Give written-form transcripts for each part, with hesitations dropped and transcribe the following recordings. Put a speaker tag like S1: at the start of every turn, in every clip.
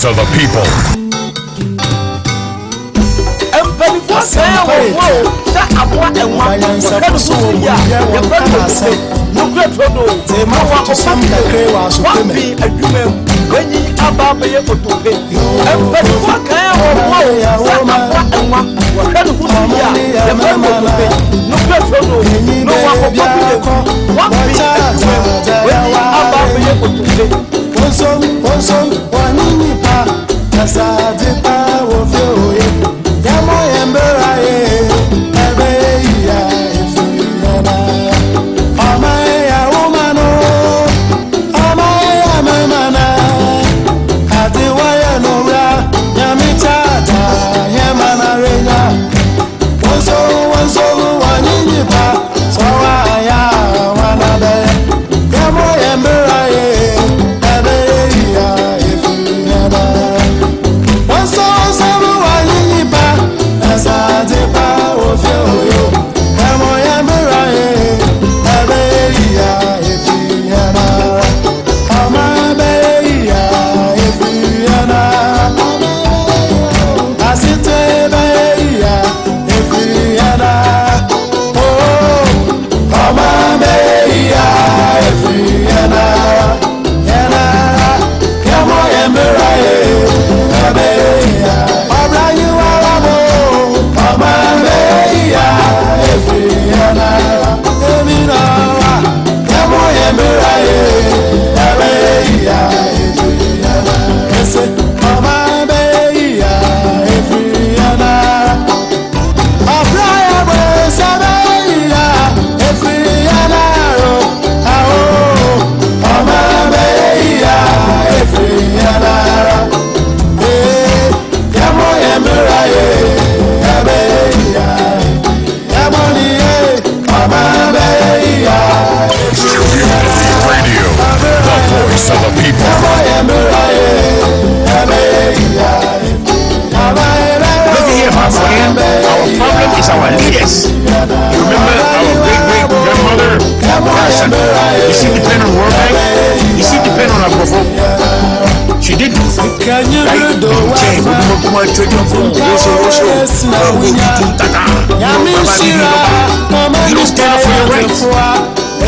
S1: voice of the people.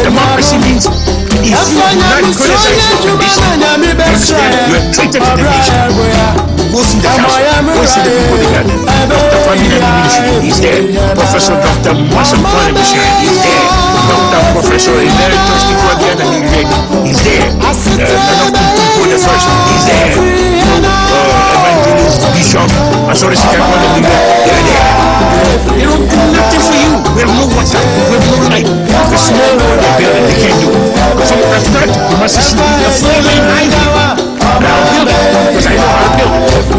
S2: Democracy means if you do not criticize the condition, you understand you are traitor to the nation. Go see the council, go see the people they got. Dr. Famina Ministry is there. Professor Dr. Masan Kwanamishan is there. Dr. Professor Emeritus Tikwabiana is there. Nanokutupo the first is there. Evangelist Bishop Asorisi Kakwana, they're there. They don't do nothing for you. We have no water, we have no light. The small they build it, they can't do it. So after that, you must see the flaming ivy. But I'll build it, because I know how to build it.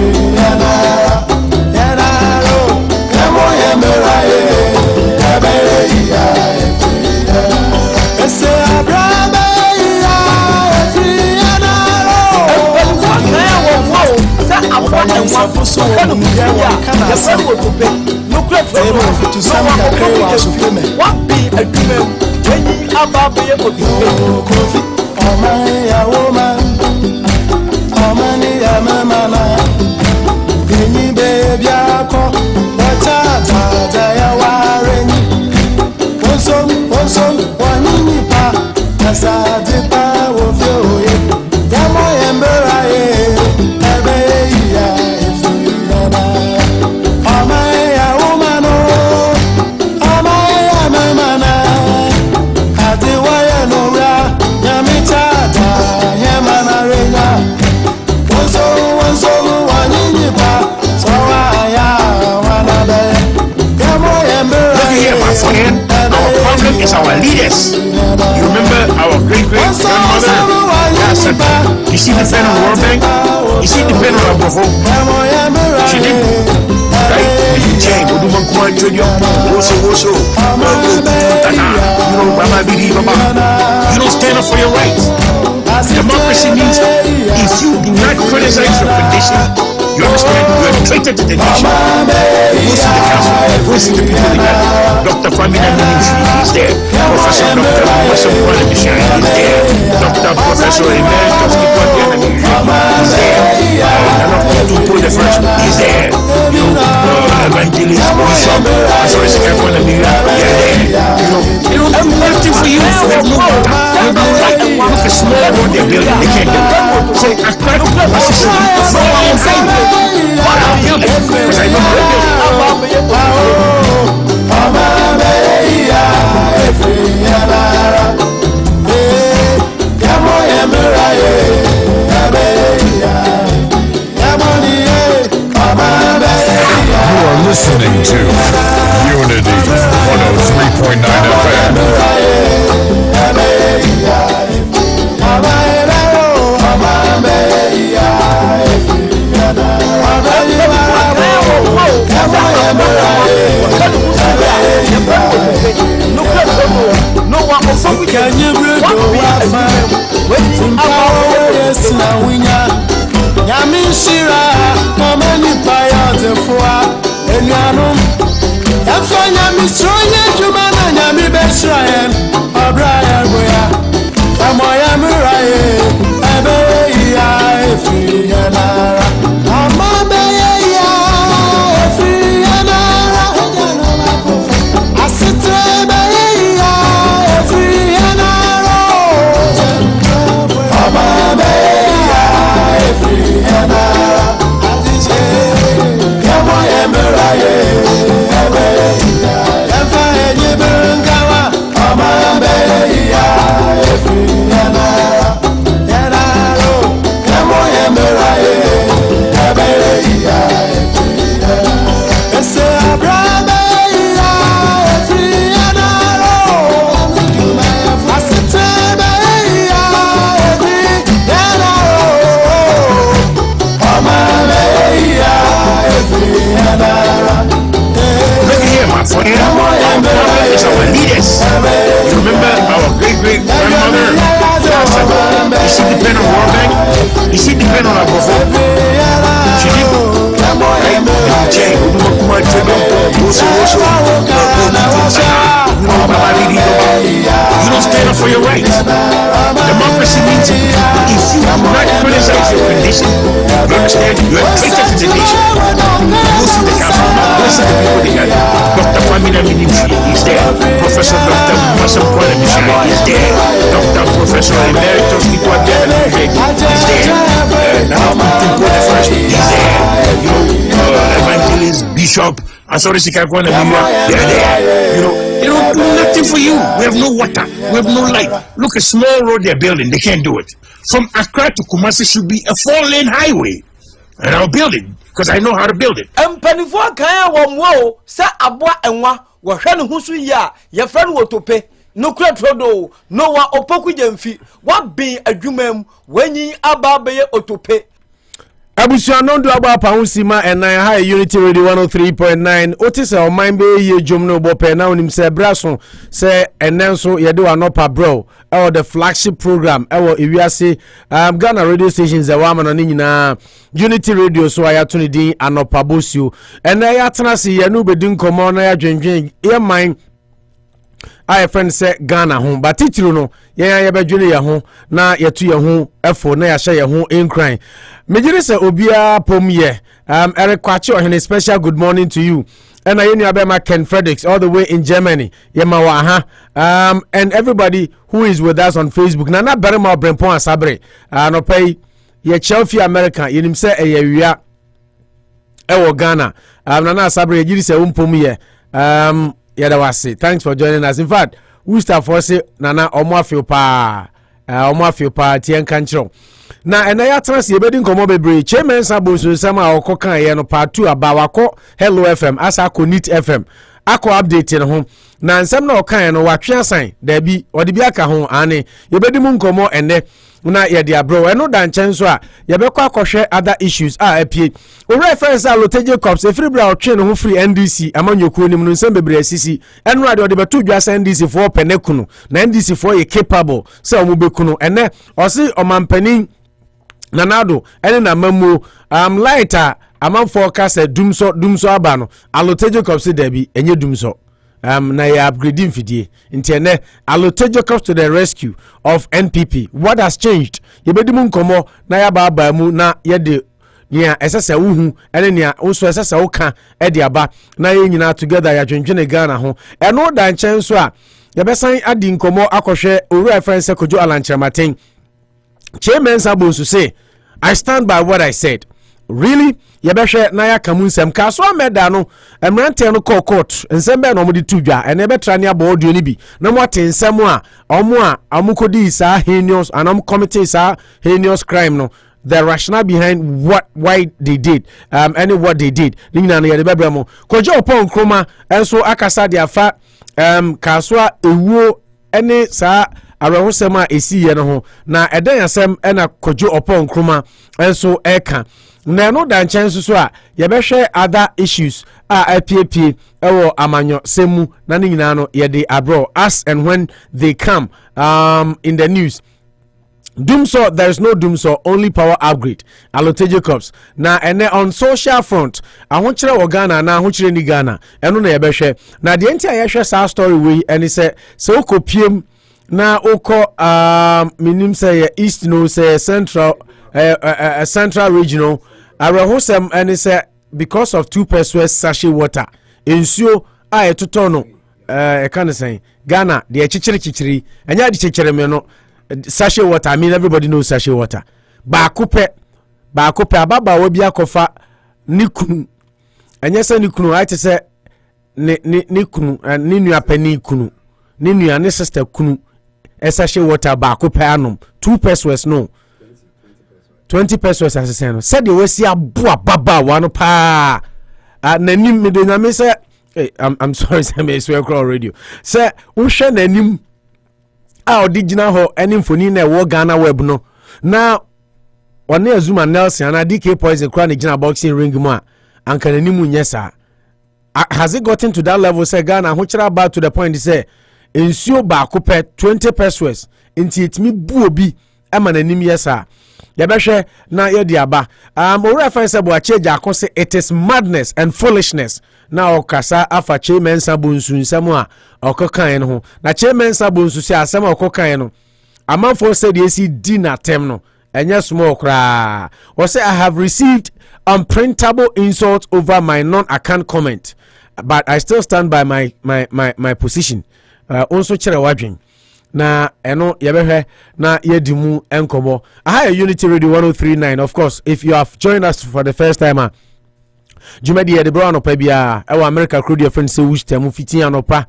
S2: Is our leaders. You remember our great-great-grandmother? You see the pen on World Bank? You see the pen on Abravo? She did. Right? You change. You don't stand up for your rights. Democracy means if you do not criticize your condition, you understand you are traitor to the nation. Go see the council, go see the people they got. Dr. Famina Ministry is there. Professor Dr. Masan Kwanamishan is there. Dr. Professor Emeritus Tikwabiana is there.
S1: there. Evangelist, bishop, sorry, second one, you know, I'm working for you. We have no right. Look at small road they're building. They can't do it. So I try to put my sister on what I'm building because I know how to build.
S3: You are listening to Unity 103.9 FM.
S2: Can you bring the Wi-Fi? Waiting for yes, now we know. Yamishira, Mamani Payate for Elianum. Yafanya Misroya, Jumana, Yami Besrayan, Abraya Boya, Amoya Muraye, Abeya, Frianara, Amabeya, Frianara, Asitrebeya, Frianara, Amabeya, Frianara, Amoya Muraye.
S1: It's our leaders. You remember our great-great-grandmother? Is she depend on World Bank? Is she depend on our government? She didn't. You don't stand up for your rights. Democracy means if you do not criticize your condition, you understand, you are traitor to the nation. Go see the council, go see the people they got. Dr. Famina Minimshi is there. Professor Dr. Masampwana Mishai is there. Dr. Professor Emeritus Nikwabia is there. Now Timpo the First is there. You know, Evangelist, Bishop, and sorry, Sikakwana, they're there. You know, they don't do nothing for you. We have no water. We have no light. Look, a small road they're building. They can't do it. From Accra to Kumasi should be a 4-lane highway. And I'll build it because I know how to build it.
S4: Penifua kaya wamwo sa abwa enwa wahwene husu ya ye friend wotope no kura trodo no wa opoku jemfi wa bin adwumam wanyi ababeye otope.
S5: Abusia nondo aba pa husima enan ha Unity Radio 103.9 otise o man be ye dwom no bope na onim se braso se enen so ye de wanopa bro e the flagship program e wo ewiase Ghana radio stations e wa ma no nyina Unity Radio so ayato ne din anopa bosio enan ya tena se ye no bedin komo na ya dwendwen ye man I friend say Ghana home but titiro no ye bedwele ye ho na yetu ye ho efo na ya hye ye ho enkran mejire se obia pom ye Eric Kwachi ohene special good morning to you and I you abema Ken Fredericks all the way in Germany ye ma wa ha and everybody who is with us on Facebook na berema brempon asabre no pay ye Chelsea America yenim se eyawia ewo Ghana na asabre ye jiri se umpom ye yada wase thanks for joining us in fact we start for say nana omo afio pa tien kanchiro na ena ya trans ye bedin komo bebre chairman sabo so sama okokan ye no part 2 abawako hello fm asa konit fm akọ update ne ho na nsem na okan no watwe asan da bi odi bi aka ho ane ye bedin mu nkomo ene na ye dia bro eno da nchen so a ye be kwa akohwe other issues apie o reference a Loteje Corps efiri bra otwe ne ho free NDC amanyoku nim no nsem bebre asisi eno ade ode beto dwa NDC for penekunu na NDC for ye capable se o mu bekunu ene o si o mampanin nanado ene na mamu lighter amam forecast dumso abano Loteje Corps da bi enye dumso na ya upgrading fidie intene Loteje Corps to the rescue of NPP. What has changed? Yebedi mu nkomo na ya baba mu na ye de nia esese wuhu ene nia unso esese woka e de aba na ye nyina together ya dwendwene Ghana ho eno da nchen so a ye besan adi nkomo akohwe owura friend se Kojo Alanchematen Chairman Sabonsu say I stand by what I said. Really? Yebehwe na ya kamu nsem ka so ameda no emrante no call court nsem be no mo de tudwa ene betra ne aba audio ni bi na mo atensem a amukodi sa heinous anam committee sa heinous crime no the rationale behind why they did and what they did nina na yede bebra mo Kojo Opon Nkrumah enso akasa de afa ka so a ewuo ene sa arahosem a esi ye no ho na eden asem ena Kojo Opon Nkrumah enso eka na no dan chance so a ye behwe other issues a apiepie ewo amanyo semu na ne nyina no ye de abro as and when they come in the news. Doomso, there is no Doomso, only power upgrade. Alote Jacobs. Na ene on social front, ahonchire wo Ghana na ahonchire ni Ghana. Eno na ye behwe. Na de enti ayehwe sa story we eni se okopiem na oko minim say east no say central central regional arahosem eni say because of 2 pesos sachet water ensuo a etoto no e kan say Ghana de chichiri enya de chichiri me no sachet water. I mean everybody knows sachet water. Ba coupe ababa wo bia kofa nikunu enya se nikunu I say nikunu ni nua pani kunu ni nua ne sister kunu sachet water ba coupe anom 2 pesos no 20 pesos asese no said we see aboa baba wano pa nanim me de nyame say I'm sorry say me swear call radio say wo hwe nanim a original ho eni mfoni na wo Ghana web no na one Azuma Nelson na DK Poison kra na gina boxing ring mu a anka nanim nyesa. Has it gotten to that level say Ghana ho kira back to the point say ensuo ba ko pe 20 pesos nti etimi bu obi ama nanim yesa yebehwe na ye di aba owura fan se bo acheja akose it is madness and foolishness na okasa afa Chairman Sabonsu nsam a okokan no ho na Chairman Sabonsu si asem okokan no amanfo said esi di na tem no enye small kra o say I have received unprintable insults over my non-account comment but I still stand by my position also chere wadwen na eno yebehwe na yedimu enkomo aha Unity Radio 103.9. Of course, if you have joined us for the first time Jumadi de Brown opa bia e wa America crew your friend say WORCESTER mu fiti anopa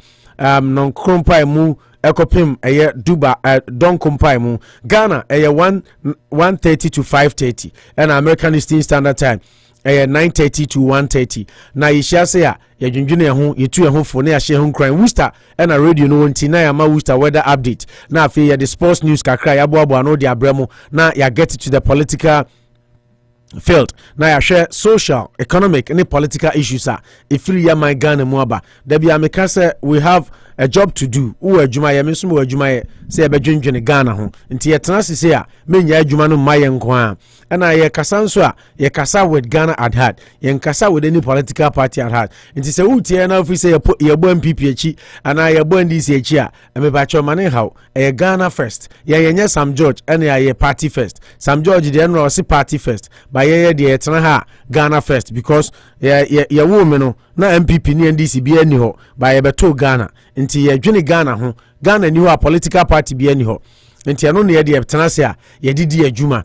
S5: non krompai mu ekopim eye duba don kompai mu Ghana eye 1:30 to 5:30 and American Eastern Standard Time 9:30 to 1:30 na yishia se ya dwendwene ho yetu ho fo na ya hye ho kran WORCESTER and a radio no nti na ya ma WORCESTER weather update na afi ya the sports news kakra ya boabo no de abramo na ya get to the political field na ya share social economic and political issues if you my Ghana mu aba da bia meka say we have a job to do wo adwuma ye me so wo adwuma ye say be dwendwene Ghana ho nti ye tena sese a menya adwuma no maye nko a na ye kasa nso a ye kasa with Ghana at heart ye kasa with any political party at heart nti say utie na ofi say ye bo MPP echi ana ye bo NDC echi a me ba chomane haw ye Ghana first ye nye Sam George ana ye party first Sam George de no si party first ba ye de tena ha Ghana first because ye wo me no na MPP ni NDC bi ani ho ba ye beto Ghana nti ye dwene Ghana ho Ghana ni ho a political party bi ani ho nti ano ne ye de tena se a ye didi adwuma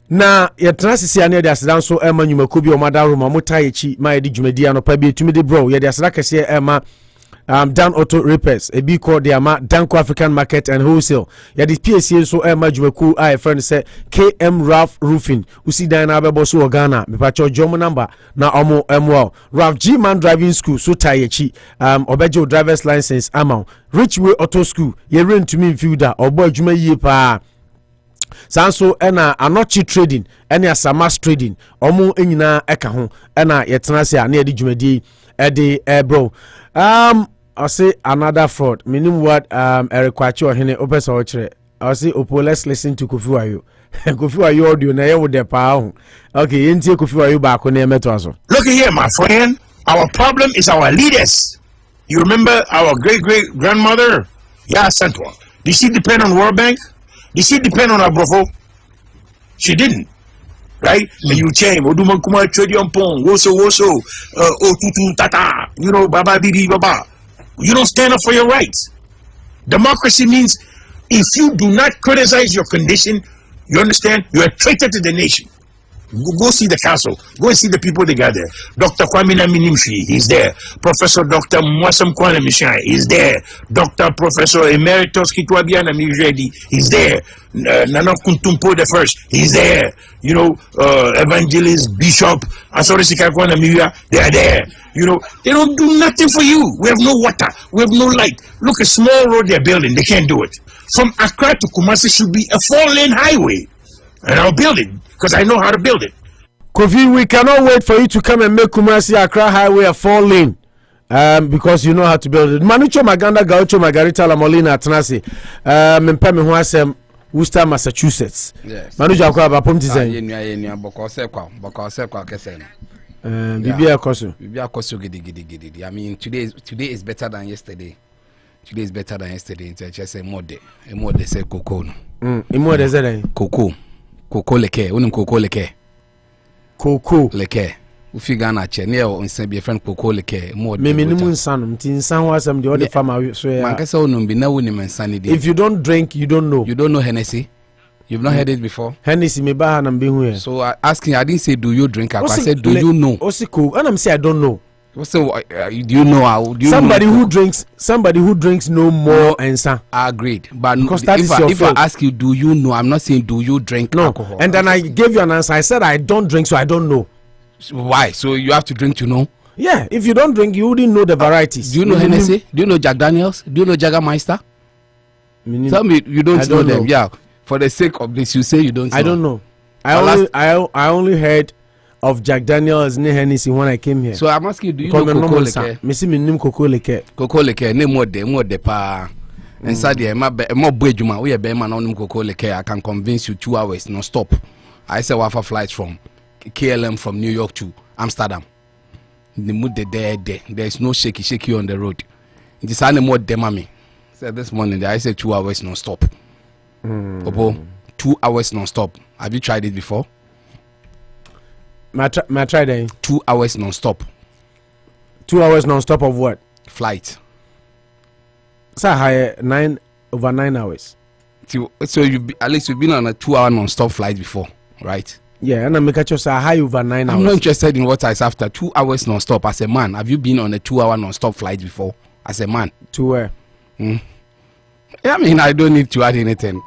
S5: na ye tena se ane de aseda so ema nyumako bi o madaro ma motayechi ma ye di dwumadi anopa bi etumi de bro ye de aseda kese ema Dan Auto Repairs a big called the ama Danko African Market and Wholesale ya the PSA so majumeku I friend say KM Ralph Roofing usi dan abebo so Ghana me pacho jomo number na omo MWL Ralph G Man Driving School so tayechi obejo driver's license amount Richway Auto School ye rent to me fielder obo adwuma yie pa sanso ena anochi trading ena samas trading omo enyina eka ho ena yetena se a na yedi dwumadi edi bro I say another fraud. Meaning what Eric Kwachi or Hene Opes or Chere. I say Opo, let's listen to Kofi Wayo. Kofi Wayo audio na with the power. Okay, into Kofi Wayo back on the metro.
S1: Look here, my friend. Our problem is our leaders. You remember our great grandmother? Yeah, Central. Did she depend on World Bank? Did she depend on Abrofo? She didn't. right? And you change Oduma Kuma Chodium Pong, Woso, Otutu Tata, you know, Baba Bibi Baba. You don't stand up for your rights. Democracy means if you do not criticize your condition, you understand, you're a traitor to the nation. Go see the council. Go and see the people they got there. Dr. Kwame Naminimshi, he's there. Professor Dr. Mwasam Kwana Mishai, he's there. Dr. Professor Emeritus Kitwabiana Miredi, he's there. Nana Kuntumpo the first, he's there. You know, Evangelist, Bishop, Asori Sikakwana Miria, they are there. You know, they don't do nothing for you. We have no water. We have no light. Look, a small road they're building. They can't do it. From Accra to Kumasi should be a 4-lane highway. And I'll build it because I know how to build it.
S5: Kofi, we cannot wait for you to come and make Kumasi Accra Highway a 4-lane. Because you know how to build it. Manucho Maganda Gaucho Margarita La Molina Tanasi. Mpemi Huasem, Worcester, Massachusetts. Yes. Manucho Akwaba Pomti Zen. Bibia Kosu.
S6: Bibia Kosu gidi. I mean, today is better than yesterday. Today is better than yesterday. It's just a mode say cocoa.
S5: Mode is
S6: cocoa. Cocoa leke. Unim cocoa leke.
S5: Cocoa
S6: leke. Ufiga na che ne o nsan be friend cocoa leke. Mode.
S5: Me minimum sanum. Ti nsan wasam the other farmer so ya.
S6: Mankasa unum bi na unim nsan dey.
S5: If you don't drink, you don't know.
S6: You don't know Hennessy. You've not heard it before. Hennessy
S5: me ba na be hu.
S6: So asking, I didn't say do you drink. I said do you know.
S5: Osiko, and I'm say I don't know.
S6: So do you know how? Do you
S5: somebody
S6: know?
S5: who drinks no more answer.
S6: I agreed, but if I ask you, do you know? I'm not saying do you drink alcohol.
S5: And then I gave you an answer. I said I don't drink, so I don't know.
S6: Why? So you have to drink to know?
S5: Yeah. If you don't drink, you wouldn't know the varieties.
S6: Do you know Hennessy? Do you know Jack Daniels? Do you know Jägermeister? Tell me you don't know them. Yeah. For the sake of this, you say you don't know.
S5: I don't know. I only heard of Jack Daniels ne Hennessy when I came here.
S6: So I'm asking you, do you know Cocoa Leke?
S5: Me see me name Cocoa Leke.
S6: Cocoa Leke ne more de pa. And sadly, more bejuma. We be man on Cocoa Leke. I can convince you 2 hours non stop. I say we have flights from KLM from New York to Amsterdam. The mood there. There is no shaky on the road. It is any more demami. So this morning I say 2 hours non stop. 2 hours non stop. Have you tried it before?
S5: My try then.
S6: 2 hours non-stop.
S5: 2 hours non-stop of what?
S6: Flight.
S5: So high 9 over 9 hours.
S6: So at least you've been on a 2 hour non-stop flight before, right?
S5: Yeah, and I make a choice high over 9 hours.
S6: I'm not interested in what is after 2 hours non-stop as a man. Have you been on a 2 hour non-stop flight before as a man?
S5: To where?
S6: Yeah, I mean, I don't need to add anything.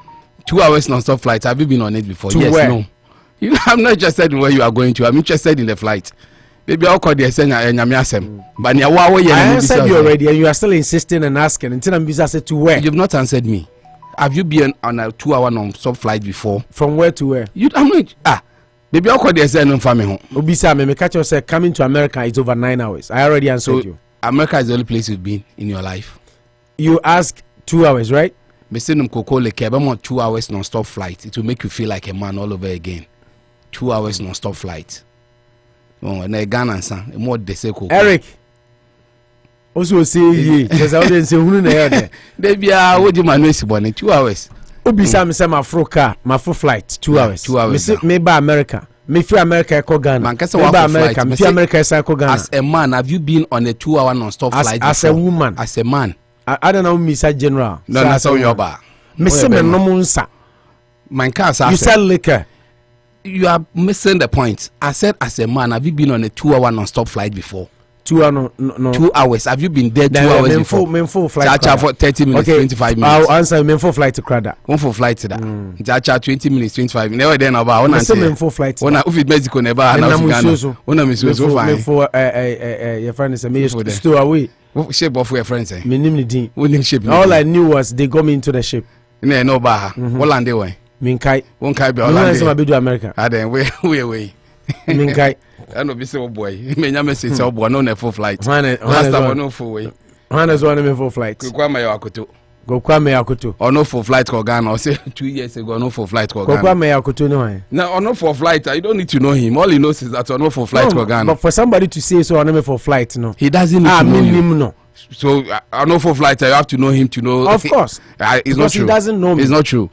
S6: 2 hours non-stop flight. Have you been on it before?
S5: To
S6: yes,
S5: where?
S6: No. I'm not interested in where you are going to. I'm interested in the flight. Maybe I'll call the same. But I
S5: answered you already, and you are still insisting and asking. Until I'm busy, I said to where?
S6: You've not answered me. Have you been on a 2 hour non-stop flight before?
S5: From where to where?
S6: I'm not. Maybe I'll call the same family home.
S5: Obisa, me catch you say coming to America is over 9 hours. I already answered you.
S6: America is the only place you've been in your life.
S5: You ask 2 hours, right?
S6: Me say Coco Leke, I'm on 2 hours non-stop flight. It will make you feel like a man all over again. 2 hours non-stop flight. Oh, and Ghana, son. More de say Coco.
S5: Eric. Also say ye. Because I didn't say who there.
S6: They be what you man miss bonnet 2 hours.
S5: Obisa me say my full car, my full flight 2 hours.
S6: 2 hours.
S5: Me say me by America. Me free America go Ghana.
S6: Man, me by
S5: America. Me free America go Ghana.
S6: As a man, have you been on a 2 hour non-stop flight?
S5: As a woman.
S6: As a man.
S5: I don't know me say general.
S6: No, that's how you are.
S5: Me say me no munsa.
S6: My car.
S5: You sell liquor.
S6: You are missing the point. I said, as a man, have you been on a 2 hour non-stop flight before?
S5: 2 hours, no.
S6: 2 hours. Have you been there 2 hours before?
S5: Men full flight.
S6: Charge for 30 minutes,
S5: okay,
S6: 25 minutes.
S5: I'll answer men full flight to Crada.
S6: One full flight to that. Charge 20 minutes, 25 minutes. Never then about one
S5: answer. Men full flight.
S6: One if it Mexico never. One miss so fine.
S5: For your friend is a me still away.
S6: What shape of your friends?
S5: Me name the Dean.
S6: What shape?
S5: All I knew was they got me into the ship.
S6: No baha. What land they went?
S5: Minkai.
S6: Won't kai be
S5: Holland. Do America.
S6: Then we.
S5: Minkai.
S6: I know be so boy. Me nyame say so boy no full flight.
S5: Last
S6: time no full way.
S5: Hannes one me full flight.
S6: Go kwame
S5: Yakuto.
S6: Or no full flight ko Ghana. Or say 2 years ago no full flight ko Ghana.
S5: Go kwame Yakuto no.
S6: Now on no full flight. You don't need to know him. All he knows is that on no full flight ko Ghana.
S5: But for somebody to say so on me for flight no.
S6: He doesn't need to know him.
S5: No.
S6: So on no full flight you have to know him to know.
S5: Of course.
S6: It's not true.
S5: He doesn't know me.
S6: It's not true.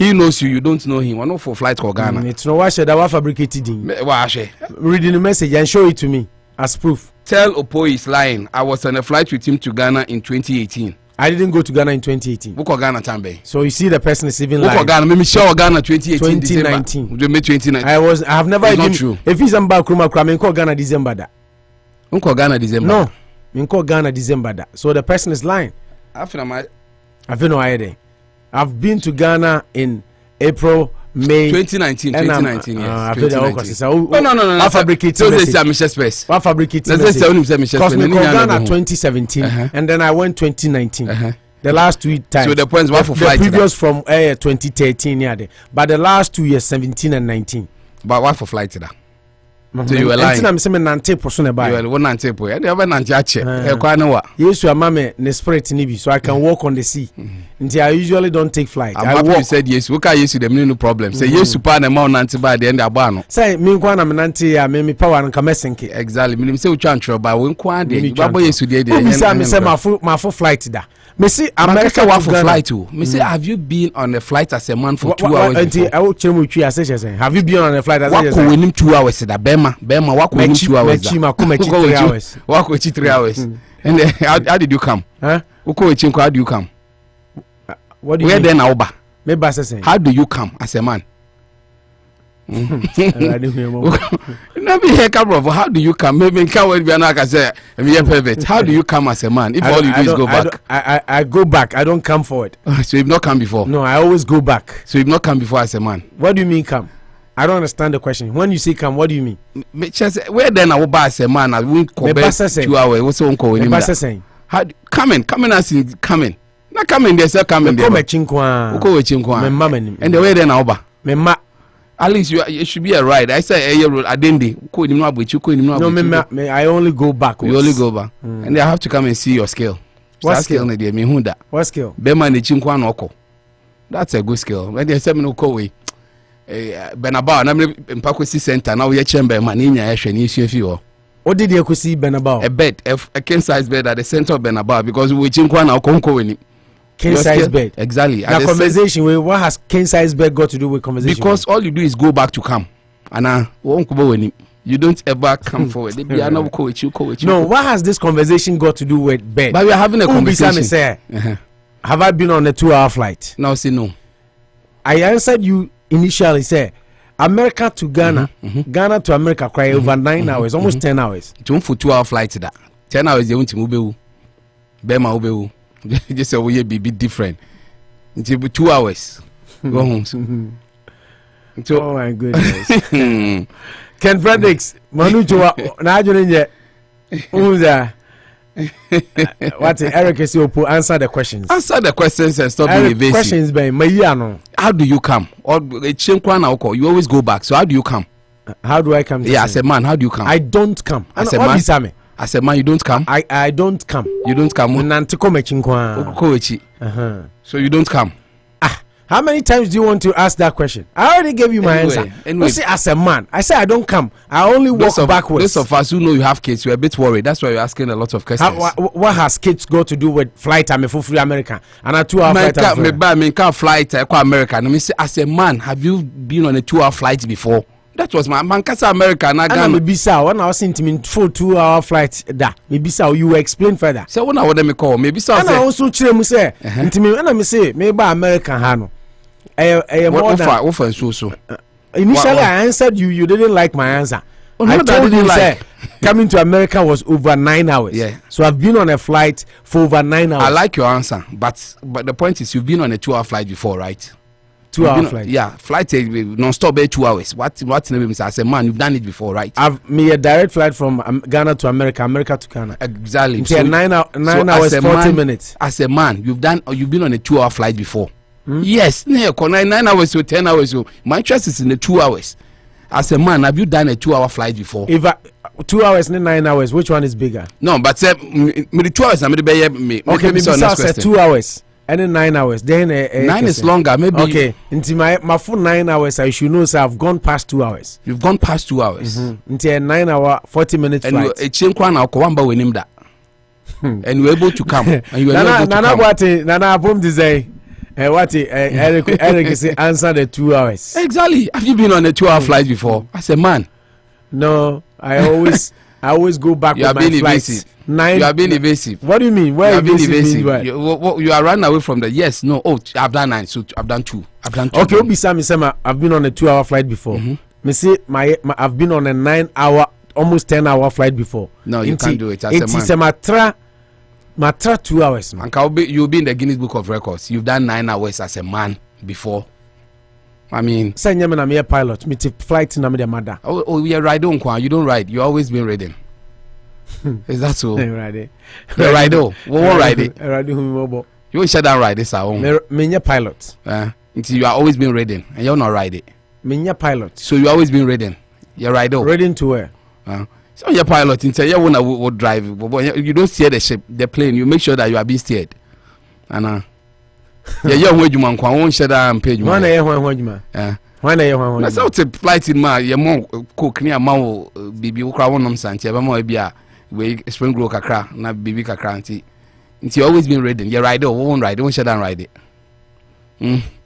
S6: He knows you, you don't know him. We're not for flight to Ghana.
S5: It's no wash that I fabricated him.
S6: Wash.
S5: Reading the message and show it to me as proof.
S6: Tell Opo is lying. I was on a flight with him to Ghana in 2018.
S5: I didn't go to Ghana in 2018.
S6: Who Ghana Tambe?
S5: So you see the person is even lying.
S6: Who Ghana? Maybe show Ghana 2018
S5: 2019.
S6: December. 2019.
S5: I have never
S6: it's
S5: even.
S6: Not true.
S5: If he's in Bakruma, I call Ghana December that.
S6: Unko Ghana December.
S5: No, I call Ghana December that. So the person is lying. I've no idea. I've been to Ghana in April, May
S6: 2019. 2019. Yes. 2019. No.
S5: I fabricate.
S6: So they say Michelle Space.
S5: I fabricate.
S6: Let's say Michelle Space.
S5: Because we call Ghana 2017, and then I went 2019. The last 2 times.
S6: So the points were for flight.
S5: The previous from 2013, yeah. But the last 2 years, 17 and 19.
S6: But why for flight there? So you were lying.
S5: I'm saying nante person about.
S6: You were 90 po. And you have nante ache.
S5: Yes, you are mama ne spirit nibi, so I can walk on the sea. Until I usually don't take flight.
S6: I'm happy you said yes. What can you see them no problem. Say yes, super na ma nante by the end abano.
S5: Say me kwa na nante ya me power and kamesenke.
S6: Exactly. Me say we transfer by we kwa de. Babo yesu de de.
S5: Me say my full flight da. Me see America
S6: wa for flight too. Me say have you been on a flight as a man for 2 hours?
S5: I will tell you what I say. Have you been on a flight as a
S6: man? Wako 2 hours da Bema wako 2 hours.
S5: Mechi 3 hours.
S6: Wako 3 hours. And how did you come?
S5: Huh?
S6: Uko wechinko, how do you come?
S5: What do you
S6: Where
S5: mean?
S6: then Aoba?
S5: Me basa say.
S6: How do you come as a man? Never hear come how do you come? Maybe can we be another say me perfect. How do you come as a man? If all you do is go back.
S5: I go back. I don't come forward.
S6: So you've not come before?
S5: No, I always go back.
S6: So you've not come before as a man?
S5: What do you mean come? I don't understand the question. When you say come, what do you mean?
S6: Where then Aoba as a man? I won't come back 2 hours. What's on call? How coming as in coming? Not coming there, sir. Coming there.
S5: Come chinkwa.
S6: Uko chinkwa.
S5: Me mama.
S6: And the way then Aoba.
S5: Me ma.
S6: At least it should be a ride. I say a year old Adende.
S5: No, I only go back.
S6: You only go back. And they have to come and see your skill.
S5: What skill?
S6: What
S5: skill?
S6: Bema ne chinkwa noko. That's a good skill. When they say me no ko we. Benaba na me mpakwesi center na we chamber man nya ehwe ni isuafi ho.
S5: What did you see Benaba?
S6: A bed, a king size bed at the center of Benaba because we chinkwa na okonko weni.
S5: King size bed.
S6: Exactly.
S5: The conversation with what has king size bed got to do with conversation?
S6: Because all you do is go back to come. And you don't ever come forward.
S5: No, what has this conversation got to do with bed?
S6: But we are having a conversation.
S5: Have I been on a 2-hour flight?
S6: No, say no.
S5: I answered you initially, say America to Ghana, Ghana to America, cry over 9 hours, almost 10 hours.
S6: For 2-hour flight that 10 hours they want to move. Bema ubeu. Just say we be different. Until 2 hours. Go home. So,
S5: oh my goodness. Ken Fredericks, Manu Chua, Najuninje, Uza. What Eric is your answer the questions.
S6: Answer the questions and stop being evasive.
S5: Questions by Mayano.
S6: How do you come? Or you always go back. So how do you come?
S5: How do I come?
S6: Yeah, as a man, how do you come?
S5: I don't come.
S6: As a man. As a man, you don't come.
S5: I don't come.
S6: You don't come. So you don't come.
S5: How many times do you want to ask that question? I already gave you my answer. You say as a man, I say I don't come. I only walk backwards.
S6: Those of us who know you have kids, you're a bit worried. That's why you're asking a lot of questions.
S5: What has kids got to do with flight? I'm a full free American and a 2-hour flight.
S6: I can't flight American. Let me say, as a man, have you been on a 2-hour flight before? That was my man. Casa American.
S5: And maybe so. When I was in for 2-hour flight, that maybe so you explain further.
S6: So when I want them call, maybe so.
S5: And I also tell me say, and I say maybe American Hano. Initially, I answered you. You didn't like my answer. I told you say coming to America was over 9 hours.
S6: Yeah.
S5: So I've been on a flight for over 9 hours.
S6: I like your answer, but the point is you've been on a 2-hour flight before, right?
S5: 2-hour flight.
S6: Yeah, flight non-stop 2 hours. What name is as a man? You've done it before, right?
S5: I've made a direct flight from Ghana to America, America to Ghana.
S6: Exactly.
S5: So 9 hours 40 minutes.
S6: As a man, you've been on a 2-hour flight before. Yes, 9 hours or 10 hours. My interest is in the 2 hours. As a man, have you done a 2-hour flight before?
S5: If 2 hours and 9 hours, which one is bigger?
S6: No, but say me 2 hours. I'm okay,
S5: maybe 2 hours and then 9 hours. Then
S6: 9 is longer, maybe.
S5: Okay, into my full 9 hours, I should know. So I've gone past 2 hours.
S6: You've gone past 2 hours.
S5: Into a 9 hour 40 minutes flight.
S6: And and you're able to come. And you were able to come.
S5: Nana boom design. What Eric say answer the 2 hours.
S6: Exactly. Have you been on a 2-hour flight before? As a man.
S5: No, I always go back
S6: You
S5: with
S6: have
S5: my
S6: been
S5: flights.
S6: evasive.
S5: 9.
S6: You have been evasive.
S5: What do you mean? Where
S6: You have been
S5: evasive?
S6: evasive. You are running away from the yes, no. Oh, I've done 9, so I've done 2. I've done 2.
S5: Okay, Obisa, me say I've been on a 2-hour flight before. Me say I've been on a 9-hour, almost 10-hour flight before.
S6: No, you can't do it as a man.
S5: It's a matra 2 hours. Man.
S6: And you'll be in the Guinness Book of Records. You've done 9 hours as a man before. I mean,
S5: say I'm a pilot. Me take flight in the mother.
S6: Oh, you're riding, you don't ride. You always been riding. Is that so?
S5: Right.
S6: You're riding. What riding?
S5: You
S6: won't shut down ride this own.
S5: Me pilot.
S6: Until you are always been riding and you're not riding.
S5: Me pilot.
S6: So you always been riding. You're riding.
S5: Riding to where?
S6: So you're pilot until you want to drive. You don't steer the ship, the plane. You make sure that you are being steered. And you're where you won't shut down and pay you.
S5: One
S6: That's how to flight in my your mom cook near Mao baby who crown on Santi. We spring grow kakra, not baby kakranti. It's always been reading. You're rider, won't ride, don't shut down ride it.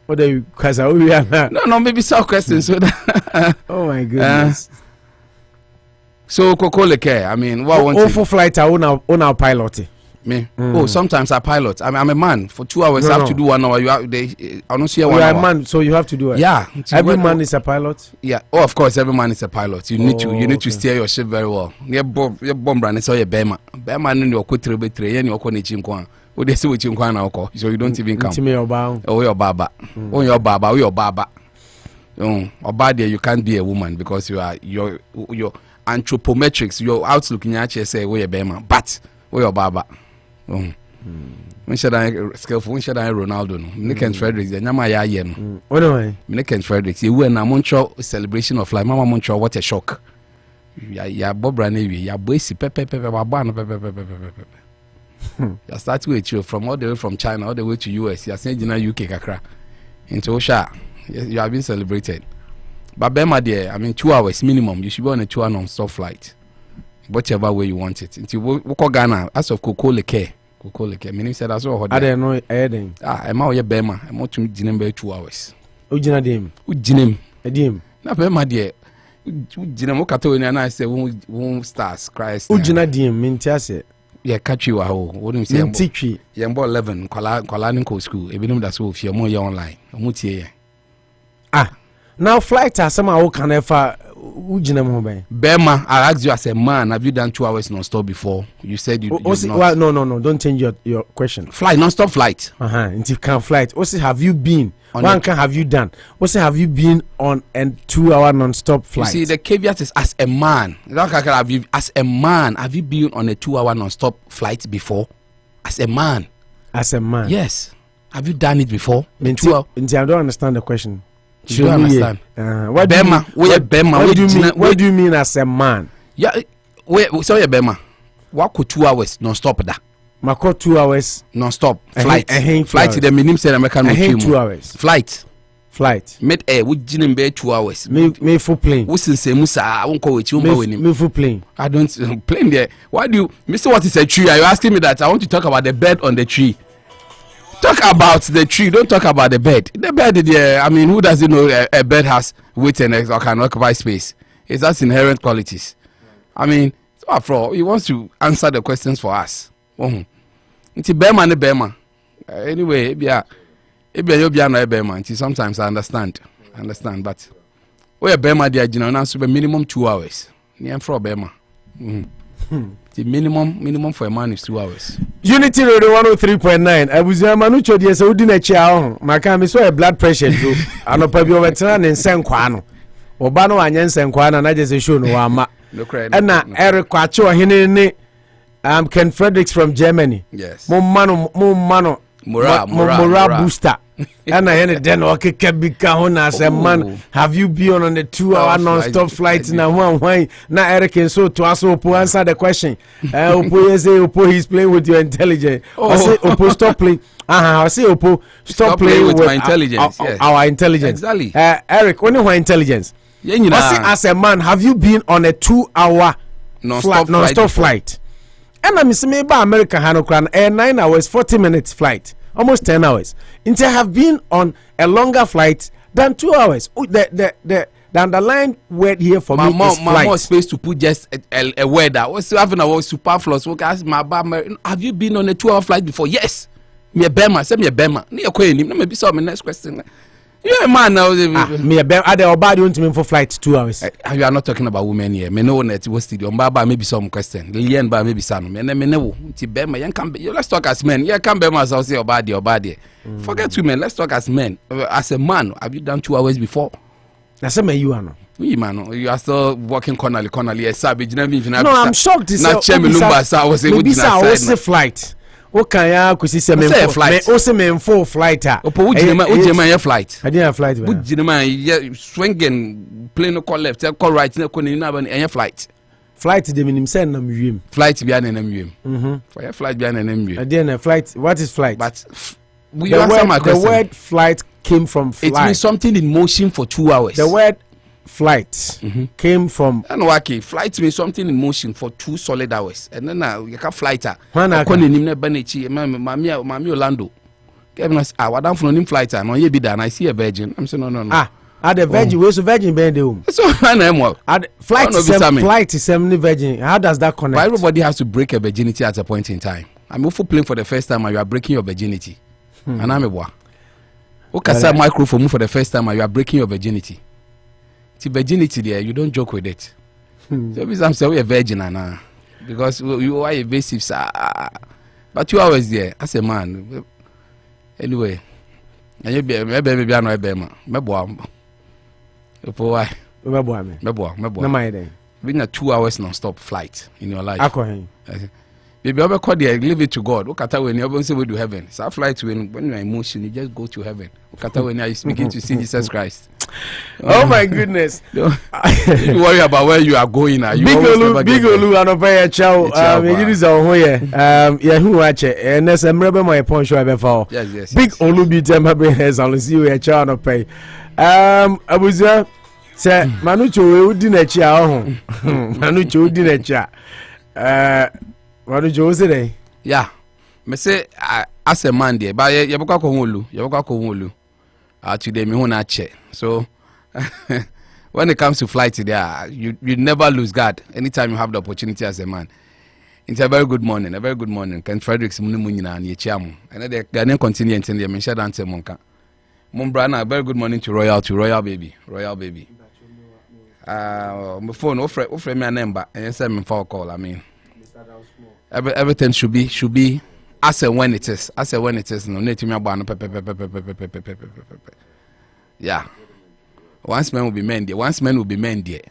S5: What are you? Because I will be
S6: No, maybe South question. So
S5: oh my goodness.
S6: So Coco care. I mean, what one
S5: for flight I own our pilot.
S6: Me. Oh, sometimes I pilot. I'm a man. For 2 hours, I have to do 1 hour. You have I don't see a 1 hour.
S5: You're a man, so you have to do it.
S6: Yeah.
S5: Every man is a pilot.
S6: Yeah. Oh, of course, every man is a pilot. You need to steer your ship very well. Your bomb brand is all your bema. Bema no your kutre betre. Yen your koni chinkwan. What they say with chinkwan na oko. So you don't even come. Oh, your baba. Oh, your baba. Oh, your baba. Or bad there, you can't be a woman because you are your anthropometrics. Your outlook in your say oh your bema. But oh your baba. When should I skillful? When should I Ronaldo? Nick and Fredericks, the Nama Yayen.
S5: What am I?
S6: Nick and Fredericks, you were in a Montreal celebration of life. Mama Montreal, what a shock. Ya Bob Ranevi, ya Boise, pepe, You start with you from all the way from China all the way to US. You are saying in UK Kakra. Into Osha, you have been celebrated. But Bema, dear, I mean 2 hours minimum. You should be on a 2-hour non-stop flight. Whatever way you want it. Until we Ghana, as of Coco Leke. Meaning said as well.
S5: I don't know.
S6: I'm out here, Bema. I'm out to Jinembe 2 hours.
S5: Ujina dim.
S6: Ujinem.
S5: Edim.
S6: Na Bema dear. Ujinem Okato and I say, won't stars, Christ.
S5: Ujina dim, mintiase.
S6: Yeah, catch you. What do you say?
S5: Mintichi.
S6: Yambo 11, Kolaninko school. Even that's all if you're more online.
S5: Now, flight are somehow can ever.
S6: Bema, I asked you as a man, have you done 2 hours non-stop before? You said you not.
S5: Well, no, don't change your question.
S6: Flight, non-stop flight.
S5: Until can flight. Also, have you been? One can have you done? Also, have you been on a 2-hour non-stop flight?
S6: You see, the caveat is as a man. As a man, have you been on a 2-hour non-stop flight before? As a man.
S5: As a man.
S6: Yes. Have you done it before?
S5: I don't understand the question.
S6: You don't understand.
S5: What do you mean as a man?
S6: Yeah, sorry, Bema. What could 2 hours non-stop that?
S5: Mako 2 hours
S6: non-stop flight. Flight to the minimum said American
S5: 2 hours.
S6: Flight. Met air with Jin be 2 hours.
S5: Me full plane.
S6: We say Musa, I won't go with you. Me
S5: full plane.
S6: I don't plane there. Why do you, Mr. What is a tree? Are you asking me that? I want to talk about the bird on the tree. Talk about the tree, don't talk about the bed. The bed, I mean, who doesn't know a bed has weight and or can occupy space? It's that's inherent qualities. I mean, so after he wants to answer the questions for us. It's a Bema. Anyway, sometimes I understand, but we are Bema, dear, now minimum 2 hours. Near for Bema. The minimum for a man is 2 hours.
S5: Unity Radio 103.9. Abuja Manucho de so di na chia maka me so a blood pressure do. Anopa bi obetena ne nsenkwa no. Oba no anya nsenkwa na je se show no wa ma. Na Eric Kwache ohene ne Ken Fredericks from Germany.
S6: Yes.
S5: Mumano Mora booster. And I had then as a man. Have you been on a 2-hour non-stop flight in a one? Now Eric and so to also answer the question. Opo he's playing with your intelligence. I say Opo stop playing. I say Opo stop playing with my intelligence. Our intelligence.
S6: Exactly.
S5: Eric, only my intelligence. As a man, have you been on a 2-hour non-stop flight? And I'm saying America Hanokran 9 hours 40 minutes flight. almost 10 hours. And I have been on a longer flight than 2 hours. The underlying word here for me is flight.
S6: My more space to put just a word that was having a superfluous. Have you been on a 2-hour flight before? Yes. Me a Bema, send me a Bema. Maybe some next question. You're a man now.
S5: Me a Bema. Are there about you to for flight 2 hours?
S6: You are not talking about women here. Me know that was studio. Baba maybe some question. Lilian ba maybe some. Me know. Bema. Let's talk as men. You can't Bema. I'll say your body. Forget women. Let's talk as men. As a man, have you done 2 hours before?
S5: That's me you are no.
S6: You are still working cornerly.
S5: No, I'm shocked.
S6: Not maybe
S5: a flight. What can you kusi se me flight? Me me full flight.
S6: Opo ujima flight.
S5: I didn't have flight.
S6: Ujima swinging plane call left, call right, na any flight.
S5: Flight de minim say na mwiem.
S6: Flight bi na mwiem. For your flight bi na mwiem.
S5: And then flight, what is flight?
S6: But you answer my question.
S5: The word flight came from flight.
S6: It means something in motion for 2 hours.
S5: The word flight came from.
S6: And okay, flight means something in motion for 2 solid hours. And then you can flighter. Mami Orlando. Kevin us I wadam from him flighter. No ye be done. I see a virgin. I'm saying no.
S5: The virgin. Where's the virgin bend home?
S6: So
S5: flight is virgin. How does that connect?
S6: But everybody has to break a virginity at a point in time. I'm also playing for the first time and you are breaking your virginity. And I'm a boy. Okay, microphone for the first time and you are breaking your virginity. See, virginity there, you don't joke with it. So I'm saying we're a virgin now because you are evasive, sir. But 2 hours there, as a man. Anyway, and you be maybe I know a bema. Why? Being a 2 hours non-stop flight in your life. Baby, I call there, leave it to God. Look at when you say we do heaven. So I fly to when you're emotion, you just go to heaven. Look at when you're speaking to see Jesus Christ.
S5: Oh my goodness!
S6: You worry about where you are going now.
S5: Big Olu, and over chow. It is our way. Yeah, who watch it? And there's a member my point show before.
S6: Yes.
S5: Big Olu be them having heads. I'll see you a chow no pay. I was there. Say Manucho, we didn't chow. Manucho didn't chow. What did you say?
S6: Yeah, me say as a man there, but you boka koholu. Today me wona che. So when it comes to flight there, you never lose guard anytime you have the opportunity as a man. It's a very good morning. Ken Fredericks munu nyina na echiamu. And the Ghanaian continent in the me share dance monka. Mumbrana, very good morning to Royal baby. My phone offer me a number and send me for call. I mean everything should be as and when it is. No need to me about yeah. Once men will be men there.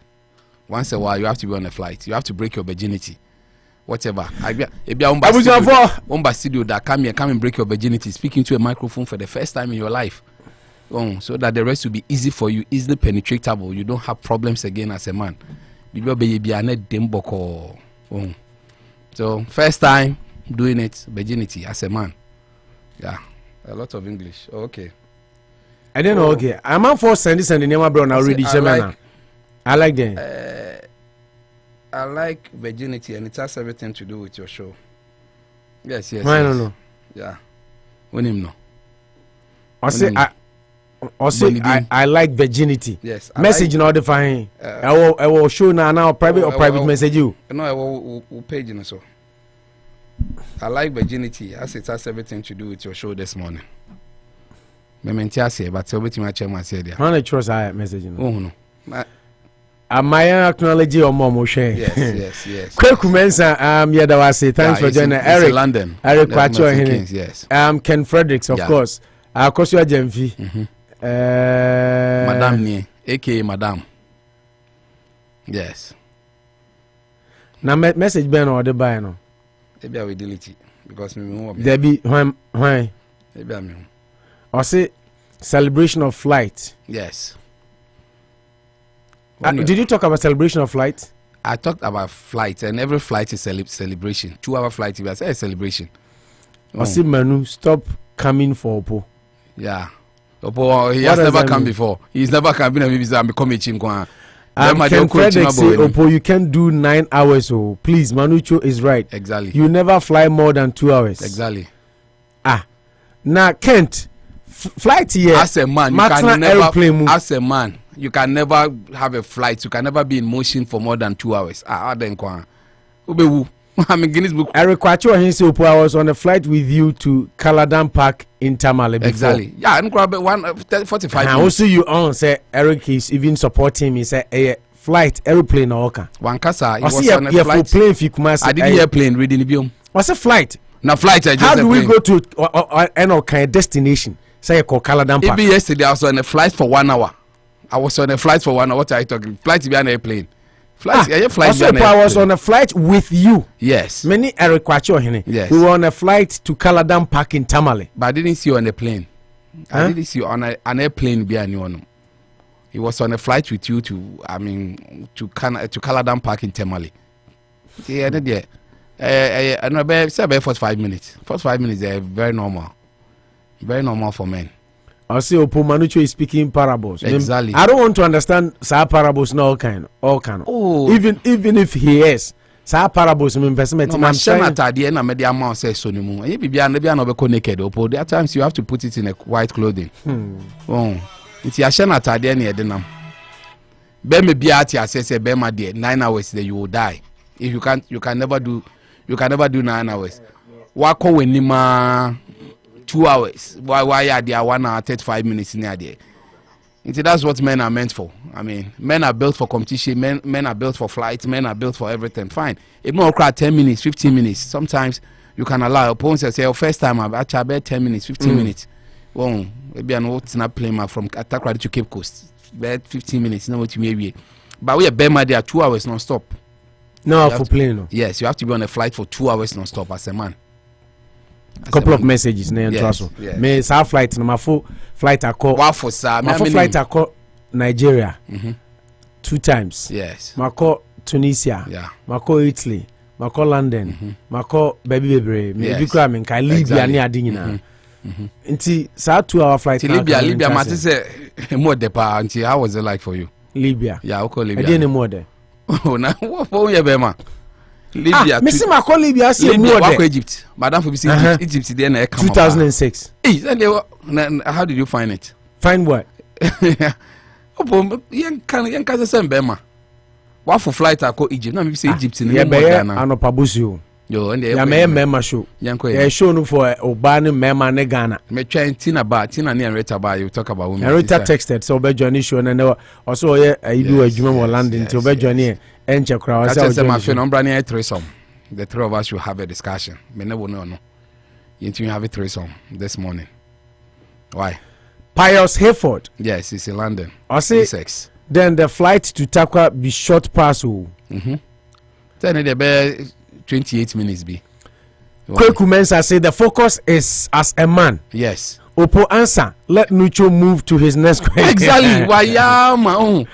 S6: Once a while you have to be on a flight. You have to break your virginity. Whatever. Studio that come and break your virginity. Speaking to a microphone for the first time in your life. So that the rest will be easy for you, easily penetratable. You don't have problems again as a man. So first time doing it, virginity as a man. Yeah, a lot of English. Okay.
S5: I don't know. Okay, I'm out for sending the name of Brown already. I like them.
S6: I like virginity, and it has everything to do with your show. Yes.
S5: I don't know.
S6: Yeah. When him no.
S5: I like virginity.
S6: Yes.
S5: Message like, now define. I will show now private or private message you.
S6: No, I will page you so. I like virginity as it has everything to do with your show this morning. But everything I check myself there.
S5: How trust I message you?
S6: Oh no.
S5: My acknowledge your mom share.
S6: Yes.
S5: Quick Mensa, yeah, that was it. Thanks for joining Eric.
S6: London.
S5: Eric Pacho here.
S6: Yes.
S5: Ken Fredericks, of course. Of course, you are Gemfi.
S6: Madame Nie, aka Madame. Yes.
S5: Now message Ben or the buy no.
S6: Maybe I will delete it because me
S5: there be why
S6: maybe I mean.
S5: Or say celebration of flight.
S6: Yes.
S5: Did you talk about celebration of flight?
S6: I talked about flight, and every flight is celebration. 2 hour flight, I say a celebration.
S5: Or say Manu, stop coming for Oppo.
S6: Yeah. Oppo, he has never come before. He's never come. I'm coming to him. Ken
S5: Frederick say, Oppo, you can't do 9 hours. Oh, please, Manucho is right.
S6: Exactly.
S5: You never fly more than 2 hours.
S6: Exactly.
S5: Now Kent flight here
S6: as a man, you can
S5: never
S6: as a man, you can never have a flight. You can never be in motion for more than 2 hours. Then I'm in Guinness Book.
S5: Eric Kwacho, he said, I was on a flight with you to Caladan Park in Tamale before.
S6: Exactly. Yeah, I'm grab 45 minutes.
S5: Also, you on say Eric is even supporting me. Say a flight airplane or okay.
S6: One casa.
S5: I see a flight. Plane if you come.
S6: I did airplane reading the biome.
S5: What's a flight?
S6: Now flight.
S5: How do we go to any kind of destination? Say called Caladan Park.
S6: Even yesterday I was on a flight for 1 hour. I was on a flight for 1 hour. What are you talking? Flight to be an airplane. Flight. Flight.
S5: I was on a flight with you.
S6: Yes.
S5: Many Eric Kwacho here.
S6: Yes.
S5: We were on a flight to Caladan Park in Tamale.
S6: But I didn't see you on a plane. I didn't see you on an airplane behind you. He was on a flight with you to Caladan Park in Tamale. Yeah, and about 45 minutes. 45 minutes is very normal. Very normal for men.
S5: I see Opo Manucho is speaking parables.
S6: Exactly.
S5: I don't want to understand sa parables no all kind.
S6: Oh.
S5: Even if he is sa parables mean person
S6: no, man atade na media amount say so nimu. You be no be naked Opo. There are times you have to put it in a white clothing. Oh. It's ya share atade na edenam. Be me bia ati asese be ma there 9 hours there you will die. If you can never do 9 hours. Wako wenima 2 hours. Why are there 1 hour 35 minutes near there? That's what men are meant for. I mean, men are built for competition. Men are built for flights. Men are built for everything. Fine. It may occur 10 minutes, 15 minutes. Sometimes you can allow. Opponents say, "Oh, first time I've actually 10 minutes, 15 minutes." Well, maybe I know it's not playing from Attack to Cape Coast. Bet 15 minutes. Know what you may be. But we are Bema there 2 hours non-stop.
S5: No, for playing. No.
S6: Yes, you have to be on a flight for 2 hours non-stop as a man.
S5: Couple of messages na yes. Me sa flight na my full flight I call.
S6: Wow for sir.
S5: My full flight I call Nigeria. 2 times.
S6: Yes.
S5: My call Tunisia.
S6: Yeah.
S5: My call Italy. My call London. My call baby baby. Me bi kura me kai Libya ni adi nyina. Nti sa 2 hour flight
S6: na Libya mate say more de pa nti how was it like for you?
S5: Libya.
S6: Yeah, I call Libya.
S5: Again more there.
S6: Oh na what for you be man? Libya.
S5: Me see my call Libya say more there.
S6: Egypt. Madam for see Egypt there na
S5: 2006.
S6: Hey, how did you find it?
S5: Find what?
S6: Oh, yen can say Bema. What for flight I call Egypt? No, me say Egypt in
S5: the Ghana. Anopabusu.
S6: Yo, and
S5: ya me mema show. Ya show no for Obani mema ne Ghana.
S6: Me trying Tina near Rita ba you talk about women.
S5: Rita texted so be join show and also ye do adwuma mo London to be join here enche kra
S6: say say my friend umbrani e threesome. The three of us should have a discussion. Me never know no. You have a threesome this morning. Why?
S5: Pius Hayford.
S6: Yes, it's in London.
S5: I say
S6: sex.
S5: Then the flight to Takwa be short pass.
S6: Then the be 28 minutes be.
S5: Kweku Mensah say the focus is as a man.
S6: Yes.
S5: Opo answer. Let Nucho move to his next question.
S6: Exactly. Why my own.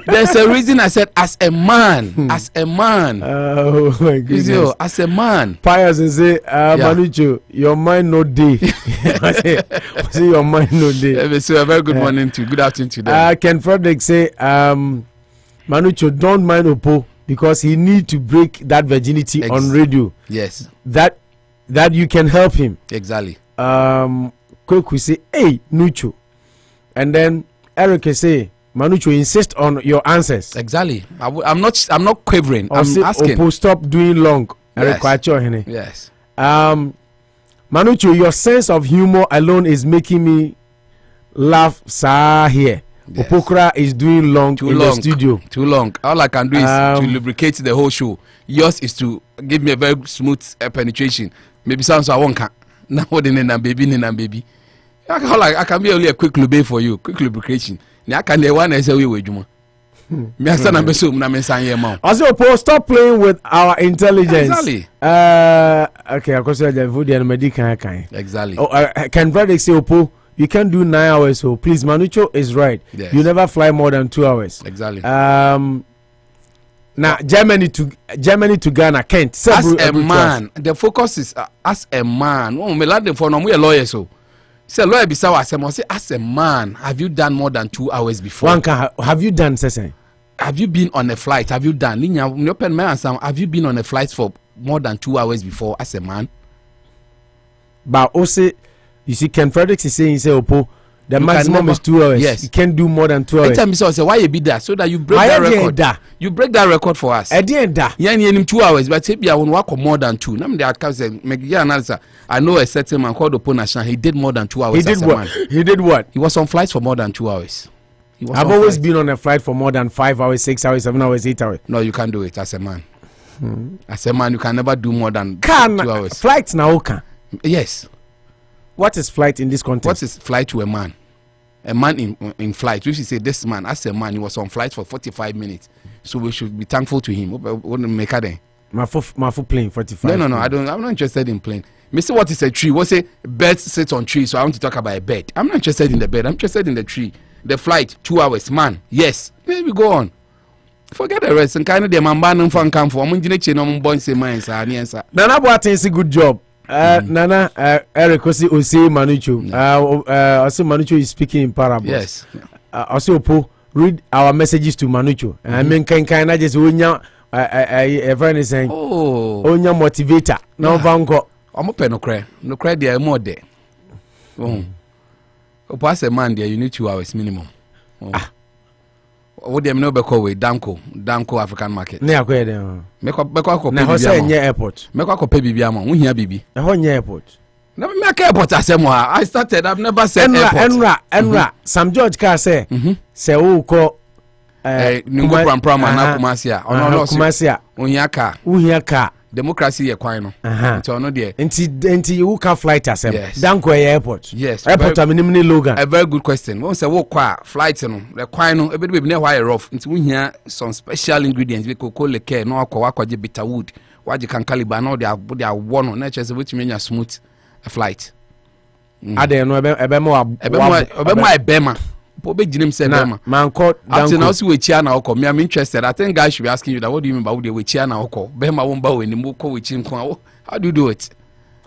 S6: There's a reason I said as a man. As a man.
S5: Oh my goodness.
S6: You, as a man.
S5: Pius and say, Manucho, your mind no day. Say your mind no day.
S6: So a very good morning to good afternoon to them.
S5: Ken Frederick say, Manucho, don't mind Opo because he need to break that virginity on radio.
S6: Yes.
S5: That you can help him.
S6: Exactly.
S5: Kweku say, hey, Nucho. And then Eric say, Manucho, insist on your answers.
S6: Exactly. I'm not quavering. I'm asking.
S5: Opo, stop doing long.
S6: Yes. Yes.
S5: Manucho, your sense of humor alone is making me laugh. Sir, here. Yes. Opokra is doing long the studio.
S6: Too long. All I can do is to lubricate the whole show. Yours is to give me a very smooth penetration. Maybe sounds I won't. Now what in baby. I can be only a quick lube for you. Quick lubrication. I can the one say we were Juma.
S5: Also, stop playing with our intelligence.
S6: Exactly.
S5: Okay, I consider the food and medical.
S6: Exactly.
S5: Can Frederick say, Opo, you can do 9 hours, so please, Manucho is right.
S6: Yes.
S5: You never fly more than 2 hours.
S6: Exactly.
S5: Now Germany to Ghana, Kent.
S6: As a man, the focus is as a man. Oh, me land for no we a lawyer so. Say lawyer be say as a man, have you done more than 2 hours before?
S5: Have you done Sesen?
S6: Have you been on a flight? Have you done? Have you been on a flight for more than 2 hours before as a man?
S5: But also You see, Ken Fredericks is saying, say, Opo, the maximum is 2 hours.
S6: Yes.
S5: You can't do more than 2 hours.
S6: Anytime you say, why you be that? So that you break that record. You break that record for us.
S5: I didn't da.
S6: Yeah, in 2 hours, but maybe I won't work more than 2. Now, I know a certain man called Oponashan. He did more than 2 hours.
S5: He did what? He did what?
S6: He was on flights for more than 2 hours.
S5: I've always been on a flight for more than 5 hours, 6 hours, 7 hours, 8 hours.
S6: No, you can't do it as a man. As a man, you can never do more than 2 hours.
S5: Flights now can.
S6: Yes.
S5: What is flight in this context?
S6: What is flight to a man? A man in flight. We should say this man, as a man, he was on flight for 45 minutes. So we should be thankful to him. What make that?
S5: My full plane 45.
S6: No. I'm not interested in plane. Me say what is a tree? What say birds sit on trees? So I want to talk about a bed. I'm not interested in the bed. I'm interested in the tree. The flight 2 hours, man. Yes. Maybe go on. Forget the rest. And kind of the man fan come for. I'm going to boy say mine.
S5: Nana Boateng is a good job. Nana Eric Osi Manucho. Osi Manucho is speaking in parables.
S6: Yes.
S5: Osi Opo, read our messages to Manucho. I mean, kind of just a friend is saying, Onya motivator. No vanko.
S6: I'm a pen no cry there more there. Pass a man there, you need 2 hours minimum. What do you know about Danko African market?
S5: Near where
S6: make up
S5: na hosa enye airport.
S6: Make up pay bibi ama. Who here bibi?
S5: Na ho nye airport.
S6: Never make airport asemo. I started. I've never said airport.
S5: Enra. Sam George car say. Say who call.
S6: Ningo pram na Kumasia. Ono
S5: Kumasia. Uhiya car.
S6: Democracy ye kwan no. Nti ono de.
S5: Nti who can flight asem. Danko airport.
S6: Yes.
S5: Airport aminimini Logan.
S6: A very good question. Won say wo kwa flight no. The kwan no ebedu be na why rough. Nti uhiya some special ingredients we cocoa leke no akwaje bitter wood. Waje kan caliber na they are one na chese which mean smooth a flight.
S5: Ade no
S6: ebema. Pobe jinim say bema.
S5: Man called
S6: Danko. Now see we chia na oko. Me I'm interested. I think guys should be asking you that what do you mean by we chia na oko? Bema won ba we ni mo ko we chin ko. How do you do it?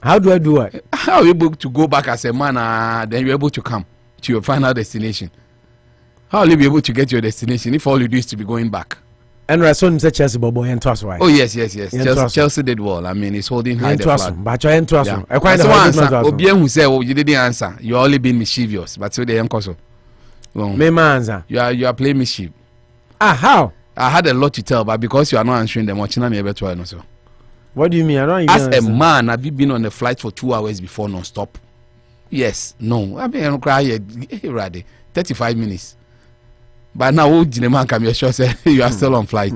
S5: How do I do it?
S6: How are you able to go back as a man then you're able to come to your final destination? How will you be able to get your destination if all you do is to be going back?
S5: And Rason said Chelsea Bobo and Toss, right?
S6: Oh, yes. Chelsea did well. I mean, he's holding high the flag.
S5: But you're in Toss. I quite
S6: Obien who said, you didn't answer. You're only being mischievous. But so they ain't also.
S5: answer.
S6: You are playing mischief.
S5: How?
S6: I had a lot to tell, but because you are not answering them, watching me better to so.
S5: What do you mean? I don't even
S6: As
S5: understand.
S6: a man, have you been on a flight for 2 hours before non-stop? Yes. No. I mean, I don't cry here. 35 minutes. But now, man can be sure say you are still on flight.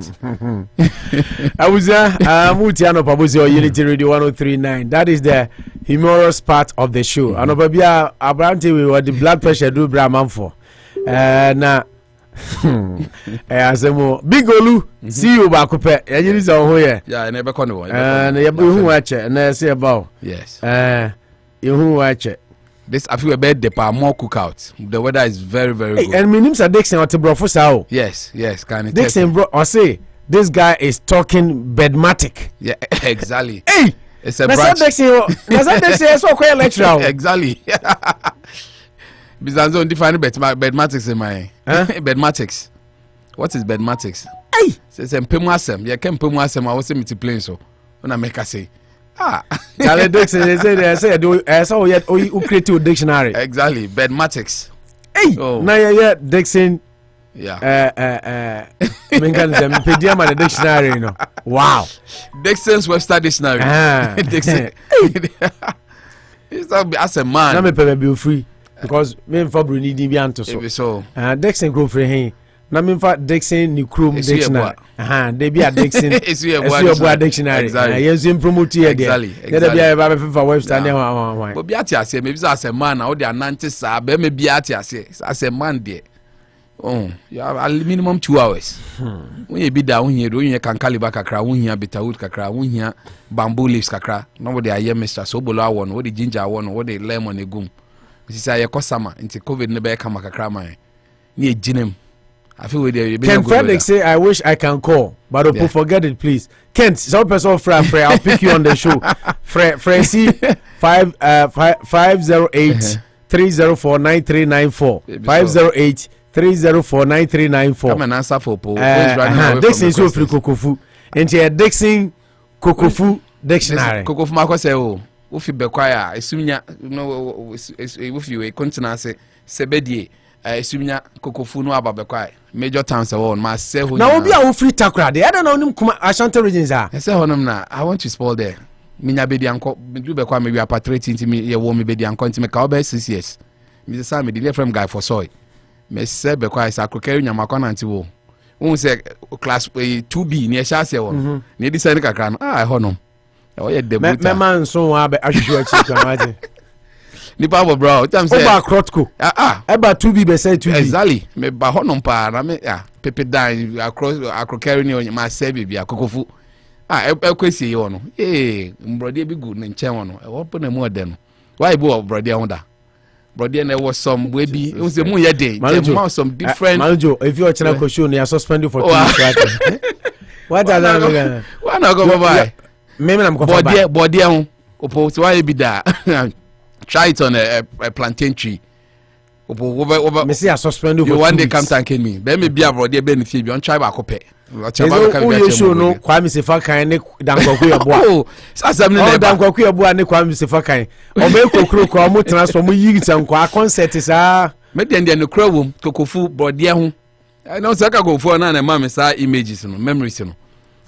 S5: Mutiano Pabuzi Unity Radio 103.9. That is the humorous part of the show. And Obabia Abrante we were the blood pressure do Brahman for. Na asemo Big Olu see you back up. You is on here.
S6: Yeah, I never can.
S5: And you who watch it and say about.
S6: Yes.
S5: You who watch it.
S6: This I feel a bed the more cookouts. The weather is very, very good.
S5: And my name's Dixon or Tibro.
S6: Yes, can it
S5: Dixon bro or say this guy is talking bedmatic.
S6: Yeah, exactly.
S5: Hey!
S6: It's a
S5: branch. That's Dixon so quite lecture.
S6: Exactly. Bizanzo define bedmatics in my bedmatics. What is bedmatics?
S5: Hey!
S6: It's a pemuasem. Yeah, can pemuasem I was saying to play so. When I make a say.
S5: Charlie Dixon, they say, so yet, who create a dictionary?
S6: Exactly, bedmatics.
S5: Hey, now yeah, Dixon.
S6: Yeah.
S5: Pedium and the dictionary, you know. Wow.
S6: Dixon's Webster Dictionary. Dixon. It's not as a man.
S5: Now me pay be free because me for Bruni di bianto so. Dixon go free hin. Na me fa Dixon ni krom dictionary. They be a Dixon. It's your dictionary.
S6: Exactly.
S5: Yes, in promote here there. There be a for Webster there one.
S6: But be atiase maybe as a man now they are 90 sa be me be atiase as a man there. Oh, you have a minimum 2 hours. When you be down here, you can caliber kakra, when you bitter wood kakra, when you bamboo leaves kakra. Nobody are here, Mr. Sobola one, what the ginger one, what the lemon the gum. This is a customer into COVID never come kakra man. Near Jinem. I feel with you.
S5: Ken Frederick say, I wish I can call, but forget it, please. Kent, some person Frey, I'll pick you on the show. Frey C 508 304 9394 508 3049394.
S6: Come and answer for Paul.
S5: Dixon is so free Kokofu. And here Dixon Kokofu dictionary.
S6: Kokofu Marco say, oh, wofi bekwaya esumnya no wofi we continence sebedie esumnya kokofu no aba bekwaya major towns won ma se ho
S5: na obi a wo free takra de ada na onim kuma Ashanti regions a
S6: se honum na I want to spoil there minya bedi anko du bekwa me we patriotic ntimi ye wo me bedi anko ntimi ka oba 6 years me say me dey from guy for soy me se bekwa is akrokari nyama kwana nti wo won say class 2B ne sha se won ne di sani kakra no honum o ye debut
S5: me man so wa be ahwehwe achi kan waje
S6: ni pa bro tam say
S5: oba krotko eba 2B be say 2B
S6: exactly me ba honum pa na me pepe dan akrokari ne ma se bibia kokofu ekwesi yo no mbrode bi gu ne nchen wono e wopo na mu ode no why bo brode honda brode na was some we bi o se mu ye dey some different
S5: manager if you ochina ko show you suspend you for 2 weeks what are that
S6: one go bye
S5: me na mko
S6: body ho opo so why bi da try it on a plantain tree opo
S5: me say suspend you for 2 weeks
S6: one day come thank me be me bia brode be ne fie bi on try ba ko pe
S5: o show no Kwame Sefa kan ne dankwaku yeboa
S6: asam ne
S5: dankwaku yeboa ne Kwame Sefa kan o be kokro ko mo transfer mo yi tankwa concert sa
S6: me de no krawum kokofu body ho na so ka kokofu na na ma me sa images no memories no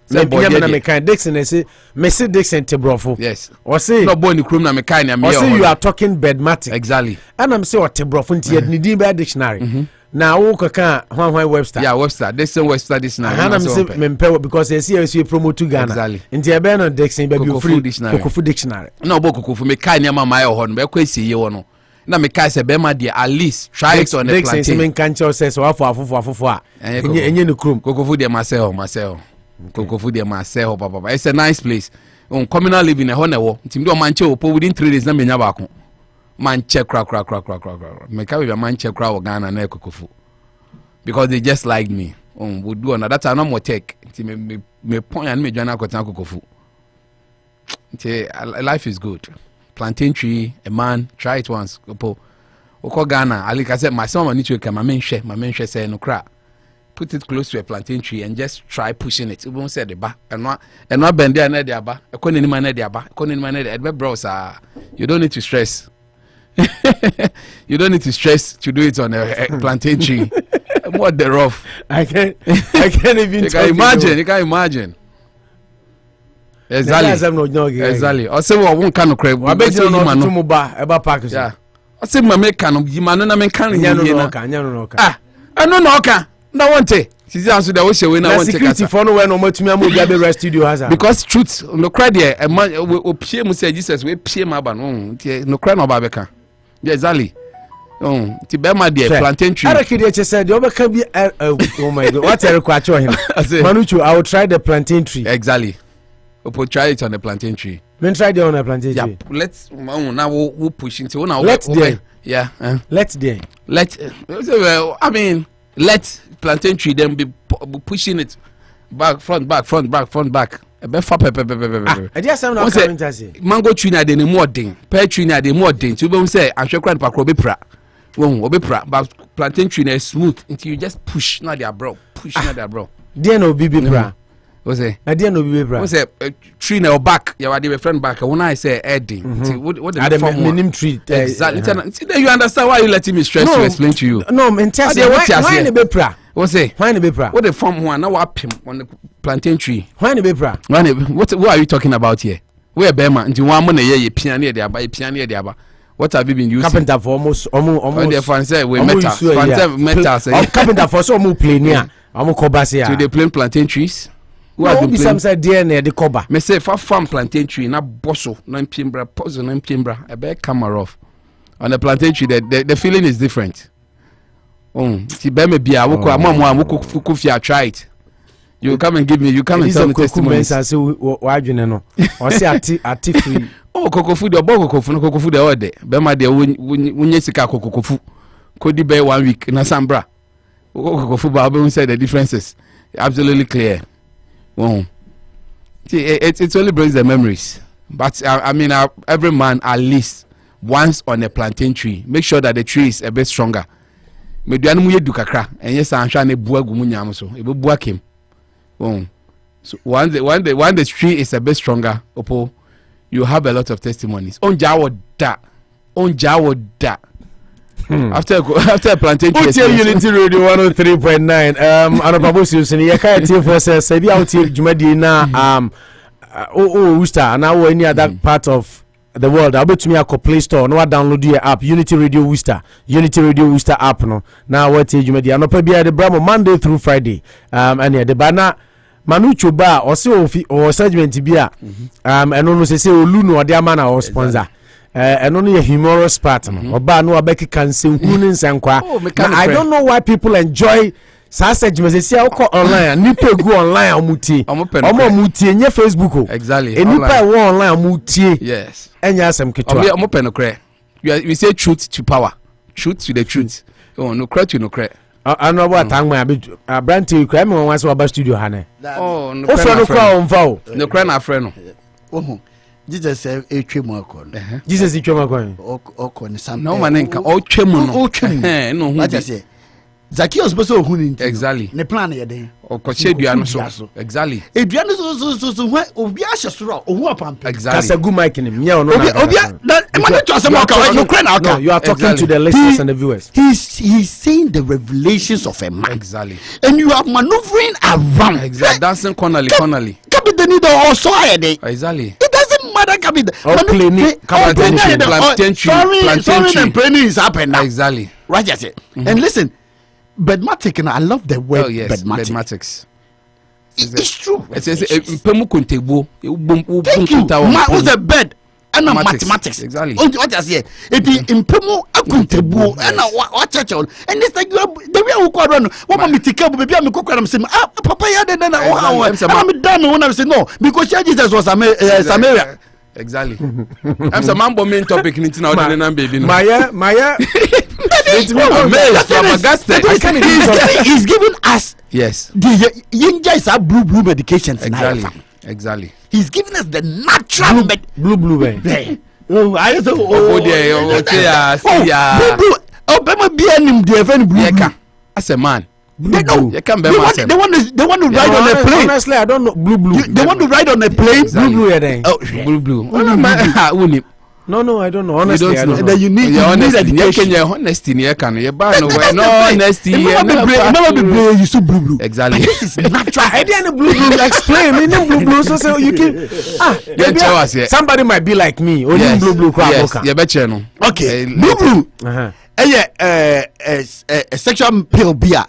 S5: se body na me kan Dixon say Messi Dixon Tebrofo
S6: yes
S5: o say
S6: no born krum na me kan na me
S5: o say you are talking bedmatic
S6: exactly
S5: and I'm say o Tebrofo nti ni din ba dictionary na wo kaka hwan Webster
S6: yeah Webster Dixon Webster dictionary
S5: na say mempe because you promote to Ghana
S6: exactly
S5: nti ebe no Dixon be be free kokofu dictionary
S6: no bo kokofu me kai ne mama ho no be kwesi ye wo no na me kai se be ma dia at least try it on the plantain
S5: Dixon me kan che say so afofo a enye ne krom
S6: kokofu de masel kokofu de masel papa it's a nice place on communal living e ho na wo nti me man che opo within 3 days na menya ba ko man check kra me ka be man check kra Ghana na kokofu because they just like me we do another time no more take me point and me join akotan kokofu life is good plantain tree a man try it once opo oko Ghana ali ka say my son need to come my menhwe say no kra put it close to a plantain tree and just try pushing it we won't say the ba eno bend there na dey aba ekoni ni ma na dey aba ekoni ni ma na dey be bros you don't need to stress you don't need to stress to do it on a plantain tree. What the rough? I can't even. You can imagine. Exactly. I say we won't can crave.
S5: I bet you not to move about Pakistan.
S6: Yeah. I say my make can you man na me can
S5: no
S6: I no okay. No want it. Sisi answer the way we na want
S5: security for no when no matumi am obi be studio has.
S6: Because truth no cry there a man we pie mu say Jesus we pie ma ba no cry no ba be kan. Yeah, exactly. Ti be ma there plantain tree.
S5: I kid you said you can be oh my god what are you kwacho him? Manuchu I will try the plantain tree.
S6: Exactly. We try it on the plantain tree.
S5: Then try it on the plantain tree.
S6: Yeah, let's now we push into now.
S5: Let's there.
S6: Yeah.
S5: Let's there.
S6: I mean let plantain tree then be pushing it back front back. Be fa pepe.
S5: I just am not coming to say.
S6: Mango tree na dey more den. Pear tree na dey more den. So we say ahwekra pa kro be pra. Won obi pra but plantain tree na smooth until you just push na their bro.
S5: There no be pra.
S6: What say?
S5: Na there no be pra.
S6: What say tree na back. You are the friend back. When I say heading. What the form
S5: minim tree.
S6: Exactly. You understand why you letting me stress to explain to you?
S5: No, me tell you why no be pra.
S6: What say?
S5: Why no be pra?
S6: What the form one now up him on the plantain tree.
S5: Why no be pra?
S6: What are you talking about here? Where Bema until one money ye piano there by piano there. What have you been using?
S5: Carpenter for almost
S6: the fans say we metal say
S5: carpenter for so almost play near almost cobase.
S6: So they plant plantain trees.
S5: Who have been some say there near the coba.
S6: Me say for farm plantain tree na bosso na mpimbra puzzle na mpimbra a bit camera off. On the plantain tree the feeling is different. Ti be me bia wo ko amamwa wo ko fia try it. You come and give me you come and tell me testimony.
S5: Say wa adwene no. O say ati free.
S6: Kokofu de obo kokofu de ode be ma de wonye sika kokofu kodi be 1 week na sambra kokofu ba be say the differences absolutely clear. See it only brings the memories, but I mean every man at least once on a plantain tree make sure that the tree is a bit stronger. Me duanu mu yedu kakra enye sa anhwa na bua gumu nyam so e bua kem. So when the tree is a bit stronger opo you have a lot of testimonies. On Jawo da. After a plantain tree.
S5: Unity Radio 103.9. Anopabos using Yaka for says, Sabi out here, Jumadina, Worcester, and now any other part of the world. I'll bet to me a Play Store. No, download your app, Unity Radio Worcester app. No, now what you may Anopabia the Brahmo Monday through Friday. And the banner. Manu Chuba or so or segment Tibia. And no say Luno or Diamana or sponsor. And only a humorous part. Or no Becky can sing Hunins and Qua. I don't know why people enjoy Sausage Messi online. Nipa go online or muti. Muti in your Facebook.
S6: Exactly.
S5: And Nipa online muti.
S6: Yes.
S5: And yes, I'm
S6: open. We say truth to power. Truth to the truth. Oh, no credit to no credit.
S5: I know what time I be brand to crime on once about studio Hane.
S6: Oh,
S5: no friend.
S6: No friend, our friend.
S2: Oh, Jesus said a chimocon.
S5: Jesus is chimocon.
S2: Ocon, some
S6: no man, oh, chimon. No,
S2: what I say. Zacchaeus was so hunting.
S6: Exactly.
S2: The plan here then.
S6: Or Cochebiano. Exactly.
S2: Adrian so what Obiasha straw or what pump.
S6: Exactly.
S5: That's a good mic in him. Yeah, no, you are talking to the listeners and the viewers.
S2: He's saying the revelations of a man.
S6: Exactly.
S2: And you are maneuvering around.
S6: Exactly. Dancing cornerly.
S2: Captain the needle or so
S6: exactly.
S2: It doesn't matter, Captain. Sorry, planning is happening now.
S6: Exactly.
S2: Right, yes. And listen. Bedmatic, and I love the word bedmatics. It's true.
S6: It says Pemukuntebo.
S2: Thank you. Who's the bed? And mathematics.
S6: Exactly.
S2: What I say? It is in Pemu Akuntebo and what church on. And it's like the way I go around. What me take up, maybe I'm cooking. I'm saying, Papa, then I'm done when I say no because Jesus was Samaria.
S6: Exactly. I'm some mambo main topic in now than baby.
S5: Maya.
S2: He's giving us
S6: the
S2: Yinjas are blue medications.
S6: Exactly.
S2: He's giving us the natural
S5: blue.
S2: Oh, I said, blue.
S6: As a man.
S2: They want to ride on a plane.
S5: Honestly, I don't know blue.
S2: They want to ride on a plane.
S5: Blue. No, I don't know. Honestly, I don't know.
S2: Then you need education.
S6: Honesty. Honesty.
S2: Never be blue. You see blue.
S6: Exactly.
S2: This is natural.
S5: I didn't blue. Explain. Blue. So you can. Somebody might be like me. Only blue.
S6: Yes. You betcha no.
S2: Okay. Blue. A sexual pill beer.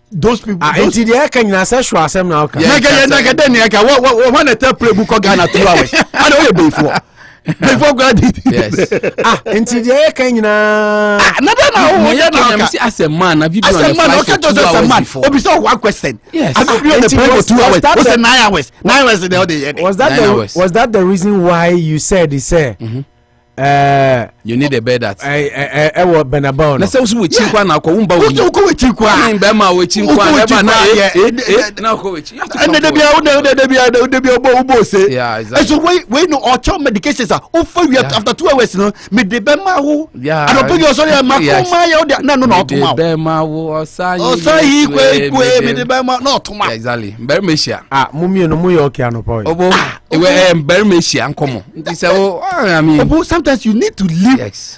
S2: Those people.
S5: Until the can you say sure asem now?
S2: What a tell playbook of Ghana 2 hours. I don't know before. Before God did.
S5: Yes. Until the can you
S6: as a man, have you been
S2: on the flight for 2 hours before? One question.
S6: Yes.
S2: Have you been on the plane for 2 hours? What's the 9 hours? 9 hours in the other.
S5: Was that the reason why you said
S6: you need a bed that
S5: I will Benabon.
S6: Let's also with Chinkwa now. Kumba with Chinkwa. Bema with Chinkwa. And
S2: so wait, no, or child medications are over after 2 hours. No, me de Bema who. Yeah, I don't think you're sorry. No,
S6: Bema who.
S2: Sorry, me de Bema not to my
S6: exactly. Bermesia.
S5: Mummy no more piano boy.
S6: Bermesia and come on. I mean,
S2: sometimes you need to leave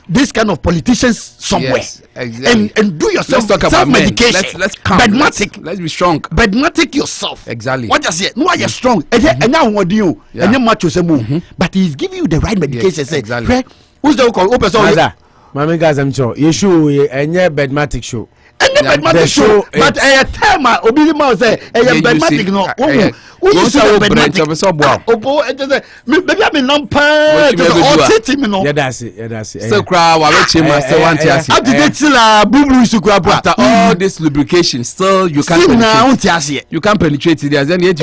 S2: this kind of politicians somewhere and do yourself self-medication.
S6: Let's bedmatic. Let's be strong.
S2: Bedmatic yourself.
S6: Exactly.
S2: What you say? No, you're strong. And now what do you? And then match yourself. But he's giving you the right medication.
S6: Exactly.
S2: Who's the call?
S5: Mami guys, I'm sure you show a bedmatic show.
S2: Bedmatic show, but a time Obama say a bedmatic no. Who say bedmatic? Maybe I'm in non-part or
S5: yeah, that's it.
S6: So crowd,
S2: how did they tell blue
S6: after all this lubrication? Still, you can't penetrate. You can't penetrate it. There's any age.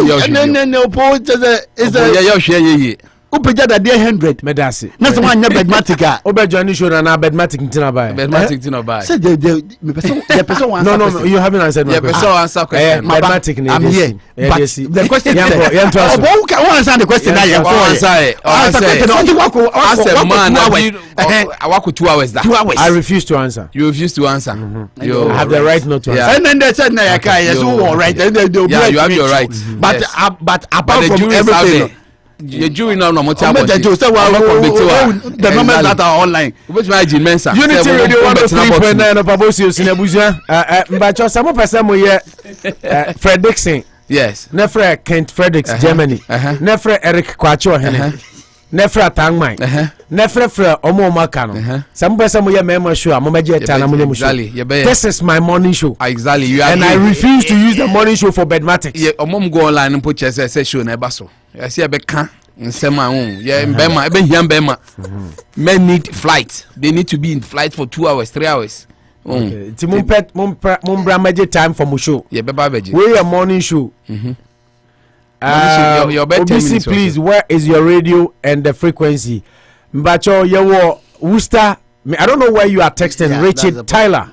S2: Upeja da 100
S5: medasi
S2: na so anya bedmatic
S5: obe journey show na bedmatic ntina buy
S2: say the person wants
S5: no you haven't answered my question
S6: answer question
S2: bedmatic I'm here but the question is who answer the question now you
S6: answer man I work 2 hours that
S2: 2 hours
S5: I refuse to answer.
S6: You refuse to answer.
S5: You have the right not to answer.
S2: And then they said you have your right
S6: but
S2: apart from everything
S6: you jury now no
S2: the numbers that are online.
S6: Which my Mensa.
S5: Unity Radio 103.9 no Pabosio Sinabuzia. Mbacho samo pesa mo ye Fred Dixon.
S6: Yes.
S5: Nefre Kent Fredericks Germany. Nefre Eric Kwacho Hene. Nefre Tangmai. Nefre Omo Makano. Some pesa mo ye memo show amomeje tana mo show. This is my morning show.
S6: Exactly. You
S5: and I refuse to use the morning show for bedmatics.
S6: Yeah, omom go online and put say show na eba so. I see abeka nsema hon. Yeah, mbema ebe hia mbema. Men need flight. They need to be in flight for 2 hours, 3 hours.
S5: Ti mumbra meje time for mo show.
S6: Yeah, beba beje.
S5: We your morning show.
S6: Your bed
S5: OBC, please, where is your radio and the frequency? Mbacho yewo Worcester. I don't know where you are texting.
S2: Yeah,
S5: Richard Tyler.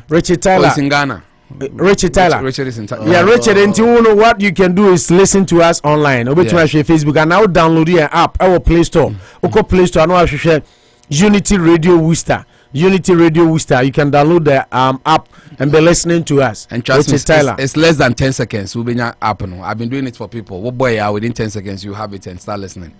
S5: Richard Tyler.
S6: It's in Ghana.
S5: Richard Tyler.
S6: Richard is in Tyler.
S5: Yeah, Richard. And you know what you can do is listen to us online. Over to Facebook and now download the app. Our Play Store. Oko Play Store. I know I should share Unity Radio Worcester. Unity Radio Worcester. You can download the app and be listening to us.
S6: And trust me,
S5: Tyler.
S6: it's less than 10 seconds. We'll be app. I've been doing it for people. What boy, within 10 seconds you have it and start listening.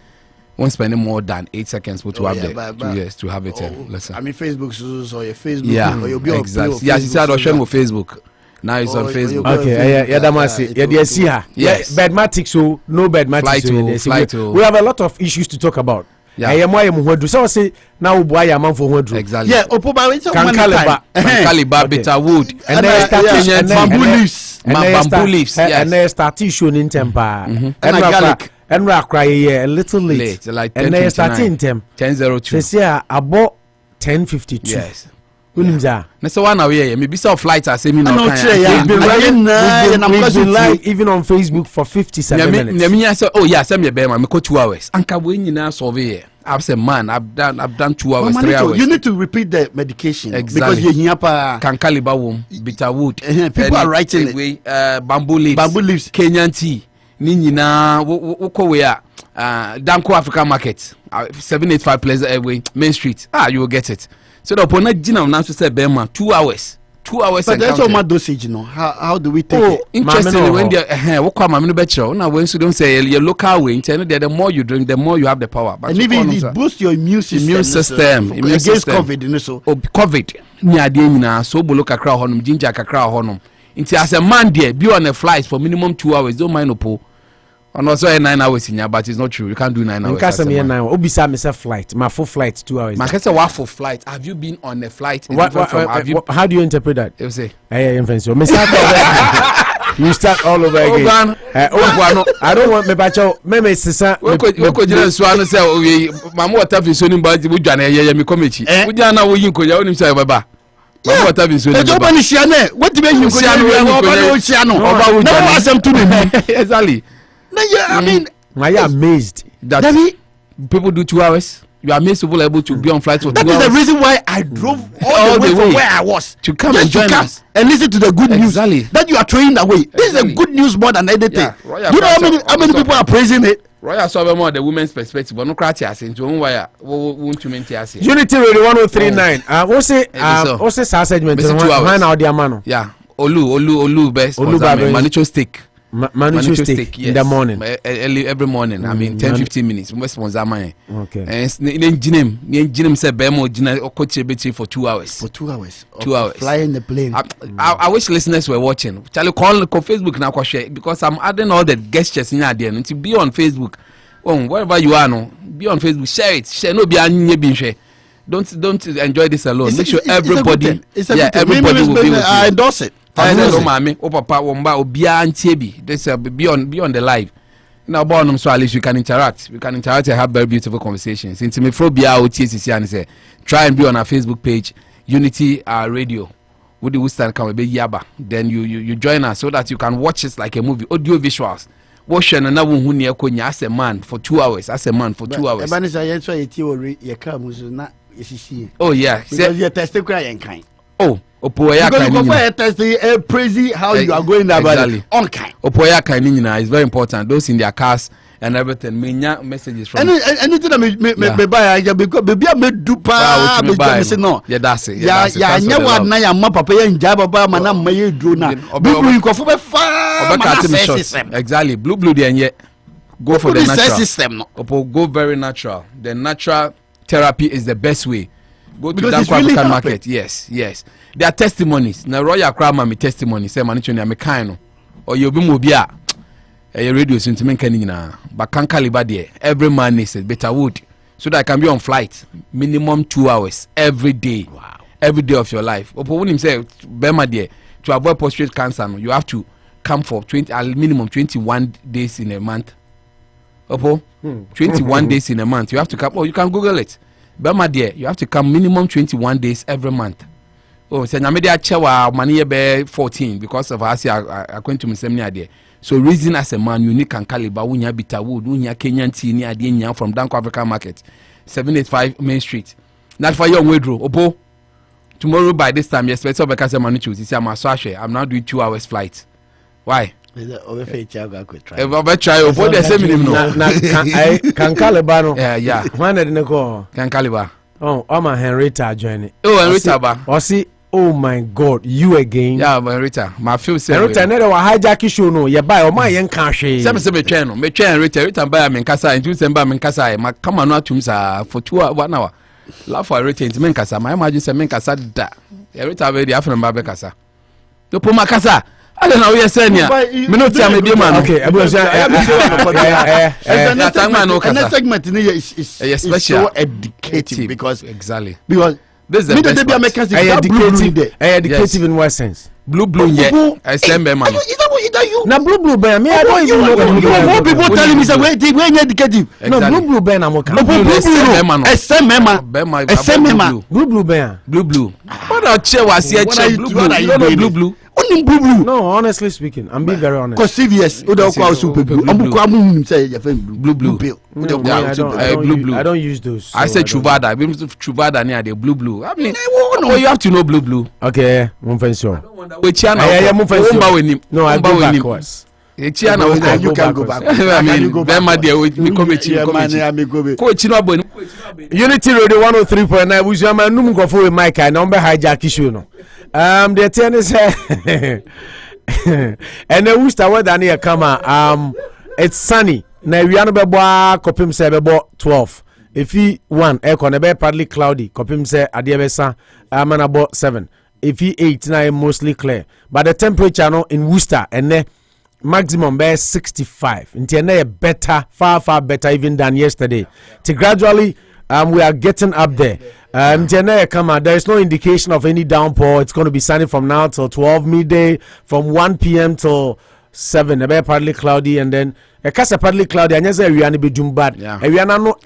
S6: Won't spend more than 8 seconds to have the 2 years to have it and listen.
S2: I mean Facebook or your Facebook.
S6: Yeah,
S2: or you'll be
S6: exactly.
S2: On
S6: yeah, she said Ocean with Facebook. Now it's on Facebook.
S5: Okay, yeah, that must yeah, they see her.
S6: Yes.
S5: Bedmatics, so no bedmatics. We have a lot of issues to talk about.
S6: Yeah.
S5: I am why I'm going to say now why I'm for what
S6: exactly.
S2: Yeah, Opoba it's
S6: Caliber, bitter wood,
S5: and then
S2: bamboo leaves,
S6: bamboo leaves,
S5: and then starting showing in temper, and garlic. And we are crying a little late.
S6: Like
S5: and then starting them
S6: 10:02.
S5: They say about 10:52.
S6: Yes.
S5: Next
S6: one away. Maybe some flights are saying
S5: we've been live even on Facebook for 57 minutes.
S6: Oh yeah, send me a bear. Me go 2 hours. Anka we nyina survey. I've said man, I've done 2 hours, 3 hours.
S2: You need to repeat the medication
S6: exactly.
S2: Because you hear
S6: Kankaliba womb, bitter wood.
S2: People are writing it.
S6: Bamboo leaves, Kenyan tea. Ni nyina woko we are Danko African Market 785 Pleasure Airway Main Street. You will get it. So the opponent Gina now to say Bema 2 hours. 2 hours.
S2: But that's all my dosage, you know. How do we take it?
S6: Interestingly, when they what come I'm better. Now when you don't say your local way, the more you drink, the more you have the power. But
S2: and even it boosts your immune system. Against COVID, you know. So
S6: COVID. Ni ade nyina so bolo kakra honum ginger kakra honum. Inti as a man there be on a flight for minimum 2 hours. Don't mind no. And also 9 hours in here, but it's not true. You can't do 9 hours.
S5: Because I'm 9 hours. Obisa me say flight. My full flight 2 hours.
S6: My say what for flight? Have you been on a flight?
S5: How do you interpret that?
S6: You say.
S5: You start all over again. I don't want me bacho. Me sisa.
S6: We ko jira nsuano say mamu water fi so ni ba ji budwa na ye me komechi. Budwa na wo yin ko ya onim say baba. Mamu water fi so ni.
S2: Ejo bani shia ne. What be yin ko ya no oba shia no. Oba na asem to ni.
S6: Exactly.
S2: I mean,
S5: I am amazed
S6: that people do 2 hours. You are amazed people are able to be on flight for 2 hours.
S2: That is the reason why I drove all the way from where I was
S6: to come and join us
S2: and listen to the good news that you are throwing away. This is a good news more than anything. Yeah. You know how many people are praising it?
S6: Royal saw more the women's perspective, but no criteria into why won't you maintain?
S5: Unity Radio 103.9. What's the segment? Yeah.
S6: Olu best. Manicho steak.
S5: Manicho steak in the morning.
S6: Early every morning. I mean 10-15 minutes.
S5: Okay.
S6: And Jinem said Bemo Jina Okoche Betty for 2 hours.
S2: For 2 hours.
S6: 2 hours.
S2: Flying the plane.
S6: I wish listeners were watching. Charlie call Facebook now share because I'm adding all the gestures in there and to be on Facebook. Wherever you are no, be on Facebook, share it. Share no be an share. Don't enjoy this alone. Make sure everybody everybody will be with you.
S2: I endorse it.
S6: Papa this be on the live. Now born so at least we can interact. We can interact and have very beautiful conversations. Into me phobia OTCC and say try and be on our Facebook page, Unity Radio. With the Worcester come be Yaba. Then you join us so that you can watch it like a movie, audio visuals. Watch and another who near Konya as a man for 2 hours. As a man for 2 hours. Oh yeah.
S2: Because you're testing crying kind.
S6: Oh,
S2: Opoya kind. Praise how you are going there,
S6: exactly.
S2: On kind.
S6: Opoya kind is very important. Those in their cars and everything. Messages from
S2: anything that me buy because baby I made do pa me no.
S6: Yeah, that's it.
S2: Yeah, nyawa na ya ma papa ya nja baba ma na maye dro na. Blue nkofo be fa.
S6: Exactly. Blue there yet. go for the natural
S2: system. No.
S6: Opo, go very natural. The natural therapy is the best way. Go to
S2: Because
S6: Danko
S2: it's really
S6: African
S2: helping.
S6: market. Yes. There are testimonies. Na Royal Crowd me testimony. Say manichoni me kind no. Or you be mobia. Radio sentiment kanina. But can caliber there. Every man needs it. Better wood. So that I can be on flight minimum 2 hours every day.
S2: Wow.
S6: Every day of your life. Opo when him say Bema there to avoid prostate cancer, no, you have to come for minimum 21 days in a month. Opo 21 days in a month. You have to come. Oh, you can Google it. Bema there, you have to come minimum 21 days every month. Oh, say nyame dey achewa money be 14 because of us I going to me there. So reason as a man unique and caliber unya Bitterwood, unya Kenyan tea ni ade nya from Danko African Market, 785 Main Street. Not for your wedro. Opo tomorrow by this time, yes, let's because I'm choose. I'm now doing 2 hours flight. Why?
S2: Over try.
S6: Over try over the same minimum.
S5: Can caliber no.
S6: Yeah.
S5: One at the call.
S6: Can caliber.
S5: Oh, I'm a Henrietta journey.
S6: Oh, Henrietta ba.
S5: Or see, oh my God, you again.
S6: Yeah, Henrietta. My feel say.
S5: Henrietta never hijack show no. You buy or my young cash.
S6: Some me channel. Me channel Henrietta buy me kasa into December me kasa. Ma come on to me for 2 hours 1 hour. Laugh for Henrietta into me kasa. My imagine say me kasa da. Henrietta be the African babe kasa. No puma kasa. I don't know we are saying here. Me no tell me be man.
S5: Okay,
S2: next segment is so educative because
S6: exactly.
S2: Because
S6: this is the best part.
S5: Educative in what sense?
S6: Blue yeah. I send me man.
S2: Is that you?
S5: Na blue bear me I don't even know
S2: what people telling me say we educative.
S5: No blue bear na mo kan. Blue bear.
S6: Blue. What a chair was here blue. You don't know blue.
S2: Only blue.
S5: No, honestly speaking, I'm being very honest.
S2: Cause CVS, we don't call super blue. Say blue.
S6: Blue.
S5: I don't use those.
S6: I said Chuvada. Chuvada near the blue. I mean, you have to know blue.
S5: Okay, I'm very sure. No, I go backwards.
S2: You can go back.
S6: I mean, Bema there with me committee. Coach
S5: Unity Radio 103.9. We shall man go for Mike and number hijack issue no. The tennis and the Worcester weather near Kama. It's sunny. Na we are no be kopim se be 12. If he 1 aircon be partly cloudy, kopim se adiebesa manabo 7. If he 8 na mostly clear. But the temperature no in Worcester and maximum be 65. Intiane better, far better even than yesterday. Gradually we are getting up there. There is no indication of any downpour. It's going to be sunny from now till 12 midday, from 1 p.m. till 7. A bit partly cloudy, and then a cast partly cloudy. And yes, we are be bad. We are not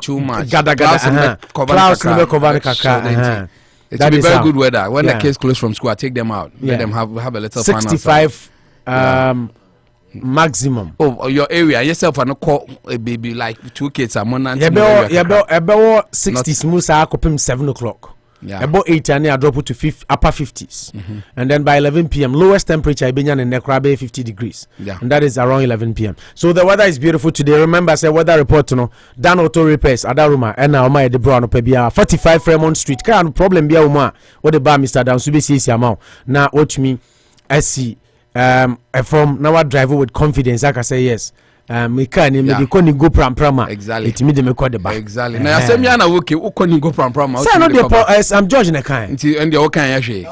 S6: too much.
S5: Clouds cover kaka.
S6: It will be very good weather. When the kids close from school, I take them out. Let them have a little fun outside.
S5: 65 maximum.
S6: Oh, your area yourself and call a baby like 2 kids are more than
S5: about 60s musa kopim 7 o'clock. Yeah. About 8 and I drop it to upper 50s. And then by 11 p.m. lowest temperature Ibinyan and Nekrabe 50 degrees. Yeah. And that is around 11 p.m. So the weather is beautiful today. Remember, say weather report no Dan Auto Repairs Adaruma and now my de Brown Pebia 45 Fremont Street. Can problem be uma what the bar Mr. Dan Subi CC amount. Now watch me I see from now I drive with confidence. I can say yes. Me can me the go pram
S6: exactly.
S5: It me the me call the back
S6: exactly. Now I say me ana work you go pram.
S5: Say no the I'm judging the kind.
S6: And the okay ya she.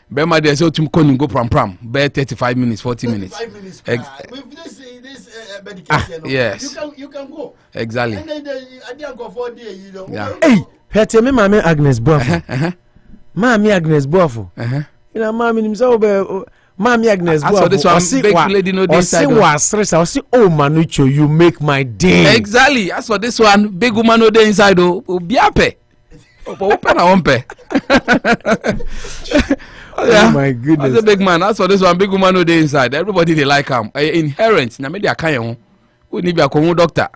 S6: Bema there so to go pram. Be 35 minutes 40 minutes.
S2: With this medication.
S6: Yes.
S2: You can go.
S6: Exactly.
S2: And then I didn't go for a day, you know.
S6: Yeah.
S5: Hey, Pete me mama Agnes Buffo. Mama Agnes Buffo. You know mama himself Mami Agnes
S6: so this one big lady no dey inside.
S5: I see oh Manucho, you make my day.
S6: Exactly. As for this one, big woman no dey inside oh. Obi ape. Open na ompe.
S5: Oh my goodness.
S6: As a big man, as for this one, big woman no dey inside. Everybody they like am. Inherent. Na me dey akan ho. We need be a doctor.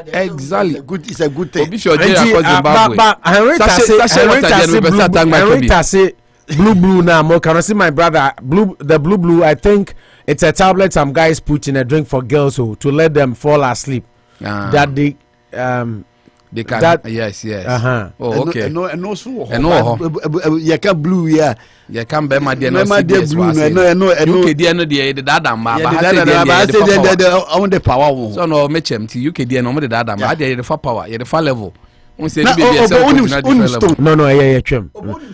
S6: Exactly.
S2: It's a good thing.
S5: But Henrietta say blue now more can I see my brother the blue I think it's a tablet some guys put in a drink for girls to let them fall asleep that
S6: They can.
S5: That,
S6: yes.
S5: Oh,
S6: okay.
S2: And also,
S6: you
S2: can blue, yeah.
S6: You can be my dear.
S2: No, no.
S6: UK dear no dear the dad and ma.
S2: I want the power.
S6: So no, me chem. UK dear no me the dad and ma. Dear the far power. You the far level.
S5: No, chum.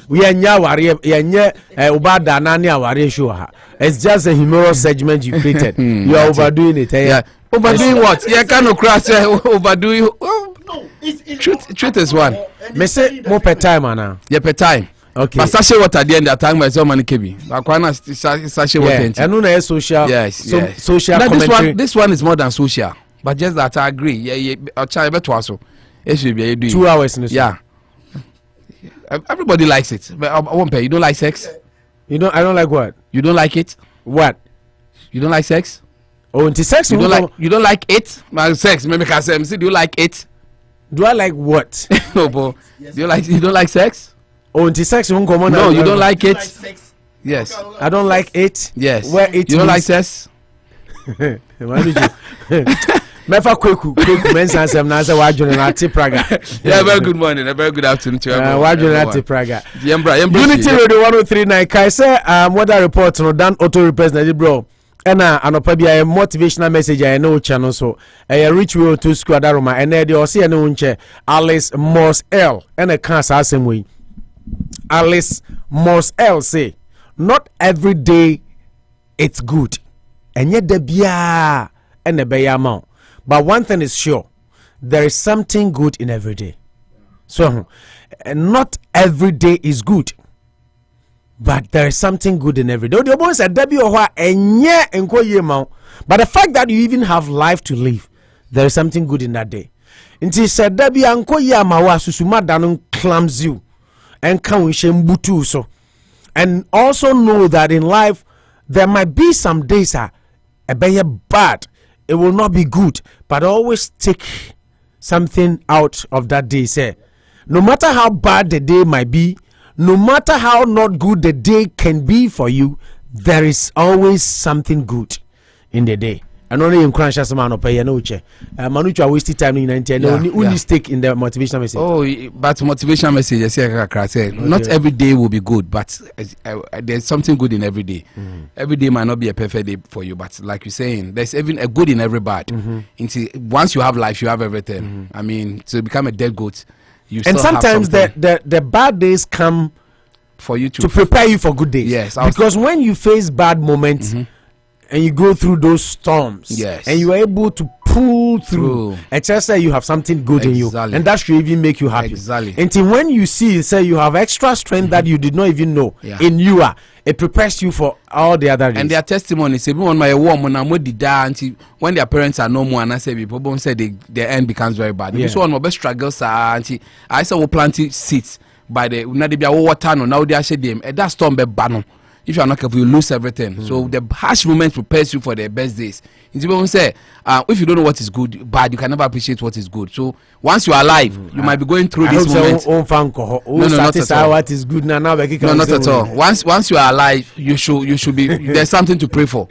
S5: We are now Ubada Nani Awari show. It's just a humorous segment you created. You are overdoing it. Yeah.
S6: Overdoing what? You can't crash overdoing. No, truth is one.
S5: Me say more per time, Anna.
S6: Yeah, per time.
S5: Okay.
S6: But sachet water at the end of the time by so many KB. Aquana sachet water.
S5: And no social.
S6: Yes.
S5: Social
S6: commentary. This one is more than social. But just that I agree. Yeah. I'll try better also. It should be
S5: 2 hours in the
S6: yeah. Everybody likes it. But I won't pay. You don't like sex?
S5: I don't like what?
S6: You don't like it?
S5: What?
S6: You don't like sex?
S5: Oh, into sex?
S6: You don't like it? My sex. Maybe can say, do you like it?
S5: Do I like what?
S6: No, but you don't like sex?
S5: Oh, into sex? No,
S6: you don't like it? Yes.
S5: I don't like it?
S6: Yes.
S5: Where it
S6: you don't like sex?
S5: Why did you? Mefa kweku mensa sem na say wadwene na ate praga.
S6: Yeah, very good morning, a very good afternoon to everyone.
S5: Wadwene na ate praga.
S6: Unity
S5: Radio 1039 kai say weather report no dan auto repairs na bro. Ena anopa bia a motivational message I know channel so reach way to school adaroma ena de o se ene unche Alice Moss L ena kan sa asem we. Alice Moss L say not every day it's good. Enye da bia ena be ya ma. But one thing is sure, there is something good in every day. So, not every day is good, but there is something good in every day. But the fact that you even have life to live, there is something good in that day. Until said clams you and so. And also know that in life there might be some days a bad. It will not be good, but always take something out of that day. Say, no matter how bad the day might be, no matter how not good the day can be for you, there is always something good in the day. And only in crunch as man of pay no che. Manucha wasted time in 90 only stick in the motivational message. Oh,
S6: but motivational message I say not every day will be good, but there's something good in every day. Every day might not be a perfect day for you, but like you're saying, there's even a good in every bad. Once you have life, you have everything. I mean, to become a dead goat, you
S5: and
S6: still
S5: sometimes
S6: have
S5: the bad days come
S6: for you to
S5: prepare you for good days.
S6: Yes,
S5: because when you face bad moments. And you go through those storms,
S6: yes,
S5: and you are able to pull through. And just say you have something good in you, and that should even make you happy.
S6: Exactly.
S5: Until when you see, say you have extra strength that you did not even know in you it prepares you for all the other days.
S6: And their testimonies, everyone my woman and what did until when their parents are no more, and I say people say their end becomes very bad. This one of best struggles until I saw planting seeds by the water now they are them that storm be banner. If you are not careful, you lose everything. So the harsh moment prepares you for the best days. People say, if you don't know what is good, bad, you can never appreciate what is good. So once you are alive, you might be going through this moment.
S5: No, not at all. What is good now? No,
S6: not at all. Once you are alive, you should be. There's something to pray for.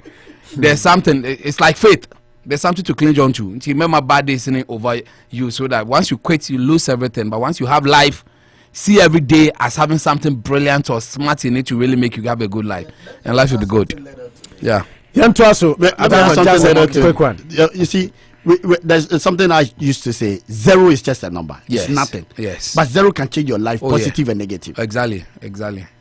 S6: There's something. It's like faith. There's something to cling on to. Remember bad days over you, so that once you quit, you lose everything. But once you have life, see every day as having something brilliant or smart in it to really make you have a good life, and life will be good. Yeah.
S5: Quick one.
S2: You see, there's something I used to say: zero is just a number.
S6: Yes.
S2: It's nothing.
S6: Yes.
S2: But zero can change your life, positive and negative.
S6: Exactly.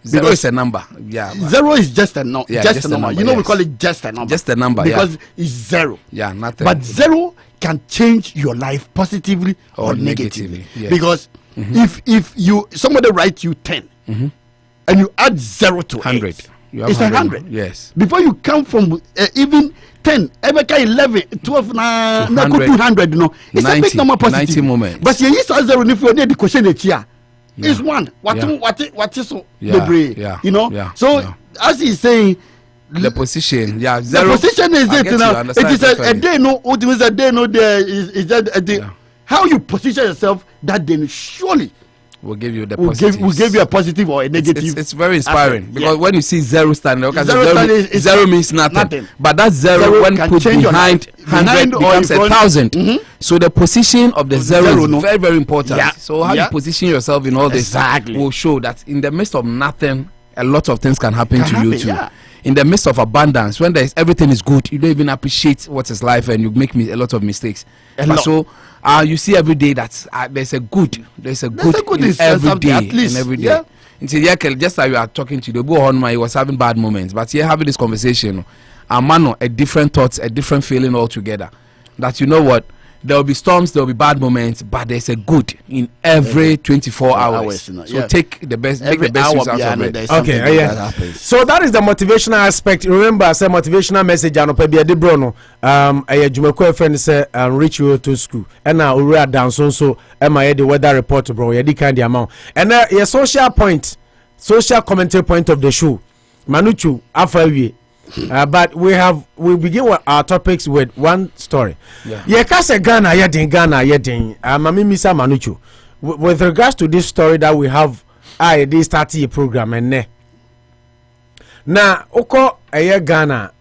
S6: Zero is a number. Yeah.
S2: Zero is just a number. Just a number. You know, we call it just a number.
S6: Just a number.
S2: Because it's zero.
S6: Yeah, nothing.
S2: But zero can change your life positively or negatively.
S6: Yes.
S2: Because if you somebody writes you 10 and you add 0 to
S6: 100,
S2: it's 100.
S6: Yes.
S2: Before you come from even 10, 11, 12, 200, you know, it's 90, a big number positive.
S6: 90 moments.
S2: But you use 0 if you need the question here. It's one. What is so the brain? You know?
S6: Yeah.
S2: So as he's saying,
S6: the position,
S2: zero. The position is it now. It is a day no. It is a day no. There is that a day. How you position yourself that day, surely
S6: will give you the
S2: will give you a positive or a negative.
S6: It's very inspiring because when you see zero standing, zero means nothing. But that zero when put behind 100 becomes 1,000. So the position of the zero is very, very important. So how you position yourself in all this will show that in the midst of nothing, a lot of things can happen to you too. In the midst of abundance, when everything is good, you don't even appreciate what is life, and you make a lot of mistakes. So you see every day that there's a good in every day, at least. In every day. Just like you are talking to the boy on, he was having bad moments, but here having this conversation, a different thoughts, a different feeling altogether. That you know what. There will be storms, there will be bad moments, but there's a good in every 24 hours. So take the best, make the best use out of it.
S5: Okay, so that is the motivational aspect. Remember, I said motivational message. I know Pebby de Bruno. I Jumeko friend say reach you to school, and now we are down so. Am I the weather report, bro? You kind of amount, and your social commentary point of the show, Manuchu Afrawi. But we begin with our topics with one story. Yeah, Kasa Ghana, Yedin, Mami Misa Manuchu. With regards to this story that we have, they started a program and ne. Now, Oko Aya Ghana,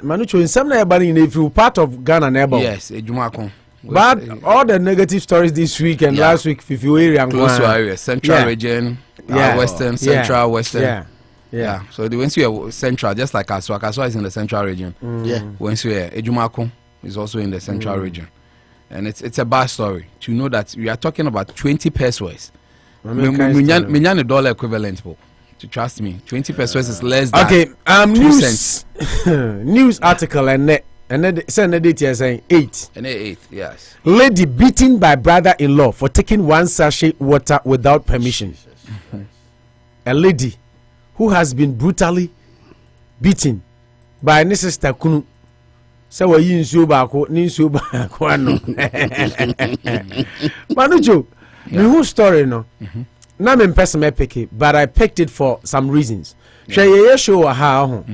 S5: Manuchu, in some neighboring, if you part of Ghana neighbor.
S6: Yes, Ejumako.
S5: But all the negative stories this week and last week, if you area
S6: close to area, central region, western, central, western. Yeah. So the once you are central, just like Kaswa is in the central region. Once you are Ejumako is also in the central region, and it's a bad story to know that we are talking about 20 pesos. Minyan dollar equivalent, to trust me, 20 pesos is less than.
S5: Okay. News news article and send the date saying 8.
S6: And 8, yes.
S5: Lady beaten by brother-in-law for taking 1 sachet water without permission. A lady who has been brutally beaten by Sister Kunu. So we yin so bako, nin so bako ano. Manujo, the whole story no. Na me person me pick it, but I picked it for some reasons. She show ha ho.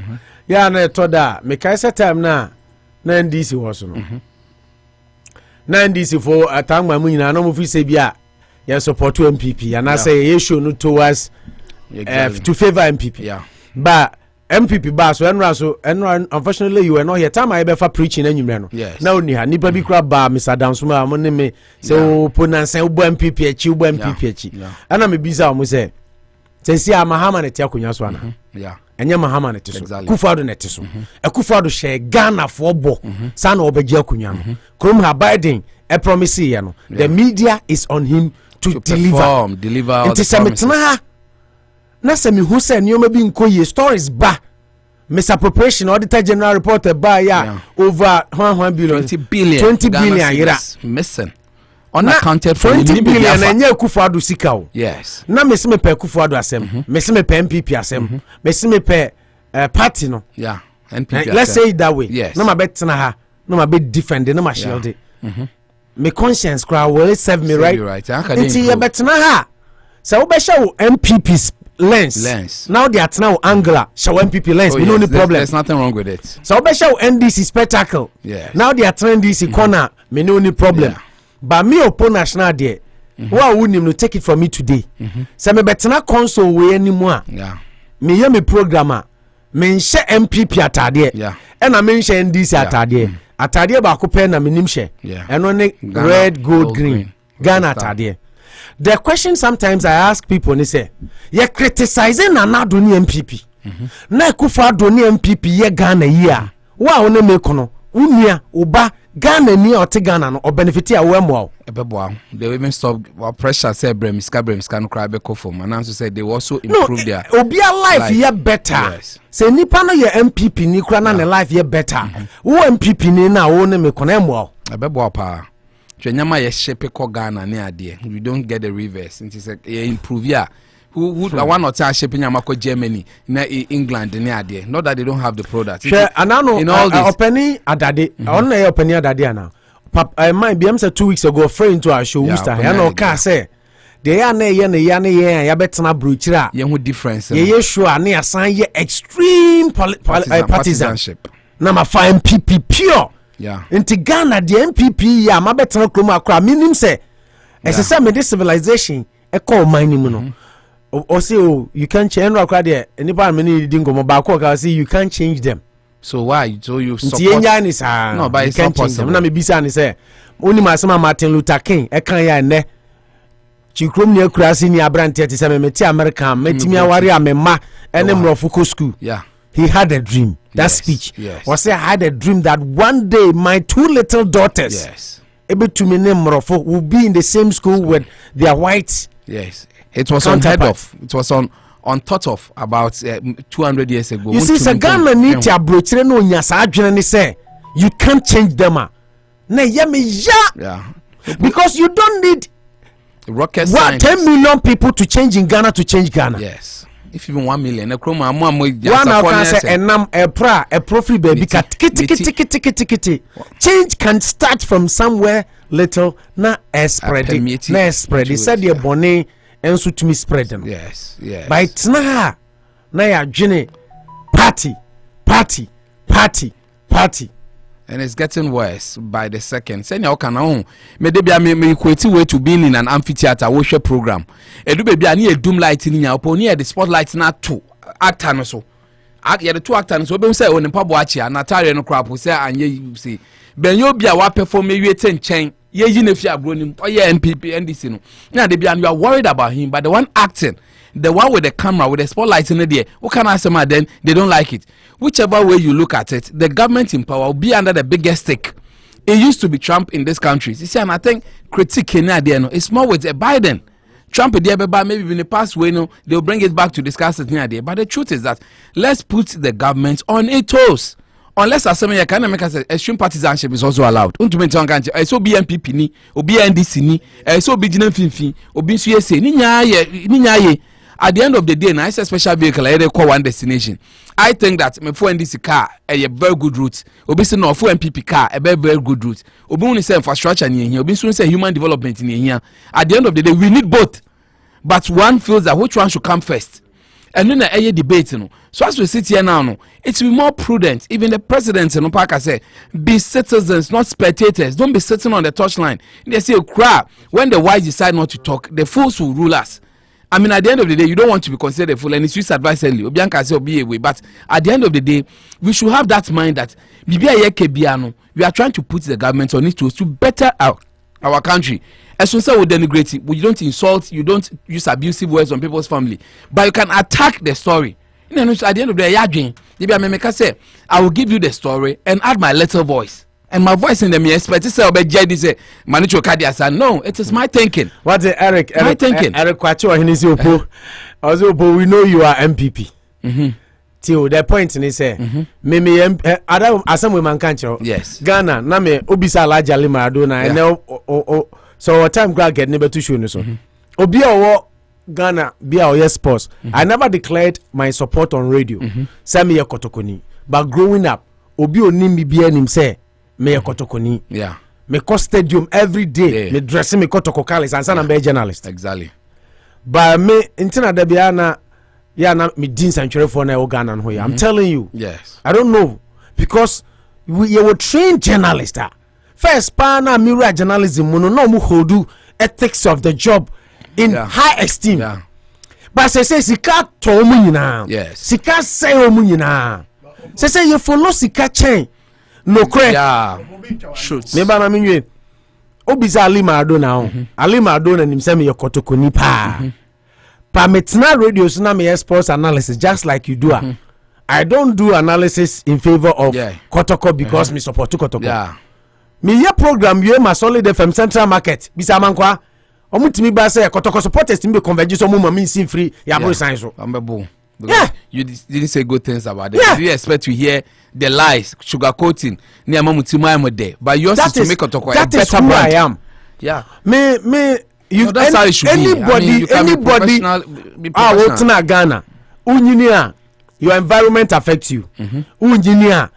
S5: Ya na to da, me kai set time na NDC was no. Na NDC for atangma mu nyina no mo fi se bia ya support MPP and I say ye show no towards to favor MPP. But MPP bas and unfortunately you were not here. Time I ever preaching and you know. Now ni ha nipa bi kra ba Mr. Dansuma mo ne me so pona say ubo MPP echi ubo MPP echi. Ana me biza mo say si Mahama ne tia kunya so ana. Enye Mahama ne tiso. Kufado ne tiso. E Kufado she Ghana for bo. Sa na obegia kunya no. Krom ha Biden e promise ye no. The media is on him to deliver all the promises. Nasa mi hu se nyoma bi nko ye stories ba misappropriation auditor general report ba ya over 1 billion 20 billion yira
S6: missing unaccounted for
S5: 20 billion na nya Akufo-Addo sika o.
S6: Yes.
S5: Na mesi me pe Akufo-Addo asem mesi me pe MPP asem mesi me pe party no.
S6: Yeah, NPP.
S5: Let's say it that way.
S6: Yes.
S5: Na ma betena ha na ma be defend na ma shield me conscience cry will serve me right. Nti ye betena ha so we be show MPP's lens. Now they are now Angela show MPP lens. We no problem.
S6: There's nothing wrong with it.
S5: So we show NDC spectacle.
S6: Yeah.
S5: Now they are NDC corner. Me no problem. But me oppose national there. Why wouldn't you take it from me today? So me better console we anymore.
S6: Yeah.
S5: Me hear me programmer. Me share MPP atade.
S6: Yeah.
S5: And I me share NDC atade. Atade ba ko pen na me nim share.
S6: Yeah.
S5: And only red, gold, green. Ghana atade. The question sometimes I ask people, they say, "You're criticizing Nana ni MPP. Na Akufo-Addo ni MPP ye Ghana here. Wa one make no. Unia uba Ghana ni ote Ghana no or benefit ya wemo."
S6: They even stop pressure say bremiska no cry be kofom and also say they also improve their
S5: obia life ye better.
S6: Yes.
S5: Say nipa no ye MPP ni kra na ne life ye better. Wo MPP ni na wo ne me kono emo.
S6: Ebebo pa. Nyama ye shape ko Ghana ne ade. You don't get the reverse. It is improve ya. Who one or two shipping nyama ko Germany na England ne ade. Not that they don't have the product.
S5: Sure, anano opening adade. On na opening adade ana. I might be 2 weeks ago friend to our show Worcester. I know ka say they are na ya betena brochira.
S6: Ye hu difference.
S5: Ye sure na asan ye extreme partisanship. Na ma fa MPP pure.
S6: Yeah.
S5: Inti Ghana the MPP ya ma betena krom akra minim say ese say me this civilization e call mining mu no or say oh you can't change no akra de enipa many dingo mo ba ko ka say you can't change them.
S6: So why? So you support?
S5: No, but it's not possible. Na me bisa ni say oni masema Martin Luther King e kan ya ne chikrom ne akurasi ni abrante te say me ti America metimi aware amema ene mrofuko school.
S6: Yeah.
S5: He had a dream. That speech was say I had a dream that one day my 2 little daughters able to me name mrofo will be in the same school with their white.
S6: Yes. It was unheard of. It was unthought of about 200 years ago.
S5: You see, Ghana need to abrochire no nyasa adwene ni say you can't change them. Na yeah. Because you don't need
S6: rocket science.
S5: 10 million people to change in Ghana to change Ghana.
S6: Yes. If even 1 million, one
S5: can say enam a profit baby kiti. Change can start from somewhere little na spread. Na spread. He said your bonnet and so to me spread them.
S6: Yes.
S5: But it's na ya jene party.
S6: And it's getting worse by the second. Say now can on. Me dey be me equate way to being in an amphitheater worship program. Edu baby ani a doom light ni nya opo ni the spotlight na to actor no so. Ya the 2 actors so be say on mpa boachi anatare no crap say anye you say. Benyo bia wa perform we tenchen ye yi na fi abro nim. Oye MPP NDC no. Na dey be you are worried about him, but the one acting, the one with the camera with the spotlight in there, what can I say then they don't like it. Whichever way you look at it, the government in power will be under the biggest stake. It used to be Trump in this country. You see, and I think critique it's more with Biden. Trump maybe in the past way, they'll bring it back to discuss it here. But the truth is that let's put the government on its toes. Unless assembly can make us extreme partisanship is also allowed. So BNPP ni, or BNDC ni, so be Finfi, or BCSA, ni. At the end of the day, now it's a special vehicle. I call one destination. I think that my for NDC car a very good route. Obviously, no for MPP car a very good route. Obviously, say infrastructure in here. Obviously, say human development in here. At the end of the day, we need both. But one feels that which one should come first. And then a debate, So as we sit here now, it will be more prudent. Even the president, Parker said, be citizens, not spectators. Don't be sitting on the touchline. They say, crap. When the wise decide not to talk, the fools will rule us. I mean, at the end of the day, you don't want to be considered a fool, and it's used advisedly. Obianka say be away, but at the end of the day, we should have that mind that we are trying to put the government on it to better our country. As soon as we denigrate it, you don't insult, you don't use abusive words on people's family, but you can attack the story. At the end of the day, I will give you the story and add my little voice. And my voice in the me expect to say Manicho Kadia. No, it is my thinking.
S5: What's it, Eric?
S6: My thinking.
S5: Eric Kwacho and his Opo. Also, we know you are MPP. Till the point in his say, Mimi Adam Asam women can't you?
S6: Yes. Ghana,
S5: Name Obisa Laja Limaradona, and now so what time grad get never to show so. Obia Ghana be our yes sports. I never declared my support on radio. Sami Kotokoni. But growing up, Obio Nimbi Bianim say. Me kotokoni.
S6: Yeah.
S5: Me co stadium every day. Me dressing me kotoko kalis and son be journalist.
S6: Exactly.
S5: But me intina de biana ya na me din sanctuary for na Ghana no here. I'm telling you.
S6: Yes.
S5: I don't know because you were trained journalist. First pana mirror journalism no mu hold ethics of the job in high esteem.
S6: Yeah.
S5: But say sika to omu nyina.
S6: Yes.
S5: Sika say omu nyina. Say you follow sika chain. No credit.
S6: Yeah. Shoot.
S5: Neba na minwe. Obisa Ali Maradona. Ali Maradona nimseme ye kotokoni pa. Pa metina radio so na me sports analysis just like you do. I don't do analysis in favor of Kotoko because me support to Kotoko.
S6: Yeah.
S5: Me ye program you ma solid FM Central Market. Bisa mankwa. Omutimi ba say Kotoko supporters timi be converge so mo ma sin free ya boy sign so.
S6: Ambebo. Yeah. You didn't say good things about it. Yeah. You expect to hear the lies, sugarcoating, near Mamutima, but yours is to make a talk.
S5: That is who I am.
S6: Yeah.
S5: Me, you.
S6: That's how it should
S5: anybody,
S6: be. I mean, you
S5: Be professional. Ghana. Engineer, your environment affects you. Engineer,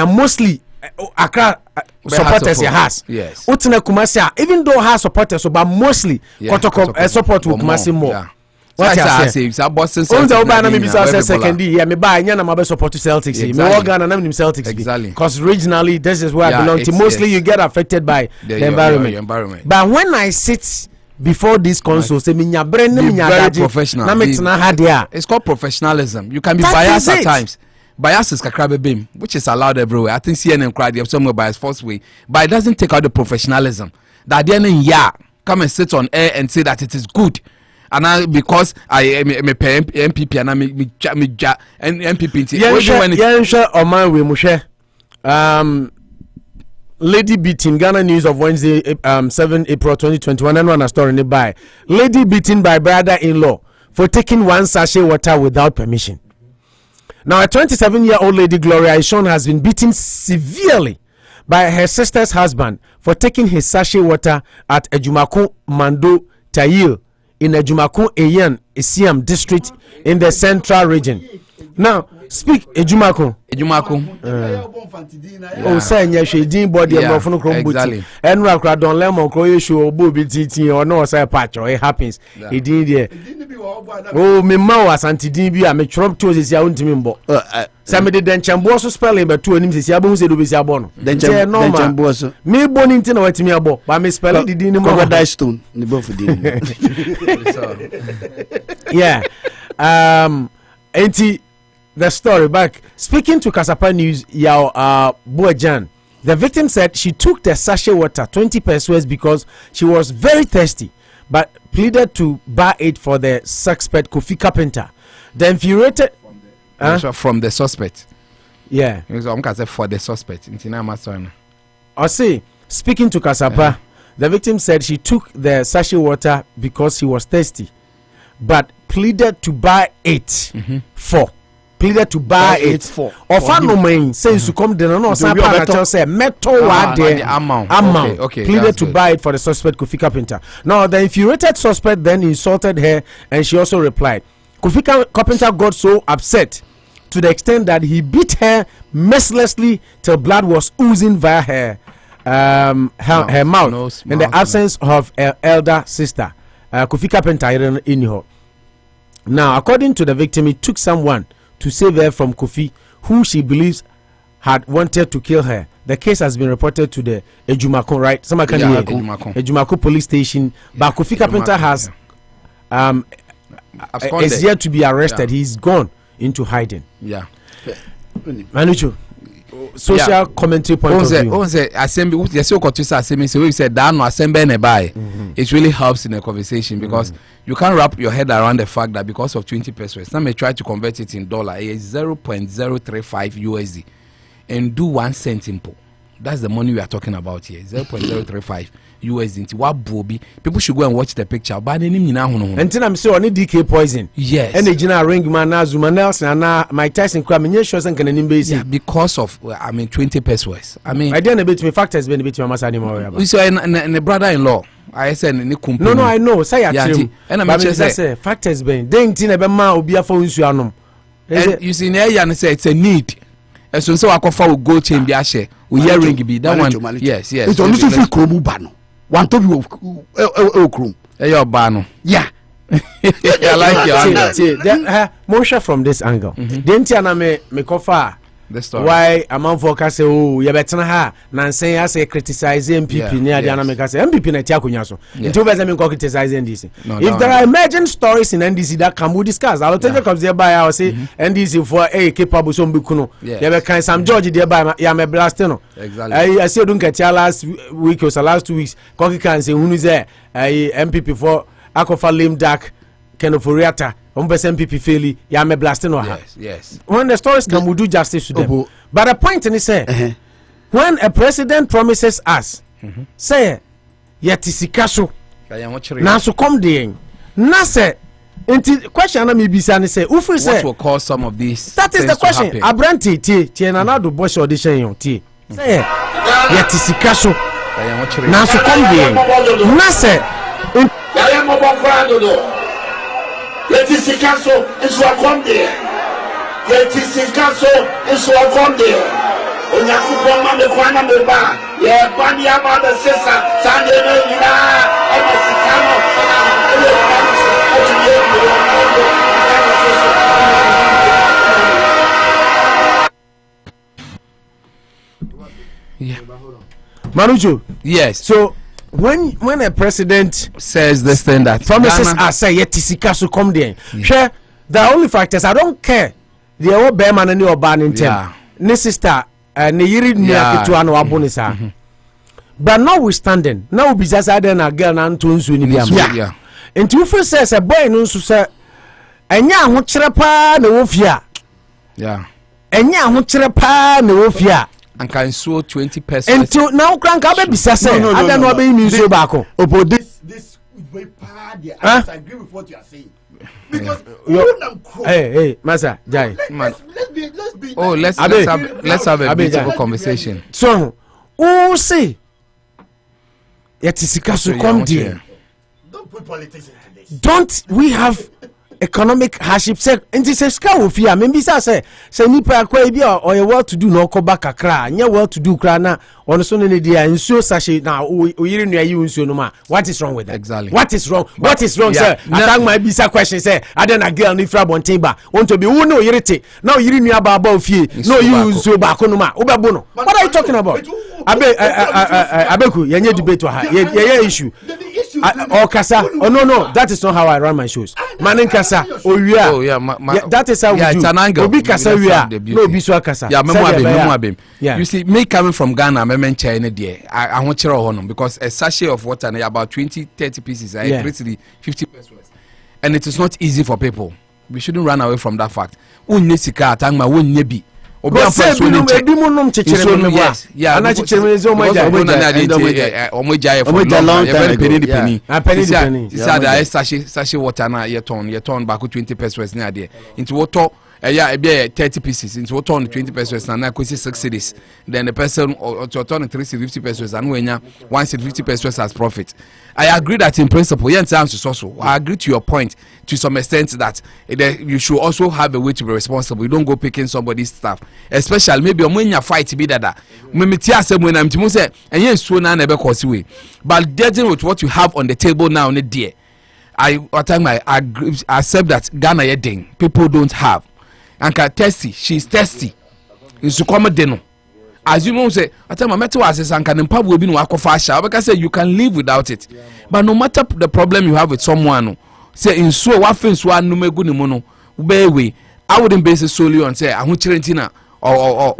S5: mostly Accra supporters has.
S6: Yes.
S5: Kumasi, even though has supporters, but mostly Kotoko support will Kumasi more.
S6: Yeah. What I say is Boston.
S5: Second year, me buy na my support to Celtics. Me Ghana na Celtics.
S6: Exactly.
S5: Because regionally, this is where I belong to. Mostly, you get affected by the environment.
S6: Your environment.
S5: But when I sit before this console say minya brand
S6: Be
S5: minya
S6: very
S5: daji
S6: professional.
S5: na metena ha dia.
S6: It's called professionalism. You can be
S5: That
S6: biased
S5: is
S6: at
S5: it.
S6: times. Bias is kakrabe bim, which is allowed everywhere. I think CNN cried if somewhere bias first way, but it doesn't take out the professionalism. That then come and sit on air and say that it is good. And I, because I am a MPP and I me MPP.
S5: Yeah, on my way, Mushe. Lady beaten Ghana News of Wednesday, 7 April 2021. And one a story nearby. Lady beaten by brother-in-law for taking one sachet water without permission. Now, a 27-year-old lady, Gloria Ishon, has been beaten severely by her sister's husband for taking his sachet water at Ejumako Mando Tayil in Ejumako Eyan Isiam district in the central region. Now, speak Ejumako. Oh, say you should din body of no chrome booty. And Rakra don't lemon crow show booby tea or no say patch or it happens. He did there. Oh, me ma was anti-DB. I make Trump to his own team. Somebody then chambo so spelling but two names is Yabu said to be Sabon. Then chambo. Me born into what me about, but me spelling the dinner crocodile stone. The both of yeah. Anti the story back. Speaking to Kasapa News, Yao Boajan, the victim said she took the sachet water 20 pesos because she was very thirsty, but pleaded to buy it for the suspect Kofi Carpenter. The infuriated
S6: from the suspect.
S5: Yeah.
S6: For the suspect.
S5: I say, speaking to Kasapa, the victim said she took the sachet water because she was thirsty, but pleaded to buy it for. Pleaded to buy it for. Or no man says to come there no say metal amount.
S6: Okay,
S5: pleaded to buy it for the suspect Kofi Carpenter. Now the infuriated suspect then insulted her and she also replied. Kofi Carpenter got so upset to the extent that he beat her mercilessly till blood was oozing via her mouth in the absence of her elder sister. Kofi Carpenter in her. Now, according to the victim, it took someone to save her from Kofi, who she believes had wanted to kill her. The case has been reported to the Ejumako, right? Ejumako police station. But Kofi Carpenter has is yet to be arrested. He's gone into hiding.
S6: Yeah.
S5: Manucho, social commentary point of view.
S6: It really helps in a conversation because you can't wrap your head around the fact that because of 20 pesos, now may try to convert it in dollar, it's 0.035 USD and do 1 cent import. That's the money we are talking about here. 0.035 USD. What booby? People should go and watch the picture. But
S5: and I'm saying only DK poison.
S6: Yes.
S5: And the general ring man Zuma Nelson and Mike Tyson crime. Sure and can base.
S6: Yeah, because of 20 pesos. I
S5: didn't a bit me factors been a bit my anymore.
S6: We saw and the brother-in-law. I said
S5: no, I know. Say and I'm say factors been. Then Tina Bema will be a phone suanum.
S6: And you see, and say it's a need. As soon as I will go change the ashe. We hear ring be that one. Yes. It's
S2: only so feel kromu bano. One to you krum.
S6: Your bano.
S2: Yeah.
S6: I like your angle.
S5: Moshe from this angle. Then Tiana me kofa.
S6: The story.
S5: Why a man for say oh you better ha Nancy as a criticize MPP near the Anamika say MPP na tiakunyaso. Into be me criticize NDC. If there are emergent stories in NDC that can we discuss, I'll take comes there by I will say NDC for capable some bikuno. You be kind some George there by ya me blastino.
S6: Exactly.
S5: I see don't get last week or last 2 weeks Koki can say who is there MPP for Akofa lame dark kind of Furiata. MPP fairly, ya me blasting or
S6: yes.
S5: When the stories come, we do justice to them. But the point in it say, when a president promises us, say, yet is castle, now so come there. Now say, question I may be saying, say, Ufri say,
S6: what will cause some of these?
S5: That is the question. Abranti, and another bush audition, say, yet is castle, now so come there. Now say,
S7: Yet is the castle, and so I come there. Yet is the castle, and so I come there. On your coupon, the Kwana Meba, yeah, Bandia, Mother Sessa, Sunday, and
S5: Marujo.
S6: Yes.
S5: So when a president
S6: says this thing that
S5: promises us say yetisika so come there. Share the only factors I don't care. The old bear man and your ban in ten. Ne sister ne yiri nua ketua na wabo ne sa. But notwithstanding, now be just add a girl na nto nsu ni biam.
S6: Yeah.
S5: Nti wo feel say boy no nsu say enya ho kire pa na wo fia.
S6: Yeah.
S5: Enya ho kire pa na wo fia.
S6: And can show 20%.
S5: Until now crank be bisa say ada no be mi nsu baako.
S2: Opo this way pa there. I disagree with what you are saying. Because
S5: hey masa jai
S2: let's be
S6: let's have a beautiful conversation.
S5: So who say yetisika so come there.
S2: Don't put politics into this.
S5: Don't we have economic hardship say nti say ska wo fia me bisa say nipa akwa bi or you well to do no koba kakra nya well to do kra na ono so ne dia nsuo sachet na oyiri nua yi nsuo no ma what is wrong with that?
S6: Exactly.
S5: What is wrong sir? Atang my bisa question say adena girl ni fra bonten ba onto be wo na oyiri te na oyiri nua ba ofie no yi nsuo ba ko no ma wo bebo no. What are you talking about? Abeku yenye debate ha ye issue kasa no that is not how I run my shows. Manin kasa that is how we do.
S6: It's an angle.
S5: Obi kasa no obi so kasa.
S6: You see, me coming from Ghana, me mention there. I want to honor because a sachet of water about 20-30 pieces. I agree to the 50 pesos, and it is not easy for people. We shouldn't run away from that fact. Unisika tangma nebi.
S5: Yes,
S6: sachet water na ye ton back 20 pesos na there into water 30 pieces into what on 20 pesos and now 6 cities. Then the person or turn 350 pesos and when 150 pesos as profit. I agree that in principle, I agree to your point to some extent that you should also have a way to be responsible. You don't go picking somebody's stuff, especially maybe when you fight to be that. When I'm to say, and yes, so now never cause way. But dealing with what you have on the table now, dear, I accept that Ghana yeding people don't have. And thirsty, she's thirsty. It's to come deno. As you know, say, I tell my metal as and can empower will be no aquafasha because say you can live without it. But no matter the problem you have with someone, say in so what things one no me good mono, way. I wouldn't base it solely on say I want Chirentina or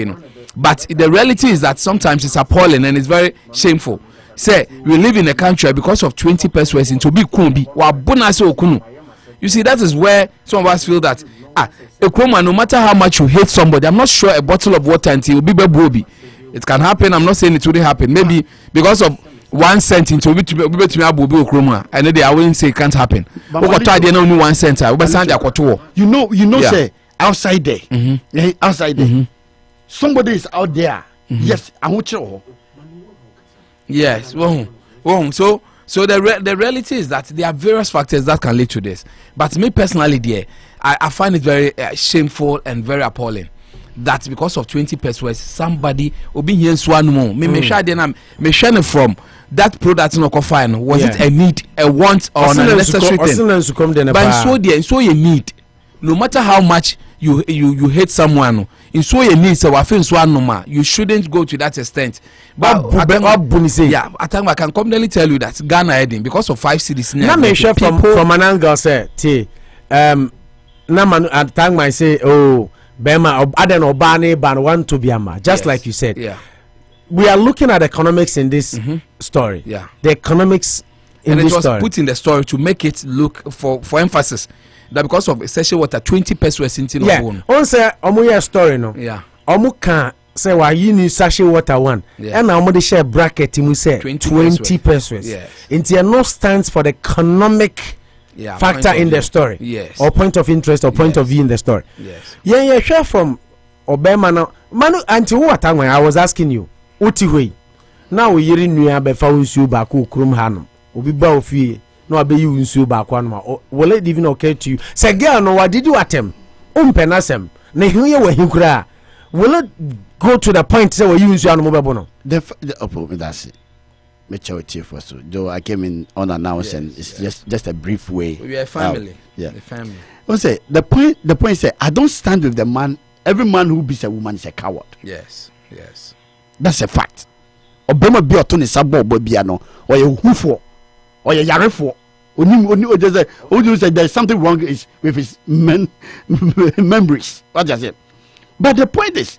S6: no. But the reality is that sometimes it's appalling and it's very shameful. Say we live in a country because of 20 pesos into big kumbi wa bonus okunu. You see, that is where some of us feel that no matter how much you hate somebody, I'm not sure a bottle of water until it will be baby. It can happen. I'm not saying it wouldn't happen. Maybe because of 1 cent into and then I wouldn't say it can't happen. Only 1 cent.
S2: You know, say outside there, outside there, somebody is out there. Yes, I want you.
S6: Yes, so the reality is that there are various factors that can lead to this. But me personally, dear, I find it very shameful and very appalling that because of 20 pesos, somebody will be here one more. Me share from that product no fine. Was it a need, a want, or a necessary thing? But so you need. No matter how much you hate someone, in so you need you shouldn't go to that extent. But I can confidently tell you that Ghana heading because of 5 cities now.
S5: Me share from an angle say at time I say Bema Aden Obane ban want to be ama just like you said.
S6: Yeah.
S5: We are looking at economics in this story.
S6: Yeah.
S5: The economics in
S6: and
S5: this
S6: it was
S5: story.
S6: put in the story to make it look for emphasis that because of sachet water 20 pesos into
S5: no on say omo story no.
S6: Yeah.
S5: Omo can say why you need sachet water one. And now omo share bracket mu say 20 pesos.
S6: Yes.
S5: It no stands for the economic factor in the story.
S6: Yes.
S5: Or point of interest or point of view in the story.
S6: Yes.
S5: Yeah, share from Obama now. Manu until what time I was asking you. Uti way. Now we yiri nua be fa nsuo ba ko krum hanom. Obi ba ofie no abe yi nsuo ba ko anoma. Will it even occur to you? Say girl no what did you attempt? Umpenasem. Na hiye we hinkura. Will it go to the point say we use nsuo anoma be bono?
S2: The that's it. Maturity first. Though I came in unannounced and it's just a brief way.
S6: We are a family.
S2: Yeah.
S6: The family.
S2: Say the point is I don't stand with the man. Every man who beats a woman is a coward.
S6: Yes. Yes.
S2: That's a fact. obema bi oto ne sabo obo bia no oye hufo oye yarefo oni say there's something wrong with his memories. What does it? But the point is,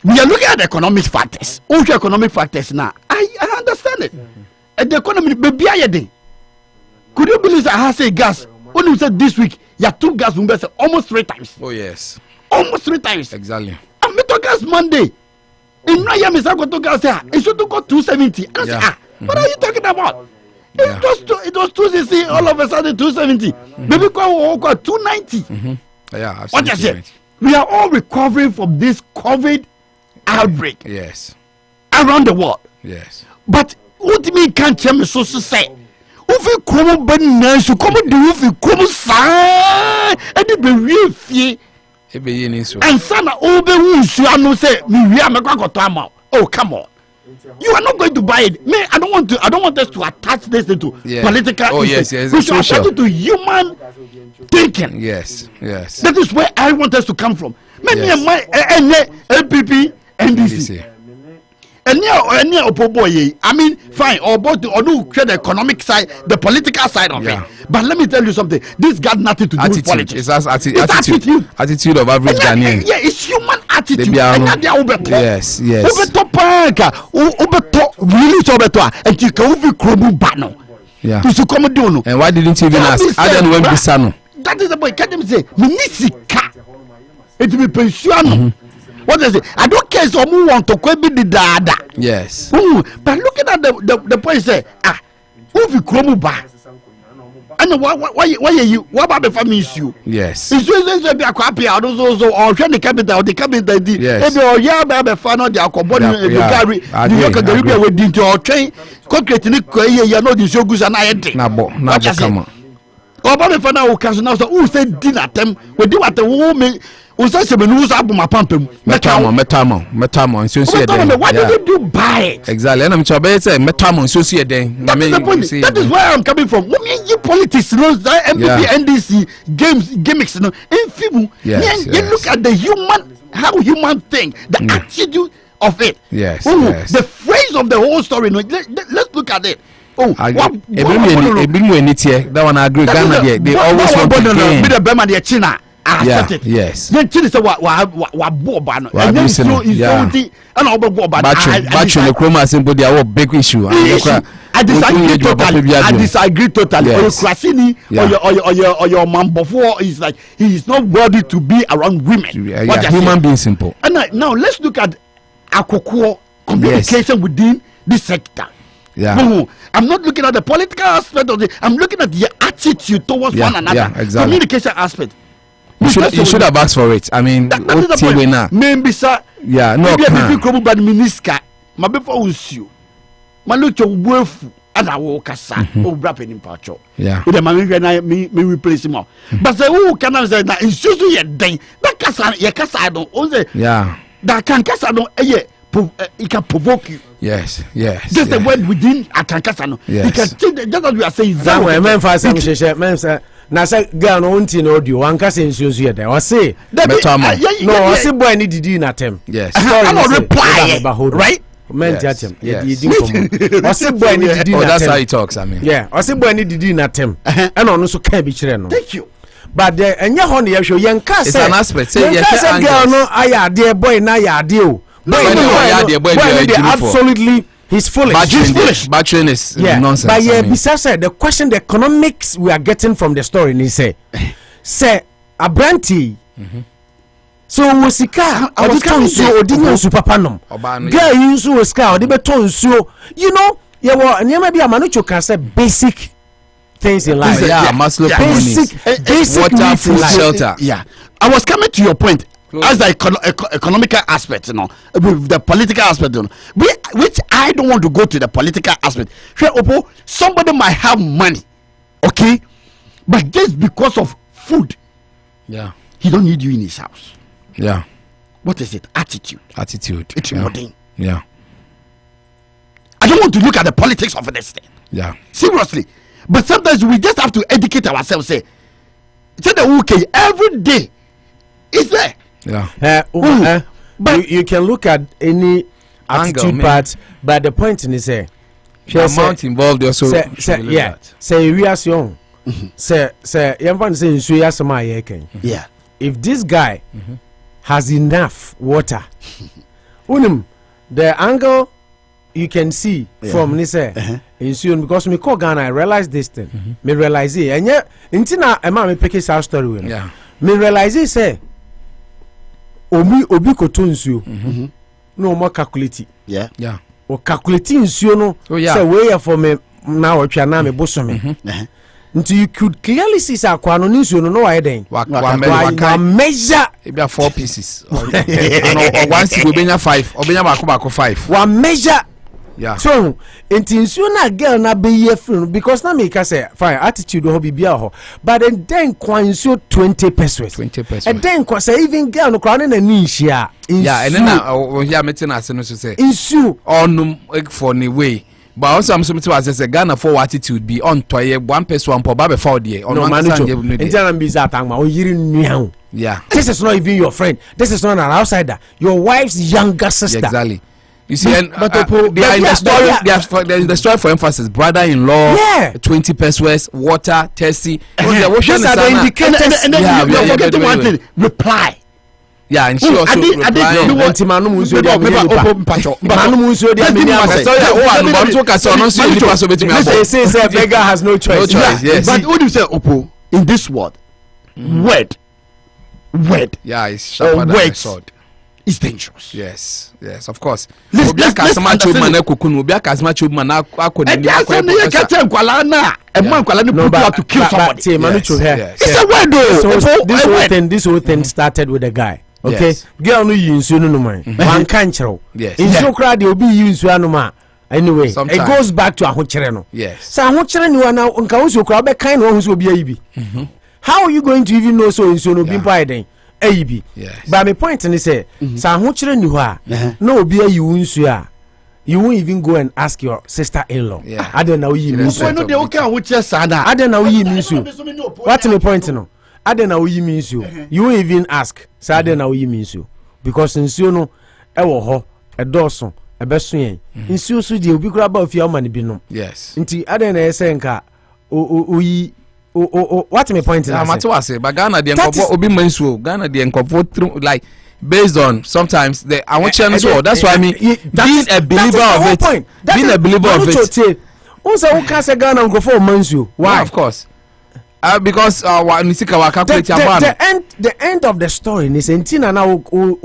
S2: we are looking at the economic factors. All the economic factors now. I understand it. And the economy, baby, could you believe that I say gas? When you said this week, you two gas almost 3 times.
S6: Oh yes,
S2: almost 3 times.
S6: Exactly.
S2: I'm metal gas Monday. In Miami, I got to gas here. It should go 270. And I say, what are you talking about? It was 260. All of a sudden 270. Maybe go 290.
S6: Yeah.
S2: What I said. We are all recovering from this COVID outbreak.
S6: Yes.
S2: Around the world.
S6: Yes.
S2: But what do you mean can't tell me so say? Ufi komo ben so komo de ufi komo sa e de be wie fie
S6: e be ye ni so
S2: and sana obe hu su anu say me wi amekoto ama. Oh come on, you are not going to buy it. Me, I don't want us to attach this to political.
S6: Oh yes,
S2: we should attach it to human thinking.
S6: Yes.
S2: That is where I want us to come from. Many of my LPP NDC. And yeah, I mean, fine, or both or do create the economic side, the political side of it. But let me tell you something. This got nothing to do with politics.
S6: It's attitude of average Ghanaian.
S2: Yeah, it's human attitude.
S6: Yes.
S2: And you can
S6: yeah.
S2: And
S6: why didn't you even ask? I didn't want to.
S2: That is the boy. Can't say Minisika. It will be pension. What is it? I don't care if someone want to be the dada.
S6: Yes.
S2: But looking at the point, say, who will come back? And why you? What about the family issue?
S6: Yes.
S2: It's just be a copy out of those or the capital, the capital.
S6: Yes.
S2: Baby, fan of the alcohol, the New York, the Libya with into our train, concrete in the you know the show goes and I think.
S6: Nabo,
S2: About the fan of Casino, who said dinner them, we do at the woman. Why did you do buy it?
S6: Exactly. And I'm say
S2: that is where I'm coming from. You politics, MPP, NDC, gimmicks, in film. You look at the how human think, the attitude of it.
S6: Yes.
S2: The phrase of the whole story. Let's look at it.
S6: That one I agree. They always want to gain.
S2: Be the Burma, China.
S6: Yes.
S2: Then Chile say what boban. And then so is and all boban.
S6: Batch on the chroma simple they big issue.
S2: I disagree totally. Or your man before is like he is not worthy to be around women.
S6: Human being simple.
S2: And now let's look at Akoko communication within this sector.
S6: Yeah.
S2: I'm not looking at the political aspect of it. I'm looking at the attitude towards one another.
S6: Yeah, exactly.
S2: Communication aspect.
S6: You should have asked for it. I mean,
S2: that is the point. Maybe sir.
S6: Yeah, no.
S2: Maybe if you bad minister, my before you. Malucho wefu and I will kasa o brapping in pacho.
S6: Yeah.
S2: With the man me replace him. But say who can I say that it's just your day. That kasa ye kasa don't say.
S6: Yeah.
S2: That can kasa don't it can provoke you.
S6: Yes.
S2: Just the word within I can kasa no.
S6: Yes.
S2: It can change just as we are saying.
S5: That way, man, for some sheshe, na say girl no unti no audio wan ka say nsuosu ye there. O say no, o say boy ni didi na tem.
S6: Yes.
S2: I not reply. Right?
S5: Men jatem. Ye di from. O say boy ni didi na tem.
S6: That's how he talks, I mean.
S5: Yeah, o say boy ni didi na tem. And ono so ka bi kire no.
S2: Thank you.
S5: But the enye ho ne ye hwe yen ka say.
S6: It's an aspect. Say ye
S5: girl no ayade boy na ayade o. Boy absolutely he's foolish.
S6: Batching is nonsense.
S5: But yeah, besides the question, the economics we are getting from the story, and he say Abranti. So Wosika, I was coming so didn't super panom. Girl, you so Wosika, or the beton so you know, yeah, well, and maybe a manucho can say basic things in life.
S6: Yeah, basic
S5: water,
S6: food, shelter.
S2: Yeah, I was coming to your point. As the economical aspect, you know, with the political aspect, you know, which I don't want to go to the political aspect. Somebody might have money, okay, but just because of food, he don't need you in his house.
S6: Yeah.
S2: What is it? Attitude. It's modern.
S6: Yeah.
S2: I don't want to look at the politics of this thing.
S6: Yeah.
S2: Seriously, but sometimes we just have to educate ourselves. Say the okay every day is there.
S5: Yeah. But you can look at any attitude part, but the point is say
S6: the amount involved also
S5: say we are young. Say everyone say so yeah. If this guy has enough water, the angle you can see from this because me call Ghana, I realize this thing. Me realize it, and yeah, intina me pick his house story. Me realize it say obi koto nsuo no more calculate. O calculate nsuo no say way for me now otwa na me bosome. Until you could clearly see sa kwa no nsuo no why then wa measure
S6: e be 4 pieces or once we benya 5 obenya bako 5
S5: wa measure. So intention na girl na be ye free because na make say fine attitude ho bibia ho but then kwanso 20 pesos and then say even girl no crown na ni hia
S6: and then na here meeting ase no so say
S5: issue
S6: on for ni way. But also I'm something as say Ghana for attitude be on toye one person po ba be for there on one
S5: person be that o yiri nua. This is not even your friend, this is not an outsider, your wife's younger sister.
S6: Exactly. You see, but they are in the story. They are in the story for emphasis. Brother-in-law, 20 pesos, water, testy.
S2: These are the indicators. And then you forget to one thing. Reply.
S6: Yeah, and she also replying.
S5: Beggar has no choice.
S2: But what do you say, Opo? In this world, word.
S6: Yeah, it's sharper than a sword.
S2: It's dangerous.
S6: Yes, of course. Let's understand.
S5: It's a word though. This whole thing started with a guy. Okay, girl no use no man. One can't.
S6: Yes.
S5: In so crowd they will be used no. Anyway, it goes back to ahochere no.
S6: Yes.
S5: So ahochere ni wana nka wo so crowd be kind one so be ayi bi. How are you going to even know so in so no be by then? AIB.
S6: Yes.
S5: But my point is say, sa hochire ni ho a, no obi ayi wunsu a, you won't even go and ask your sister-in-law. I don't know you mean so.
S2: No, they okay hochire sada.
S5: I don't know you mean so. What's my point no? I don't know you mean so. You won't even ask. So I don't know you mean so. Because nsuo no e wo ho, e doso, e beso yen. Nsuo so de obi kura ba ofia o mani bi no.
S6: Yes.
S5: Nti I don't know say nka oyi what's my point?
S6: But Ghana the enkopo obi mansuo. Ghana the enkopo like based on sometimes the I want channel so that's why I mean being a believer of it. Being a believer of it.
S5: Also who can say Ghana enkopo mansuo? Why?
S6: Of course. Because
S5: the end of the story is entina now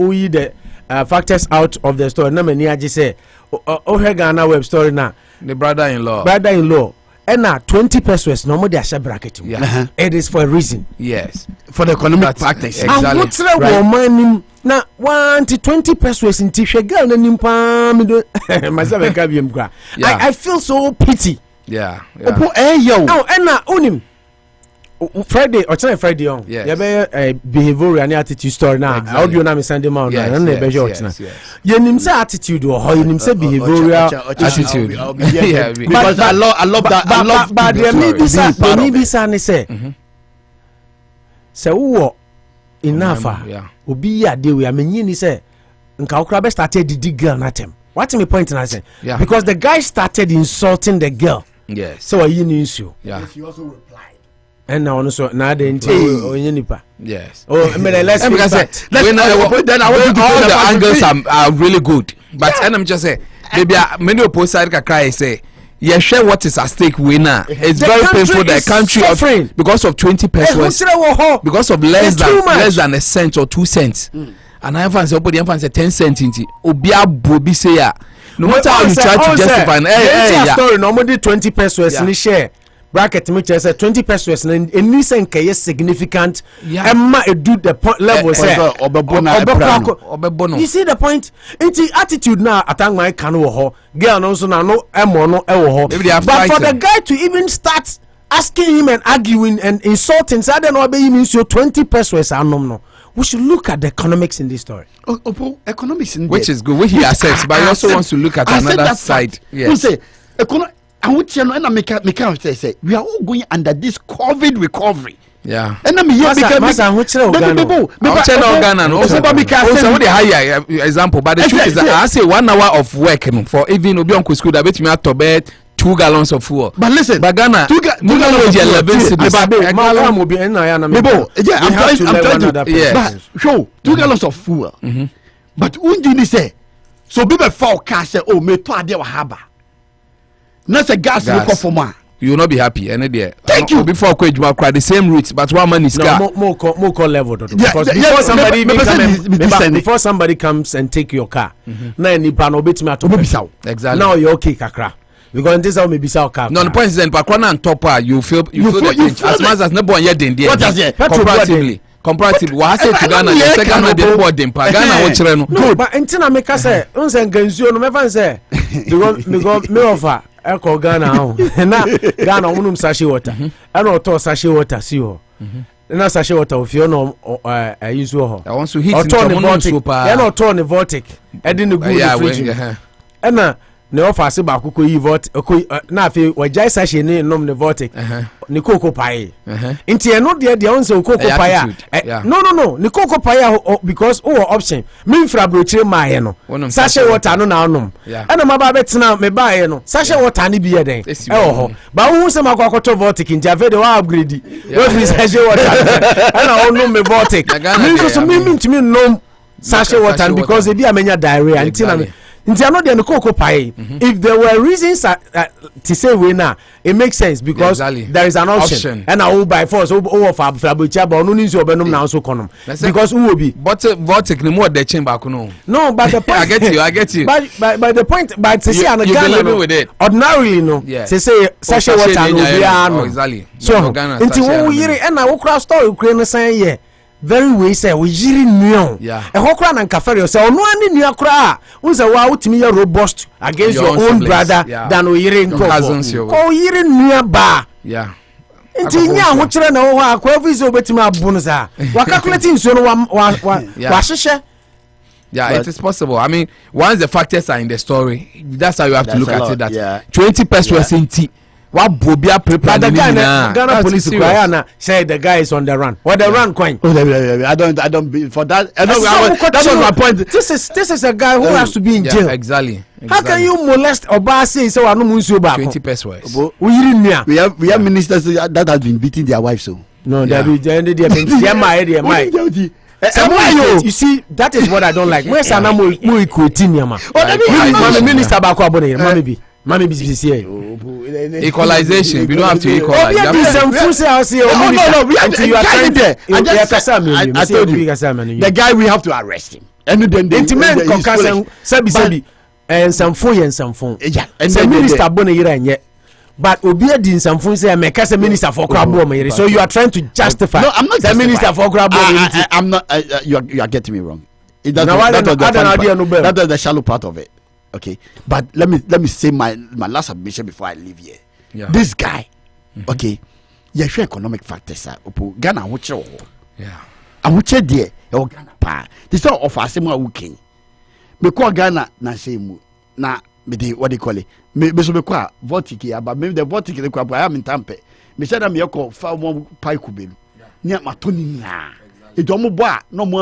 S5: we the factors out of the story. Na many aji say Ghana web story na
S6: the brother-in-law.
S5: And now 20 pesos no more they share bracket. It is for a reason.
S6: Yes.
S2: For the economic practice.
S6: Exactly.
S5: And what's the woman na 1 to 20 pesos in t-shirt girl na nimpa me do myself can be I feel so pity.
S6: Yeah.
S5: Opo yo. Oh, and na onim Friday or Friday on.
S6: Yes.
S5: You be behavioral and attitude story now. Audio na me send them out na na be jot na. You nim say attitude or how you nim say behavioral attitude.
S6: Yeah.
S2: Because I love that. I love
S5: but there may be say say wo enough. Obi ya dey we amenyi ni say nka okra be started the girl na tem. What me point na say? Because the guy started insulting the girl.
S6: Yes.
S5: So you need issue.
S6: Yeah.
S2: He also replied.
S5: And now so na dey onyenipa.
S6: Yes.
S5: Oh, let's
S6: then I want to all the angles are really good. But and I'm just say maybe many opposite can cry say yeah, share what is at stake winner. It's the very painful the country suffering because of 20 pesos. Because of less than a cent or 2 cents. And I have say 10 cents into obia bobi say ya. No matter how you try to justify
S5: story normally 20 pesos ni share. Bracket me say 20 pesos and any sen kay significant emma do the point level say you see the point it's attitude now atang my can wo ho girl no so na no emo no e wo ho but for the guy to even start asking him and arguing and insulting say no be him so 20 pesos anom no we should look at the economics in this story.
S2: Economics in
S6: which is good which he accepts but he also wants to look at another side.
S2: Yes. Say and which and I make say we are all going under this COVID recovery.
S6: Yeah.
S2: And I'm here because
S5: Masa
S6: Ghana. Also, the higher example, but the truth is that I say 1 hour of work for even Obi Uncle school that bet me out to bed 2 gallons of fuel.
S2: But listen,
S6: but Ghana, 2 gallons 11 cities.
S2: I'm trying to show 2 gallons of fuel. But when say, so people for car say, oh, me to ade wa haba. Not a gas look for more.
S6: You will not be happy. And there.
S2: Thank you.
S6: Before Kwejuma cry the same route, but one man is car.
S5: More level. Because before somebody comes and take your car, now ni pano bit me to exactly. Now you're okay, kakra. Because this how maybe sell car.
S6: No, the point is then, but on top, you feel the change. As much as no one yet in there.
S2: What does it?
S6: Comparatively, what I say to Ghana, the second one they bought them. Ghana watch no.
S5: No, but until I make us say, unsen ganzio no me fan say. Because me offer. Eko Ghana na Ghana unum sachet water and to sachet water si ho na sachet water if you no use ho
S6: I want to hit into super
S5: ya no turn the vortic e dey no good fridge na ne offer se ba akoko yi vortic na afi wajai sachet ne nom ne vortic ne cocoa pie nti e no de on se cocoa pie no ne cocoa pie because option me fra brochire ma no sachet water no na onom na ma ba betena me ba ye no sachet water ne bi ye den e ho ba wo se makwakoto vortic nti avede wa upgrade we free sachet water na onom me vortic me so me ntimi nom sachet water because e bi amenya diarrhea nti I know the cocoa pie. If there were reasons to say we now, it makes sense because there is an option. And I will by force over for Fabucha, but no news of Benum now so conum. Because who will be? But Vortic no more the chamber no, but the point I get you. By the point, but to say and Ghana with it. Ordinarily no. To say sachet water no exactly. So until we hear it and I will cross story Ukraine saying yeah. Very way say we yiri nuon e hokra na nkafere say ono ani nua kra unse wa utimi ya robust against your own brother than o yiri nkofo ko yiri nua ba nti nya ho kire na wo ha kwa visa obetimi abunu sa wa calculating so no wa hihye.
S6: Yeah, it is possible. I mean, once the factors are in the story, that's how you have to look at it. That 20% what Bobia prepared the Ghana police say the guy is on the run. What the run coin?
S2: I don't for that. That's not my point.
S5: This is a guy who has to be in jail.
S6: Exactly.
S5: How can you molest or say so I no munsu back?
S6: 20%.
S2: We have ministers that have been beating their wives so.
S5: No, they you see, that is what I don't like. Where's Anamo equating yama? Minister back up Mami BCCA.
S6: Equalization. We don't have to equalize.
S2: No. We have to. You are trying there. I told you. The guy we have to arrest him. And then the
S5: intimate concussion. Sabi. And some phone.
S2: Yeah.
S5: And the minister bone yet. But Obia din some phone say make us a minister for crab. So you are trying to justify.
S2: No, I'm not the minister for crab. I'm not. You are getting me wrong. That was the shallow part of it. Okay, but let me say my last submission before I leave here. Yeah. This guy, okay, you show economic factors. Ghana, which I would say there, Ghana pa. This all of us are working. Because Ghana na same na me what they call it. Me so be kwa vortic but maybe the vortic the kwa I am in Tampe. Me said I'm here call fa one pie kubelu. Nia matoni na. It omo boa no mo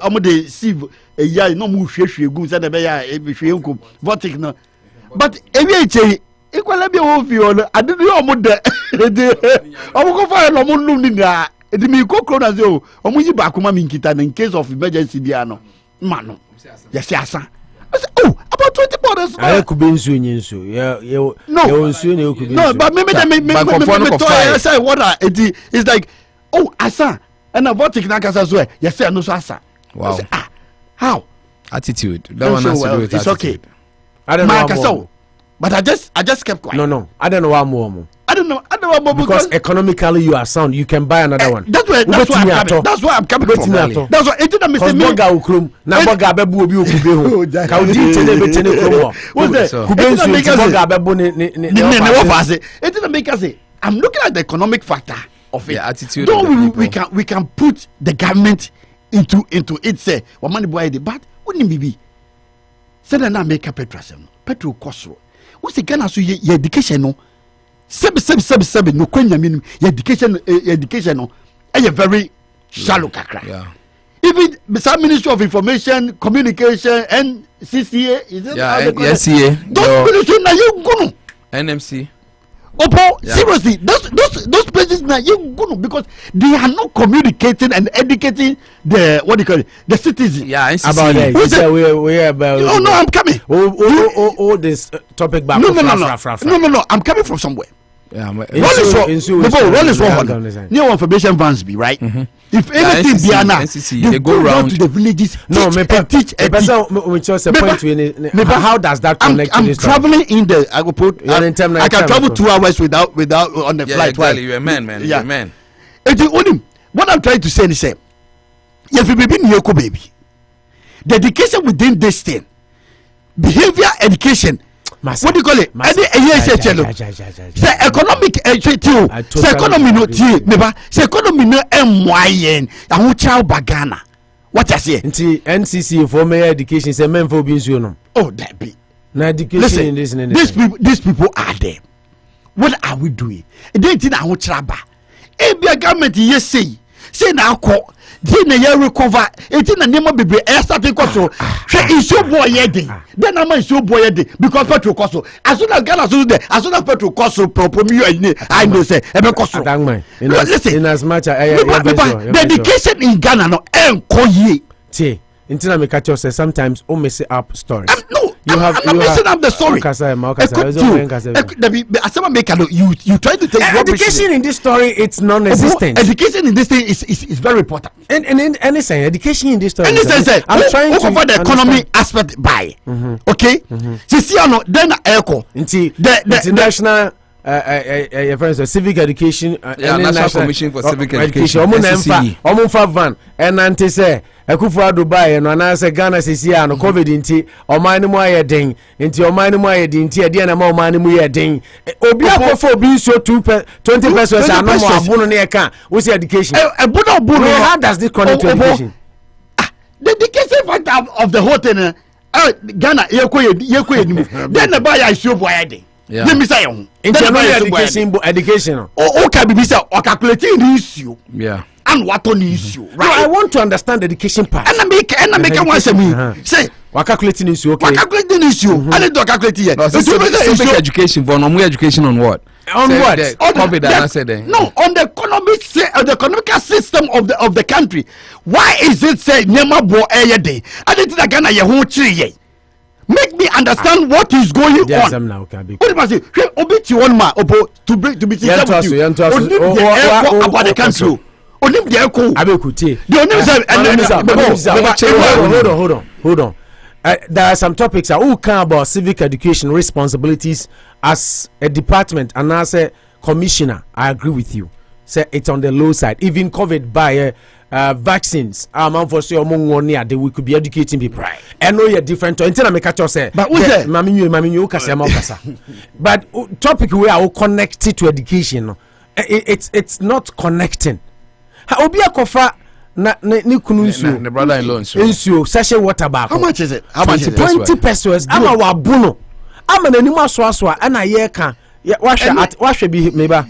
S2: omo de sieve e ya no mo hwehwe gu se de be ya e hwe nko vortic no but ewi eche ekwala bi o fi o ade de omo de omo ko fa no mo num ni na e de mi kokro na ze o omo yi ba akoma mi nkita na in case of emergency bia no ma no ya si asa oh about 20 borders
S5: I could be nsu
S2: no but me say what it is like oh asa and a vortic na kasa so you say no so asa.
S6: Wow.
S2: Say, how
S6: attitude that one has to do with
S2: it's
S6: attitude.
S2: Okay. I don't know but I just kept quiet.
S5: No I don't know why more.
S2: I don't know
S5: because economically you are sound, you can buy another one.
S2: That's why I'm coming from. That's why it didn't miss me.
S5: Boga ukrum na boga bebu obi okube ho ka odi betene krom
S2: what's that
S5: kubensu boga bebu ne
S2: it didn't make us say I'm looking at the economic factor of it.
S6: Yeah, attitude.
S2: Don't we can put the government into it say what money boy the but wouldn't be said na make a petrol cost what's the Ghana so your education no seb no kwanya minimum your education no a very shallow kakra.
S6: Yeah.
S2: Even some Ministry of Information, Communication, and CCA, is it?
S6: Yeah, SCA.
S2: Those ministries now you go.
S6: NMC.
S2: Opo, seriously, those places now you go because they are not communicating and educating the what do you call it, the citizens.
S6: Yeah, NCC.
S5: About that. We about.
S2: Oh no, I'm coming.
S5: This topic back.
S2: No, I'm coming from somewhere.
S6: Yeah,
S2: Roll is 100. New information vans be right. If anything be now,
S6: they go around
S2: to the villages.
S5: No,
S2: teach.
S5: How does that connect to
S2: I'm
S5: this?
S2: traveling in the. I will put. I can travel 2 hours without on the flight.
S6: Exactly. You're a man, man.
S2: Yeah.
S6: You're a man.
S2: What I'm trying to say is, if you be Yoko baby, the education within this thing, behavior education. What do you call it? Say economic say economy no tie meba say economy no emwayen ahu child bagana. What I say?
S5: NCC for my education say men for being so no.
S2: Oh, that be.
S5: Na education
S2: listen, in this these people are there. What are we doing? They didn't ahu chaba. Ebia government yes say na ko na ye recover etin na nemo bebe e start because so issue boy yedi then na issue boy yedi because petrol cost so as soon as Ghana so there as soon as petrol cost so properly I know say e be cost so listen
S5: in as much
S2: the education in Ghana no enko ye
S5: tie intina me catch us sometimes o mess up stories.
S2: No, I'm messing up the story. You try to take
S5: education in this story. It's non-existent.
S2: Education in this thing is very important.
S5: In any sense, education in this story.
S2: I'm trying to cover the economy aspect by. Okay. See, then echo.
S5: The international. Civic education.
S6: National Commission for Civic Education.
S5: Omunfa van and say Ekufu Dubai no anase Ghana sisi no COVID inti oman mu ayeden inti oman mu ayeden inti ade na ma oman mu yeden obi akofo obi nso 20 pesos anu mo abunu na eka wo see education how does this connect to education?
S2: The education factor of the whole thing Ghana yeko enimu then the buy issue boy ayeden.
S5: Yeah. Education.
S2: Okay, bisa o calculating the issue.
S6: Yeah.
S2: And what on the issue, right?
S5: No, I want to understand the education part.
S2: And I make one say
S5: we calculating issue, okay.
S2: We calculating issue. I need to calculate here.
S6: Civic education, but no more education on what?
S5: On what?
S2: On the economic system of the country. Why is it say nyama bo day? I didn't think Ghana ye ho chiri. Make me understand what is going on. What do I say? Obiti one ma to be about the country. Only the echo.
S5: Hold on. There are some topics who care about civic education responsibilities as a department and as a commissioner. I agree with you. Say it's on the low side. Even COVID by vaccines. For say among 1 year we could be educating people. Right. I know you're different. Until I catch say. But but topic we are connected to education. It's not connecting. Obi akofa na ni kunu nsuo
S6: the brother-in-law
S5: nsuo sachet water bag.
S2: How much is it? How much is it?
S5: 20 pesos. Ama wa buno. Ama na nimu aso ana ye ka wahwe be meba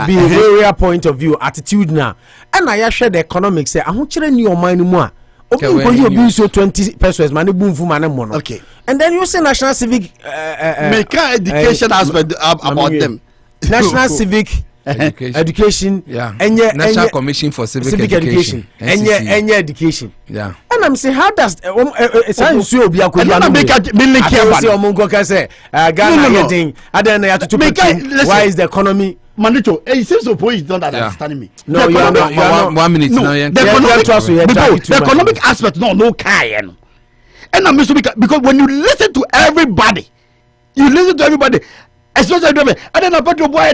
S5: behavioral point of view attitude na ana ya hwe the economics say ahokere ni oman ni mu a obi ko yi obi nsuo 20 pesos ma ne bumfu ma ne mo no.
S2: Okay.
S5: And then you say national civic
S2: make education aspect about them.
S5: National civic education.
S6: Yeah.
S5: National
S6: Commission for Civic Education.
S5: Education.
S6: Yeah.
S5: And I'm saying, how does science you be a good
S2: Ghana
S5: why is the economy?
S2: Manito, it seems the point is not understanding me.
S6: No, you are not 1 minute.
S2: No, the economic aspect, no kind. And I'm because when you listen to everybody, especially I don't know petrol boy.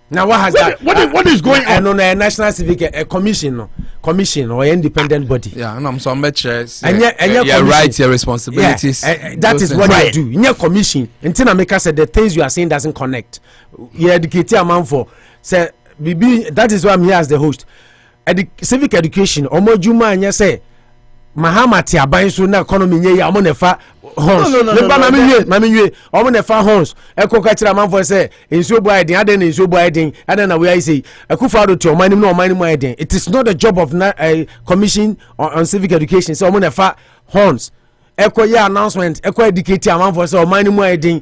S5: Now what has that?
S2: What is going on?
S5: On a national civic commission or independent body.
S6: Yeah, and I'm some matches.
S5: And
S6: your rights, your responsibilities.
S5: That is what you do. In your commission, until America said the things you are saying doesn't connect. You educate a man for say that is why I'm here as the host. Civic education. Omo Juma and you say Mahama ti aban so na economy nye ya mo na fa horns me ba mami nwe o na fa horns e ko ka kira manfo say ensuo bu aiden aden na ensuo bu aiden aden na we I say Akufo-Addo to oman no oman mu aiden. It is not the job of commission on civic education so o na fa horns eko ya announcement eko educate manfo say oman mu aiden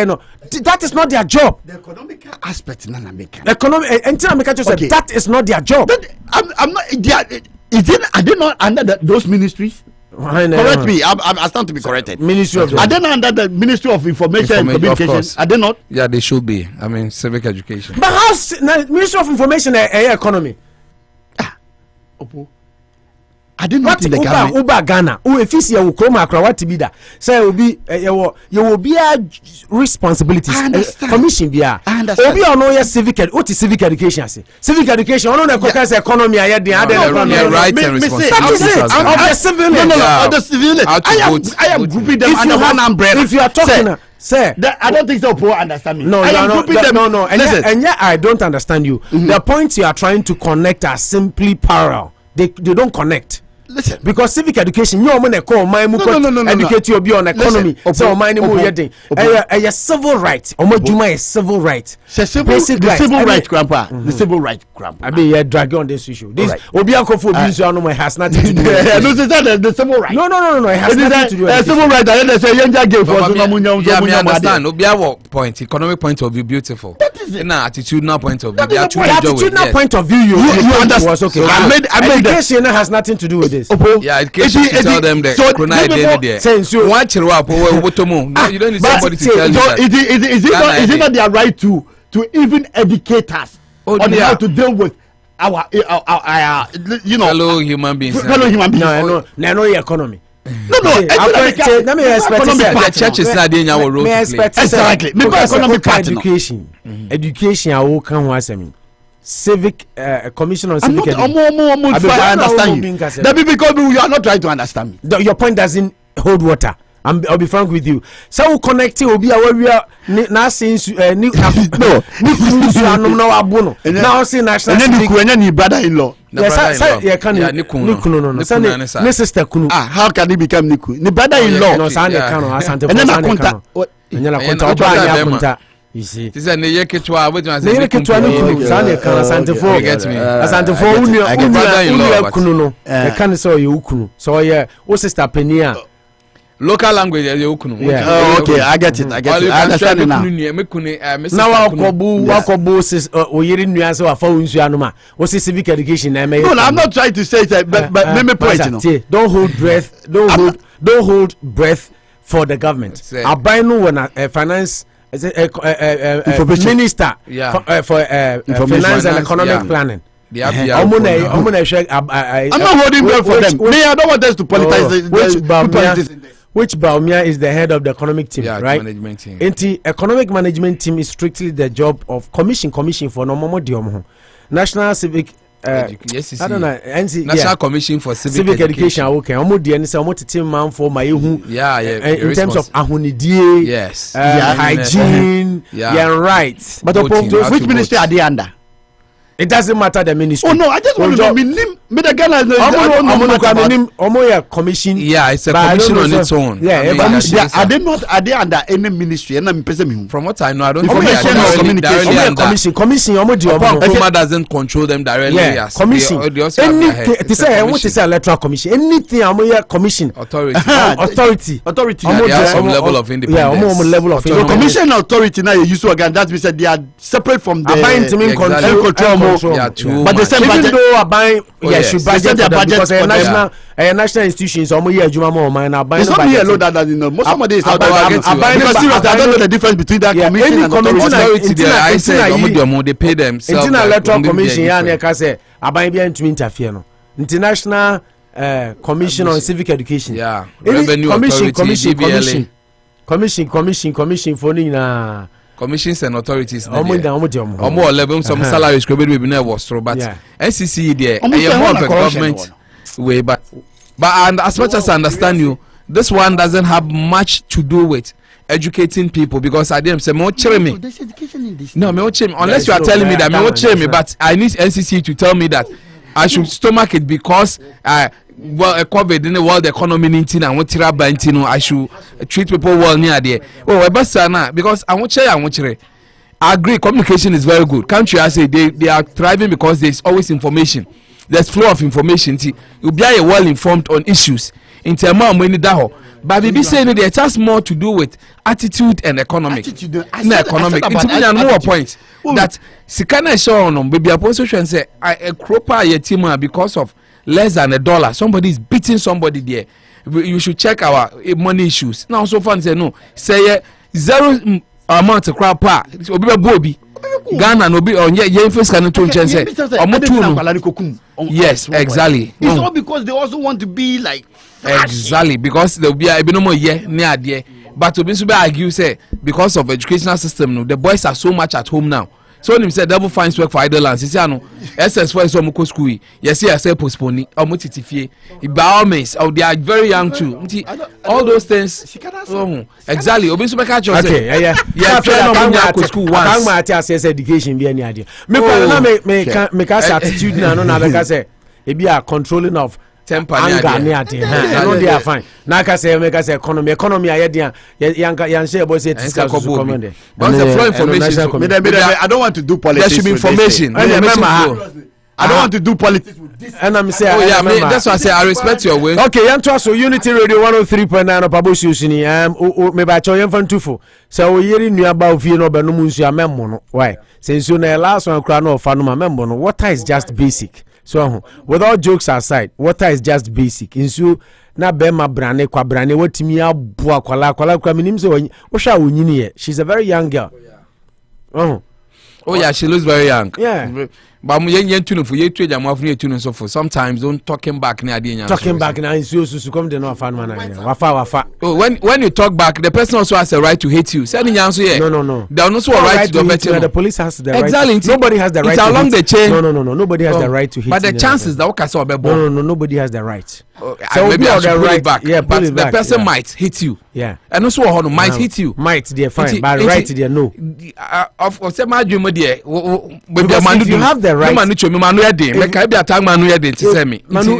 S5: no that is not their job.
S2: The economic aspect na make
S5: economic until make just say that is not their job.
S2: I'm not are they not under those ministries? Correct me. I stand to be corrected.
S5: Ministry of
S2: are they not under the Ministry of Information and Communication? Are they not?
S6: Yeah, they should be. I mean, civic education.
S5: But how's Ministry of Information and Economy?
S2: I didn't know in the government.
S5: Uba Ghana. If you see a Ukroma Akra, what to be that? So you will be a responsibilities. Commission be a.
S2: I understand.
S5: Obi ono ya civic. What is civic education? I say civic education. Ono na kokas economy. I the
S6: right and responsibilities.
S5: Of the civilian.
S2: No. The civilian. I am grouping them under one umbrella.
S5: If you are talking, sir,
S2: I don't think so. Poor understand me.
S5: No,
S2: I am grouping them.
S5: No. And yet I don't understand you. The points you are trying to connect are simply parallel. They don't connect.
S2: Listen,
S5: because civic education, you want to call my educate you on economy. So my a civil right. Juma is civil right.
S2: Civil right, grandpa. The civil right, grandpa.
S5: I mean, you're dragging on this issue. This Obianko for abuse, has nothing to do with
S2: it. The civil right.
S5: No. It has nothing to do with it.
S2: Civil right. I say young girl for
S6: yeah, I understand. Obiawo point, economic point of view, beautiful.
S2: That is it.
S6: Attitudinal point of view.
S5: The attitudinal point of view, you understand. Okay. Education has nothing to do with this.
S6: Yeah, education to tell them that you don't need somebody to tell you that.
S2: Is it not their right to even educate us on how to deal with our
S6: fellow human beings?
S5: No, your economy.
S2: No.
S5: Let me expect
S6: the church is not doing our role.
S2: Exactly. Economic
S5: education. Education, I will come once. Civic commission on civic education.
S2: I understand you. That be because you are not trying to understand me.
S5: Your point doesn't hold water. I'll be frank with you. So we connect will be our now since now see national.
S2: And then you brother-in-law.
S5: Yes, no. Sister Kunu.
S2: How can he become Niku? The brother-in-law.
S5: No, and
S2: then I contact.
S5: You see,
S6: this is a Neketwa. What do I
S5: say? So yeah, what's sister Penia?
S6: Local language,
S5: yeah.
S2: Okay, I get it. I understand it now.
S5: Now, Wakobu says, "Oh, you didn't answer our phones. You know, what's the civic education?" No,
S2: I'm not trying to say that, but let me point.
S5: Don't hold breath. Don't hold breath for the government. I buy no one a finance. Minister for finance and economic planning.
S2: I'm not holding breath for them. I don't want us to politicize
S5: which Baumia is the head of the economic team, right?
S6: Management team.
S5: Economic management team is strictly the job of commission for normal diomo. National civic
S6: yes,
S5: I don't know.
S6: National Commission for Civic
S5: Education. Okay, team for my in terms of ahunidie,
S6: yes,
S5: hygiene, rights.
S2: But which ministry are they under?
S5: It doesn't matter the ministry.
S2: Oh no, I just want to know. Me the Ghana
S5: commission.
S6: Yeah, it's a commission on its own.
S5: Yeah,
S2: are they under any ministry?
S6: From what I know, I don't
S5: think commission.
S6: Omo doesn't control them directly.
S5: Yeah, commission. Anything. What is electoral commission? Anything. Commission.
S6: Authority.
S5: They
S6: have some level of independence.
S5: Level of
S2: commission authority now. You use to again. That we said they are separate from the control.
S5: But the same even though I buy should budget their budget because a national institutions or more Juma more man are buying.
S2: It's not me alone that most somebody is out there. I don't know the difference between that commission and authority.
S6: I said they pay themselves.
S5: International Electoral Commission and I say I buy behind to interfere no. International Commission on Civic Education.
S6: Yeah. Revenue
S5: Commission for na
S6: commissions and authorities
S5: omo
S6: level some salaries could be na was through but NCC there more of a government way but and as much as I understand you, this one doesn't have much to do with educating people because I didn't say more me.
S2: There's education in this.
S6: No, unless you are telling me that me, but I need NCC to tell me that I should stomach it because well, COVID in the world economy and what I should treat people well near there. Oh, because I won't share. I agree. Communication is very good. Country, I say they are thriving because there's always information. There's flow of information. You'll be well informed on issues. In terms of money, but we be saying it has more to do with attitude and economic. Economic. It's more point that Sikana show on baby opposition say a cropa yetima because of less than $1. Somebody is beating somebody there. You should check our money issues. Now so far say no. Say zero amount of crap obi Ghana no be on ye face can to change say yes, exactly.
S8: It's all because they also want to be like flashy.
S6: Exactly, because there will be a no more near there. But to be argue say because of educational system no, the boys are so much at home now. So when him say double finds work for idle lands, he say no SS4 is some school. Yes, I say postpone or motifie. By all means, they are very young too. All those things. Exactly.
S5: Okay, yeah. School once. I can't say education be any idea. Make us attitude now. No, because say it be a controlling of temper anger near there. No, they are fine. Now I say make us economy. I dey yan say about say this can recommend.
S6: But the flow information.
S8: I don't want to do politics.
S6: There should be information.
S8: I don't want to do politics with this.
S5: And I'm saying,
S6: oh yeah, that's why I say I respect your way.
S5: Okay, yanto so Unity Radio 103.9 on Pabosu Sini. Me ba cho yemfa ntufo. So we yeri nuaba ofie no be no munsu amemmo no. Why? Since you na last one kra no fa no amemmo no. Water is just basic. So without jokes aside, water is just basic. Insu na be ma brane kwa brane watimi aboa kwala kwa minim se wo sha wonyini ye. She's a very young girl.
S6: Oh yeah, she looks very young.
S5: Yeah.
S6: But yen tune for ye trade am afun ye tune so for sometimes don't talking back na ade nya.
S5: Talking back na so come the no fan man wafa.
S6: Oh, when you talk back, the person also has a right to hate you. Say nya so yeah.
S5: No.
S6: There also a right to hate you.
S5: The police has the right.
S6: Exactly.
S5: Nobody has the right.
S6: It's along the chain.
S5: No. Nobody has the right to hate.
S6: But the chances that okay so be born.
S5: No. Nobody has the right.
S6: So maybe I should pull it back. Yeah, but the person might hit you.
S5: Yeah.
S6: And also one might hit you.
S5: Might they fine, but right they no.
S6: Of say my dream there.
S5: If you have the right.
S6: The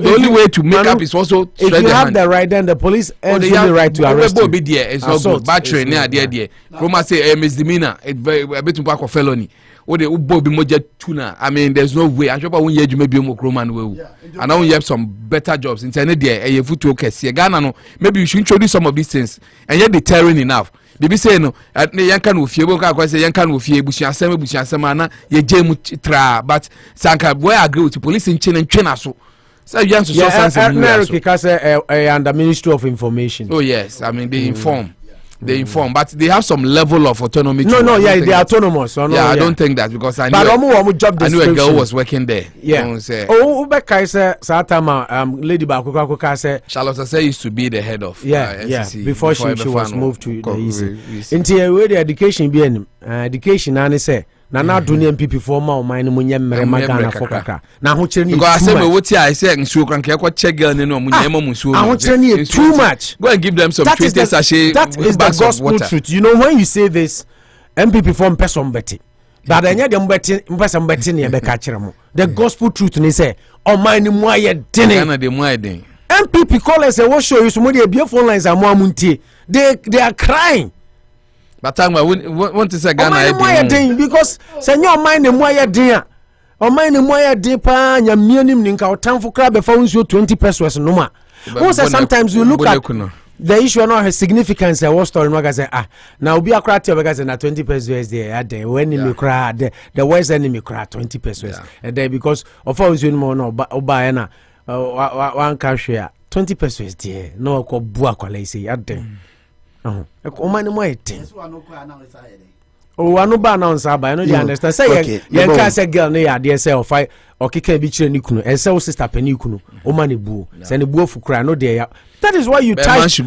S6: only way to make up is also
S5: if you have the right, then the police have the right to arrest you.
S6: It's not good. Battery near there. Roma say misdemeanor. It's very a bit of felony. Or the Ubo Moja tuna. I mean, there's no way. I'm sure one year you may be more Roman way. And now you have some better jobs in Senedia. A foot okay. Ghana no. Maybe you should introduce some of these things, and yet deterring enough. Bibi say no. At the young can with you. Because the young can with you. Bushy Semana. Ye jam tra. But Sanka, where I agree with the police in China and China so. So you have to
S5: America because under Ministry of Information.
S6: Oh yes, I mean they inform. They inform, but they have some level of autonomy.
S5: No, they are autonomous. So
S6: I don't think that because I knew a girl was working there.
S5: Yeah. Ubeka say Satama Lady Bakuka say
S6: Charlotte say used to be the head of
S5: SEC before she was moved to the EC. Until where the education be education and say na na do ne MPP for ma o man no munya mmerema Ghana for kaka na ho kire ni
S6: because I say we woti I say nsuo kran ka ekwa check girl ne no munya ma nsuo
S5: ho kire ni too much.
S6: Go and give them some twisted sachet.
S5: That is the gospel truth. You know when you say this MPP for person beti but anya dem beti person beti ne be ka kire mo the gospel truth ni say o man ni mu aye den
S6: Ghana de mu aye den
S5: MPP callers what show you some dey be phone lines am amuntie they are crying.
S6: But I want to say Ghana
S5: because say your mind the more dear or mind the more deeper nya mianim ninka o tamfo kra be fa unsuo 20 pesos no ma. Sometimes you look at the issue not has significance what story no say now obi akra te because na 20 pesos there when me cry the worst enemy cry 20 pesos and then because of unsuo no no oba na one cash 20 pesos there no ko bu akwala say aden o man mo etin o anu ba announce aba no dey understand say ye can say girl no ya dey say o fight o kika bi kire ni kunu e say o sister pani kunu o man bu say ne bu ofukura no dey ya. That is why you touched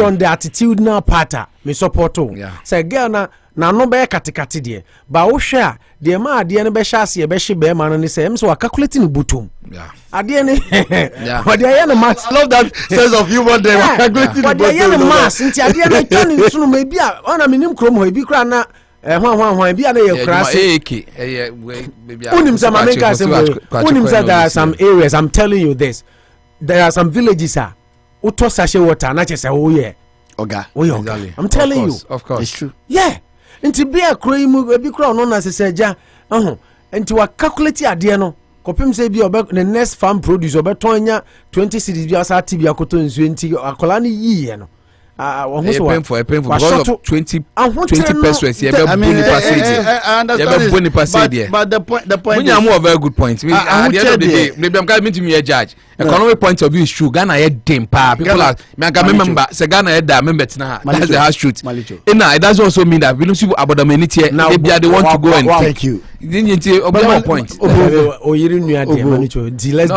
S5: on the attitudinal pattern me support say girl na no be katikati there ba wo hwe a de ma ade ne be hyase be hye be ma no ne say em so wa calculating butum ade ne but they no mass.
S8: I love that sense of humor there. Calculating
S5: but they no mass nti ade ne tani sunu me bia ona minim krom ho bi kra na hwan bia na ye kra se unim some America say unim say there are some areas I'm telling you this there are some villages uto sachet water na chese oh yeah
S8: Oga.
S5: oh yeah
S6: Exactly.
S5: I'm telling you
S6: Of course.
S8: It's true.
S5: yeah nti bia kro mu ebi kro no na sese ja nti wa calculate ade no kopim say bi obe the next farm produce obeton nya 20 cities bi asa ti bi akoto nsuo nti akola ni yiye no
S6: painful because of 20 pesos. You
S8: I mean, I understand. But the point
S6: when you have a very good point. At the end of the day, maybe I'm coming to me a judge. Economic point of view is true. Ghana had dim pa. People are. I can remember. Say Ghana had that. Remember now. That's the harsh truth. It does also mean that we don't see about the minute here. Now they want to go and
S8: thank you.
S6: Didn't you say a point?
S5: No,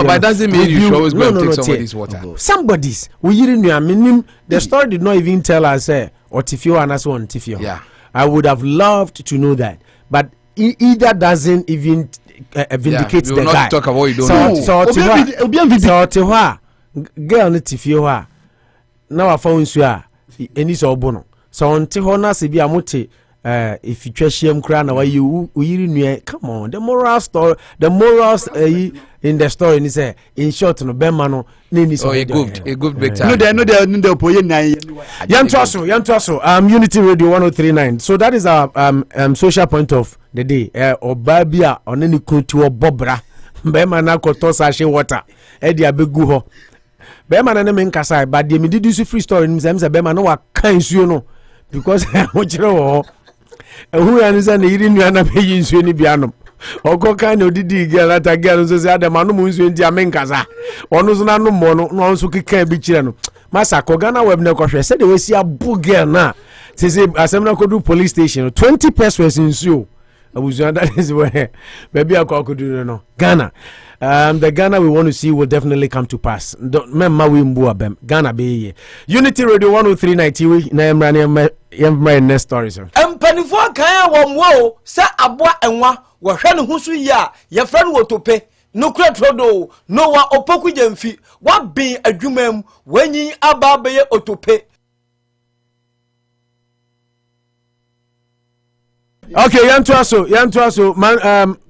S6: but it doesn't mean you should always go and take somebody's water.
S5: Somebody's. The story did not even tell us Otifio and us on Tifio.
S6: Yeah.
S5: I would have loved to know that, but either doesn't even vindicate the guy.
S6: Talk about what you don't know.
S5: So Otiwa girl ni Tifio now I found you any so bono. So on Tihona se bi amote if you trashiem kra na why you come on the morals in the story ni say in short no bema no ni so
S6: a good big time.
S8: No there poye nine.
S5: Yantoso Unity Radio 103.9. So that is our social point of the day. Obabia oneni kunti obobra bema na koto sachet water e dia begu ho bema na me nkasa but the me did free story ni say bema no wa kan suo no because mo kire wo who ya na yiri nua na be nsuo ni bianom ogo kan no didi girl ata girl so say adam anu mu nsuo nti amenkasa onu so na no mo no no so keka bi kire no masa ko Ghana web na ko hwe say de we si abu girl na say asem na ko do police station 20 pesos nsuo abuzu that is where baby akokudu no Ghana. The Ghana we want to see will definitely come to pass. Memma we mbu abem Ghana be Unity Radio 103.9 na emra next story sir.
S4: Empanifo kan wo sa aboa enwa wo hwe ne husu ya ye fra no wotope no kura trodo no wa opoku jemfi wa bin adwumam wanyi aba be ye otope.
S5: Okay, yantuaso man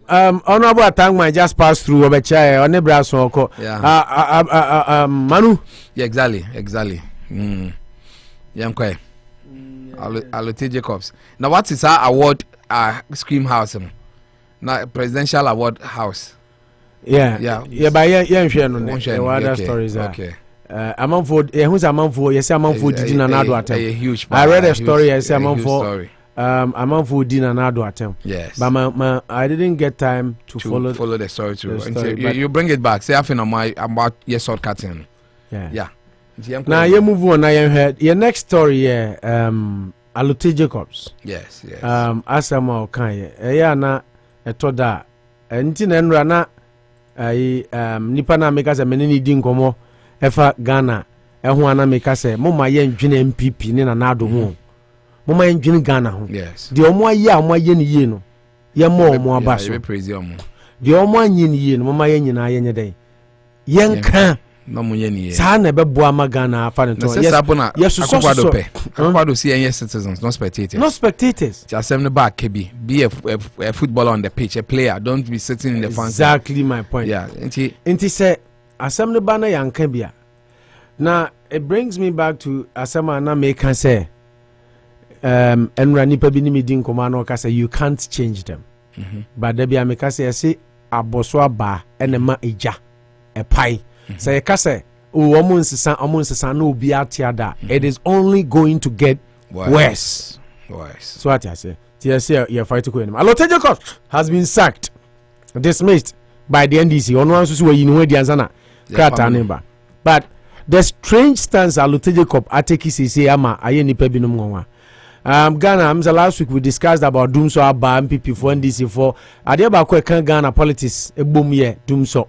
S5: honorable Atangman just passed through obecha on Nebraska oko. Manu.
S6: Yeah, exactly. Yankwe. Alote Jacobs. Now what is our award Scream House? Now presidential award house.
S5: Yeah, but yeah, share no other stories.
S6: Okay.
S5: Amanfo, who's Amanfo? Yes, Amanfo did na nado atem.
S6: A huge.
S5: I read a story. Yes, Amanfo.
S6: Amanfo
S5: did na nado atem.
S6: Yes.
S5: But I didn't get time to follow
S6: the story too. You bring it back. Say something about your shortcutting.
S5: Yeah. Now you move on. Now you heard your next story. Alote Jacobs.
S6: Yes.
S5: Asama Okanye. Yeah, na etoda. Ntina nra na nipa na meka se menini di nkomo efa Ghana eho ana meka se moma ye ndwene MPP ni na nado ho moma ye ndwene Ghana ho de omo aye ni ye no ye mo omo aba so de omo anyi ni ye no moma ye nyina ye nyedai ye nka
S6: no mo ye ni ye
S5: sa na bebo ama Ghana afa ne to
S6: yes so Akwado see any citizens, not spectators. Just send the back, KB. Be a footballer on the pitch, a player. Don't be sitting in the fans.
S5: Exactly my point.
S6: Yeah.
S5: Inti say assembly banner yankebia. Now it brings me back to asema na make can say enra nipa bi ni medin komano ka say you can't change them. But there be ameka say aboso aba enema eja e pai. Say ka say no be atiada. It is only going to get worse. So what I say? TSC you're fighting with him. Alote Jacob has been sacked, dismissed by the NDC. On one so you know the answer. But the strange stance Alote Jacob ateki say ama aye nipa binom nwa. Ghana, last week we discussed about Doomso Aba MPP for NDC for ade ba ko kan Ghana politics ebom ye Doomso.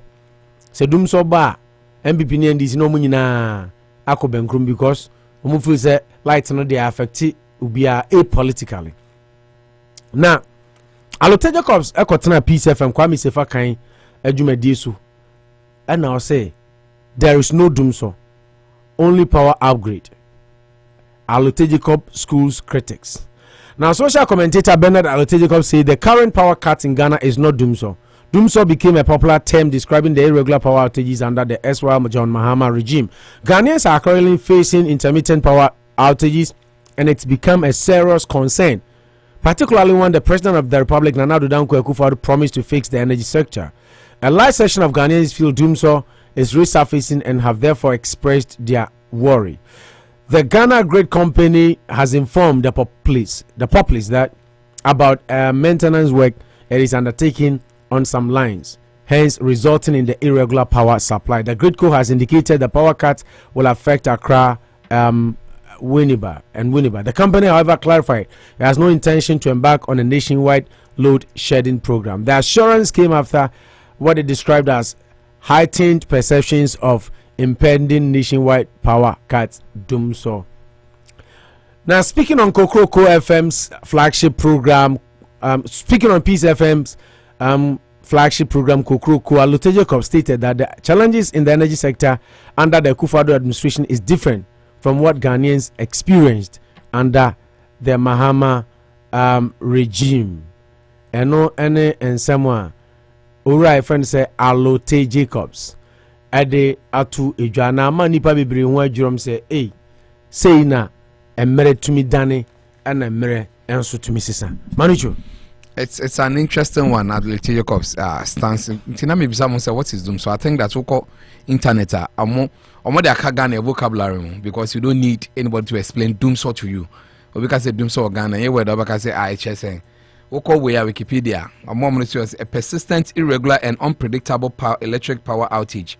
S5: Se Doomso ba MPP ni NDC no munyina akobenkrum because omo feel say light no dey affect ubia apolitically. Now, Alote Jacobs ekotena Peace FM Kwame Sefa kan adwumadi so. And now say there is no Doomso, only power upgrade. Alote Jacob schools critics. Now, social commentator Bernard Alote Jacob say the current power cut in Ghana is not Doomso, Doomsaw became a popular term describing the irregular power outages under the erstwhile John Mahama regime. Ghanaians are currently facing intermittent power outages, and it's become a serious concern, particularly when the President of the Republic, Nana Addo Dankwa Akufo-Addo, promised to fix the energy sector. A large section of Ghanaians feel Doomsaw is resurfacing and have therefore expressed their worry. The Ghana Grid Company has informed the populace that about maintenance work it is undertaking on some lines, hence resulting in the irregular power supply. The Gridco has indicated the power cut will affect Accra, Winneba. The company, however, clarified it has no intention to embark on a nationwide load shedding program. The assurance came after what it described as heightened perceptions of impending nationwide power cuts. Doomsaw. Now, speaking on Kokroko FM's flagship program, speaking on Peace FM's flagship program, Kokroko, Alote Jacob stated that the challenges in the energy sector under the Akufo-Addo administration is different from what Ghanaians experienced under the Mahama regime. And no any and someone, Ura friend say Alote Jacobs. Ade atu ejana ma nipa bebre ho adwurom say say na emere tumi dane ana emere enso tumi sisa Manucho.
S6: It's an interesting one. Alote Jacobs stance. Tina me bisa mo say what is Doom. So I think that we call internet omo de aka Ghana vocabulary, because you don't need anybody to explain Doomsaw to you. Or because say Doomsaw Ghana, you word because say IHS. We call Wikipedia. A persistent, irregular, and unpredictable electric power outage.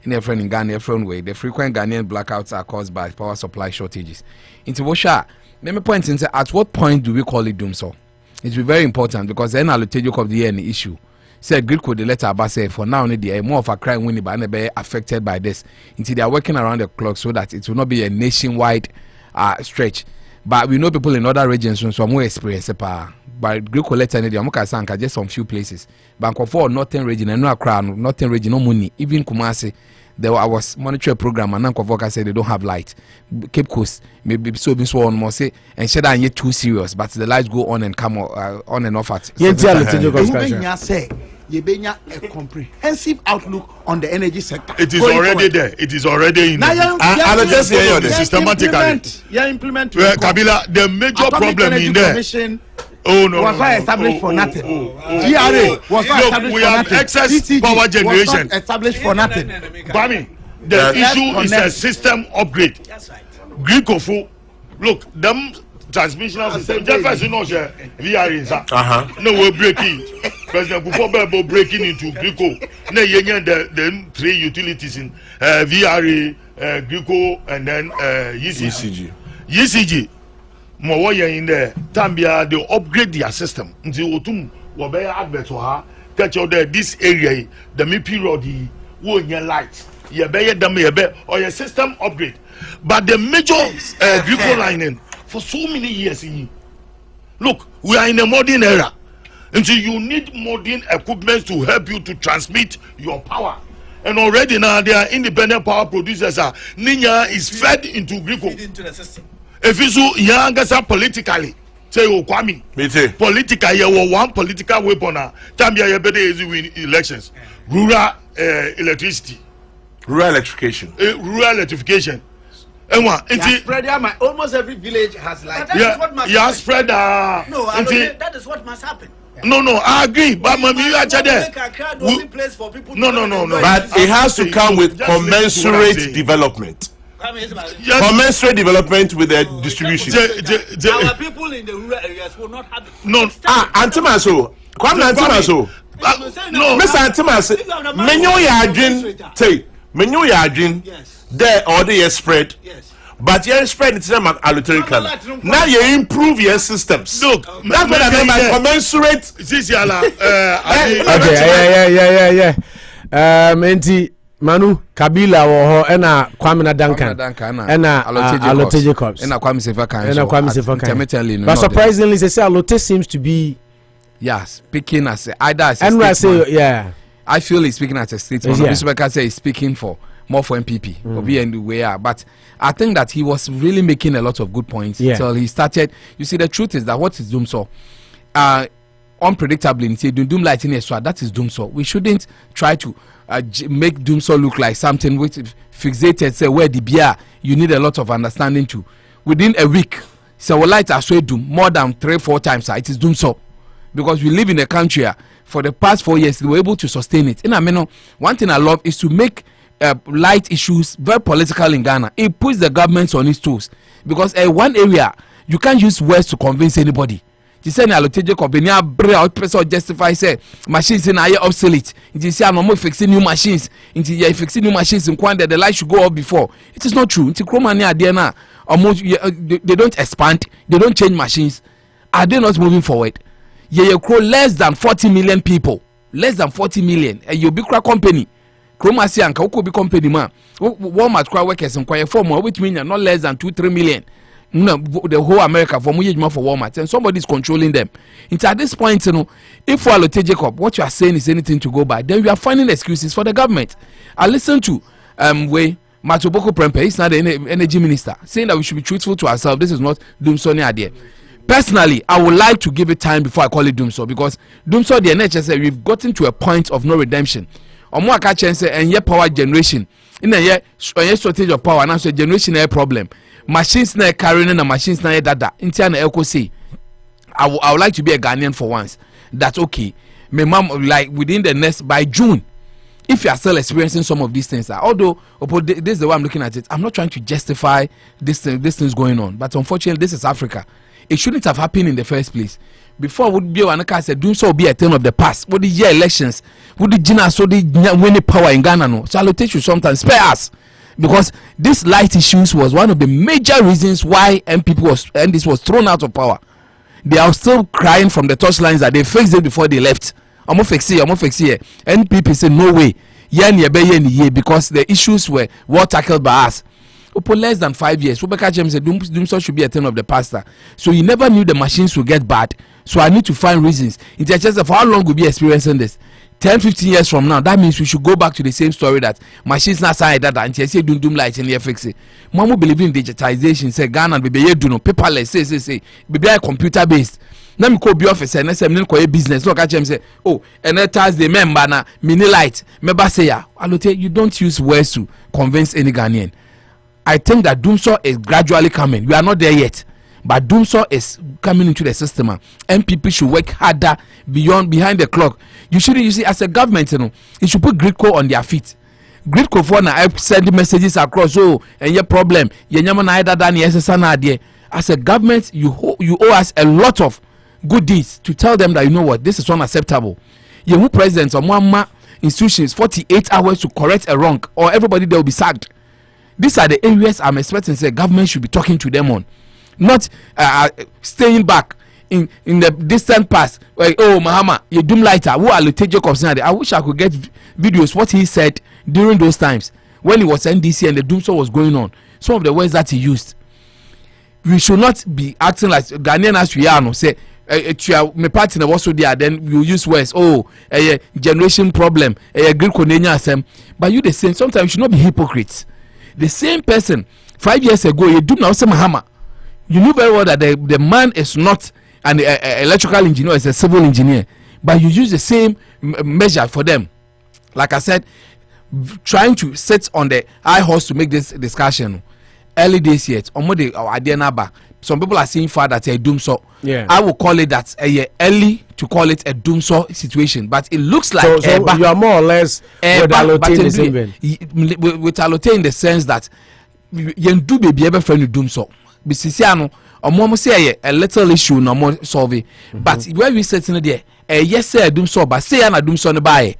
S6: In a friend in Ghana, a friend way, the frequent Ghanaian blackouts are caused by power supply shortages. Into Washa, let me point into at what point do we call it Doomsaw? It's very important, because then I'll tell you of the year any issue. Say Greek code the letter about say for now they are more of a crime winning but be affected by this. Until they are working around the clock so that it will not be a nationwide stretch. But we know people in other regions so more experience but Greek letter they are just some few places. But for northern region and no crown, northern region no money, even Kumasi. I was monitoring a program and Nankovoka said they don't have light. Cape Coast maybe so on more say and said I'm yet too serious, but the lights go on and come on and off at.
S2: You bring a comprehensive outlook on the energy sector.
S7: It is already there. It is already in.
S2: I'll
S7: just say systematically. Kabila, the major problem in there. Oh no!
S2: Was not established for nothing. GRA was not established for nothing.
S7: We have excess power generation.
S2: Was not established for nothing.
S7: Bami, the issue is a system upgrade. That's right. Greekofu, look, them transmission system. Just first, you know, VRA. No, we're breaking. President Akufo-Addo breaking into Greeko. No, the three utilities in VRA, Greeko, and then ECG. More in there, Tambia, they upgrade their system until Otum Wabaya advert to her. Catch out there this area, the me period, the your light, your bay, or your system upgrade. But the major Greeko lining for so many years in look, we are in a modern era. Until you need modern equipment to help you to transmit your power. And already now there are independent power producers. Ninya is fed into Greeko. Into the system. If you young politically, say Kwame, politically, you have one political weapon. Tambia you better easy win elections. Rural electricity,
S1: rural electrification,
S7: rural electrification. And what?
S2: Almost every village has like.
S7: Yeah, spread.
S2: No, that is what must happen.
S7: No, I agree. But you actually there. No.
S1: But it has to come with commensurate development. Commensurate development with the distribution.
S2: Our people in the rural areas will not have it.
S7: No.
S1: Antimaso. Kwame Antimaso. No. Mr. Antimaso. Menyo ya adwin. There or the spread. Yes. But you spread it to them alloterical. Now you improve your systems.
S7: Look,
S1: that's what I mean by commensurate.
S5: Okay, yeah. Manu Kabila wo ena Kwame Duncan ena Alote Jacobs
S6: ena Kwame Sefa.
S5: But surprisingly they say Alote seems to be
S6: speaking as either as a
S5: statement.
S6: Say, I feel he's speaking as a statement. This Becca say he's speaking for more for MPP or be in the way. But I think that he was really making a lot of good points until he started. You see, the truth is that what is Doomsaw? unpredictably and say doom light in so that is doom so. We shouldn't try to make doom so look like something which fixated say where the beer you need a lot of understanding to. Within a week, so light are so doom more than 3-4 times. It is doom so because we live in a country for the past 4 years they were able to sustain it. In one thing I love is to make light issues very political in Ghana. It puts the government on its toes because one area you can't use words to convince anybody. You say na loteje company abre out person justify say machines na are obsolete. You say no more fixing new machines. You fixing new machines in Kwanda the light should go up before. It is not true. Nti Kromani are there now. Almost they don't expand. They don't change machines. Are they not moving forward? You grow less than 40 million people. Less than 40 million. You be cra company. Kromasi anka uko be company man. Walmart cra workers in kwaya form which mean not less than 2-3 million. No, the whole America for Walmart and somebody is controlling them. It's at this point, if we allocate Jacob, what you are saying is anything to go by, then we are finding excuses for the government. I listen to way Matoboko Prempe, he's not the energy minister, saying that we should be truthful to ourselves. This is not doomsday idea. Personally, I would like to give it time before I call it doomsday because doomsday the NHS we've gotten to a point of no redemption. Omwaka chance and your power generation in a year shortage of power and also generation a problem. Machines na carrying and machines na dada. Intiana Elko say, I would like to be a Ghanaian for once. That's okay. My mom like within the next by June, if you are still experiencing some of these things, although this is the way I'm looking at it, I'm not trying to justify this things going on. But unfortunately, this is Africa. It shouldn't have happened in the first place. Before would be one said doing so be a thing of the past. Would the year elections? Would the Gina so the winning power in Ghana no? So I'll take you sometimes spare us. Because this light issues was one of the major reasons why this was thrown out of power. They are still crying from the touch lines that they fixed it before they left. I'm gonna fix it. NPP say no way. Because the issues were well tackled by us. For less than 5 years, Rebecca James said doomsday should be a thing of the past. So you never knew the machines would get bad. So I need to find reasons. It's just for how long we'll be experiencing this. 10-15 years from now, that means we should go back to the same story that machines not say that and say doom lights in the fix it. Mama believe in digitization, say Ghana be do no paperless, say be computer based. Now me call be office and say me call business. Look at him say, oh, and that Thursday member na mini light. Member say ya, Alote, you don't use words to convince any Ghanaian. I think that doomsday is gradually coming. We are not there yet. But doomsday is coming into the system. MPP should work harder behind the clock. You see, as a government, you should put Gridco on their feet. Gridco for now send messages across. Oh, and your problem. As a government, you owe us a lot of good deeds to tell them that you know what, this is unacceptable. You presidents or one institutions 48 hours to correct a wrong, or everybody they will be sacked. These are the areas I'm expecting the government should be talking to them on, not staying back in the distant past. Like, oh, Mahama, you doom lighter. Who are Lute Jacobs? I wish I could get videos what he said during those times when he was NDC and the doomsday was going on. Some of the words that he used. We should not be acting like Ghanaian as we are. No, say my partner also there. Then you use words. Oh, a generation problem. A Greek Konenya. But you the same. Sometimes you should not be hypocrites. The same person 5 years ago, you do now say Mahama. You knew very well that the man is not an electrical engineer, is a civil engineer, but you use the same measure for them. Like I said, trying to sit on the high horse to make this discussion. Early days yet, some people are saying far that a doomsday. Yeah, I will call it that early to call it a doomsday situation, but it looks like
S5: so you are more or less with
S6: Alote in the sense that you do be ever friend doomsday. Bisisiano or mom say a little issue no more solve, but where we sitting there, yes say doomsday, but say an doomsday buy.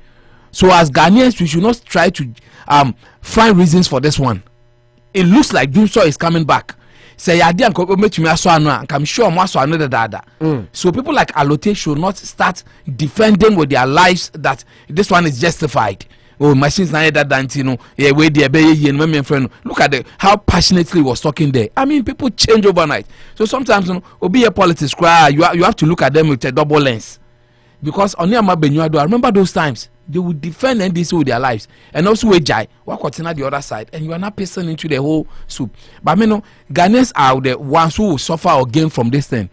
S6: So as Ghanaians, we should not try to find reasons for this one. It looks like doomsday is coming back. Say I'm sure another dada. So people like Alote should not start defending with their lives that this one is justified. Oh, machines na that dantino. Yeah, where they be friend. Look at how passionately he was talking there. I mean, people change overnight. So sometimes be a politics cry. You have to look at them with a double lens. Because on your I remember those times they would defend NDC with their lives, and also Ejai walk on the other side, and you are not pissing into the whole soup. But Ghanaians are the ones who will suffer or gain from this thing.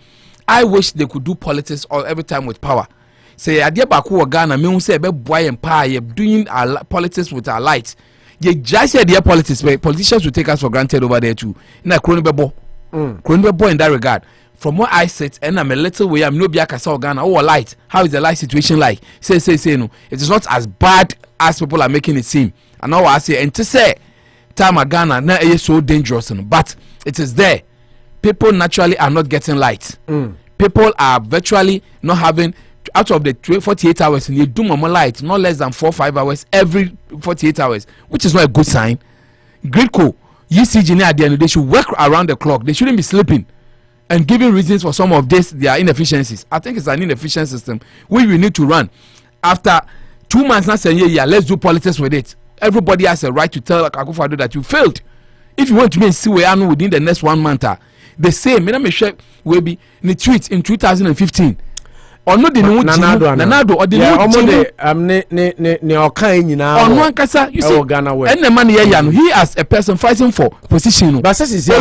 S6: I wish they could do politics all every time with power. say adia baku or Ghana me say be boy and pie doing our politics with our light. Ye just say their politics, politicians will take us for granted over there too. Na kroni bebo. Kroni bebo in that regard. From where I sit and I'm a little way, I'm no biaka Ghana. Oh, light. How is the light situation like? Say no. It is not as bad as people are making it seem. And now I say and to say time at Ghana now is so dangerous, but it is there. People naturally are not getting light. People are virtually not having, out of the 48 hours, you do more light, not less than 4 or 5 hours every 48 hours, which is not a good sign. Gridco, UCG, they should work around the clock. They shouldn't be sleeping and giving reasons for some of this, their inefficiencies. I think it's an inefficient system we need to run. After 2 months, not saying, yeah, let's do politics with it. Everybody has a right to tell Akufo-Addo that you failed. If you want to be in CWA within the next 1 month, the same, me share will be in the tweet in 2015. Or not the Nanado or the you see, and the money he as a person fighting for position. But you see,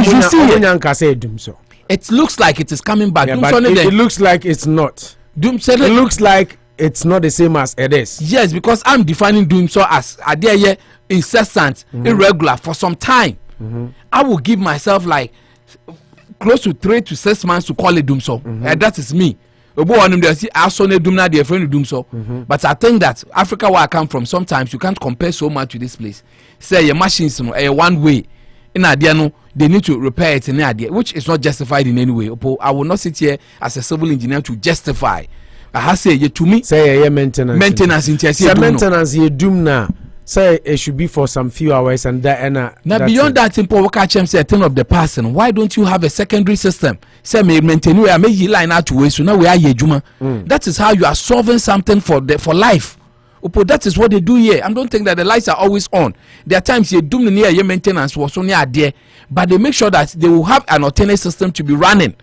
S6: it looks like it is coming back.
S5: Yeah, but it looks like it's not. It looks like it's not the same as it is.
S6: Yes, because I'm defining doom so as a day incessant, irregular for some time. I will give myself like close to 3 to 6 months to call it doom so. And that is me. But I think that Africa, where I come from, sometimes you can't compare so much to this place. Say your machines, one way. In Adiano, they need to repair it in idea, which is not justified in any way. I will not sit here as a civil engineer to justify. I have say to me,
S5: say maintenance.
S6: Maintenance
S5: you doom now. Say it should be for some few hours and that
S6: now beyond that simple work I say a thing of the person. Why don't you have a secondary system? Say me maintain we may you line out to way so now we are juma. That is how you are solving something for life. That is what they do here. I don't think that the lights are always on. There are times you do near your maintenance was only there, but they make sure that they will have an alternate system to be running.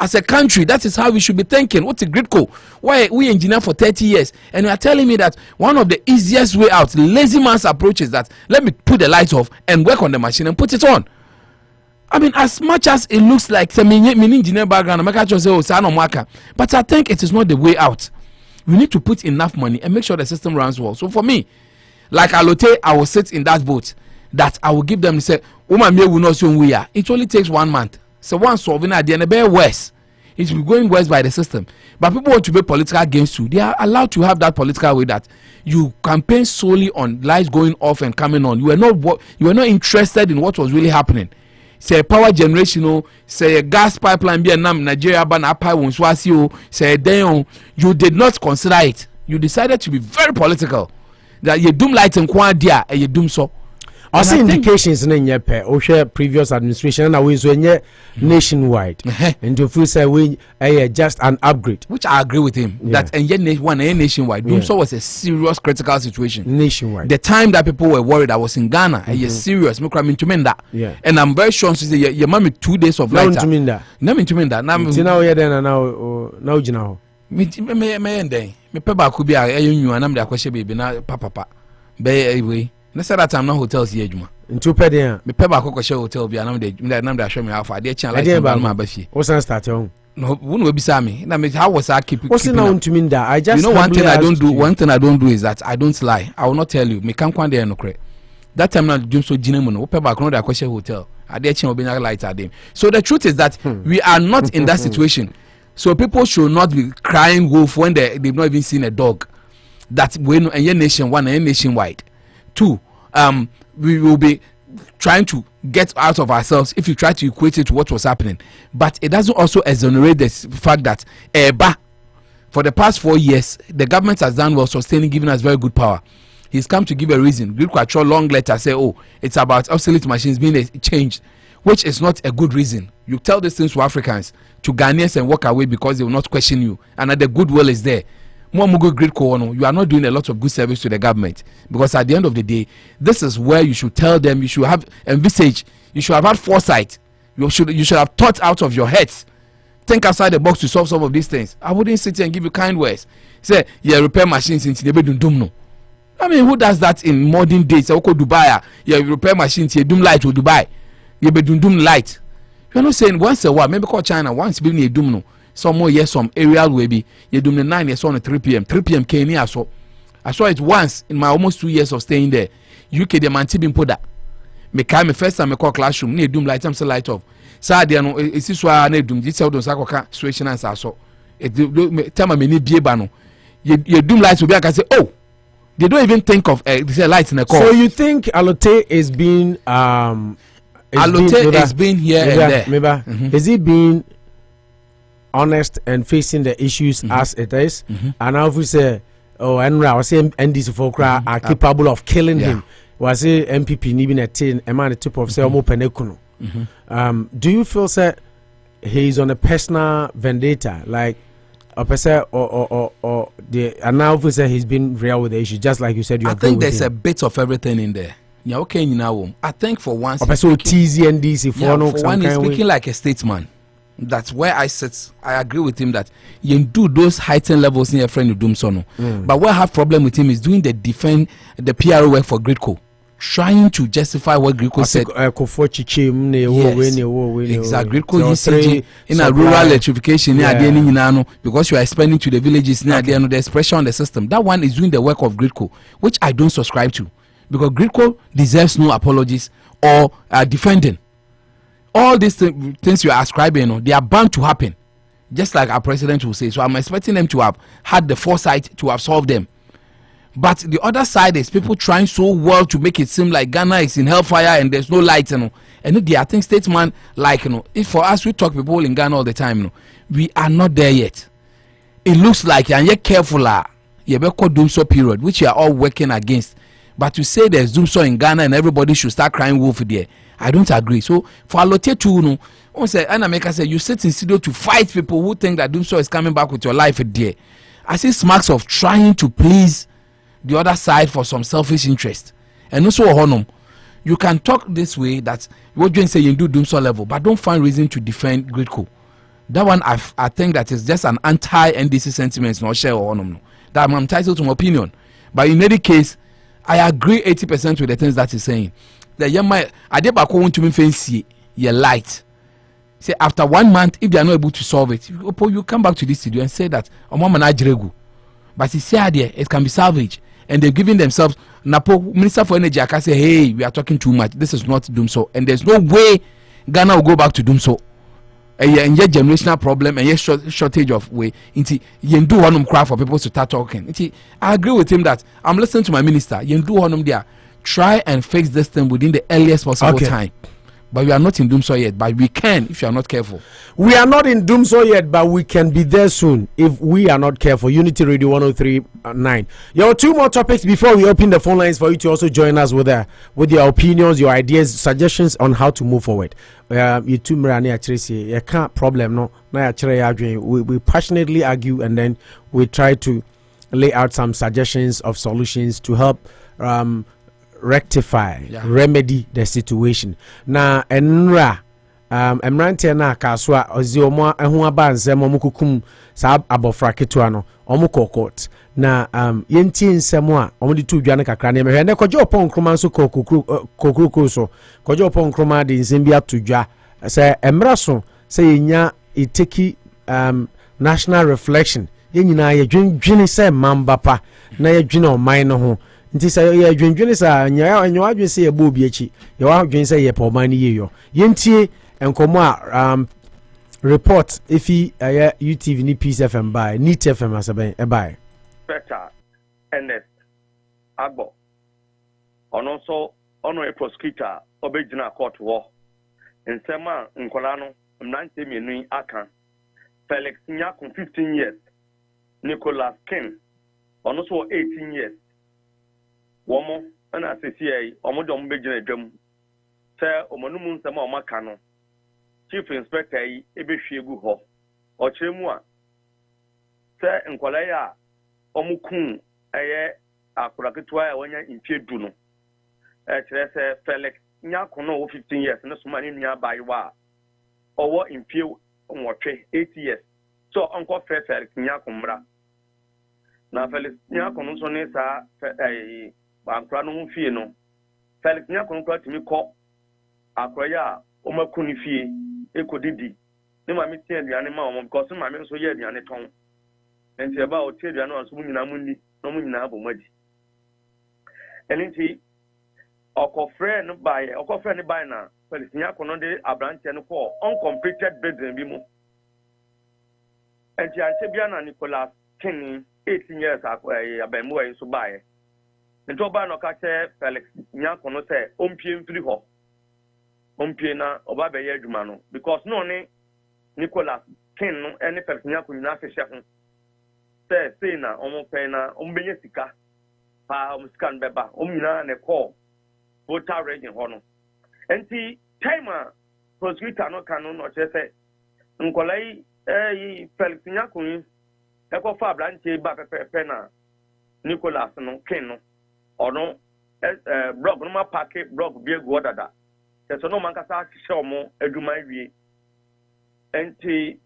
S6: As a country, that is how we should be thinking. What's a grid code? Why we engineer for 30 years and you are telling me that one of the easiest way out, lazy man's approach is that let me put the lights off and work on the machine and put it on. I mean, as much as it looks like some engineer background, but I think it is not the way out. We need to put enough money and make sure the system runs well. So for me, like Alote, I will sit in that boat that I will give them and say, woman may will not soon we are. It only takes 1 month. So one solving at the end, bear worse. It will be going worse by the system. But people want to play political games too. They are allowed to have that political way that you campaign solely on lights going off and coming on. You were not interested in what was really happening. Say power generation, say gas pipeline be Nigeria ban say then you did not consider it. You decided to be very political. That you doom light and quadia and you doom so.
S5: I see indications in your previous administration and we nationwide. And if we say we just an upgrade,
S6: which I agree with him that and yet nationwide. Doom so was a serious critical situation
S5: nationwide.
S6: The time that people were worried, I was in Ghana. And serious. And I'm very sure your mommy 2 days of light. Now me peba could be a you and I'm the question baby na papa. Be na say that time no hotels here juma
S5: ntu pede
S6: me peba ko share hotel bi anam de show me how far dey chan like ma ba fie
S5: o san start on
S6: no who no bisa me na me how was I keep
S5: what's now ntumi nda I just
S6: you know one thing I don't do is that I don't lie. I will not tell you me kan kwan dey no kre that time na dum so gina mu no peba ko no da share hotel ade chan obi na light adem. So the truth is that we are not in that situation. So people should not be crying wolf when they've not even seen a dog. That when and nation one and nationwide. 2, we will be trying to get out of ourselves if you try to equate it to what was happening. But it doesn't also exonerate the fact that for the past 4 years, the government has done well sustaining, giving us very good power. He's come to give a reason. Greek Quattro long letter say, oh, it's about obsolete machines being changed, which is not a good reason. You tell these things to Africans, to Ghanaians, and walk away because they will not question you. And the goodwill is there. You are not doing a lot of good service to the government, because at the end of the day, this is where you should tell them, you should have envisaged, you should have had foresight, you should have thought out of your heads, think outside the box to solve some of these things. I wouldn't sit here and give you kind words. Say, yeah, repair machines in Dubai. I mean, who does that in modern days? Dubai, yeah, repair machines here, doom light to Dubai. You be doom light. You're not saying once a while, maybe call China once, be near doom no. some more yes some aerial way be you do the 9 years on 3 p.m. 3 p.m. came here I saw it once in my almost 2 years of staying there. UK the man tibin put that. Me came first time I call classroom near doom light say light off. Sadia no is this why I doom this don't sakoka situation and so it tell me need be bano. You doom lights will be I can say oh they don't even think of say lights in the car.
S5: So you think Alote is being
S6: Alote is being here and there.
S5: Is he being honest and facing the issues as it is? And now if we say oh, and I was saying NDC folk are capable of killing him. Was it MPP even at 10 a man the tip of say penekuno? Do you feel that he's on a personal vendetta, like a person or the analysis he's been real with the issue, just like you said? You
S6: I think there's a bit of everything in there. Yeah, okay, you know. I think for once,
S5: so TZ and DC for
S6: one is speaking like a statesman. That's where I sit. I agree with him that you do those heightened levels in your friend you do so. But what I have problem with him is doing the PR work for Gridco, trying to justify what Gridco said. Yes. Exactly. Gridco UCG in a rural electrification because you are expanding to the villages near there's pressure on the system. That one is doing the work of Gridco, which I don't subscribe to, because Gridco deserves no apologies or defending. All these things you are ascribing, they are bound to happen, just like our president will say. So I'm expecting them to have had the foresight to have solved them. But the other side is people trying so well to make it seem like Ghana is in hellfire and there's no light, And I think statesman, like, if for us we talk people in Ghana all the time, we are not there yet. It looks like and yet careful, you better call doomsday period, which you are all working against. But to say there's doomsday in Ghana and everybody should start crying wolf there, I don't agree. So for Alote too, Anna say you sit in studio to fight people who think that doomsday is coming back with your life there. I see smacks of trying to please the other side for some selfish interest. And also you can talk this way that what you say you do doomsday level, but don't find reason to defend Gridco. That one I think that is just an anti-NDC sentiment, not share or no. That I'm entitled to my opinion. But in any case, I agree 80% with the things that he's saying. The young man, I did back home to me fancy your light. Say after 1 month, if they are not able to solve it, you come back to this studio and say that but he said there it can be salvaged, and they're giving themselves. Napo Minister for Energy, I can say, hey, we are talking too much. This is not doomsday, and there's no way Ghana will go back to doomsday. And yet generational problem and yet shortage of way. You do one cry for people to start talking. I agree with him that I'm listening to my minister. You do one there. Try and fix this thing within the earliest possible time. But we are not in doomsday yet, but we can if you are not careful.
S5: We are not in doomsday yet, but we can be there soon if we are not careful. Unity Radio 103.9. There are 2 more topics before we open the phone lines for you to also join us with your opinions, your ideas, suggestions on how to move forward. You two you can't problem no. We passionately argue and then we try to lay out some suggestions of solutions to help rectify, remedy the situation. Na enra emrante na kaswa ozi omo ehu aba nsem omo kukum sa abofra ketua no omo court na yenti nsem a omo de tu dwa ne kakra na mehwe ne kojo opon kroma nso kokuru so kojo opon kroma de nsem bi atodwa se emra so se yenya iteki national reflection yenyina ye dwendwene se mambapa na ye dwene oman no ho nti say ye dwendwene sa nya adwen se ye bo bi achi ye wa dwen se ye poman ye yo yentie enkomo a report ifi UTV ni Peace FM by Neat FM asaben e by
S9: better Ernest Agbo ono so ono a prosecutor obegina court wo nsema nkola no mnante mienu aka Felix Nyakun 15 years Nicholas King ono so 18 years womo na CCA omo de omo begina dwam se omonum nsema o maka no Chief Inspector yi ebehwiegu ho o kiremu a se nkola ya omukun eye akoraketwa ya wanya impiedu no kire se Felix Nyakun no 15 years no suma ni nua baiwa owo impie nwotwe 8 years so onko Felix Nyakun mra na Felix Nyakun so ne sa bankra no mfie no Felix Nyakun ko timi ko akoya omakuni fie ekodidi ne ma me tie aduane ma omo because ma me nso ye aduane ton enti eba o tie aduane so mu nyina mu ni no mu nyina abɔ madi enti okofre no bae na Palestinian kono de abrante no ko uncompleted bedroom bi mu enti anche bia na Nicholas King 18 years abamu ayi so bae enti oba no ka che Felix Nyakono say ompie mfiri ho ompie na oba be ye adwuma no because no ne Nicholas King no any Felix Nyakono na ahye ho say na omo pe na ombenye sika pa omskan beba omnyina ne call voter region ho no enti time prosecutor no kan no che say nkolai Felix Nyakono e ko fa branche ba pepe na Nicholas no King no ono blog no ma pack blog bi egu odada so no man kasa hye omo adwuma wie enti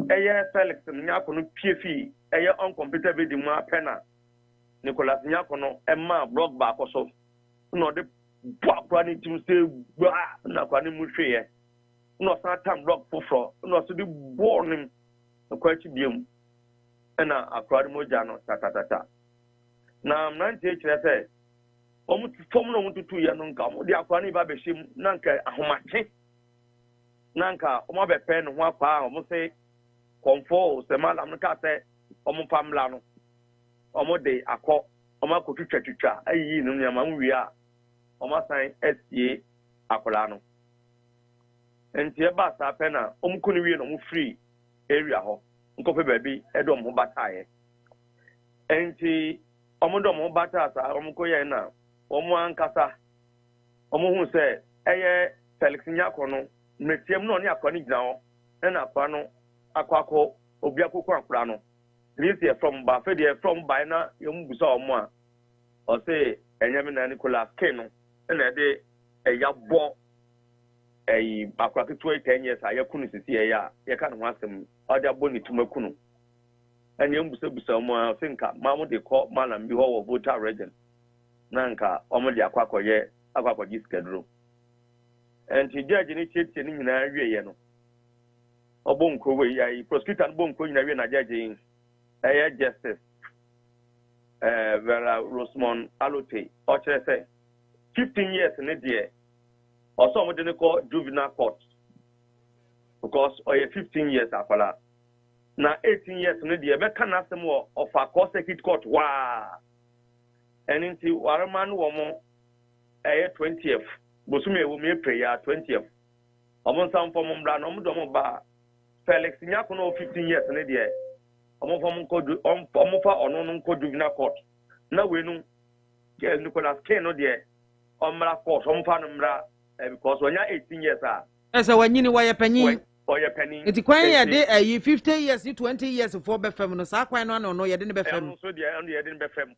S9: eye Felix Nyakono piefi eye uncompleted bid mu apena Nicholas Nyakono emma blog ba akoso no de bua ni tim se gba na kwa ni mu hweye no san tam blog foforo no so de born kwa chi biem na akwa mo ja no tatatata na mnante kire se omu fom no mututu ya no nka mo de akwa ni ba be him na nka ahomache na nka omo be pe no ho akwa omo se konfo se malam nka se omo famla no omo de akọ omo akotwatwatwa ayi no nyama nwi a omo san SCA akola no enti e ba sa pe na omo kunu wi no mo free area ho nko pe baby edom ho bataye enti omo dom ho bata sa omo koye na omo ankasa omo hu se eye Felix Nyakono metiem no ne akwa ni gina ho na akwa no akwako obi akoko akura no this is from ba fe dey from by na yom busa omo a o se enyame na Nicholas King no na de eyabo akwa keto 10 years a yakunu sisi ya ka no asem o de abo ni tumakunu enyem busa omo a se nka mamu de call malam bi ho wo voter region na nka omo de akwakoye skedro enti judge ni cheche ni nyina wie ye no obo nko we ya prosecutor no bo nko nyina wie na judge justice Vera Rosemond Alote o chere say 15 years ne de o so mo de ko juvenile court because o ye 15 years akwala na 18 years ne de be kan asem of a court circuit court wa eninti warman wo mo 20th bosume wo me prayer 20th omon sam fo mo mbra no mo do mo ba Felix Nyakono 15 years ne de omon fo mo ko omon fa ono no ko juvenile court na we nu ke Nicholas King no de omra court omon fa no mra because when you 18 years
S10: esa wanyini wa panyin
S9: oye panyin
S10: enti kwan ya de 50 years 20 years for be fam no sa kwan no no ye de ne be fam
S9: so de ye de ne be fam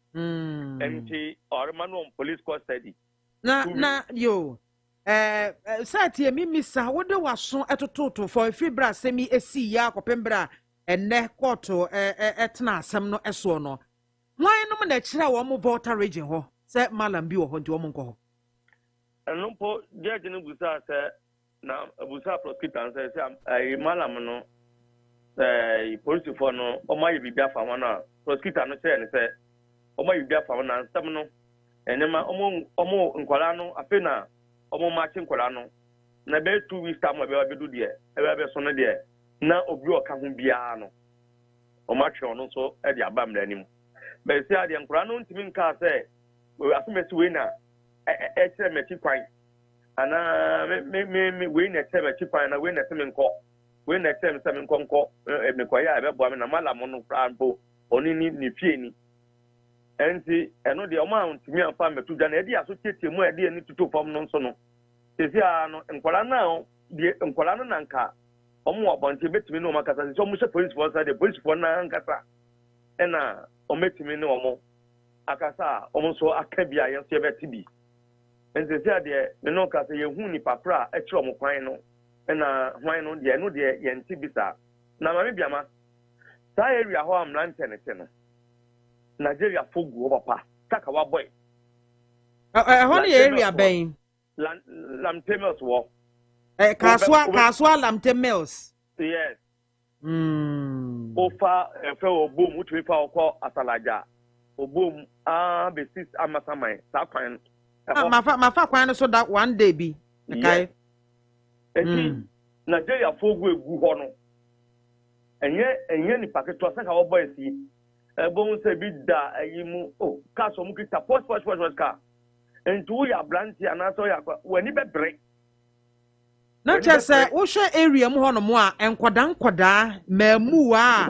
S9: enti ormanu police custody
S10: na yo sati mi misa wo de waso etototo for fibra semi esi ya kopembra enne court etna asem no eso no wan no na kira wo mo voter region ho se malam bi wo ho nti wo mo nko ho
S9: eno po judge no gusa se na busa prosecutor say malam no police for no o ma yibia fa wana prosecutor no say o ma yibia fa wana nsam no enema omo nkwala no afena omo match nkwala no na be 2 weeks time be do de be so no de na obi o ka ho bia no o match no so e de aba mra nim be say ade nkwala no ntimi nka say we asumesi we na chere mechi kwan ana me we na chere mechi kwan na we na temi nko we na chere me nko me kwaya e be bo me na malam no krampo oni ni fie ni enti eno de o ma ntimi afa metu da na e de aso tietie mu e de ni tutu fam no nso no sesi a no nkwala na de nkwala no nanka omo obonte betimi no makasa so mo se police force de police force na nkasa ena o metimi no omo akasa omo so akabia yen se betibi enti se ade me no kasa ye hu ni papra e kire omo kwan no ena hwan no de ye ntibisa na mame biama sa area ho am lanternete no Nigeria fogu papa taka wa boy
S10: honi area ben
S9: Lamte Mills wo
S10: kaswa Lamte Mills
S9: Yes. Ofa efe obom utwe fa okọ asalaja. Obom besis amasamai. Sa kwan.
S10: Mafa kwan so that one day be. Okay.
S9: Nigeria fogu egu ho no. Enye ni paketo asa ka obo esi. Ebon se bi da ayimu ka so mu kita post ka. Entu ya branti anaso ya wani bebre.
S10: Na chese wo hwe area mu ho no mo a enkoda mamu a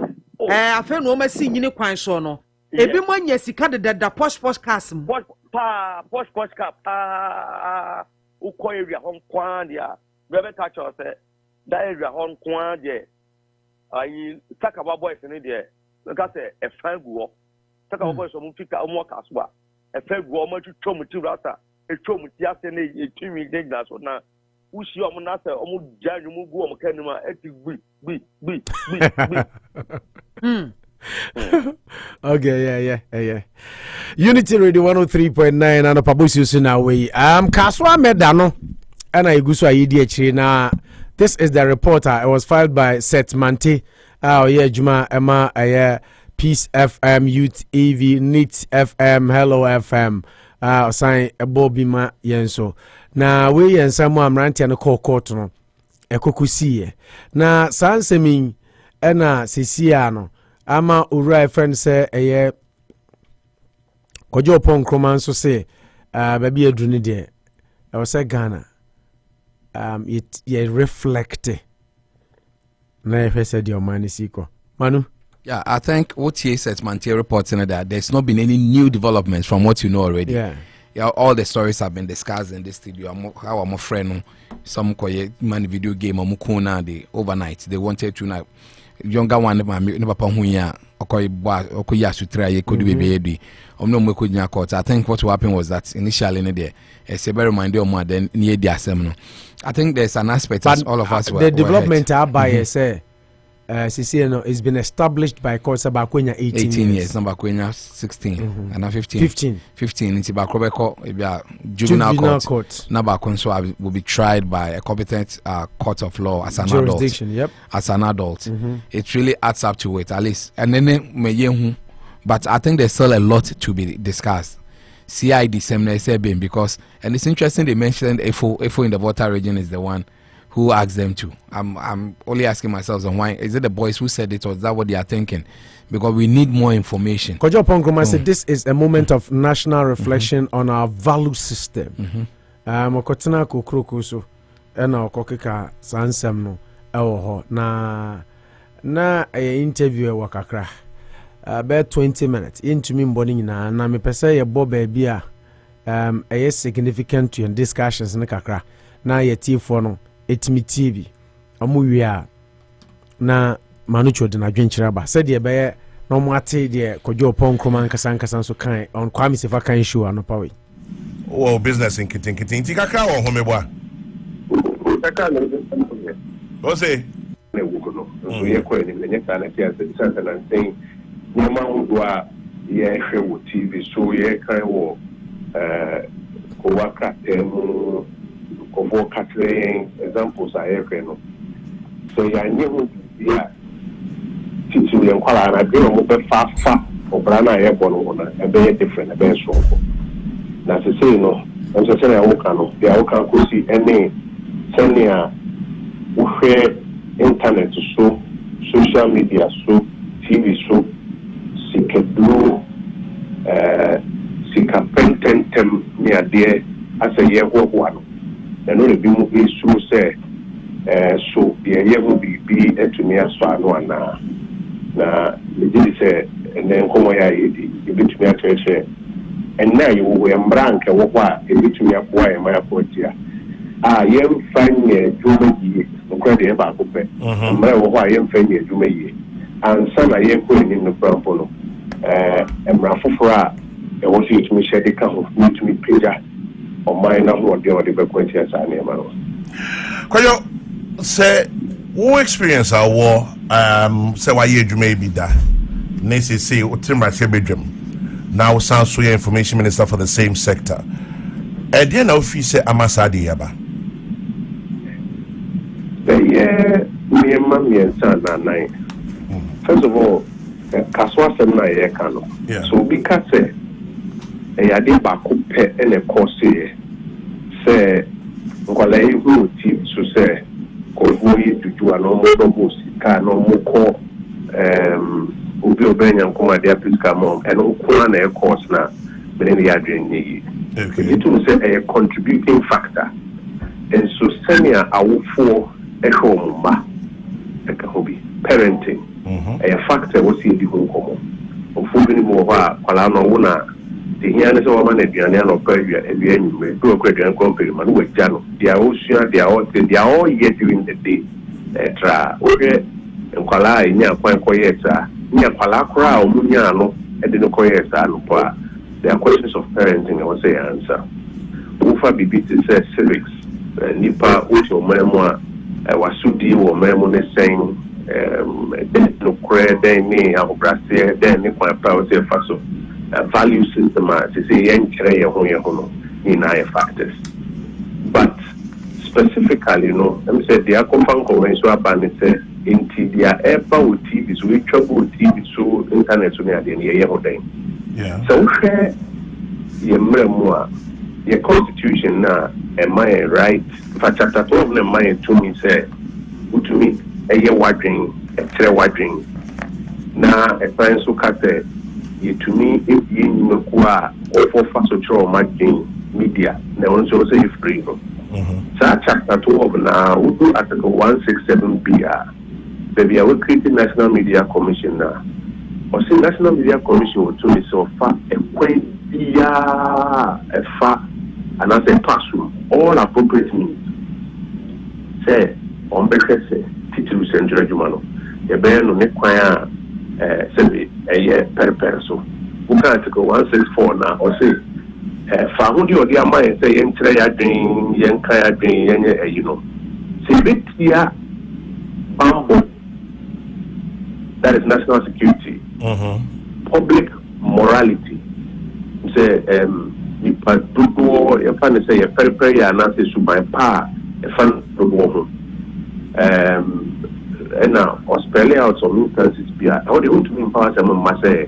S10: afa no ma si nyini kwan so no ebi mo nya sika de post cars mu
S9: post car uko area hon kwan dia bebe ka cho se da area hon kwan dia ayi saka boys ni dia ka se e fan guo saka boys mo fika mo ka so a e fa guo mo twetwo mo ti rasa e twetwo mo ti ase na e twimi de glass na usi omo na se omo janyu mu gu omo kanima eti gbi
S5: Okay, yeah. Unity Radio 103.9 and Pabusi Sunawe. Kaswa Medano and I go so IED na. This is the reporter. It was filed by Seth Mante. Juma Emma Peace FM, Youth EV, NIT FM, Hello FM. Sign Bobby Ma Yenso. Na we and someone ranting and call court no. Ekokusiye. Na Sansemi ena Sisiano. Ama ura friend say Kojo Pon Kroman so say baby adruni de. I was say Ghana. It reflect. Na if said your man is equal. Manu.
S6: Yeah, I think what he said, Mantia reports in that there's not been any new developments from what you know already. Yeah, all the stories have been discussed in this studio. How I'm a friend, some man video game, the overnight. They wanted to now younger one, never Pahuya, Okoya Sutra, could be baby. I think what happened was that initially there, it's a very mind more than near the assembly. I think there's an aspect that all of us were.
S5: The development by say. CCN it's been established by court Sabakwenya 18
S6: years. Number Kwenya 16 and 15 into Bakrobeko juvenile court. Nabakonso will be tried by a competent court of law as an adult. As an adult. It really adds up to it at least. And then but I think there's still a lot to be discussed. CID seminar because and it's interesting they mentioned FO in the Volta region is the one who asked them to. I'm only asking myself on why is it the boys who said it or is that what they are thinking? Because we need more information.
S5: Kojo Pongoma said this is a moment of national reflection on our value system. Okotina kokrokoso ena okokeka sansem no ewo ho na interview wakakra about 20 minutes into me mboni na me pese ye bo baby a significant to discussions ne kakra na ye tifo no etimi TV amuwia na manucho de na dwenkyira ba said ye be no mo ate de Kojo Ponkroma nkasa so kan on Kwame Sefa kan show anopa we
S2: business in kitin kakra wo homeboa o say
S11: ne wugono so ye ko ni nye kana tia se sasa na ntin nyama wo a ye hwe wo TV so ye kan wo ko waka temu ko catering examples are here no so ya nyehu ya titi ye kwala na de mo be fa obra na ye bono na e be different e be so na se say no o se say na wo kan no ya wo kan ko si any senia wo hwe internet so social media so TV so sikedu sikapententem ni ade asa ye ho no and only be issue say so the will be to me as far no na the say and then come ya bit me to say and now you will embrank what bit me up why my appointia yem fanye juma yi credit ba ko pe mra wo wa yem fanye juma yi and sana ye ko ni no prampo no emra fofora e wo si to me share ka ho to me page o mai na ho de be kwenti asa na ma no
S2: Koyo say wo experience awo say why you may be da na say o timra che bedwam now sound so your information minister for the same sector e na ofi say amasade yaba
S11: yeah First of all, Kaswa Semna Yekano. So because a baku pet and a course say Nkwalai who team so say Kovoyi to do a normal robust car no more Ubi Obenya Kuma dia Pisca mom and Okuan air course now within the Adrian. It will say a contributing factor. And so senior our for a home hobby parenting. A factor was in the home common. Of moving more Palano Una, the Yanis of Man and Diana Persia and the enemy, do a great and company, Manu Jano. They are all yet during the day. Okay, and Kala, near Point Coyeta, near Palacra or Muniano, and the Coyeta, Lupa. There are questions of parenting, I would say answer. Ufa Bibiti says civics, Nipa, Ucho Memoir, Wasudi or Memone saying. No credit, then me, I will Brazil, then if my power say faso. Value system, as you say, in higher factors. But specifically, let me say, the Akofan conventional ban is into their airpower with TV, so we trouble with TV, so internet, so near the year. So, your constitution now, am I right? For chapter 12, am I to me say, to me. A year watching, a trail watching. Now, a friend so cut you to me if you know or for fast matching media. Now, also say free. So, chapter 12 now, we do article 167BR. Baby, I will create the National Media Commission now. Or say National Media Commission will to me so far a quaint a far and as a classroom, all appropriate means. Say, on better say. Title Central Jumano. The band on the choir, say a year per so. Who can't go 164 now or say, Fahundi or dear mind say, enter a dream, young kaya dream, you know. Say, bit here, bamboo. That is national security. Public morality. Say, you put war, your fan say a fair prayer and answer to my power, a fan of woman. And now, Australia out some instances be how they want to empower someone must say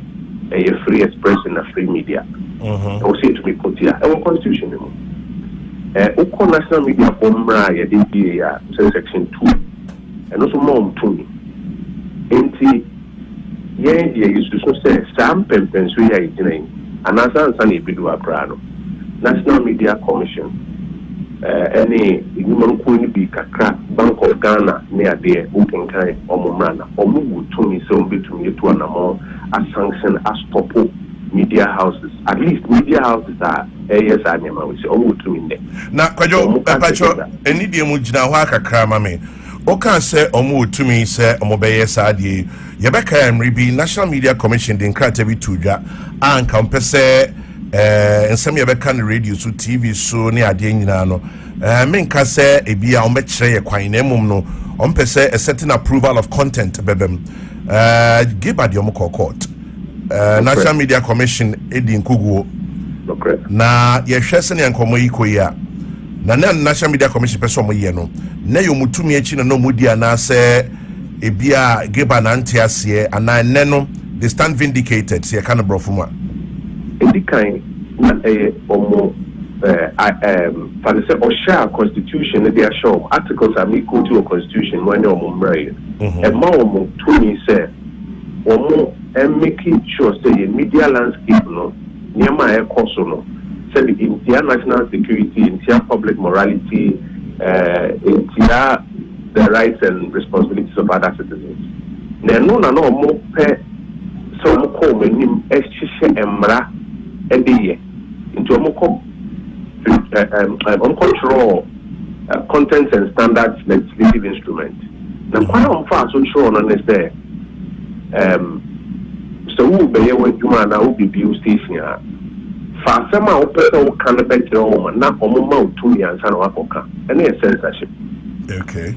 S11: a free expression and free media. I will say to me put here our constitution. Oko national media Omra ya section 2 and also more to me. Enti is to say some pempen so ya itinain and answer bidu abrano. National Media Commission. Any human could be Kakra, Bank of Ghana, near there, Open Kai, or Momrana, or move to me so between you two and more as sanction as top media houses. At least media houses are yes, animal, which all to me.
S2: Now, Kajo, Pacho, any Diamujina Waka Kramame. Okan say omu to me say omobeye sadie. Yebeka Emribi National Media Commission din kratebi tuja and compese and some yebeka radio so TV so ne ade nyina no. Menka say ebia ombekire kwan emum no ompese a certain approval of content bebem. Give at your court. National Media Commission edin kuguo. Na yehwese ne nkomo iko ya. Na National Media Commission person mo ye no na yo mutumi echi na no mudi ana se ebia geba na ntiase ana ne no they stand vindicated se kind of brofuma
S11: indikai na omo for the Osha constitution they are show articles are equal to a constitution when omo mray e ma omo tumi se omo making sure say media landscape no nyama e koso no in national security, in public morality, in the rights and responsibilities of other citizens. No more pay some call when him emra every into a control contents and standards legislative instrument. Now, quite on far so sure on this there. So who be when you man now be build station. For some who can better home, not a moment to me and San Wakoka, and a censorship.
S2: Okay.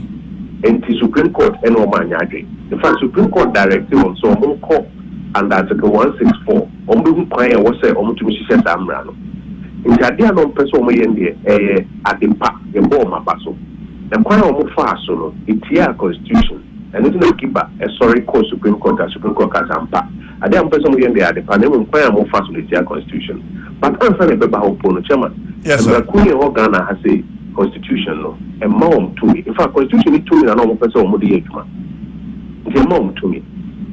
S11: And the Supreme Court and Omanyadi. In fact, Supreme Court directive on so home court and Article 164, Ombu Paya was a Omutumisha Damrano. In Jadian on Peso at the park, the bomb Abaso. The Kwana Mufaso, it's here constitution. and it's not keep a sorry court Supreme Court Casampa. I don't person we the Panama Fire more fast with the constitution. But I'm saying about Pono Chairman. Yes, sir. Queen of Ghana has a constitution, no, and mom to me. In fact, constitution is to me, and no person will be it's a mom to me.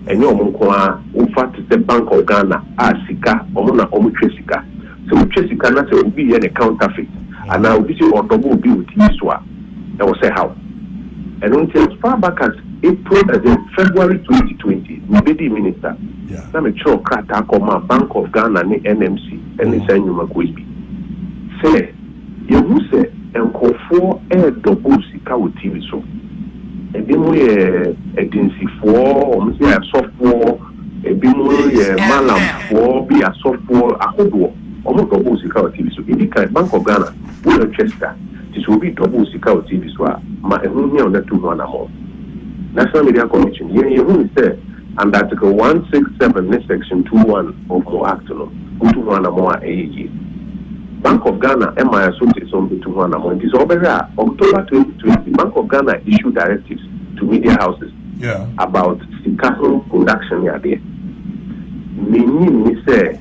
S11: And no one who fact is the Bank of Ghana, Sika, Omona Omuchesika. So Chesika, not will be any counterfeit. And now this is or double bill with Yiswa. I will say how. And until as far back as April as in February 2020, the minister, I'm a sure Kratakoma, Bank of Ghana, and NMC, and the same Yumakwibi. Say, you who say, and call for a double Sika with TV so. And then we agency for, a software, a bimori, malam for, be a software, a hobo, almost double Sika with TV so. In the Bank of Ghana, WORCESTER, this will be double Sika with TV so. My on the 2 National Media Commission, you say, and Article 167, Section 21 of the Act, go to one more a Bank of Ghana, MI associates on the 2 it is over there. October 2020, Bank of Ghana issued directives to media houses about Sikaho production. Meaning, say,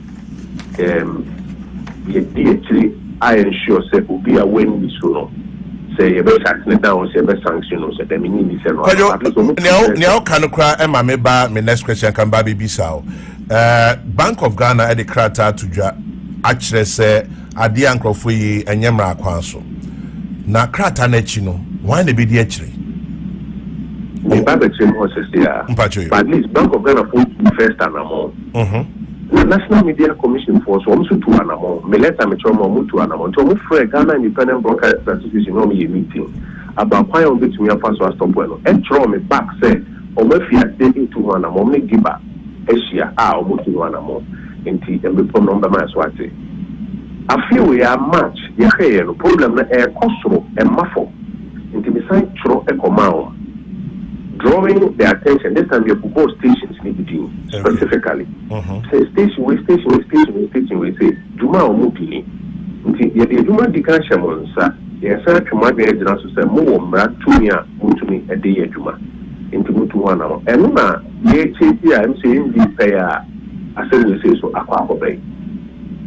S11: I ensure say will be a win this soon. Say you better shut down, say better sanction, say the meaning is no.
S2: Now can cry Emma meba my next question can be Bissau. Bank of Ghana at the Krata to ja actually say Adi Ankrofo yi enyemra akwanso. Na Krata na chino, why the be the actually?
S11: The Babetrim horses there. But at least Bank of Ghana first and among. The National Media Commission force also to an amount. Meleta Metromo to an amount. To move Ghana Independent Broadcast Association on a meeting about why on which we are passed to stop well. And throw me back say, or if you are taking to one amount, me give back Asia, almost to one amount. In tea and before number my swati. I feel we are much, the problem air costro and muffle. Into beside throw a command. Drawing the attention, this time you propose stations need to do specifically. Say station, we say, Juma or Mutini. Yet the Juma Dikashamon, sir, yes, sir, to my agent to say, more Tumia, Mutumi, a day Juma, into Mutuana. And Luna, ye chase I'm saying the pair, I said, we say so, Aqua Bay.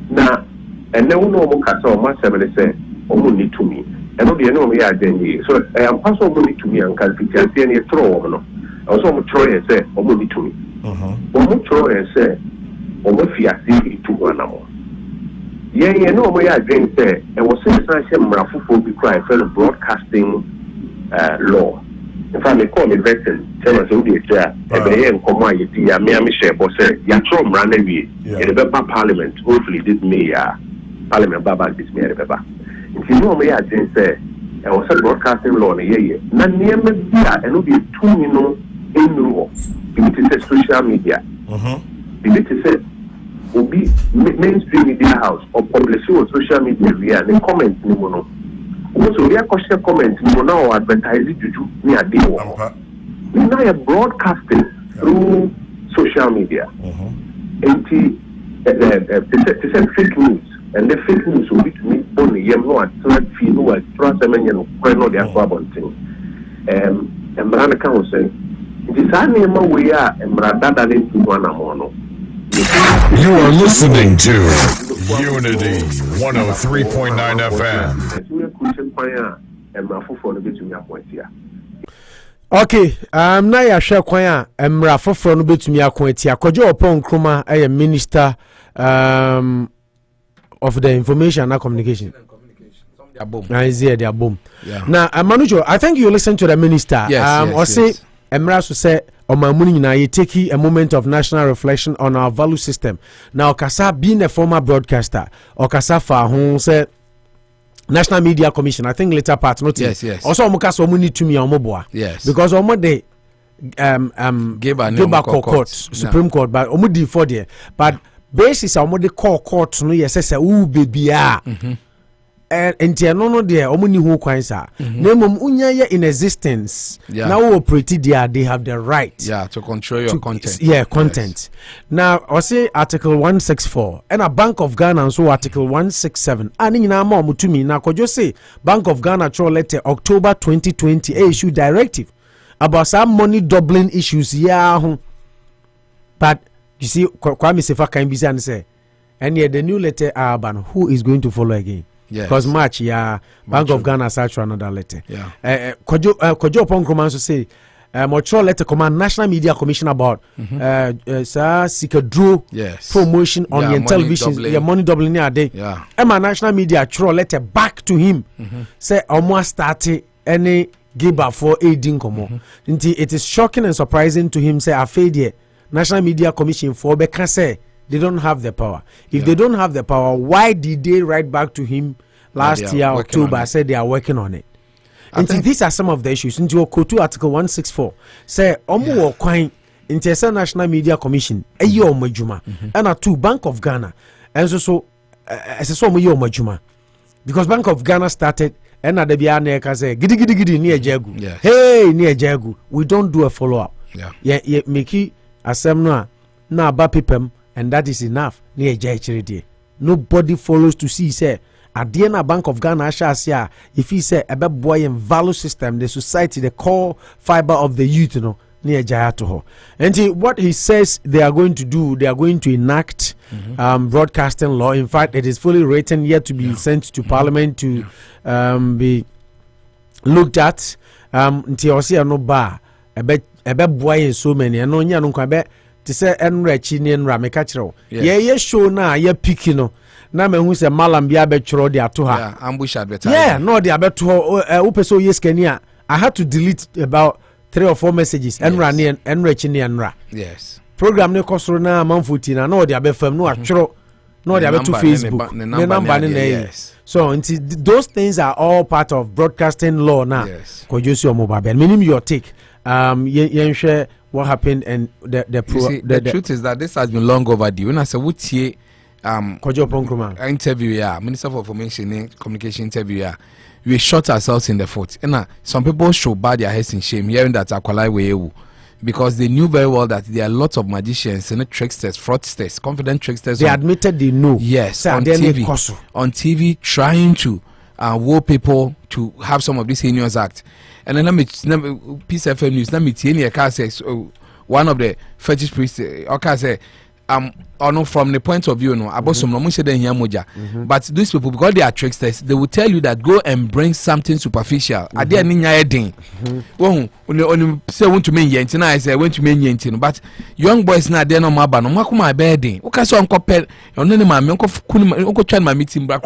S11: Now, and no more castle, my 7 say, only to me. And no, we are then. So I am possible to me and can be any throw. No, also try and say, only to me. One try and say, if you are seeing to one more. Yeah, you know, we are going to say, and was saying, Rafu for the cry for the broadcasting law. If I may call me veteran, tell us who the chair, and the end come on, you are Miami Share, but say, Yatrom ran away in the Parliament, hopefully, this may Parliament Baba this may remember. If you know me, I didn't say, I was a broadcasting law in a year. Now, near me, and will be 2 in law. If it is social media, if it is will be mainstream media house or publishing on social media, we are the comments. Also, we are question comments. We will now advertise it to do near the war. We now are broadcasting through social media. And it's fake news. And the fake news will be to me only no at feel no at transmission no the aquabon thing. And Branaka was saying, it is only we are and Bradada into one amono.
S3: You are listening to Unity 103.9 FM.
S5: Okay, na ya hwe kwan a emra foforo no betumi akon atia Kojo Opon Nkrumah a minister of the information and communication. Now, Manujo, I think you listen to the minister. Yes. Emra say Omamuni na you take a moment of national reflection on our value system. Now, Okasa being a former broadcaster, Okasa fa who said National Media Commission, I think later part not yes. Also Omukaso Omuni to me Omoboa. Yes. Because Omo de Gilbert Court, Supreme Court, but Omudi for there. But basis of the court no yes say baby and no there omuni who kwansa name unya in existence now operate there they have the right
S6: to control your content
S5: content. Now I say article 164 and a Bank of Ghana so article 167 and nyina ma omutumi na Kojo say Bank of Ghana throw letter October 2020 issue directive about some money doubling issues. Yeah, but you see, Kwame Sefa can be say, and yet the new letter Alban, who is going to follow again? Because March, Bank of Ghana search for another letter. Kojo Ponkroma so say, Montreal letter command National Media Commission about Sikadro promotion on your television, your money doubling near day. Emma National Media throw letter back to him. Say almost started any giver for aiding Komo. It is shocking and surprising to him. Say a failure. National Media Commission for because say they don't have the power. If they don't have the power, why did they write back to him last year October? Said they are working on it. And these are some of the issues. Into your Kotu Article 164 say omo kwine into National Media Commission eyo omajuma and a two Bank of Ghana and so as a so omajuma because Bank of Ghana started and at the biane ka say gidi near Jagu. Hey near Jagu, we don't do a follow up. Yeah, make it asem na ba pipem and that is enough near Jachiridi. Nobody follows to see say at the end of Bank of Ghana, if he say about boy and value system, the society, the core fiber of the youth, near Jayatoho. And what he says they are going to do, they are going to enact broadcasting law. In fact, it is fully written yet to be sent to Parliament to be looked at. Until no bar, about boy and so many, and no young to say Enrachinian Ramekachro. Yeah, show now, yeah, picking. Na me hu se malam bia be choro de ato ha
S6: ambush advertising
S5: no de abeto upeso yes kania I had to delete about 3 or 4 messages enra ne enrechi ne enra program ne kosoro na manfuti na no de abefam no atworo no de abeto Facebook ne number ne so those things are all part of broadcasting law now kojosi omo ba meaning your take yen share what happened and the
S6: truth is that this has been long overdue. When I say wutie
S5: interview
S6: Minister for Information and Communication interview we shot ourselves in the foot and some people should bow their heads in shame hearing that Akwalai Weyewu because they knew very well that there are lots of magicians and tricksters, fraudsters, confident tricksters.
S5: They admitted they know.
S6: Yes, on TV trying to woo people to have some of these heinous acts. And then Peace FM News, let me tell you, one of the fetish priests, say, from the point of view, but these people, because they are tricksters, they will tell you that go and bring something superficial. Are there any idea? Say want to mean yentin, I say want to mean yentin, but young boys now they're no more ban. No my bedding. Okay, so uncle pet, your name, my uncle try my meeting back,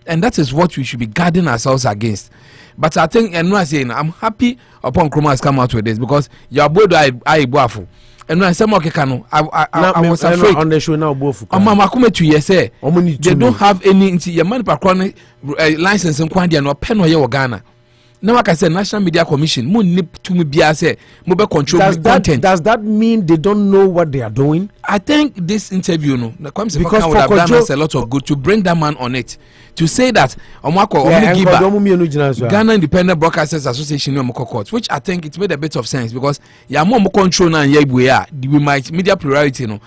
S6: and that is what we should be guarding ourselves against. But I think, and I saying, I'm happy upon Chroma has come out with this because your board I waffle. And when some okay, I was afraid
S5: on the show now. Both
S6: Mama come to you say they don't have any your money per chronic license and quantity no pen or Ghana. Now, like I said, National Media Commission, to me be say mobile control content.
S5: Does that mean they don't know what they are doing?
S6: I think this interview, because would have done us a lot of good to bring that man on it. To say that Ghana Independent Broadcasters Association which I think it made a bit of sense because you more control now we might media plurality Ghana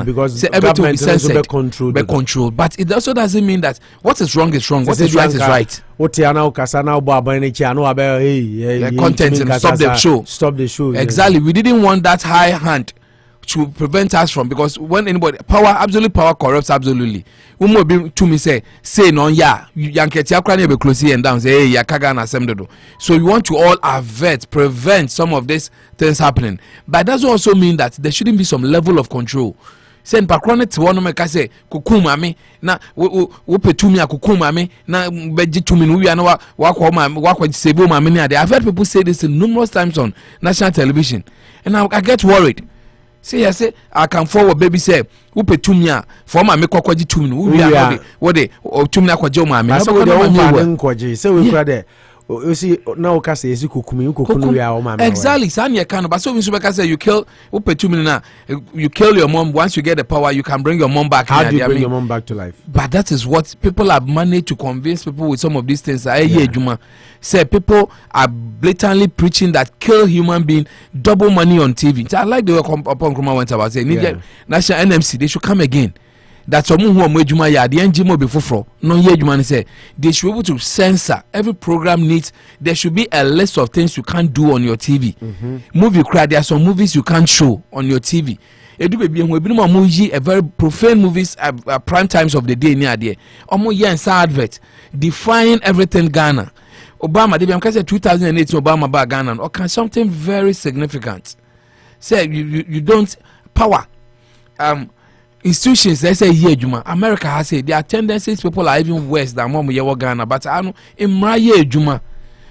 S5: because
S6: everything will be censored controlled. But it also doesn't mean that what is wrong is wrong, what is right is right. Content and
S5: stop the show.
S6: Exactly. We didn't want that high hand to prevent us from, because when anybody absolute power corrupts absolutely. To me say no be close and down say hey Kagana. So we want to all prevent some of these things happening. But that doesn't also mean that there shouldn't be some level of control. Send pakrone to one make say kukuma me na wo petumi akukuma me na beji tumi no wi na wa sebo ma me na. I've heard people say this numerous times on national television and I get worried. Say I can forward baby say wo petumi a for ma me kokwaji tumi no wi na what they tumi akwaje ma me na
S5: so they nkwaje say we kura there. You see now kase esi kokumi we are mama.
S6: Exactly, Sanya can but so we say you kill you kill your mom. Once you get the power you can bring your mom back.
S5: How do you bring your mom back to life?
S6: But that is what people have managed to convince people with some of these things. Say people are blatantly preaching that kill human being, double money on TV. I like the way upon Kruma went about saying National NMC they should come again. That's a who are ya the engine will be for no ye say they should be able to censor every program needs. There should be a list of things you can't do on your TV. Movie cry, there are some movies you can't show on your TV. Edu baby we be no movie a very profane movies prime times of the day near there. Omo yen advert defying everything Ghana. Obama they be 2008 Obama ba Ghana or can something very significant. Say you don't power institutions they say here Juma America has said their tendencies people are even worse than mom yewo Ghana but I know in Juma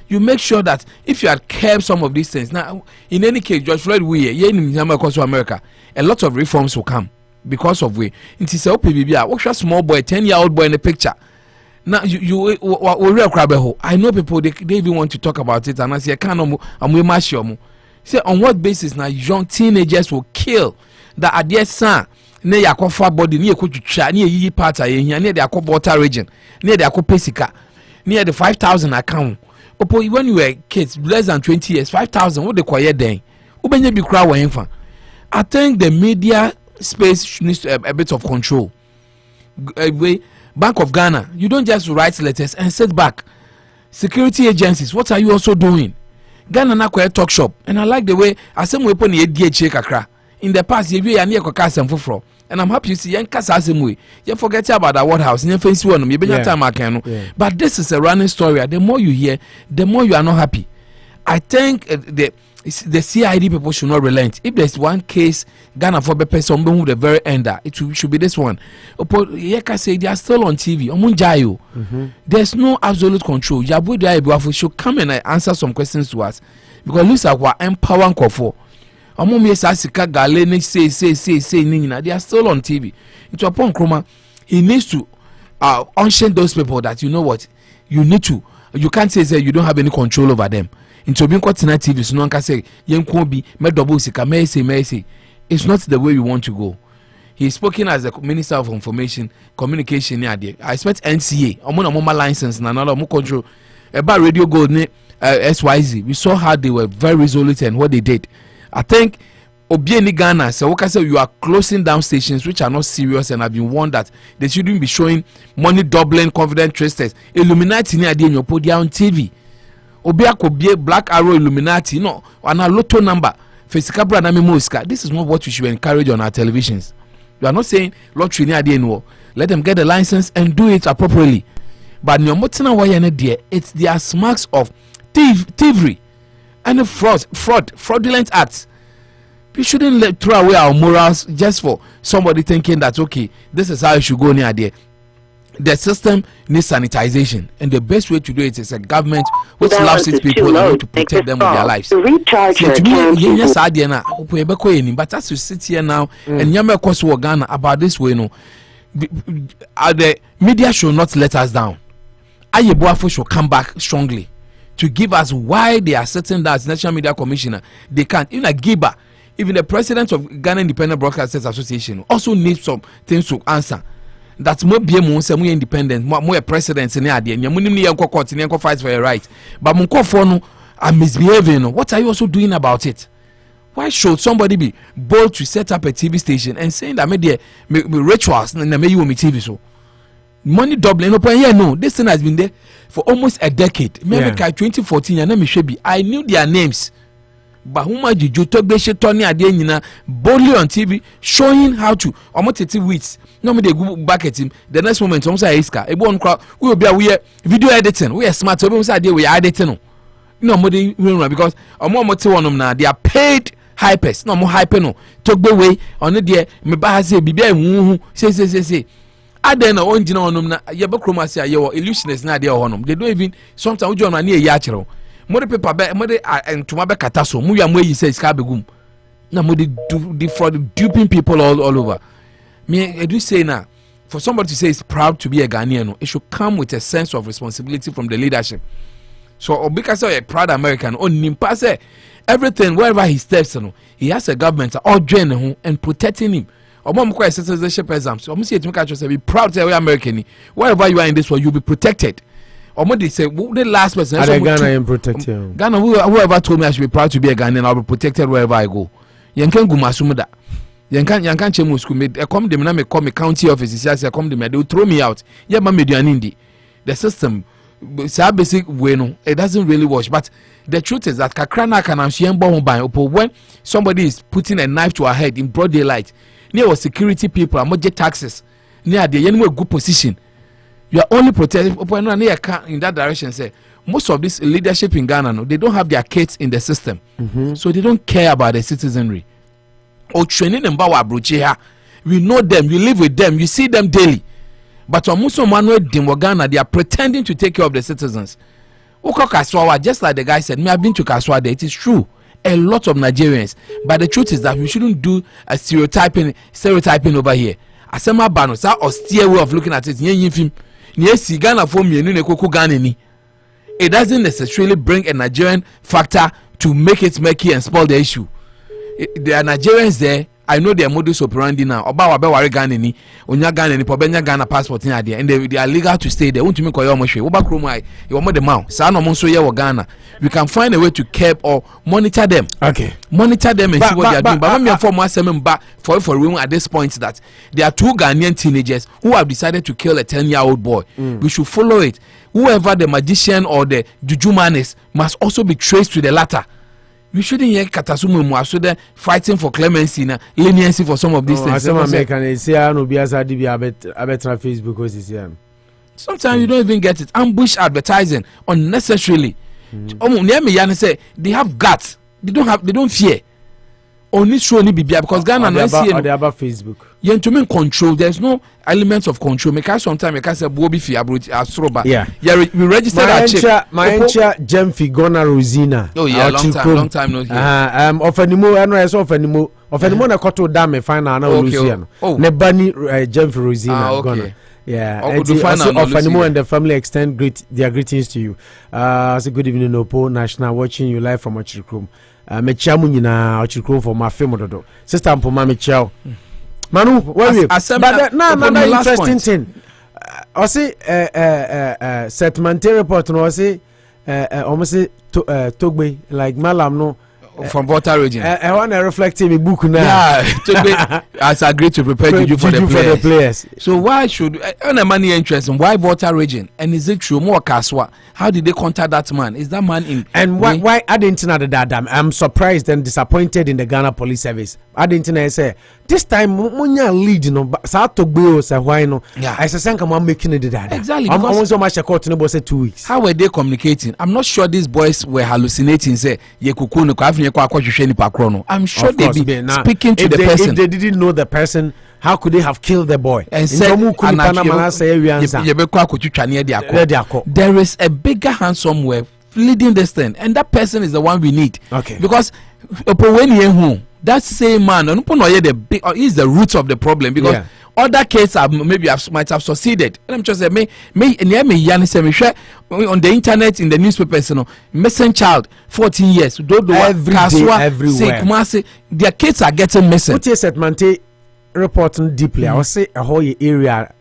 S6: you make sure that if you had kept some of these things now in any case George Floyd we in America a lot of reforms will come because of we it is a OPBB a small boy 10-year-old boy in the picture now I know people they even want to talk about it and I say can't say on what basis now young teenagers will kill that at their son ne yakofa body ne yakotwitwa ne yiyi part ayehia ne de akobota region ne de akopesika ne de 5,000 account opo when you were kids less than 20 years 5,000 what they call ye den ubenye bi kra wo henfa. I think the media space needs a bit of control. Bank of Ghana, you don't just write letters and sit back. Security agencies, what are you also doing? Ghana na kwa talk shop and I like the way asem we pon ye DH kakra. In the past you be ani ekoka asem foforo and I'm happy you see yen kasa asem we. You forget about that White House, yen fancy one you be time akan no. But this is a running story. The more you hear, the more you are not happy. I think the CID people should not relent. If there's one case Ghana for the person who the very end it should be this one. Yeka say they are still on TV. There's no absolute control. Yabu should come and answer some questions to us because looks like we're empowering Kofo. They are still on TV. Into a point, Kroma, he needs to unchain those people that you know what you need to. You can't say you don't have any control over them. Into being caught in TV, so no one can say yen be me double sika may say. It's not the way we want to go. He's spoken as the Minister of Information Communication. I expect NCA. I'm license and another more control about Radio Gold SYZ. We saw how they were very resolute and what they did. I think Obieni Ghana so what I say you are closing down stations which are not serious and have been warned that they shouldn't be showing money doubling confident traders. Illuminati ni adi your podium on TV. Obia could be Black Arrow Illuminati no on a lotto number. This is not what we should encourage on our televisions. You are not saying lottery ni adi no. Let them get the license and do it appropriately. But it's their marks of thievery and fraudulent acts. We shouldn't throw away our morals just for somebody thinking that okay, this is how it should go near there. The system needs sanitization, and the best way to do it is a government which loves its people and want to protect them with their lives. So to me, but as you sit here now and Yama Koso Ghana about this way, no, the media should not let us down. Ayeboafo should come back strongly to give us why they are certain that as National Media Commissioner they can't. Even like Giba, even the president of Ghana Independent Broadcasters Association also needs some things to answer. That's more be more independent, more president in the idea. You fight for your right, but Munko are misbehaving. What are you also doing about it? Why should somebody be bold to set up a TV station and saying that maybe rituals and maybe you TV so money doubling? No, this thing has been there for almost a decade. Maybe 2014, I knew their names. Bahuma Juju Togbe Tony Adenina boldly on TV showing how to omoteti weeds. No me they go back at him. The next moment, almost Iska. A one crowd we will be video editing. We are smart. So we are editing. No more because one now they are paid hypers. No more hyper no. Togbe way on the day me bahase bibi say. I then on jina onum na yebokrom ase ayewo illusionists na dey honum. They don't even sometimes we join na e yachero. Mode paper be mode entuma be kata so mu ya mu yi say ska begum na mode do fraud duping people all over. Me I do say now for somebody to say he's proud to be a Ghanaian, it should come with a sense of responsibility from the leadership. So because a proud American on nimpa say everything wherever he steps he has a government all joining him and protecting him. Or citizenship exams. Or be proud to be American. Wherever you are in this world, you'll be protected. Or they say the last person
S5: Ghana am protected.
S6: Ghana, whoever told me I should be proud to be a Ghanaian, I'll be protected wherever I go. Yanken Gumasumuda. Yankan chemu school me come them na me call me county office I come them they will throw me out. Yeah, ma medianindi. The system say basic way no it doesn't really work, but the truth is that kakrana can when somebody is putting a knife to our head in broad daylight near our security people and get taxes near the anyway good position, you are only protecting in that direction. Say most of this leadership in Ghana no, they don't have their kids in the system, so they don't care about the citizenry or training them about we know them, you live with them, you see them daily, but on most of Ghana they are pretending to take care of the citizens. Just like the guy said, me I've been to Kaswa. It is true, a lot of Nigerians, but the truth is that we shouldn't do a stereotyping over here. Asema bano sa austere way of looking at it. It doesn't necessarily bring a Nigerian factor to make it murky and spoil the issue. There are Nigerians there. I know their modus operandi now. Oba wari Ghana ni, onya Ghana ni, pobenya Ghana passport in there, and they are legal to stay there. Won't you make your moshe? Oba kromai, you want the mouth. Sa no monso ye wa Ghana. We can find a way to curb or monitor them. Okay. Monitor them and see what they are doing. But when me inform myself back for room at this point that there are 2 Ghanaian teenagers who have decided to kill a 10-year-old boy. We should follow it. Whoever the magician or the juju man is must also be traced to the latter. We shouldn't hear Katasumu Mwasude fighting for clemency na leniency for some of these things. Some American say no be as I be Facebook because it's here. Sometimes you don't even get it. Ambush advertising unnecessarily. Say they have guts. They don't fear. Only show ni bibia because Ghana no see no. They about Facebook. You to mean control. There's no elements of control. Make sometimes make say bobi fi abroad asroba. Yeah. We registered our chip. My encha Jemfi Gona Rosina. Oh yeah, long time no here. Ofenimo eno eso ofenimo na koto dam final na Luciano. Ne bani Jemfi Rosina Gona. Yeah, and Ofenimo and the family extend their greetings to you. Say good evening Opo National, watching you live from Ochikrom. Mechamu nyina Ochikrom for my film dodo. Sister Mpoma mechao. Manu, where you? But another interesting thing. I see settlement report no say almost Togbe like Malam no from Volta region. I want to reflect in my book now. Yeah, Togbe has agreed to prepare Juju for the players. So why should on a money interest and why Volta region? And is it true more Kaswa? How did they contact that man? Is that man in? And why I didn't know that? I'm surprised and disappointed in the Ghana Police Service. I didn't know say this time munya lead no sa Togbe o say why no. I say I'm making it that. Exactly. I'm so much a court no say 2 weeks. How were they communicating? I'm not sure these boys were hallucinating. Say ye kuku no I'm sure they be speaking to the person. If they didn't know the person, how could they have killed the boy? And said, there is a bigger hand somewhere leading this thing, and that person is the one we need. Okay. Because that same man, is the root of the problem. Because other cases might have succeeded. And I'm just saying, on the internet, in the newspapers, missing child, 14 years, everywhere. Their kids are getting missing. What is it, Mante? Reporting deeply, I would say a whole area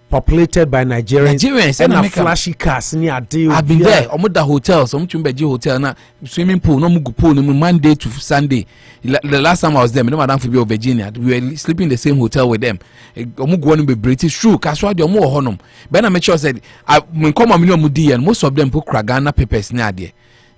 S6: populated by Nigerians and a flashy cars near deal. I've been there. The hotels, hotel na swimming pool, no pool, Monday to Sunday. The last time I was there, Madam Fibio, Virginia, we were sleeping in the same hotel with them. Going be British true. Kaswa de more honum. Ben I sure said I come and most of them put Ghana papers near there.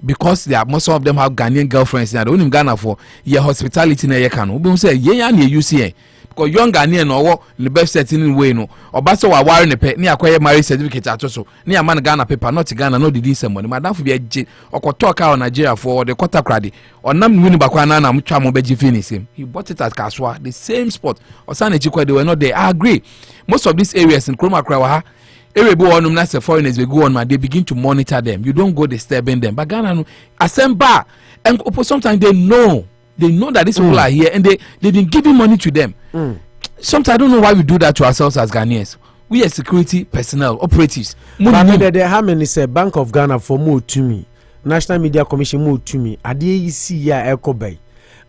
S6: Because most of them have Ghanaian girlfriends now. They don't Ghana for your hospitality na ye can. We say you see. Because young Ghanaian or the best setting way no. Or baso wa wari ne pe ni acquire marriage certificate atoso. Ni man Ghana paper not Ghana no did some money. Madam for be or talk out Nigeria for the quarter credit. Or nam wini bakwana na mucha mo beji finish him. He bought it at Kaswa, the same spot. Or Sane Chikwa they were not there. I agree. Most of these areas in Kroma Krawa every foreigners will go on, they begin to monitor them. You don't go disturbing them. But Ghana, assemble, and sometimes they know that these people are here, and they've been giving money to them. Sometimes I don't know why we do that to ourselves as Ghanaians. We are security personnel, operatives. How many say Bank of Ghana for more to me, National Media Commission more to me. Adi see ya Echo Bay.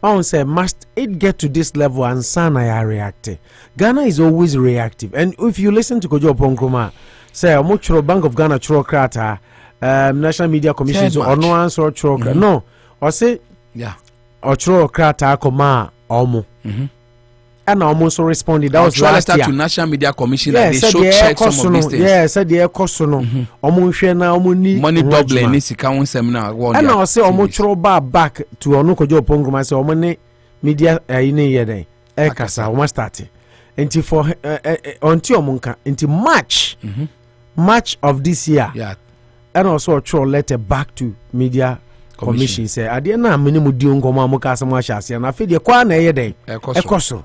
S6: I say, must it get to this level and Sana reacting? Ghana is always reactive, and if you listen to Kojo Ponkroma, say Omochro Bank of Ghana Churokrata, National Media Commission or no answer Churokrata, no, or say or Churokrata Koma Omo.
S5: and almost responded. That was last year
S6: to National Media Commission. Yeah, they should check some of these things.
S5: Yeah, said the cost no.
S6: Money double ni sika won seminar.
S5: And I say almost throw back to Onukojo Pongoma say money media ini yeden. Kasa almost started. Until for until Omunka until March of this year.
S6: Yeah.
S5: And also throw letter back to media commission say ade na meni mu di ngoma mu ka asama hase na afede kwa na yeden. Ekoso.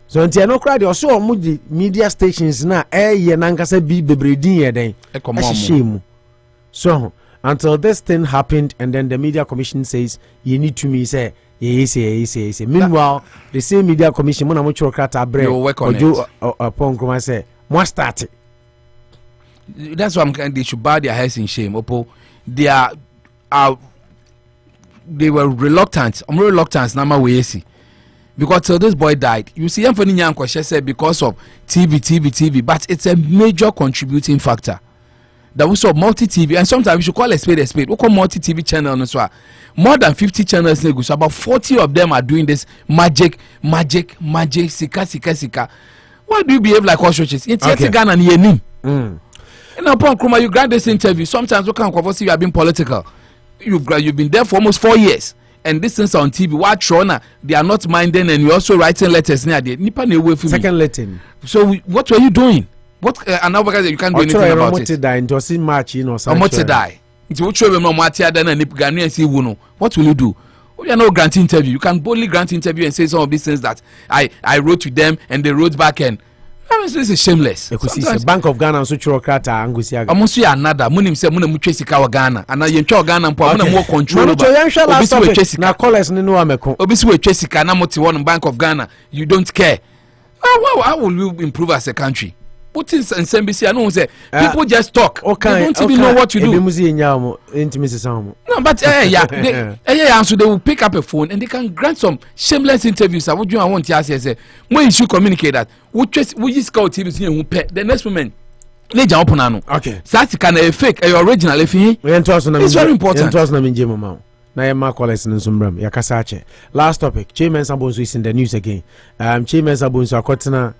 S5: So until no crowd also omu media stations na ye nankasa bi bebredin yeden. Shame. So until this thing happened and then the media commission says you need to me say yes. Meanwhile the same media commission mona mo chokata bre ojo upon come say mo start.
S6: That's why they should bow their heads in shame. Opo they were reluctant. I'm reluctant now we see. Because till this boy died, you see, Anthony Nyankoshe said because of TV, but it's a major contributing factor. That we saw multi-TV, and sometimes we should call a spade. We call multi-TV channel as well. More than 50 channels, so about 40 of them are doing this magic, sika. Why do you behave like ostriches? It's Ghana and Yenim. And upon Kruma, you grant this interview. Sometimes we can't cover you have been political. You've been there for almost 4 years. And this is on TV. What Trona, they are not minding, and you're also writing letters near the
S5: second letter.
S6: So what were you doing? What another you can't do anything about it.
S5: March, you know,
S6: what will you do? We are not granting interview. You can boldly grant interview and say some of these things that I wrote to them and they wrote back and this is shameless.
S5: Bank of Ghana so churokrata angusia.
S6: Amosu ya another munim say muna mu twesika wa Ghana ana ye ntwa Ghana mpo muna mu control over.
S5: Obisi we twesika na callers ni no ameko.
S6: Obisi we twesika na moti one Bank of Ghana. You don't care. How will you improve as a country? Put in SMBC, I know say people just talk. They don't even know what to do. No, but so they will pick up a phone and they can grant some shameless interviews. What do you want to ask? Say when you should communicate that we just go TV the next moment.
S5: Okay.
S6: That's kind of fake. Original. It's very important.
S5: Last topic. Chairman Sabonsu is in the news again. Chairman Sabonsu akotena.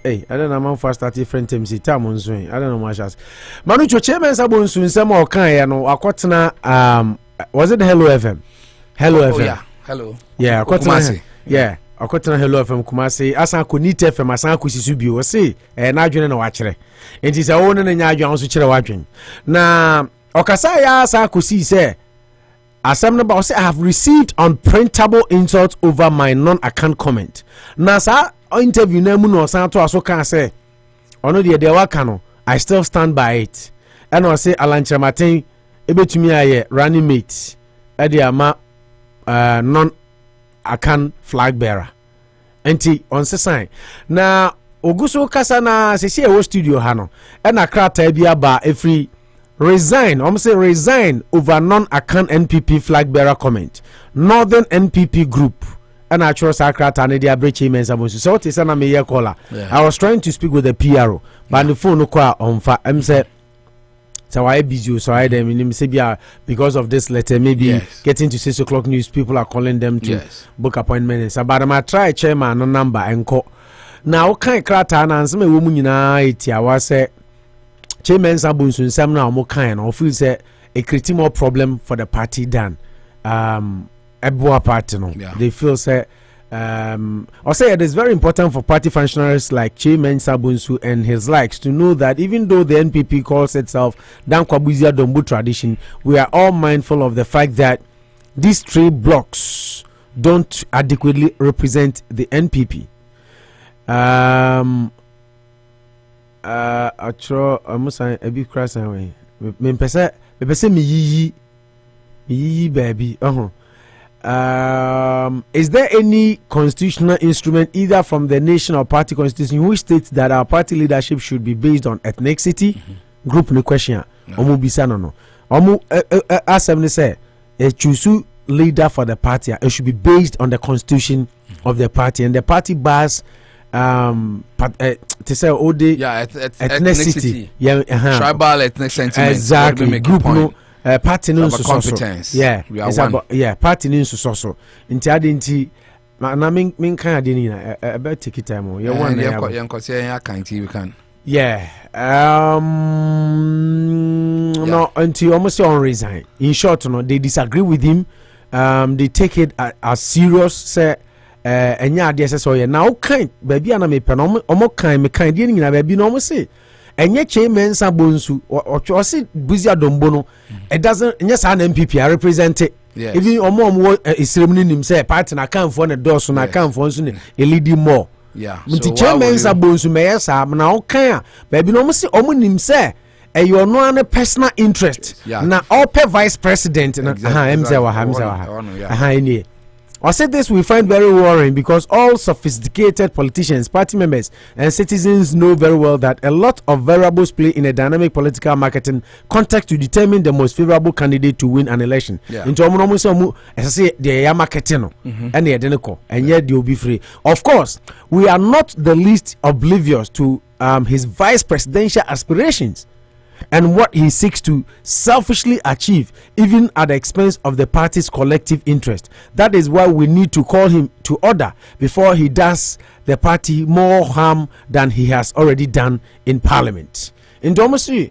S5: Hey, I don't know how fast that different teams it time on swing. I don't know much as Manucho Chairman Sabonsu in some more kind no akotena was it Hello FM? Hello FM.
S6: Yeah. Hello.
S5: Yeah, akotena. Yeah, akotena Hello FM Kumasi asan ko Nit FM asan ko sisu bi o say na adwene na wa kire. Enti se wo ne nya adwan so kire wa adwen. Na okasa ya asan ko si say asem no say I have received unprintable insults over my non-account comment. Na sa interview na mu no san to aso kan say ono de waka no I still stand by it. And I say Alanchamaten ebetumi aye running mate e de ama non-account flag bearer. Enti on se sign. Na oguso kasa na se e wo studio ha no e na krata bi aba every resign. I'm say resign over non-account NPP flag bearer comment. Northern NPP group. And I trust Sakrata and the average men's abuse. So it's an Amelia caller. I was trying to speak with the PRO, but the phone no call on I'm said. So I busy, so I them in Sibia because of this letter. Maybe getting to 6 o'clock news, people are calling them to book appointments. So, but I try chairman no number and call. Now, kind crata and answer me woman united. I was say chairman's abuse in some now more kind of feel say a critical problem for the party than Ebua party no. They feel say or say it is very important for party functionaries like Chairman Sabunsu and his likes to know that even though the NPP calls itself Dankwabuzia Dombu tradition, we are all mindful of the fact that these 3 blocks don't adequately represent the NPP. Atro amusan ebi krasan we me pese mi yi baby is there any constitutional instrument either from the nation or party constitution which states that our party leadership should be based on ethnicity? Group no question. Omu bisa no. Omu assembly say a choose leader for the party it should be based on the constitution of the party, and the party bars to say ethnicity.
S6: Tribal ethnic sentiment.
S5: Exactly. Group no party no
S6: competence.
S5: Yeah, it's about party no so. Inti na min kan ade ni na about take time you want
S6: ya kan TV can.
S5: Yeah. No, until almost on resign. In short, no, they disagree with him. They take it as serious. Say, enya ade say so ye. Now kind baby ana me pen omo kind me kind dey nyina baby no omo say. Enye Chimensa Bonsu or say Buzia Dombo no. It doesn't. Yes, an MPP I represent it. Yes. Even omo isremni nim say party na kan for na doors na kan for so ne leading more.
S6: Yeah.
S5: So Chimensa Bonsu me yes na o kan baby no omo say omo nim say you no an personal interest. Yeah. Na all per vice president na any. I said this we find very worrying because all sophisticated politicians, party members, and citizens know very well that a lot of variables play in a dynamic political marketing context to determine the most favorable candidate to win an election. Into as I say, they are marketing and yet they will be free. Of course, we are not the least oblivious to his vice presidential aspirations and what he seeks to selfishly achieve, even at the expense of the party's collective interest. That is why we need to call him to order before he does the party more harm than he has already done in parliament. In Domesty,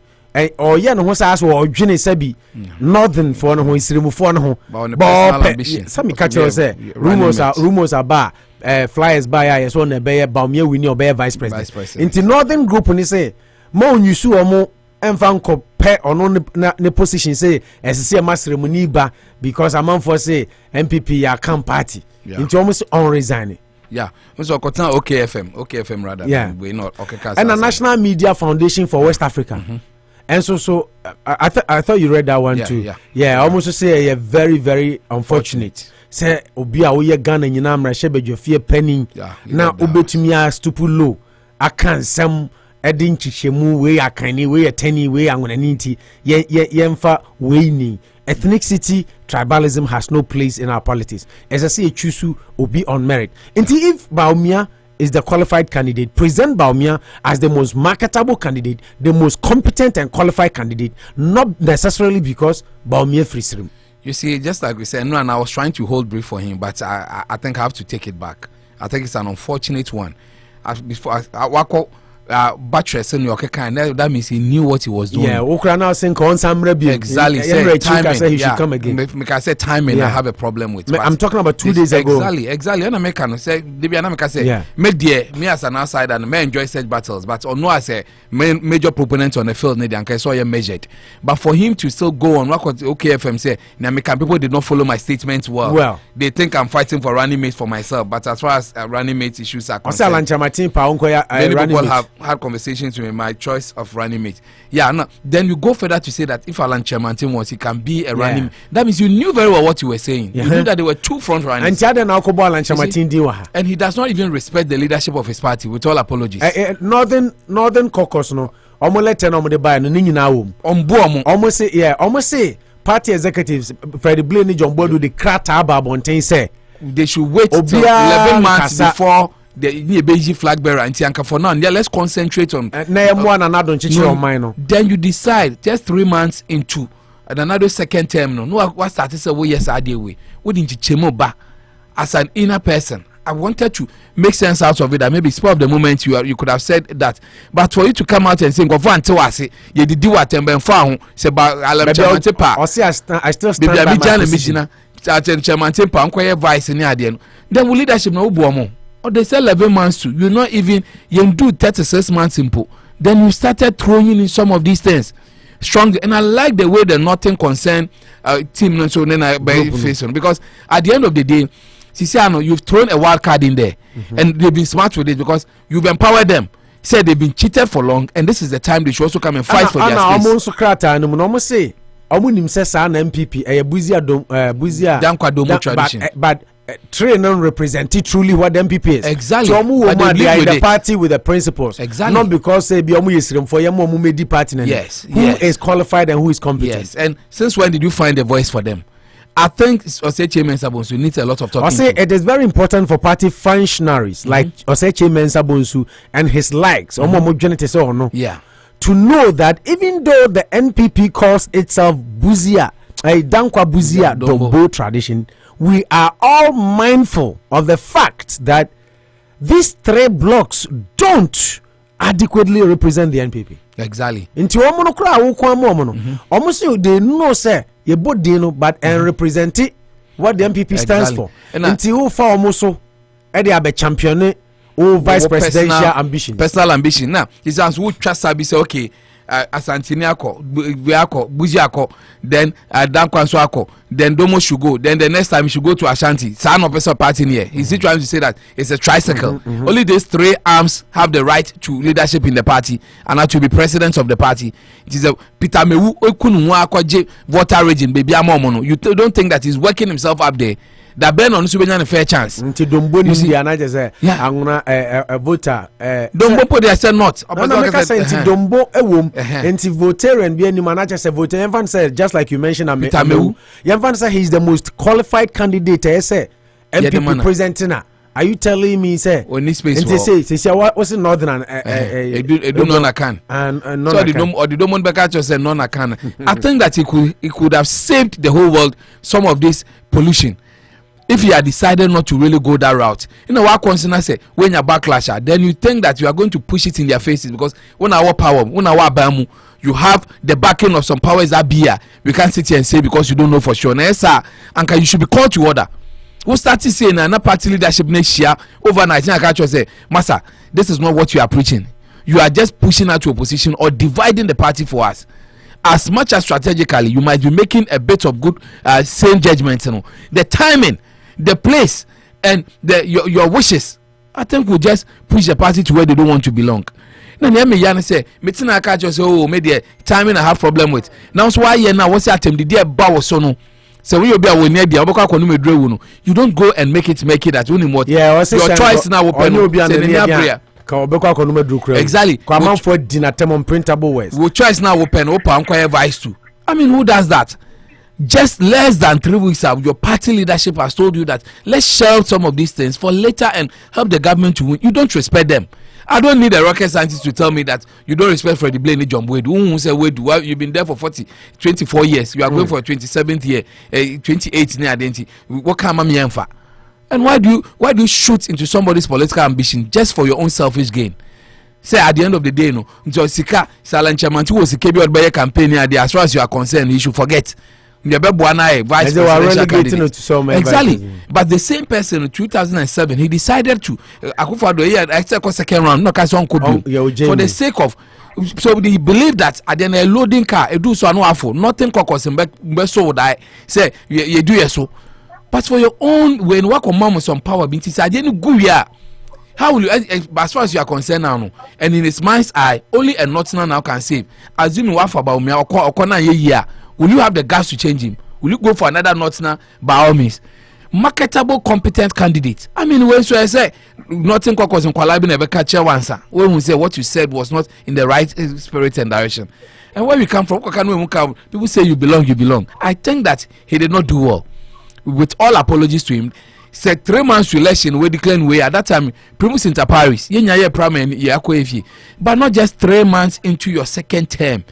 S5: or yeah, no one says or Jenny Sebi, northern for no is removed for no. Some catch say rumors are bar. Flyers by as one a bear Baumia we know bear vice president. Into northern group when they say more you sue or more. And fan compare on the position say as see a mass ceremony ba because a man for say MPP ya can party into almost on resigning.
S6: Yeah, so OKFM rather.
S5: Yeah,
S6: we not okay.
S5: And a National Media Foundation for West Africa. And so I thought you read that one too. Yeah, almost to say a very very unfortunate. Say obia we Ghana nyina mra shebe fear penny. Now obetumi a stupu low. I can some edin chichemu we akani we ateni we angonaniti yemfa we ni ethnicity tribalism has no place in our politics. As I say, Chusu will be on merit. Until if Baumia is the qualified candidate, present Baumia as the most marketable candidate, the most competent and qualified candidate, not necessarily because Baumia free stream.
S6: You see, just like we said, no, and I was trying to hold brief for him, but I think I have to take it back. I think it's an unfortunate one. Buttress in your kind that means he knew what he was doing.
S5: Yeah, Ukraine saying
S6: exactly. Timing. He should come again. I said timing. I have a problem with.
S5: I'm talking about 2 days ago.
S6: Exactly. And I make say, me as an outsider and may enjoy such battles, but no as a major proponent on the field, and so you measured. But for him to still go on, what OKFM say, people did not follow my statements well. They think I'm fighting for running mates for myself, but as far as running mates issues are concerned, many people have had conversations with my choice of running mate. Yeah, no, then you go further to say that if Alan Chamantin wants, he can be a running mate. That means you knew very well what you were saying. You knew that there were two front runners. And he does not even respect the leadership of his party, with all apologies.
S5: Northern caucus, no. Almost say party executives Freddie Blaney John Bodu the crata about say
S6: they should wait till 11 months before the Beijing flag bearer and for now. Yeah, let's concentrate on then you decide just 3 months into another second term. No, what started say we yes I did we didn't chemo back as an inner person. I wanted to make sense out of it. That maybe spur of the moment you could have said that, but for you to come out and say go for until I say you did what and ben found say about I
S5: still stand by my position.
S6: Vice in the then will leadership no boom. Or they say 11 months to you not even you do 36 months simple. Then you started throwing in some of these things strongly, and I like the way the nothing concern team so then I facing because at the end of the day, Sisiano, you've thrown a wild card in there, and they've been smart with it because you've empowered them. Said they've been cheated for long, and this is the time they should also come and fight for their space.
S5: Almost say MPP tradition, but train non represented truly what the MPP is.
S6: Exactly.
S5: So they are in the party with the principles.
S6: Exactly.
S5: Not because say for party.
S6: Yes.
S5: Who is qualified and who is competent.
S6: Yes. And since when did you find a voice for them? I think Oseche Mensah Bonsu needs a lot of talking.
S5: It is very important for party functionaries like Oseche Mensah Bonsu and his likes, to know that even though the NPP calls itself Buzia, Dankwa Buzia Dombo tradition, we are all mindful of the fact that these 3 blocks don't adequately represent the NPP.
S6: Exactly.
S5: Into omo no kra wo kwa mo no. Omo say they know say ye body no but and represent what the NPP stands for. Into who for omo so e dey abe champion o vice presidential ambition.
S6: Personal ambition. Now, it's as who trust sabi say okay, Asantini ako, Buji ako, then Dankwanso ako, then Domo should go, then the next time he should go to Ashanti. Son of a party here. Is he trying to say that it's a tricycle? Only these 3 arms have the right to leadership in the party and are to be presidents of the party. It is a Peter Mewu Okunwa Akwaje voter region, baby Amomono. You don't think that he's working himself up there? That Ben on Subenya a fair chance.
S5: Nti Dombo ni si anaje say anguna a voter
S6: Dombo po they say not.
S5: No, say nti Dombo ewom nti voter and be any manager say voter Yanfan say just like you mentioned Amewu. Yanfan say he's the most qualified candidate say MPP presenting. Are you telling me say
S6: on this space
S5: say what's in northern
S6: do none can and so the Dombo Bekacho say none can. I think that he could have saved the whole world some of this pollution if you had decided not to really go that route. You know what concern say when you're backlash, then you think that you are going to push it in their faces because when our power, when our bamu, you have the backing of some powers that be here. We can't sit here and say because you don't know for sure. Now, sir, and you should be called to order. Who started saying na party leadership next year overnight? I can't say, Master, this is not what you are preaching. You are just pushing out to opposition or dividing the party for us. As much as strategically, you might be making a bit of good, sane judgment. You know, the timing, the place, and your wishes, I think will just push the party to where they don't want to belong. Now, me yana say, meeting I catch us. Oh, maybe timing I have problem with. Now, so why now? What's that? The dear bow so no. So we will be aware near the you don't go and make it that only more.
S5: Yeah,
S6: your choice now open. Exactly.
S5: Come for dinner term on printable ways.
S6: Your choice now open advice to. I mean, who does that? Just less than 3 weeks out, your party leadership has told you that let's shelve some of these things for later and help the government to win. You don't respect them. I don't need a rocket scientist to tell me that you don't respect Freddie Blaney John Boyd. Who say Wade? Well, you've been there for 24 years. You are going for a 27th year, 28th near identity. What can Mami Enfa? And why do you shoot into somebody's political ambition just for your own selfish gain? Say at the end of the day, no. Sika Salan Chairman was a KBO by campaign as far as you are concerned, you should forget. Vice presidential candidate. Exactly. But the same person in 2007, he decided to second round, not for the sake of. So they believe that at the end a loading car, it do so nothing caucus and so die. Say you do so. But for your own, when work on mom with some power, being said, I didn't go here. How will you, as far as you are concerned now, and in his mind's eye, only a Nottingham now can save. Assuming what about me or corner year. Will you have the gas to change him? Will you go for another Nottingham? By all means. Marketable, competent candidate. I mean, when so I say nothing caucus in Kwalabi never catch your answer. When we say what you said was not in the right spirit and direction. And where we come from, people say you belong. I think that he did not do well. With all apologies to him, said 3 months to election we declared way at that time primus inter paris but not just 3 months into your second term.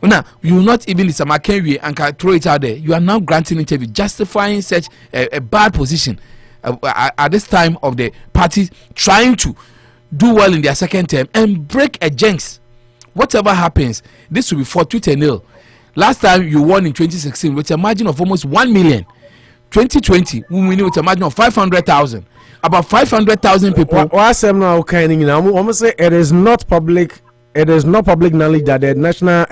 S6: Now, you will not even and can throw it out there. You are now granting interview, justifying such a bad position at this time of the party trying to do well in their second term and break a jinx. Whatever happens, this will be 4-2-0. Last time you won in 2016 with a margin of almost 1 million. 2020, we win with a margin of 500,000. About 500,000 people.
S5: Almost say it is not public. It is not public knowledge that the National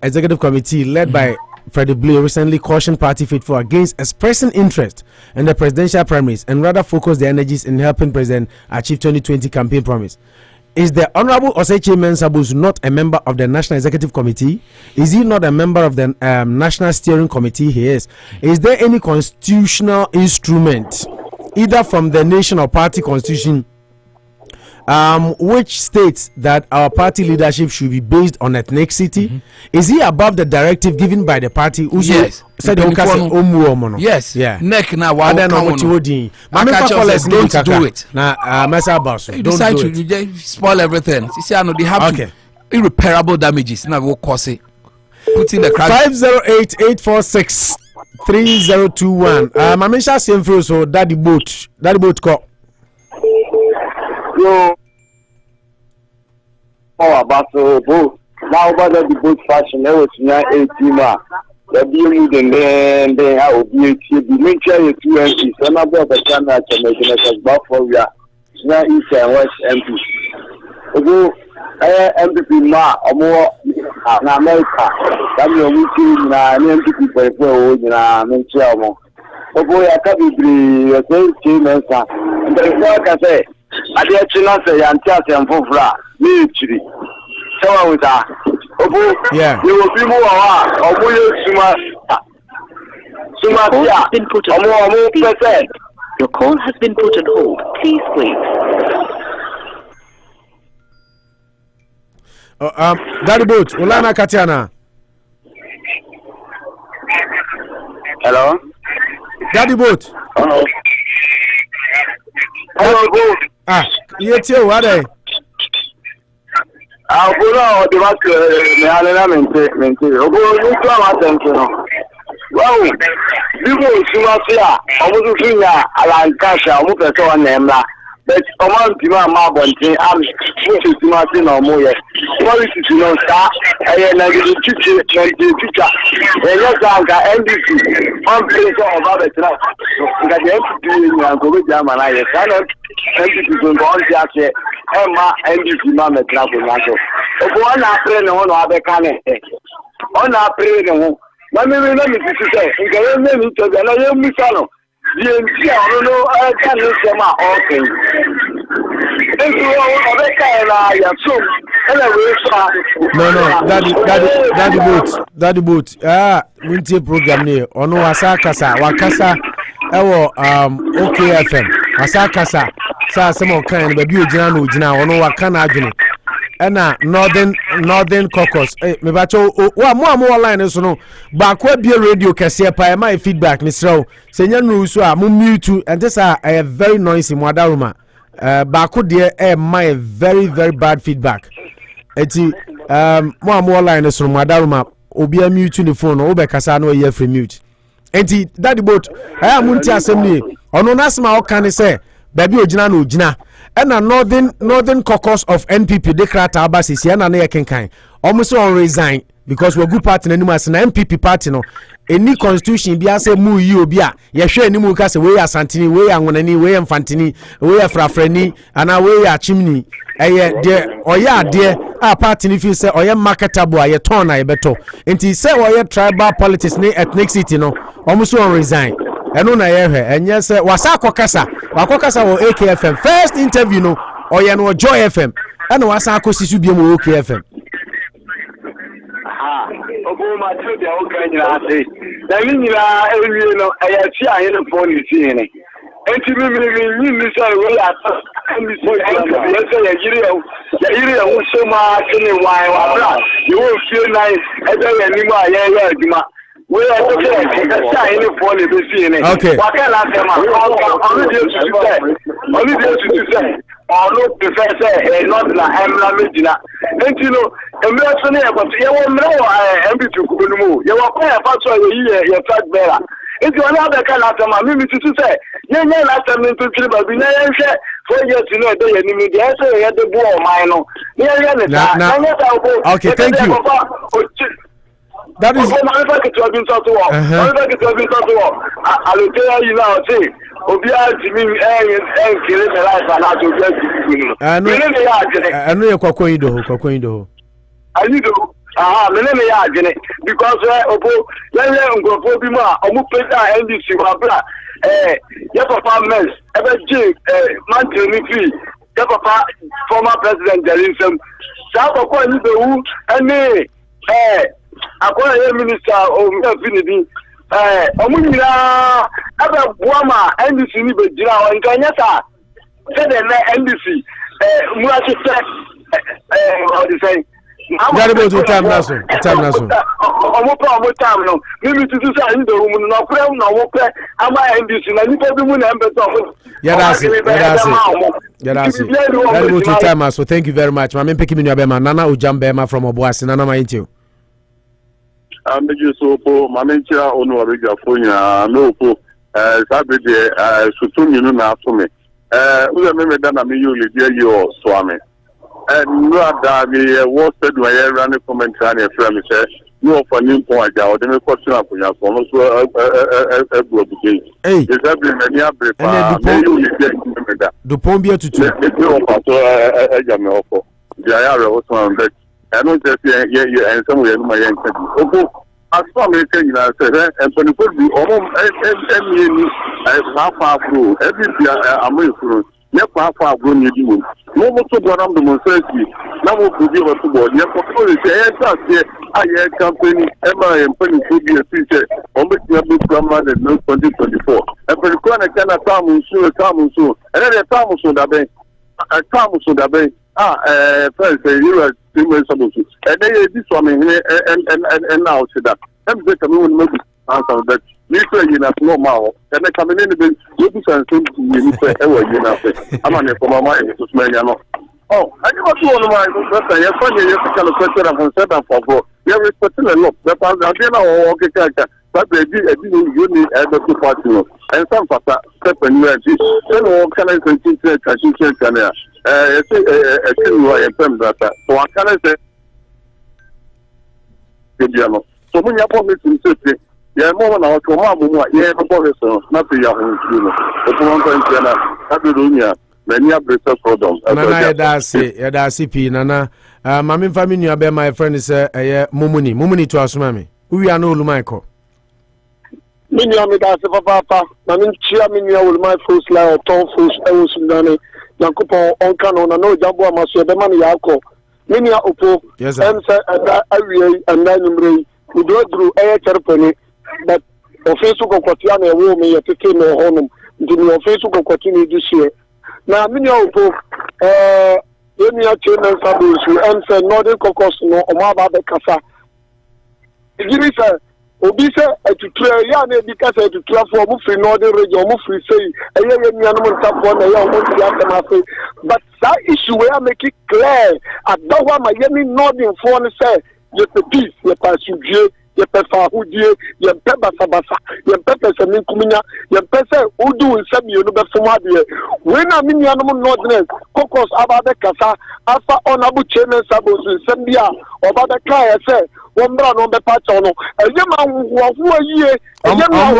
S5: Executive Committee led by Freddie Blue recently cautioned Party Faithful against expressing interest in the presidential primaries and rather focus their energies in helping President achieve 2020 campaign promise. Is the Honorable Osechi Mensabus not a member of the National Executive Committee? Is he not a member of the National Steering Committee? He is. Is there any constitutional instrument, either from the nation or party constitution, which states that our party leadership should be based on ethnicity? Is he above the directive given by the party?
S6: Yes.
S5: Said
S6: yes.
S5: Yeah.
S6: Neck now.
S5: Don't do it.
S6: You decide to spoil everything. You see, I know they have irreparable damages. Now we'll cause it. putting the crowd.
S5: 508-846-3021. Mamisha Simfro so daddy boat call.
S12: Yo. Oh, about so boat. Now about the boat fashion, there was 18 the beauty then I will be a make sure you 2 MPs. Some of the camera to make it about for you. Now East and West MPs. MPP ma more in America. That means we MPP for na mention mo. Boy, I can't be the same and the work I say. I did not say I'm just and for military. So with that.
S5: Yeah.
S12: You will be more
S13: Your call has been put on hold. Please wait.
S5: Daddy boat, Ulana Katiana.
S12: Hello?
S5: Daddy boat.
S12: Hello, boat.
S5: You too, what are
S12: I'll put out the back, maintain. Well, people Sumatia, almost Alan Kasha, almost a name. But among Tima Mabonte, I'm Martin or Moya. Quality to know that I am a teacher, and yes, I got NBC. I'm playing of other stuff. Got the MPP and go with them, and I cannot MPP to go on the Emma NBC Mamma Travel Nato. If one after no one other can on our prayer, no. Let me say, you can name each other, and I am Misano. The NC, I don't know, I can't say my own thing.
S5: No, daddy boat. Winter program here. Ono wasakasa, wakasa. Ewo OKFM. Wasakasa. Sa some kind baby ojina no ojina. Ono wakana adwene. Ena Northern Caucus. Me bacho wa mo line so no. Ba kwa bia radio kese pa e my feedback ni sraw. Senya no so a mo mute and this are very noisy mo adaruma. Baako de my very bad feedback. Eti mo line so mo adaruma obi a mute ni phone o be kasa na o ye free mute. Enti daddy boat amunti asem ni ono nasma o kan say baby ogina na ogina na northern caucus of NPP de krata abasisi na ye kenkan almost on resign because we good party na nimu as na NPP party no any constitution bi ase mu yi obi a ye hwe animu ka se we asantini we anwonani we mfantini we afrafrani ana we achimni eye de oya ade a party ni fi se oye marketable a ye turn na ye beto enti se oye tribal politics ni ethnicity no almost on resign eno na ye hwe enye se wasa akokasa wo AKFM first interview no oye no Joy FM eno wasa akosisu bi mu AKFM.
S12: Obo ma tro dia o kan nyina ase na ni nyina ewie no aya ti ahe no phone ni ti ni enti mi ni say we ata ni so ya say ya yiri ya wo so ma kini wai wa bra you will feel nice e be ya ni ma ya aduma we are talking about any phone be see ni wa kan la se ma only dey to say no prefer say not la emla medina enti no emra so na yakoto ye wo mra wo MPP kubunu mu ye wo kwa fa so ye fat bearer enti ona be kan la ma mi tutu say ye la tam ni tutu ba bi na ye hwe for ye to know dey ye ni mi dey say ye dey bo o man no ye ne ta
S5: okay thank you. That is. I know you're quite do.
S12: I need to. Me ya agene because obo lele ngofo bi ma omu peta NDC wa bra your papa mess ebe mantle ni fi your papa former president Jelinsem sa ko ni be wu ene akwara ye minister o me finidi omunyira aba buama NDC ni be jira o nkanya sa se de na NDC mu a se what do you say
S5: Garibo to time naso
S12: omo time no mimi tutu sa ni do mu no kura na wo pe ama NDC na ni bi mu na embeto
S5: Garibo to time so thank you very much. Ma me peki me nua be ma Nana Ojambema from Obuasi Nana ma intio
S12: Ameju so po mamencha onu abega fonya no po sabe de sutumi no na afome uze me dana me yo le dia yo so ame no ada me WORCESTER do ya run comment and e fra me say no for new point aja o de me question akonya so no so ebu obuge e sabe me ni abre pa me yo le dia me da
S5: do pombi atutu
S12: e o pato aja me ofo dia ya re o so am bet no just ye and some we no my yan opo as far as you know say and for the food be any half afro every am afro ye half afro ni di mo mo to do am demonstrate na mo go be what to ye for say e ta say aye company e ma e company to be a say o me ti be program in 2024 and for the corner can come so and the time so da ben first you are and they this one and now say that I'm going to make answer that literally you know normal and coming in the you be something you say you know I'm on for my mind to smell you oh I never do on my but I funny you can question and consider for you respecting a lot but I don't know okay character but they you need to party and some pasta step and you then all kind of things can I say that so I can say so when you put me to say yeah more na ko ma mu yeah ko so na pe ya hu no o ko nko ntena adurunya many abreast problem
S5: nana ya da CP nana mama mfa me nua be my friend say mumuni to asoma me wi ana olumaiko
S14: me nua me da se papa na me chia me nua olumai first line ton first e wo sundane yankopon onka no na no jambo amaso e be ma ne yakọ me nua opo em say awie anda numre udodru e cherpene but office ko kwatia na ewo me yeteke no honum ndi no office ko kwatia ni dishie na me nua opo yemi a chairman sabusu em say northern caucus no o ma ba be kasa igiri say obi say etutua ya na ebi kasa etutua for mu free northern region mu free say eye yemi anu ntafo na ya o ti aka ma say but that issue we are make it clear adawa ma yemi northern for no say ye pe peace ye pa sudie ye pe fa hudie ye pe basabasa ye pe pese min kuminya ye pe se udu nsabi no be fo ade we na min ya no northern caucus aba be kasa afa onabu chairman sabosu sambia oba be ka ye se wombra no be patch no eye ma wo yie eye ma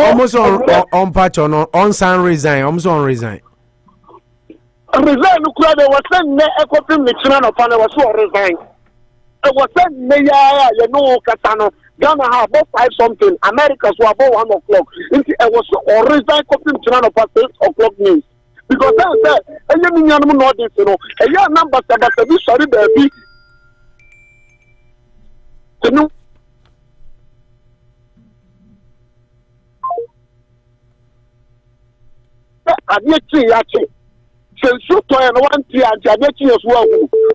S5: almost on patch no on san resign almost on resign
S14: kura de wasen ne ekopim ni china no pa na waso resign was said Maya, you know, Catano, Ghana have about 5 something, America so about 1 o'clock. It was original copy channel past 8 o'clock news. Because I said, and you mean you know this, you know, a year number Sabbath, sorry, baby. You know, I did since you and 1 year and as well.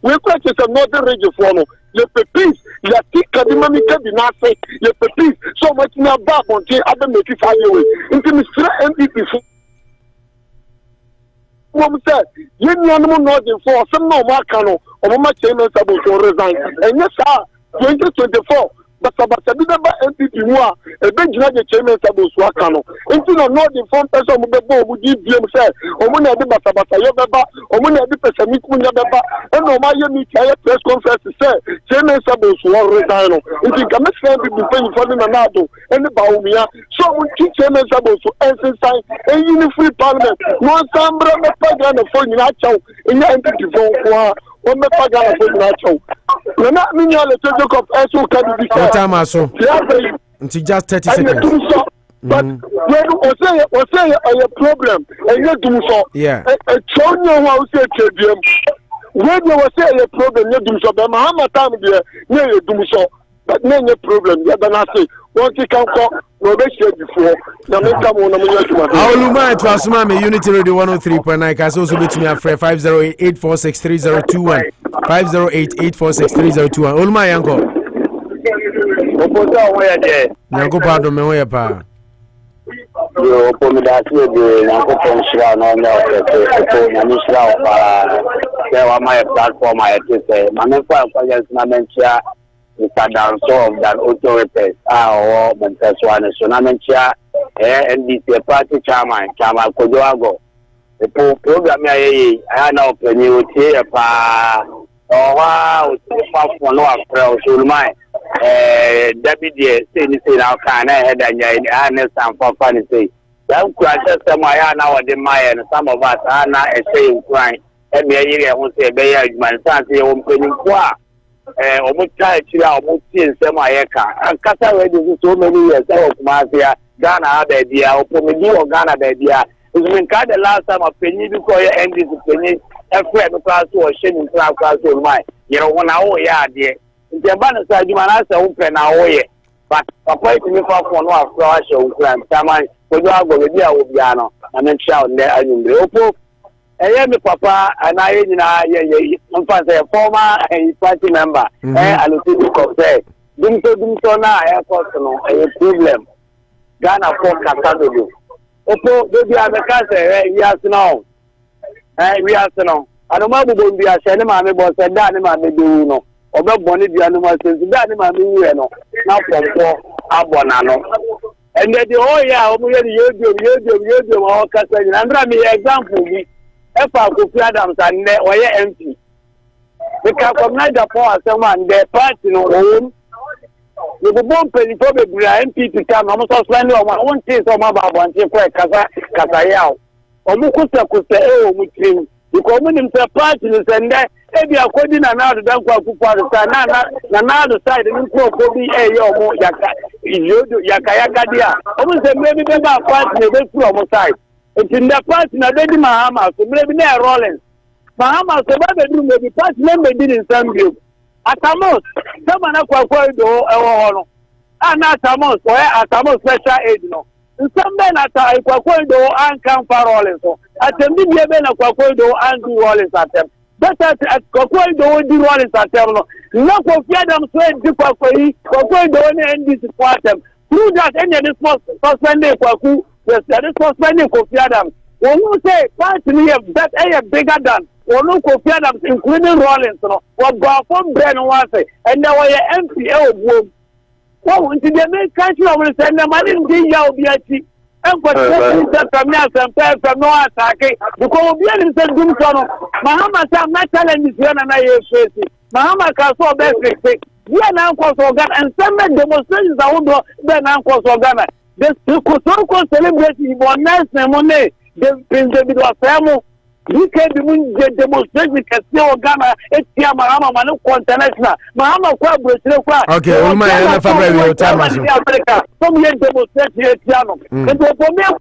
S14: We question some northern region for no. Le peace, le tika di mamika di nase, le peace, so much na bab on the other make it away. Into Mr. MVP. Woman said, you know, northern for some no marcano, or my chairman about to resign. And yes, sir, 2024. But Sabida MPP moi, a big judge chairman Sabu Swakano. Into no northern form person would give himself, or when I did Basabata Yababa, or when I did Pesamicunya Baba, and no my press conference to say, chairman Sabu Swar Resigno. If you can make people paying for the Manado and the Baumia, so we teach chairman Sabu to exercise a unified parliament. No Sambra Pagan for Nacho in the MPP phone. On me pagana for Nacho. Na me ya le joke of eso can be
S5: what time aso until just 30 seconds
S14: but when o say a problem and you do so
S5: yeah
S14: a chonyo wa o say tediam when you say a problem you do so be ma ha time there you do so but no problem you gonna say what you can call no be share before na me come on na me you do
S5: Awoluma to asuma me Unity Radio 103.9 ka so bet me afre 508-846-3021 508-846-3021 Oluma yanko
S12: opoza wo ya de
S5: yanko pa do me wo ya pa
S12: yo pomida ti de yanko ponshira no na ko na ni shira pa se wa my platform I say mame kwa yes na mentia Mr. Danso of that auto repairs. Or Monteswan, Sonamentia, NDC party chairman, Chama Kodoago. The program I know when you hear or wow, for no approach, my deputy saying now can I had an honest and for funny say. Some crashes some I now at the Maya and some of us are not a saying crying. And the area won't say Bay man, Santi, opening qua. Almost tired, almost seen some Mayaka. And Kata ready so many years of Mafia, Ghana, baby, or Pomini or Ghana, baby. It's been kind of last time a penny before you end this penny. A friend class or shaming class of mine. You know, 1 hour, yeah, dear. In the abundance, I do not open our way. But a point to me for no flash of crime. Someone will go with the Obiano and then shout there and the Opo. And yeah, Papa, and I, in fact, a former party member, I look to say, do so now, a problem. Ghana for Casado. Opo, baby, I'm a castle, yes, no. We are no. I don't know be a shanty mammy boss and Danny mammy do no. Or not bonnet the animals since Danny mammy no. Now from Abonano. And then the oh yeah, you all castle and run me example. If I could play them and they were empty. Because from night upon someone, their party no home. You go bomb penny probably MP to come. I'm also spending on my own case on my Baba and say, Casayao. Omukusa kusa mutrim because when himself party and there maybe according to now the danko kupa na now the side and ko bi yo mo yaka dia omu say maybe be ba party be from side it in the party na be di mahama so maybe na Rollins mahama so ba be do maybe party member did in some group atamos someone akwa do no na atamos or atamos special aid no. Some men at Quacoido and Campa Rollins. At the media men at Quacoido and do Rollins at them. But at Quacoido do Rollins at them. Not for Fiadam Sweat to Quacoido and this quarter. Through that, any of this suspended Quacu was suspending for Fiadam. When you say, partly that a bigger than or no Fiadam, including Rollins, or Barfon Ben was and there were MPL wood. Oh, into the main country, I will send the money in the Yaobiati. And for from us and pay from no attack. Because we are in the Dumson. Mahama, I'm not telling you, and I have faced Mahama Castle best. We are now called organ and some demonstrations are all then uncles organ. This so-called celebration for nice money. The Prince David was family. You can demonstrate with a Ghana, it's Mahama Manu International. Mahama
S5: okay, all my time.
S12: Some years demonstrate here, Tiano. And for me, I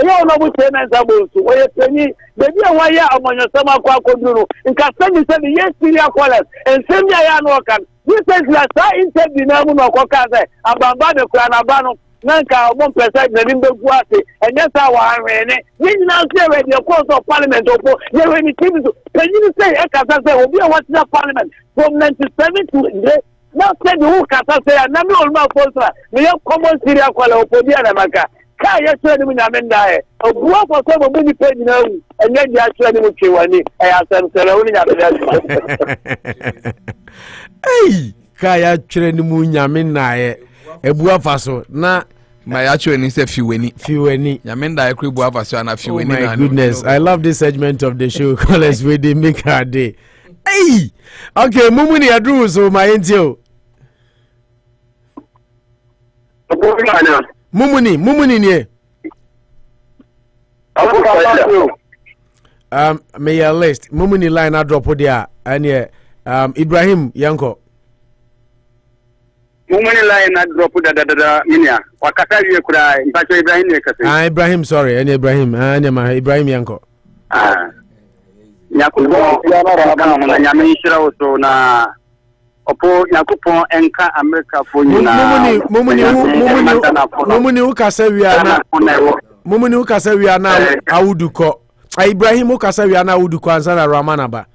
S12: don't know which tenants are going to where penny, maybe a wire among your summer Quaco, in Castan, said yes, Syria Qualas, and send me a Anokan. This is last I intend the name of Quacaze, Abambano, Cranabano. Nanka 1% na limbe kwase and that's how I ran it. We now say the course of parliament or you any team to can you say Ekasa say we are watching the parliament from 97 to today. Now say the who Kasa say and na me olma poster me common Syria kwala opodia na maka ka ya twa ni nyamenda e obuwa for so mo ni page na wu and then ya twa ni mo twani e asem sele woni nyamenda.
S5: Hey ka ya twa ni mo nyamenda e ebua faso na
S6: my actually ni say fiweni yamenda ekru ebua faso na fiweni na.
S5: My goodness, I love this segment of the show. Callers where they make our day. Hey, okay, mumuni adru so my entio. Mumuni ni. May your list mumuni line I drop there and Ibrahim Yanko.
S12: Mumani line na drop da minia wakata yue kura mpacho Ibrahim yekase
S5: Ibrahim sorry any Ibrahim Ibrahim Yanko
S12: nyakupo kana mona nyame ishira oso na opo nyakupo enka America fo nyina
S5: mumuni ukasa wi na awuduko Ibrahim ukasa wi na awuduko ansana Ramana ba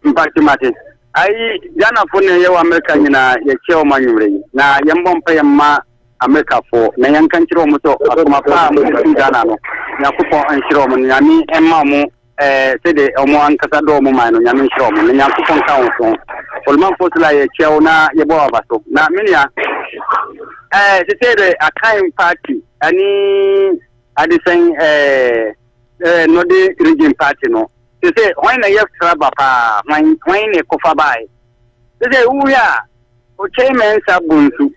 S12: mpati mate ai jana fo ne yawa America nyina ya chewa manyure na yambo mpa yamma America fo na yankan chiro muto akuma pa mu jana no nyakupo anchiro mu nyami emma mu say the Oman Casado Mumano, Yamin Shom, and Yakupon Council. For man for like Cheona Yabovaso. Now, Minia, they say a kind party, any at the same no the region party, no. They say, when I have Trabapa, when a Kofabai. They say, we are, for chairman Sabunsu.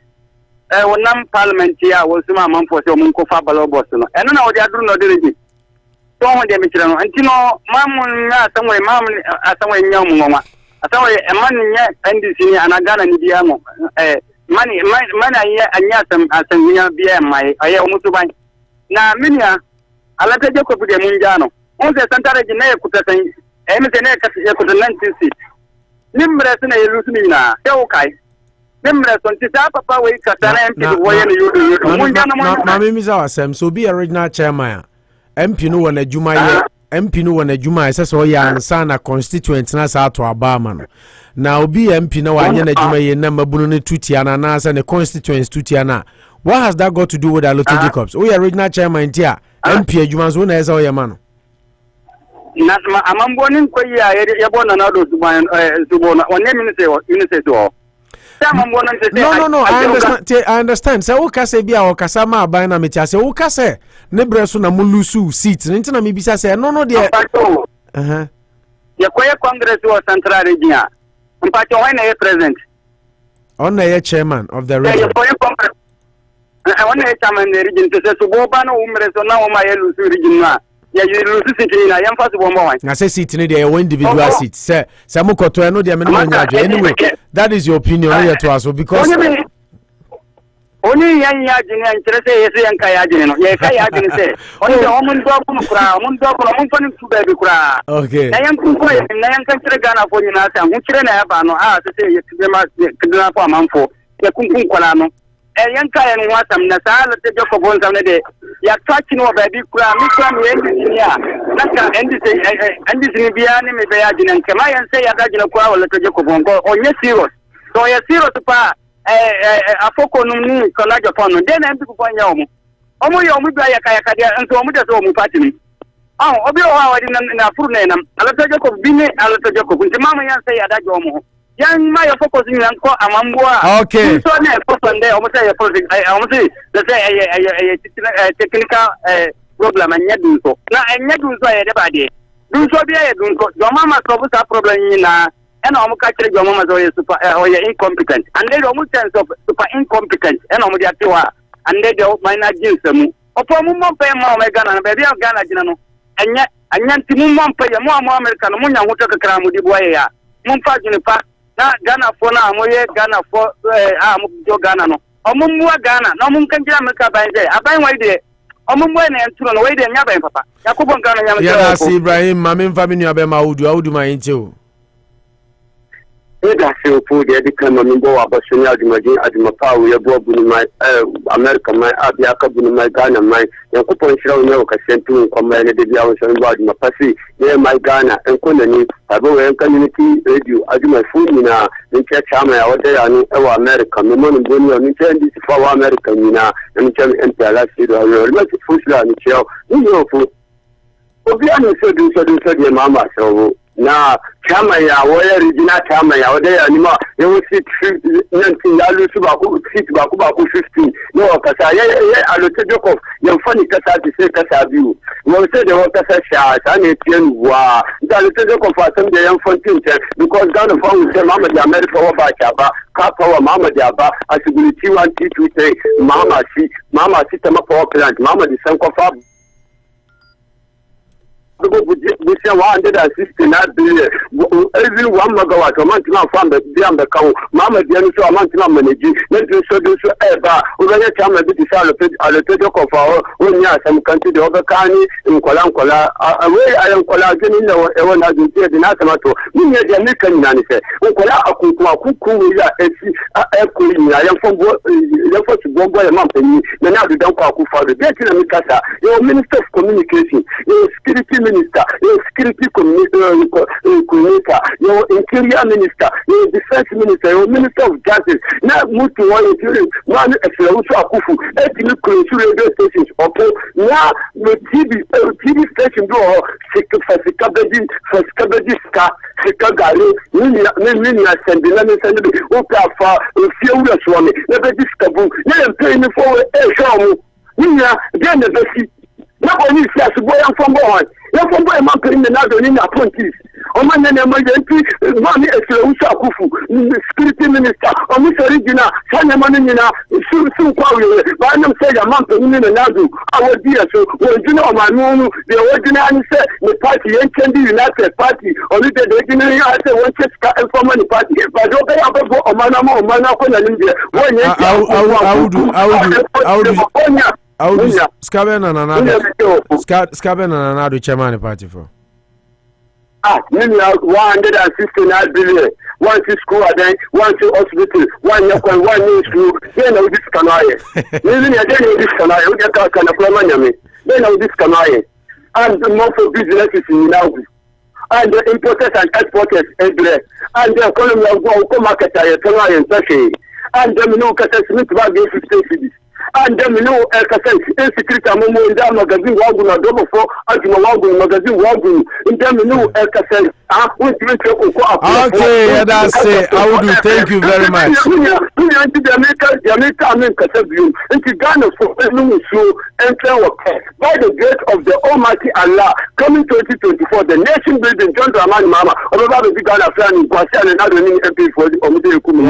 S12: One parliament here was my mom for some Kofa Baloboson. And now they are doing no dirty. Don't want them to know. And you know, Mamma, somewhere, Mamma, somewhere young Mama. Somewhere a man yet, and this in Anagana Nidiamo. Money, and Yatam, as a near BM, I almost to buy. Now, Minia, I let a joke of the Munjano. On the Santa Regina could say, Emerson could the 1960. Nimbres and a Lucina, okay. Nimbres on Tisapa, we cut an empty way and you do. Mammy Mizawasem, so be original chairman. MP no wana juma ye MP no wana juma ese so ya ansa na constituent na sa to abama na obi MP na wanya na juma ye na mabunu ne tutia na na sa ne constituents tutia na. What has that got to do with Aloto Jacobs? We are original chairman tia MP adwuma so na ese o ye ma no na amambo ni ko ya ye bona na do subona onye minister so no, I understand. Say o kase bia o kasa ma aban na metia say o kase ne breso na mulusu seat nti na mebisa say no de ye koye congress or central region mpacho when na president on na chairman of the region I want to chairman the region to say subo ba no umre so na o ma ye lusu region na ya you lusu seat ni na yam fa subo mo wan na say seat ni dey one individual seat say mukoto no dey me no nyajo anyway. That is your opinion here to us because only yan yajin and say yes and kayajin no ye kayajin say only the woman do kura mun fani su baby kura okay na yan kun ko na yan kan kire Ghana fo nyina sa hun kire na ya ba no say ye kire ma kidna fo amanfo ye kun kola no yan kaya no wasam na sa la te joko bon sam ne de ya touch no baby kura mi kura mi endi ya naka endi ni biya ne me be yajin and kema yan say ya dajin kura wala te joko bon ko onye serious so ye serious pa afoko numni kola Japan no den en bi ko nya omo yo mu bia ya kaya kadia enso omo de so omo party ni obi o ha wadi na furu na nam ala to joko bine ala to joko nti mama yan say ya dajo omo yan ma ya focus ni anko amamboa okay so na ko sonde omo say ya politics omo say let's say technical problem anya dun so na anya dun so ya de ba de dun so bia ya dun so jo mama solve that problem ni na and I'm catching your mama super or incompetent, and they don't sense of super incompetent, and I'm the Atiwa, and they don't mind not use them. Upon Mumma pay more Ghana, baby of Ghana, and yet, Mumma pay more American, Muna, who took a crown with the boy. Mumpa Junipa, not Ghana for now, Ghana for Ghana, or Mumma Ghana, no Mum can get America by day. I buy my day. Omumwe and Tuno away there, Yaba, Papa. Yakubon Ghana, yes, Ibrahim, Mammy, family, Abema, would do my intro. I feel food, the kind of Nimbo, Abashonia, Adimapa, we are both in my America, my Abiaka, my Ghana, my Yakupon Shell, Casentu, command the Biawas and Badima Passi, near my Ghana, and Konani, Abo and community radio, I do my food in a Chama, or they are America, no money, and this for American, and tell me, and last year, I will let the food and shell, you know, food. Obiano so do mama so na chama ya waya regional chama ya wada ya nima you sit 19 ya lusu ba ku sit ba ku 15 no kasa ya Aloto Jacob ya fani kasa ti se kasa biu wo se de wo kasa sha ta ne tien wa da Aloto Jacob fa san de yan fontin because Ghana fa we say mama di America wa ba cha ba ka power mama di aba asibiti 1 2 3 mama si tema power plant mama di san ko fa we say 160 billion. Every 1 megawatt, a month now from the count. Mamma, the other so a month now manage. Let me show you so ever. We will come a bit of Aloto Jacob for when you are some country, the other county in Kolankola. Away I am collagen in the one has been said in Asamato. We need the American Nancy. Uncola Kuku, I am from the first Bombo Mountain. Now we don't call for the Vietnam Mikasa. Your Minister of Communication, your security. minister, your security coordinator, your interior minister, your defense minister, your minister of justice. Now move to one man also akufu. Etini close radio stations. Okay. Now the TV station do Fasikabeji ska Sikagari. Nini assemble. Send okay for few swami. Never discover. Never paying for a show. Nina then the best. Not only says boy and from boy. You're from boy man paying the other in appointees. Oman and emergency money is Usakufu, security minister, or Mr. Regina, Sanamanina, soon quarry. But I don't say a month in Nadu. Our dear, so when you know my moon, the original said the party ain't can be United Party, only the original I say one check and for money party. But okay, I'm going to Manama or Manako and India.
S5: How do Scaben and another chairman party for?
S12: Many 169 billion. One to school, then one to hospital, one new school. Then of this canal. Maybe I don't know this canal. You get a kind of money. Then of this canal. And the most of businesses in now. And the importers and exporters everywhere. And the economy of go market and Turkey. And the no catastrophic value 50 cities. And then no security among the magazine wagon or double for Wagon magazine wagon. In them no
S5: okay, that's it. I will do. Thank you very much.
S12: By the grace of the Almighty Allah, coming 2024, the nation building John Dramani Mama.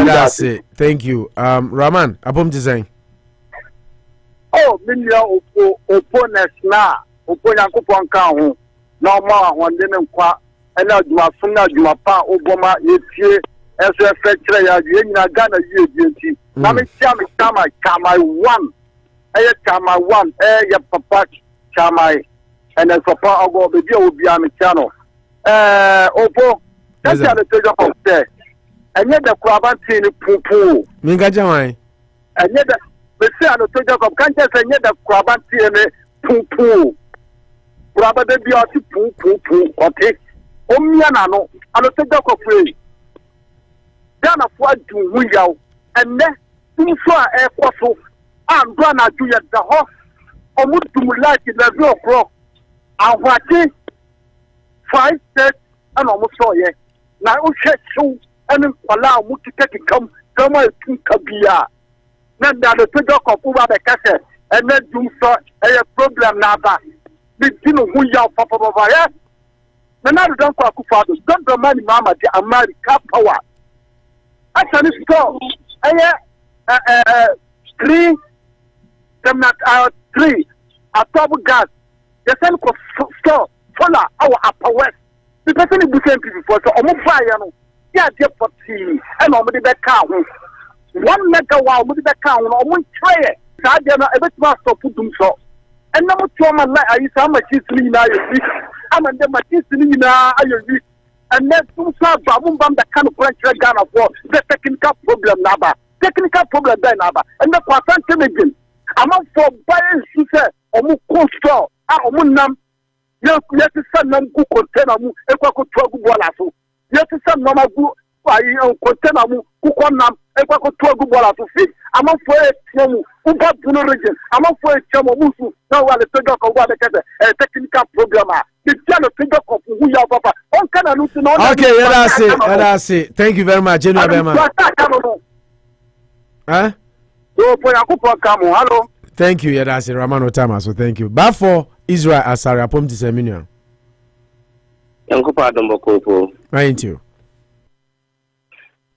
S5: That's it. Thank you. Raman, Abum design.
S14: Oh, million opponents now. Opponent coupon count. No more one didn't quite. And now you are from now you are part Obama, you as a factory, you are Ghana, you Mammy Chamai one. I Chamai one, your papa Chamai, and then papa I'll go the deal will be on the channel. Opo, that's the treasure of there. And yet the Krabanti poo poo.
S5: Minga Jamai.
S14: And yet the Messiah to Jacob can't just say the Krabanti poo poo. Rabba de Bioti poo poo poo, okay. Omianano, and the Jacob free. Dana for to William, and then two far air quarter, and run at you at the horse, or would to like in the real pro. And what is 5 sets and almost so yet. Now, so and allow me to take it come on to Kabia. Then the Jacob of Uba the cassette, and then do so a problem now. The Dino William Papa Vaya. Now, don't call father, don't the money, Mamma, the American power. I can store 3 a top gas. The same store full our upper west. The person is the same people for so almost fire. Yeah, dear for tea and already back count 1 megawatt with the count or 1 tray. I dare not ever master put them so. And number 2 my life, I used to have my kids in I'm a my kids in and then two side Babum Bam that kind of French Ghana for the technical problem naba. Technical problem there naba. And the Quatan Timidin. I'm not for buying success or more coastal. I'm on yes, to send them good container mu, equal to Bolasso. Yes, to send Mama good container mu, cook on them, equal to Bolasso fit. I'm not for a Uba Bruno region. I'm not for a Chamusu. Now, while the Pedro of a technical programmer.
S5: Okay, that's it. Thank you very much, General. Huh? Thank you, that's it. Ramano Tama, so thank you. But for Israel Asari, Apom Tiseminion. Thank you.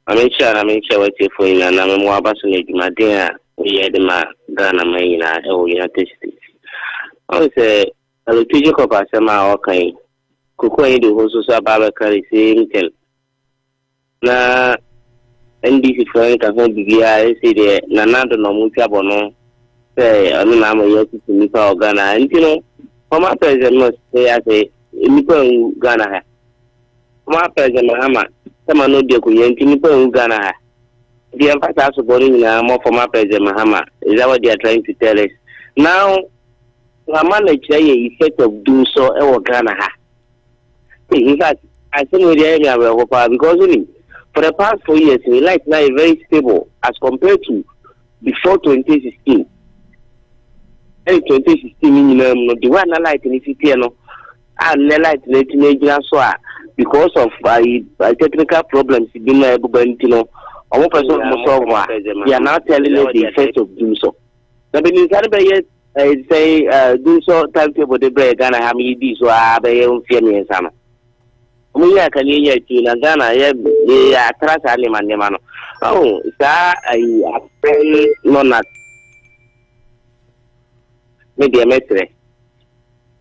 S15: I'm sure what you're for you, and I'm more passionate, my dear. We had my Ghana, my United States. I would say, I will teach you about some okay. Kukwai do also sababa carry same na NDC friend ka hon bibia say de nanado no mutia bono say anu na mo yoku nipa Ghana ntino former president must say nipa Ghana ha former president Mahama sama no de ko yenti nipa Ghana ha the emphasis so boring na more former president Mahama is that what they are trying to tell us now. manage the effect of doing so or Ghana. In fact, I think with the area because only for the past 4 years, we like now very stable as compared to before 2016. In 2016, the one I like in the city, and like the teenager because of technical problems, being able to almost they are now telling us the effect of doing so. Now, when you say do so timetable the break Ghana have me so I be fear me sama. We are can you in Ghana yeah trust animal nemano. Oh, sir, I pray no not maybe a metre.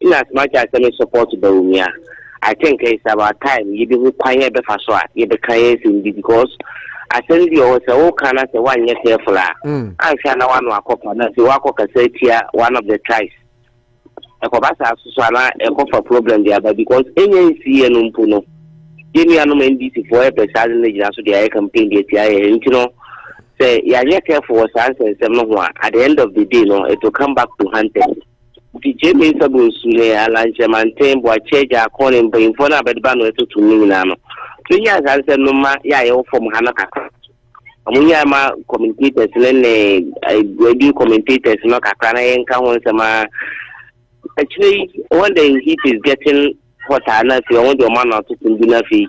S15: In as much as I support the Umia, I think it's about time you be quiet before you be quiet because I send you also all kind of 1 year careful. I'm sure one of the tribes. A Kobasa Susana a for problem there, but because any see an umpuno, give me an NDC for a person so the campaign the say yeah careful was answer at the end of the day no it will come back to hunting. The Jamie Sabun Sule, Alan Chamantain, Boacheja, calling by Infona Bedbano to Minano. 2 years I said no ma yeah from Hanaka. Amunya commentators radio commentators no kakana yenka won sama. Actually when the heat is getting hotter na fi won the man out to ndina fi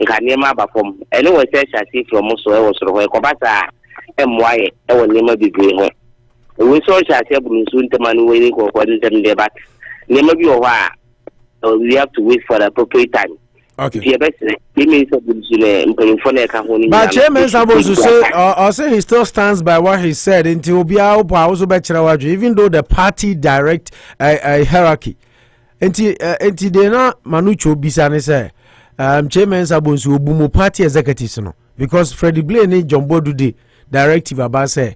S15: nka nema ba from anyway say shasi from so e was ro ko basa MY e won nema bigwe ho. We saw shasi brunsu ntemanu we ni ko ntem debat. Nema bi o wa we have to wait for the appropriate time.
S5: Okay.
S15: But
S5: Chairman supposed to say, or say he still stands by what he said until even though the party direct a hierarchy. Until they not Manucho Bisane say, Chairman supposed to boom party executives no because Freddie Blaine John Bodu directive about say.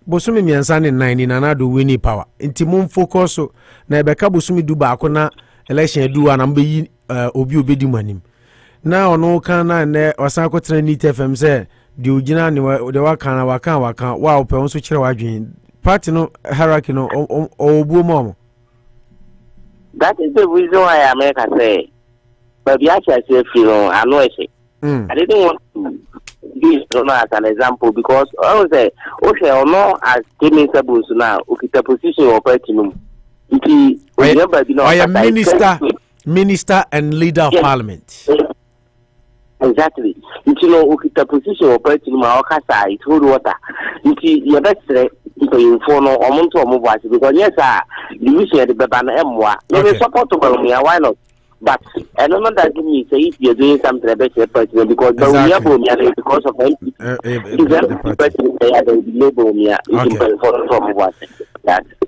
S5: Bosumi miansane 9 na do wini power. Inti mum focus so na ebeka bosumi du ba akona election du ana mbe obi obedi manim. Na ono kan na ne osan kotra ni TFM say di ogina ni de waka na waka wa ope onso kire wadwen. Party no hierarchy no obu mo.
S15: That is the reason why America say but the actual say feel I know it. I didn't want to this as an example because I was say okay or no as Jamie Sabus now ukita position of platinum.
S5: I am minister and leader of parliament.
S15: Exactly. Ukita position of platinum okasa it hold water. You best you follow or monto or move because yes the issue the babana emwa. You support to me why not? But I don't know that means if you're doing something about your person because because of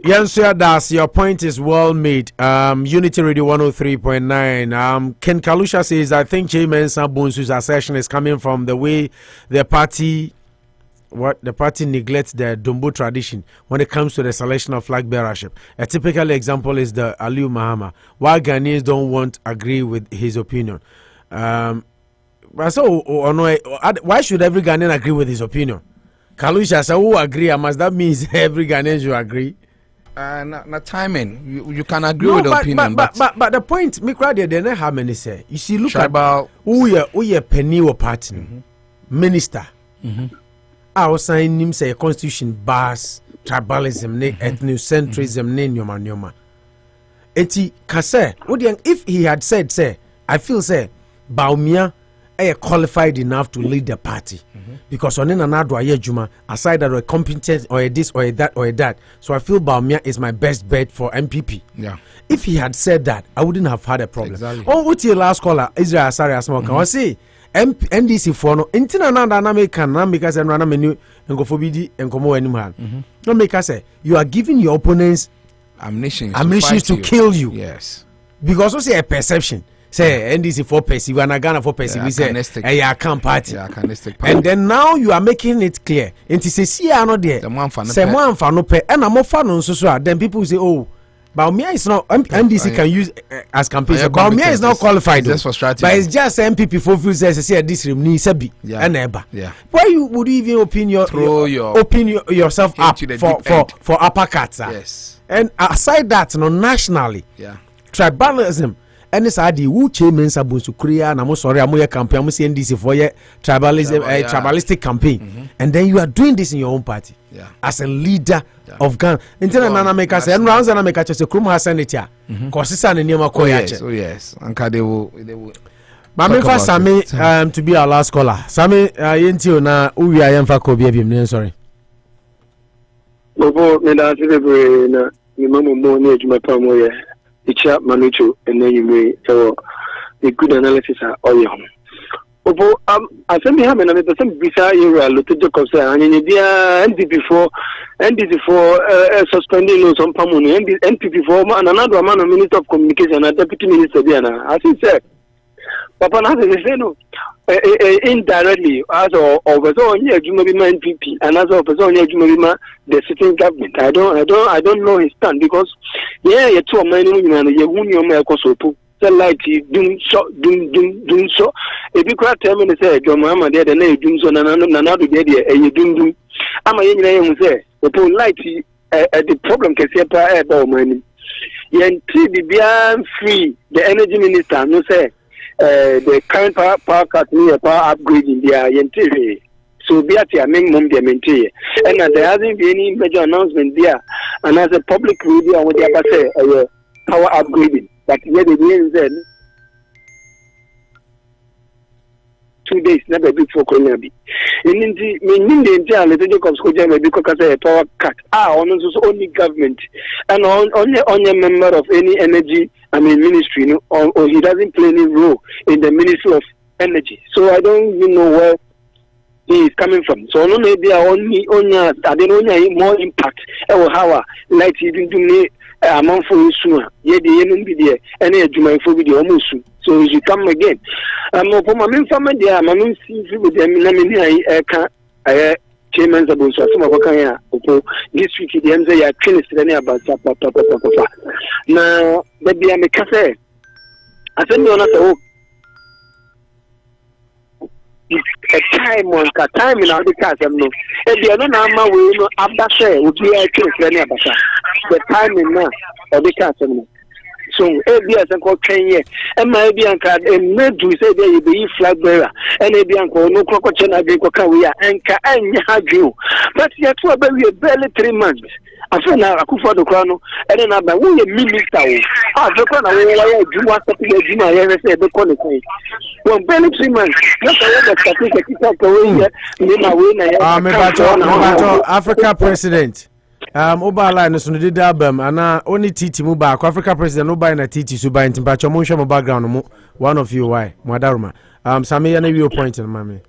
S5: yes, sir, that's your point is well made. Unity Radio 103.9. Ken Kalusha says I think Chairman Sabunsu's assertion is coming from the way the party neglects the Dumbo tradition when it comes to the selection of flag bearership. A typical example is the Aliu Mahama. Why Ghanaians don't want agree with his opinion. Why should every Ghanaian agree with his opinion? Kalusha said, who agree? Must that means every Ghanaian should agree?
S6: Not timing. You can agree with the opinion, but
S5: the point, they don't have many say. You see, look at who you penny or party minister. Our sign him say constitution bars tribalism, ethnocentrism, nyoma. Eti kase, if he had said, say, I feel say, Baumia qualified enough to lead the party because on another juma aside that or competent or a this or a that or a that. So I feel Baumia is my best bet for MPP.
S6: Yeah.
S5: If he had said that, I wouldn't have had a problem.
S6: Exactly.
S5: Oh, what's your last caller? Israel Asari Asmoka. I say. NDC for no intina na make na make us and run menu and go for BD and come over anymore. No make us say you are giving your opponents
S6: ammunition
S5: to kill you.
S6: Yes.
S5: Because also a perception. Say NDC for passive and Ghana for passive. We say a can party. And then now you are making it clear. And to say see no there. Say one fan no pay and I'm more fan on so then people say oh Baumia is not NDC can use as campaign. Baumia is not qualified.
S6: Just for strategy.
S5: But it's just MPP for views as say this room ni sabi and eba. Why would you even open yourself up for uppercuts?
S6: Yes.
S5: And aside that, nationally, tribalism. And it's adi who chairman sabusu Korea na mo sorry amoye campaign mo NDC for ye tribalistic campaign. And then you are doing this in your own party as a leader of Ghana. Internet nana make us and rounds and make us a krum hasanity. Kosisa ne niema koyache.
S6: Oh yes. Anka they will
S5: Mami fa Sami to be our last caller. Sami yenti na uwi ayemfa ko bia bim sorry.
S14: Bobo me da se be na ni mama mo ni ejuma pa mo ye. Icha manucho and then you may so a good analysis are all your Opo I send me have an person visa you are looked to concern and NDP for suspending some pamoni NDP for and another man of Minister of Communication and Deputy Minister Diana as he said Papa na say no indirectly as of person NPP and as of person the sitting government. I don't know his stand because you two many women you won your kosopo so like doom so if you quite tell me say your mama there the name doom so na do there you doom ama yen say opo like the problem can see about money yen bibia free the energy minister no say the current power cut near power upgrading their entire. So be at your main mom their maintain. And there hasn't been any major announcement there. And as a public radio what they say power upgrading. But where the means then 2 days never before Corona be. In the entire little of school because a power cut. Only government and only a member of any energy ministry, or he doesn't play any role in the Ministry of Energy. So I don't even know where he is coming from. So no maybe only more impact how like he didn't do me among for sooner. Yet the end be there any Juma for video almost. So he come again. For my main family there, my main see with them Chairman Zabun so some of this week the MZ ya finished about papa. Now baby I'm a cafe. I said no not a time in our case no. If you don't know my way no after share would be a case about the time in now or the case no. So ABS and called Kenya and my ABN card and made to say there you be flag bearer and ABN call no crocodile agriculture we are and you but yet to a barely 3 months. I feel now I could for the crown and then I'm a minister. The corner where you want to be a Juma, I say the corner. Well, barely 3 months. Just
S5: Africa president. Obala no so no did album and only TT mu ba Africa president no buy na TT so buy ntimpa mo hwe mo background mo one of you why Madaruma Sami ya na view point na mame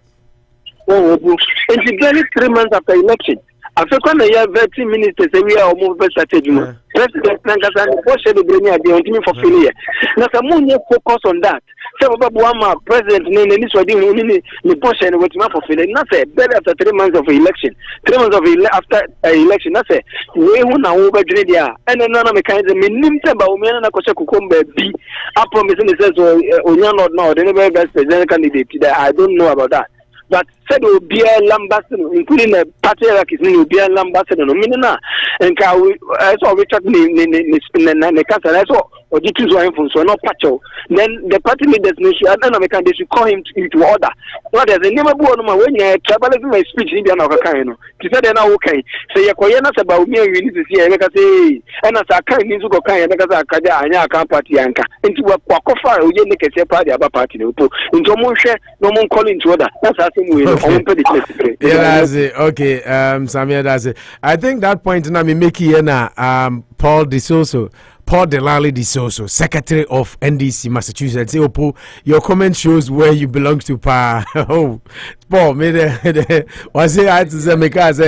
S14: it's barely 3 months after election Africa na ya 30 ministers we are almost strategy mo president Nankasa for share the brain dey for failure na some focus on that say Baba president ni so dey ni portion with for failure na say barely after 3 months of election 3 months of after election na say we hu na wo badwene dia and na mechanism minim te ba o me na kwose kukomba bi I promise me say so onya not now the best president candidate that I don't know about that. But said will be a lambassador, including a patriarch is will be a lambassador, no minna, and I saw Richard the castle, I saw or the two influence or not pacho. Then the party leaders they should call him into order. Well, there's a never born when you travel my speech in the kind. She said, okay. So you're quite about me, you need to see a say, and as I can't need to go kind because I can't party anchor into a quacofa, we make a party about party into motion, no more calling to order. That's
S5: yeah, that's it. Okay, Samia, that's it. I think that point now me make here Paul Delali D'Soso, Secretary of NDC Massachusetts. Your comment shows where you belong to, pa. Oh, Paul, was it I to say because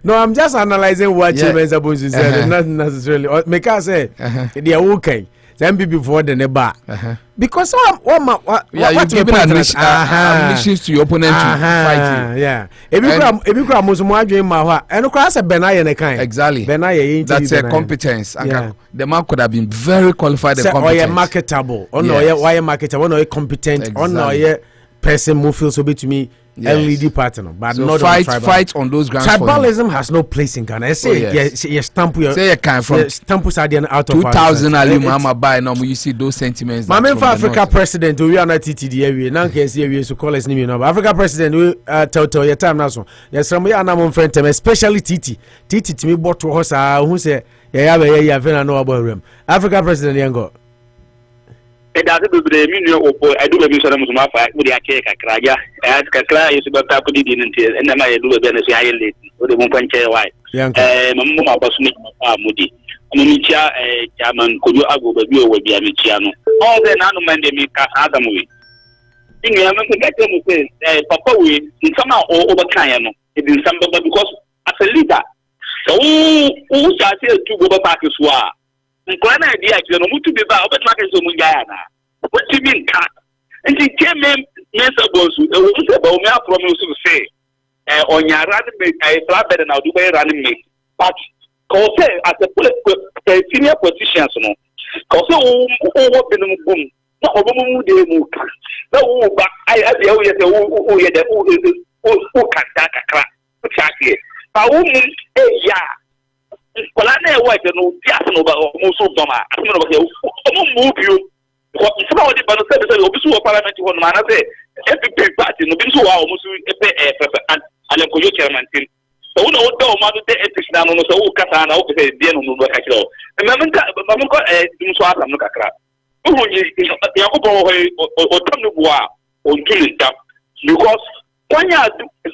S5: no, I'm just analyzing what Chairman Zabunzi said, not necessarily. Because they are okay. MPP before the neighbor. Because
S6: you're giving ammunitions to your opponent to fight you.
S5: Yeah. If you come exactly.
S6: That's a competence. The man could have been very qualified and competent.
S5: Or marketable. Or no, marketable. Or competent. Or no, person who feels so bit to me. LED partner, but so not
S6: fight on those grounds.
S5: Tribalism has no place in Ghana. I say yes, stamp your
S6: say kind from
S5: stamp out of
S6: 2000 Ali Mama buy no you see those sentiments.
S5: My main for Africa president we are not TTD area. Now can see we so call us name number. Africa president we tell your time now so. Yes from we are now friend them especially TT to me bought to us who say yeah very no about room. Africa president yango.
S12: It doesn't be the minimum of I do a mission of my fight with the cake. Kraja, as Kakra is about to put it in, and then I do a Benesi Island with the Mumpanche White. Mamma was Moody. Mumicha, Chairman, could you argue with you will be a Michiano? All the non-man they make Adam with. I'm not to say, Papa, we somehow over Kayano. It is somebody because as a leader, so who shall say to go back to Swar? Nkwana idea you no mutu be ba obetwaka so mu gaya na wetin mean ka nti keme mesa bonsu e wo se ba o me promise to say onyara me flat bed na do be run me but ko say as a senior politicians no ko say o benum gum na obomu de mu ka na wo ba ai abi o ye de o kanta kakra o chake ba wo mu ya Kola na ewa je no dia no ba mo so doma asem no ba o mo bio ko nsema odi ba no se be obi so parliament ho no na say FPP party no bi so wa o mo so ale ko yo chairman tin so no o do ma do de ethics na no so o kata na o be de no no ka kiro me me ko dum so asam no kakra o ho ni ya ko bo o tam no bua o ntulinta because kwanya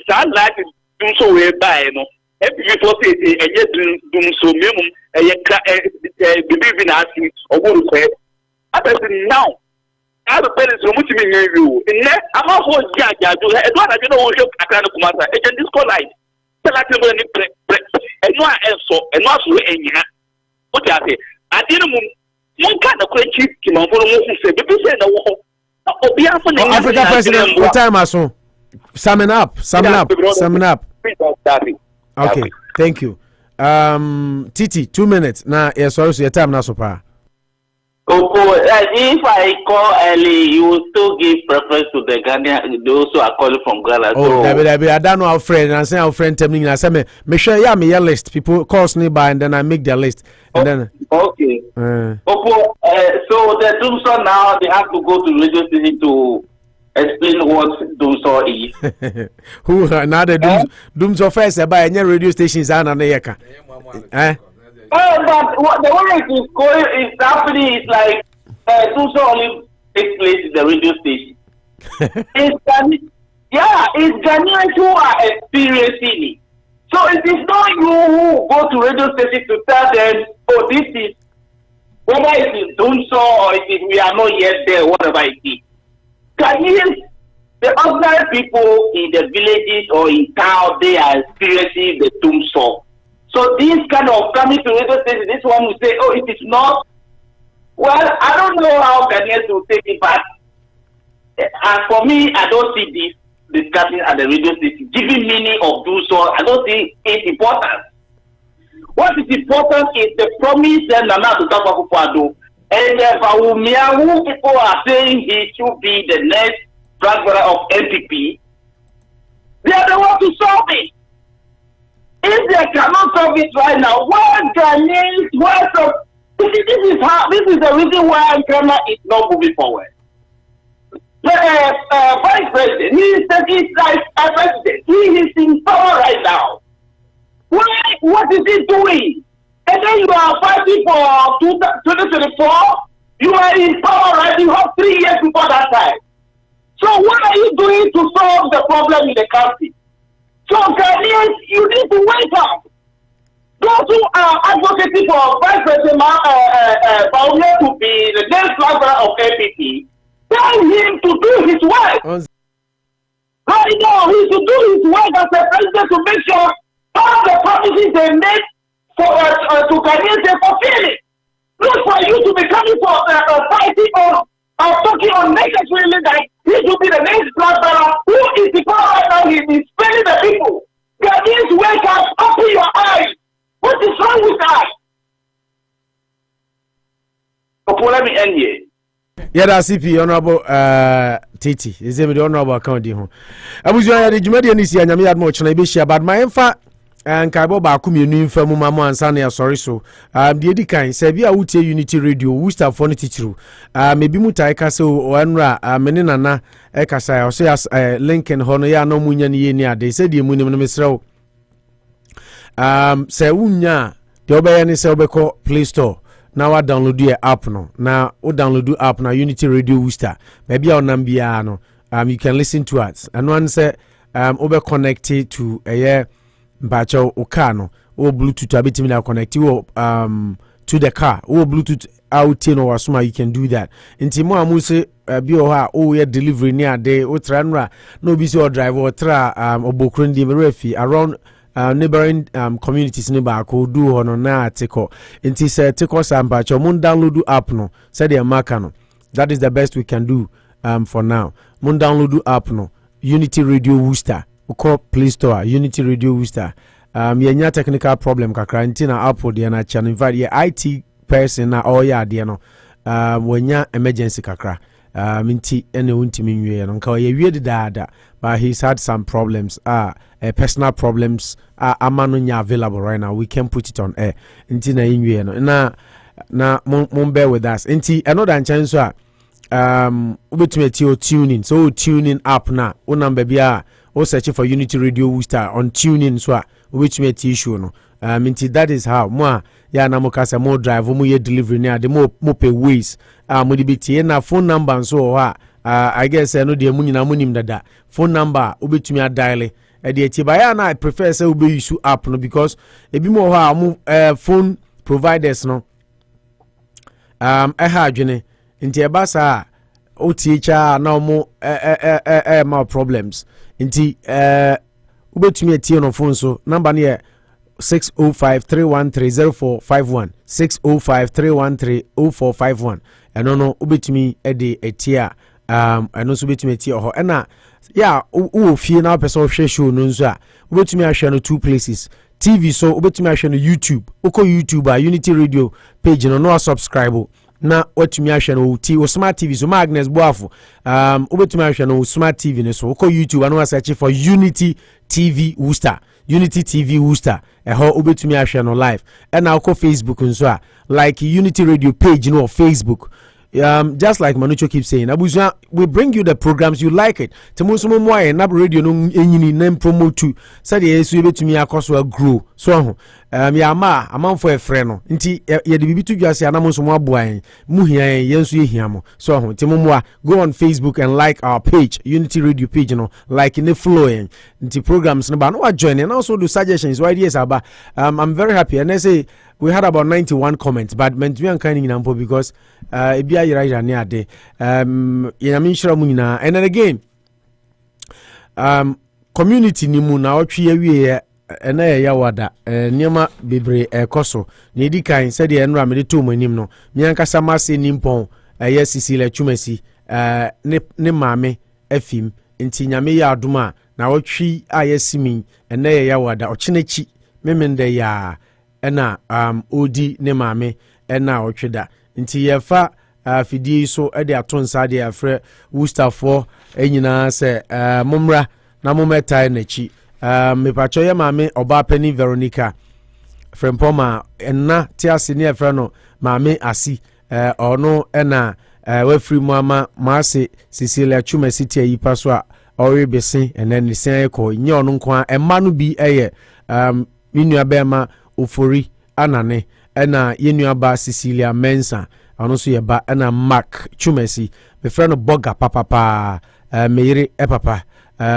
S12: sa like dum so we buy no before say dum so memum bibi na asi oguru kwe abesi now I the parents so much me you in am for jaja do e do na je no wo akra no kumasa e je disco light tell us no ni e no aso enyina o ti ase ade no mun ka na kwanchi ki man fo no mu se bibi se na wo obi afo na
S5: Africa president what time aso summing up okay, thank you. Titi, 2 minutes. Now, yes, sorry, your time now, so far.
S15: If I call early, you will still give preference to the Ghanaian. Those who are calling from Ghana.
S5: Oh, so, I don't know our friend. I say our friend telling me, I say, me sure, yeah, me your list. People calls me by, and then I make their list, and then.
S15: Okay. So the Doomsaw now they have to go to radio station to explain what Doomsaw is.
S5: Who now the Doomsaw first about any radio stations are on the yeka.
S15: But what the way it is going is happening is like Doomsaw only takes place in the radio station. It's Ghanaians who are experiencing it. So it is not you who go to radio station to tell them, oh, this is whether it is Doomsaw or it is we are not yet there, whatever it is. Ghanaians, the ordinary people in the villages or in town, they are experiencing the Doomsaw. So this kind of coming to radio station, this one will say, oh, it is not. Well, I don't know how Ghanaians will take it back. And for me, I don't see this discussing at the radio station, giving meaning of Doomsaw. I don't think it's important. What is important is the promise that Nana to talk about. And who people are saying he should be the next transfer of NPP, they are the ones to solve it. If they cannot solve it right now, why Ghanaians, this is the reason why Ghana is not moving forward. The vice president, he is like a president. He is in power right now. What is he doing? And then you are fighting for 2024. You are in power, right? You have 3 years before that time. So what are you doing to solve the problem in the country? So Ghanaians, you need to wake up. Those who are advocating for Vice President Baumia to be the next flagbearer of NPP, tell him to do his work. Right now, he should do his work as a president to make sure all the promises they make to Ghanaians, they fulfill it.
S7: Not for you to be coming for fighting or talking unnecessarily that he should be the next black brother. Who is the power right now? He is spending the people. Ghanaians, wake up, open your eyes. What is wrong with that? Okay, let me end here.
S5: Yeah, that's CP Honorable Titi. Is it the Honorable account? I was your Jumadi and Isia Yami had much, and I be share, but my infa and Kaibo Bakumi, new info, Mamma and Sania, sorry, so the Edikan, Sabia Uti Unity Radio, Worcester for Nitiru, maybe Mutai Castle or Anra, Menina, Ekasa, or say as Lincoln Honoya no Munian Yenia, they said the Munian Misro. Say Unya, the Obayani Selbeko Play Store. Now I download the app no. Now I download the app now Unity Radio Worcester. Maybe on Nambia no. You can listen to us. And one say over connected to a bacho or car no or Bluetooth abiti now connected to the car or Bluetooth out in or suma you can do that. Inti mo amuse bioha yeah delivery near day or tranra no busy or driver or tra obokrundi refi around neighboring communities ne ba ko do hono na article inti say take us ambacho mun download app no say the marker no. That is the best we can do for now. Mun download app no Unity Radio Worcester uko Play Store Unity Radio Worcester yenya technical problem kakra intina app de na channel invite IT person na all ya de no wenya emergency kakra minti ene untimi nwie no nka ye wie dada but he's had some problems personal problems amano nya available right now. We can put it on air inti na nwie no na mon bear with us inti another chance so ubetumi tuning so tuning app na o number bia o search for Unity Radio Worcester on tuning so ubetumi issue no minti that is how mo ya na mo kasa mo drive mo ye delivery na de mo pay ways mo de betie na phone number so I guess no de mu nyina mo nim dada phone number ubetumi dial de etiba ya na I prefer say ube use app no because ebi mo mo phone providers no ha adwene nti eba sa oticha na mo ma problems nti ubetumi etie no phone so number ne 605-313-0451 605-313-0451 eno no ubetumi ede etia eno so ubetumi etie ho ena ya wo fie na person hwe show no nso a ubetumi ahwe no two places TV so ubetumi ahwe no YouTube uko YouTube Unity Radio page no subscribe na watumi ahwe no o smart TV so Magnus Boafo ubetumi ahwe no smart TV ne so uko YouTube anu search for Unity TV Worcester Unity TV Worcester eho ubetumi ahwe no live and now uko Facebook nso a like Unity Radio page no Facebook. Just like Manucho keeps saying, Abuja, we bring you the programs you like it. Temusumo moye na radio no enyini nem promote to. Said yesu ebe tumi akoso grow. So ya ma amanfo efre no. Nti ye de bibitu dwase anamusumo aboan. Muhia yensu yehiamo. So temumo go on Facebook and like our page, Unity Radio page no. Like in the flowing. Nti programs no ba no join and also do suggestions. Why yes aba. I'm very happy and I say we had about 91 comments, but mentumi an kind of because ebia yira ne ade yami shira mu nyina. And then again community ni mu na otwe awie na ya wada niema bebre ekoso na edi kan said de enra me de to manim no mi ankasa mase nimpon sisi la twumasi ne maame afim nti nyame ya adoma na otwe ayesimi na ya wada ochenechi memende ya ena odi ne maame ena otweda nti yefa fidie so e de atonsa de afre Worcester for enyina se momra na mometai nachi mepacho ye maame oba pani Veronica frempoma enna tiase ne afre no maame asi ono ena wafri mu ama maase Cecilia Chuma City ayi paso a ori bese enen ne sen ko nye ono nko emma no bi eye minua bema ofori anane ena yenua ba Cecilia Mensa ano so yeba ena Mark Chumesi me friend no boga papa meire papa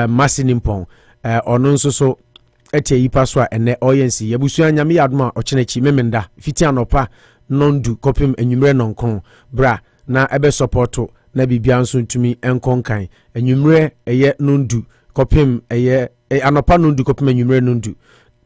S5: Masinimpon ono nso so etie yipa so a ene oyensi yabusu anyame yadoma ochenechi memenda fiti anopa nondu kopim enwumre nonkon bra na ebe supporto na bibia nso ntumi enkonkan enwumre eye nondu kopim eye anopa nondu kopim enwumre nondu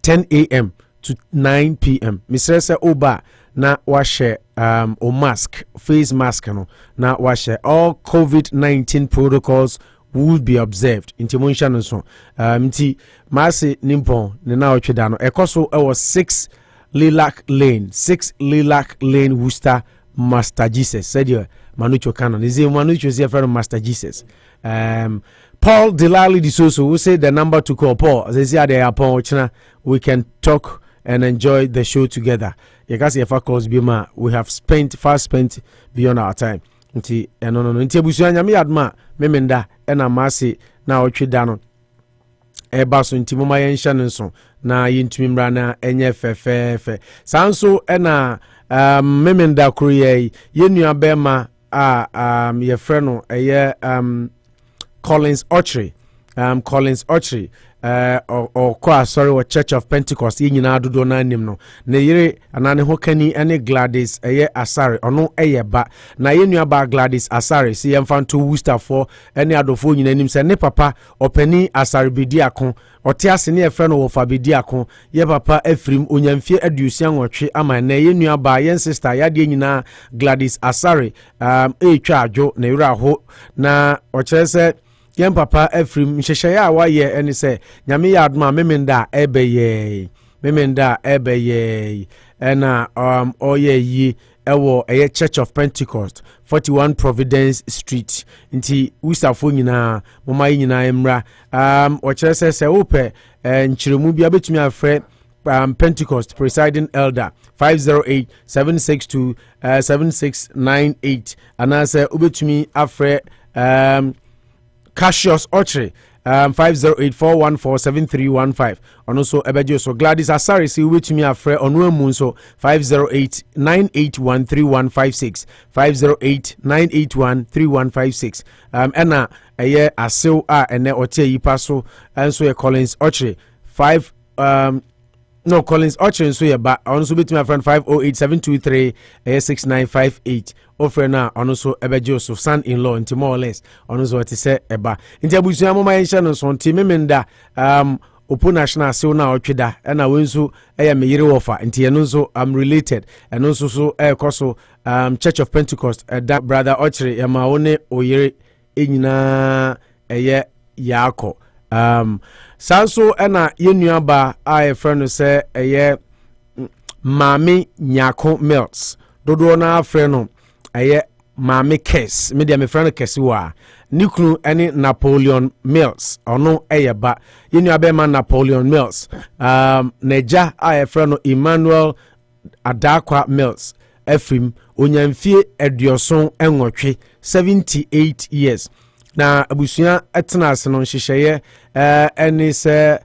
S5: 10 a.m. to 9 p.m. Mr. Se Oba na washe o mask, face mask no na washe. All COVID-19 protocols will be observed. Inti monsha no so. Inti masi nimpon ne na otweda no. Ekoso e was 6 Lilac Lane Worcester Master Jesus. Said you Manucho Canon. Is Manucho is from Master Jesus. Paul Delali Disoso who said the number to call Paul. They say they are Paul China. We can talk and enjoy the show together. Because if I calls Bima, we have spent beyond our time. Nti no nti abusu anya me adma memenda na mase na otweda eba so nti moma yɛnhya no nso na yɛntumi mmra na enye fefefe sanso na memenda kro yɛnua bema yɛfrɛ no Collins Ochre or sorry, or Church of Pentecost, Yina do na nim no. Ne yere anane hokani ane Gladys Asare, or no ba na yenu ba Gladys Asare, see fan to Worcester for any adofo in nim se ne papa or penny Asare bidiakon, or tias ne friend of Fabidiakon, ye papa Efrim, unyamfie edusian or chi ama ne yenu ba yen sister yadina Gladys Asare, charjo ne ho na or chese. Yen papa Efrim nhyehyɛ a wayɛ ɛne sɛ nyame yɛ adoma memenda ɛbɛyɛ ɛna ɔyɛ yi ɛwɔ ɛyɛ Church of Pentecost 41 Providence Street nti wisafo nyinaa moma yi nyinaa mmra ɔkyerɛ sɛ wopɛ nkyerɛmu bi abɛtumi afrɛ Pentecost presiding elder 508-762-7698 anaasɛ wobɛtumi afrɛ Cassius Ochre 508-414-7315 and also ebejo so Gladys Asare si wetumi afre onu amu so 508-981-3156 508-981-3156 ena eye asew a ene otie yipa so enso ye Collins Ochre Collins Ochre nso ye ba onu so betumi afre 508-723-6958 offer na ono so ebejo so son-in-law nti more or less ono so te se eba nti abusu amoma yenhya no so nti memenda opo national se na otweda na wenso eya meyire wofa nti eno so am related eno so ekoso Church of Pentecost da brother Ochre yama woni oyire enyina eye yako sanso na yenua ba a friend no se eye Mami Nyako Mills dodo na afre no aye Mami Kes media me friend Kesi wa nikunu ene Napoleon Mills ono eye ba yenu abema Napoleon Mills neja aye friend no Emmanuel Adakwa Mills Efrim onyamfie edioson enwotwe 78 years na abusua etena ase no hyehyeye ene se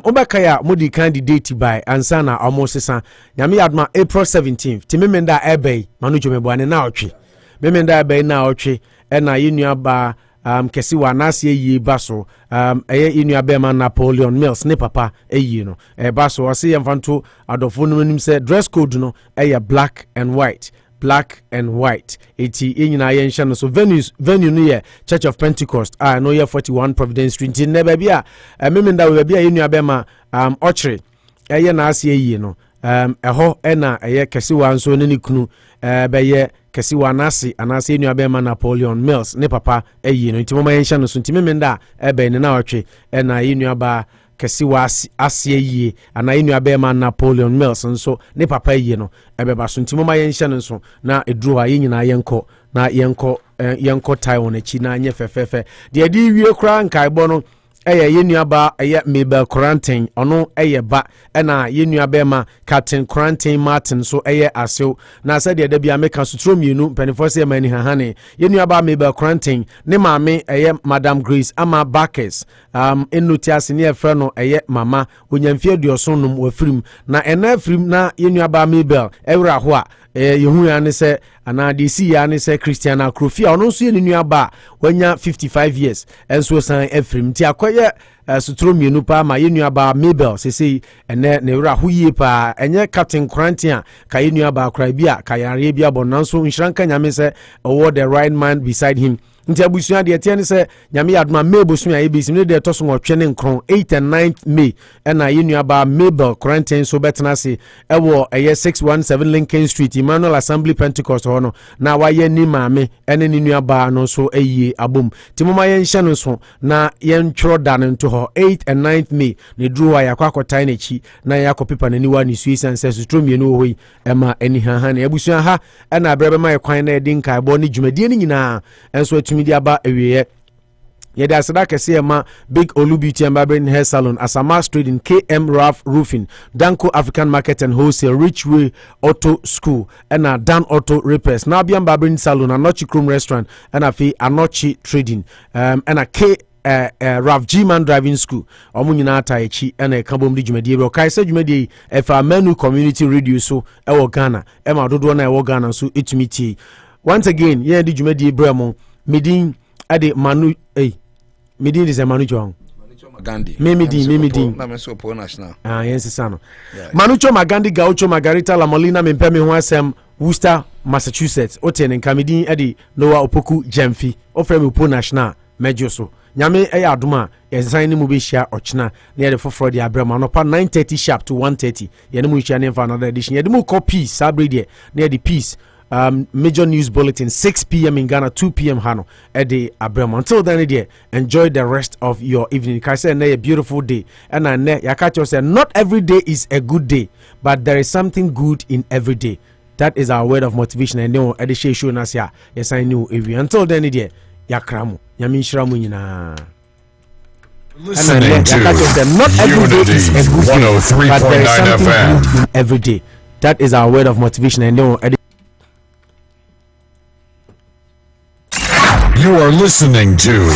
S5: obakaya modi candidate by ansana omosesa nyame yadma April 17th timemenda ebey manujo mebwane na otwe memenda ebey na otwe na yenua ba kesi wa nase yi baso eye yenua be ma Napoleon Mills ne papa eyi no baso o se yemfanto adofo no nim se dress code no black and white eti enyina yenhya no so venue no ye Church of Pentecost no ye 41 Providence Street in neba bia memenda we bia yenua be ma Ochre eye na ase yi no eho na eye kesi wa nso ne kunu be ye kesi wa nase anase yenua be ma Napoleon Mills ne papa eyi no nti mama yenhya no so nti memenda ebe ne na Ochre na yenua ba kesi wa asie yie ana yenua be ma Napoleon Mills nso ne papa yie no ebeba so ntimo ma yenhye nso na eduru ha yenyina yenko Taiwan achi na anye fefefe de di wie kra nkaibo no yenua ba Mabel Quarantine ono ba na yenua be ma Captain Quarantine Martin so asew na se de bia meka sutro mienu penifo se mani hahane yenua ba Mabel Quarantine ne maame Madam Grace ama Bakes enotiase ne efre no mama onyamfie aduoson num wafrim na afrim na yenua ba Mabel ewra ho a yehu ya ne se ana DC ya ne se Christiana Krofia ono so ye nua ba wanya 55 years enso san afrim ti akoye sutro mienu pa ma yenua ba Mabel sese ene ne wra ho yie pa enye Captain Quarantine ka yenua ba kra bia ka yare bia bonanso nhranka nyame se the right man beside him nti abusua de tie ne se nyame adoma May bosu ya ebisi ne de to so nwotwe ne nkron 8th and 9th May na yenu aba Mabel quarantine so betena se ewo eye 617 Lincoln Street Emmanuel Assembly Pentecost hono na waye ni maame ene ni nuaba no so eyie abom timoma ye nhye no so na ye ntworo da no nto ho 8th and 9th May ne duru wa yakwa akotai na chi na yakopepa na niwa ni suisan se sutrom ye no hoyi ema eni ha na abusua ha na abrebe ma yakwan na edi nkai bo ne dwumadie ni nyina enso atumi di aba ewiye yede asada kese ma Big Olu Beauty and Barbering Hair Salon, Asama Street in KM Raf Roofing, Danko African Market and Wholesale, Richway Auto School, and Dan Auto Repairs, Nabian Barbering Salon, Anochi Chrome Restaurant, and Anochi Trading, and a K Raf G-Man Driving School. Omunyina Taichi and a Kabom di Jumedi. Kaisa Jumedi, if a menu community radio so, Ewo Ghana, Emma Dodona Ewo Ghana, so it me. Once again, yeah, di Jumedi Bremo, Midin, Ade Manu, Midin is a Manucho Magandi. Mimidin. National. Yes, Sano. Manucho Magandi Gaucho Margarita La Molina Mimpemi Wasem, Worcester, Massachusetts, Oten and Kamidin Eddie Noah Opoku Jemfi, Ofrem Upo National, Mejoso. Nyame Aduma, yes, signing Mubisha Ochna, near the Fofro de Abrama, no 9:30 sharp to 1:30. Yenumusha name for another edition. Yedumu copy, Sabride, near the peace. Major news bulletin 6 p.m. in Ghana, 2 p.m. Hano at the Abraham. Until then, enjoy the rest of your evening. I say a beautiful day, and I Yakacho said not every day is a good day, but there is something good in every day. That is our word of motivation. I know Edisha show Nasia. Yes, I know. Until then, Yakramu Yamin Shramu Yina.
S3: Listening to
S5: not every day is a good day, but there is something
S3: FM.
S5: good in every day. That is our word of motivation. I know.
S3: You are listening to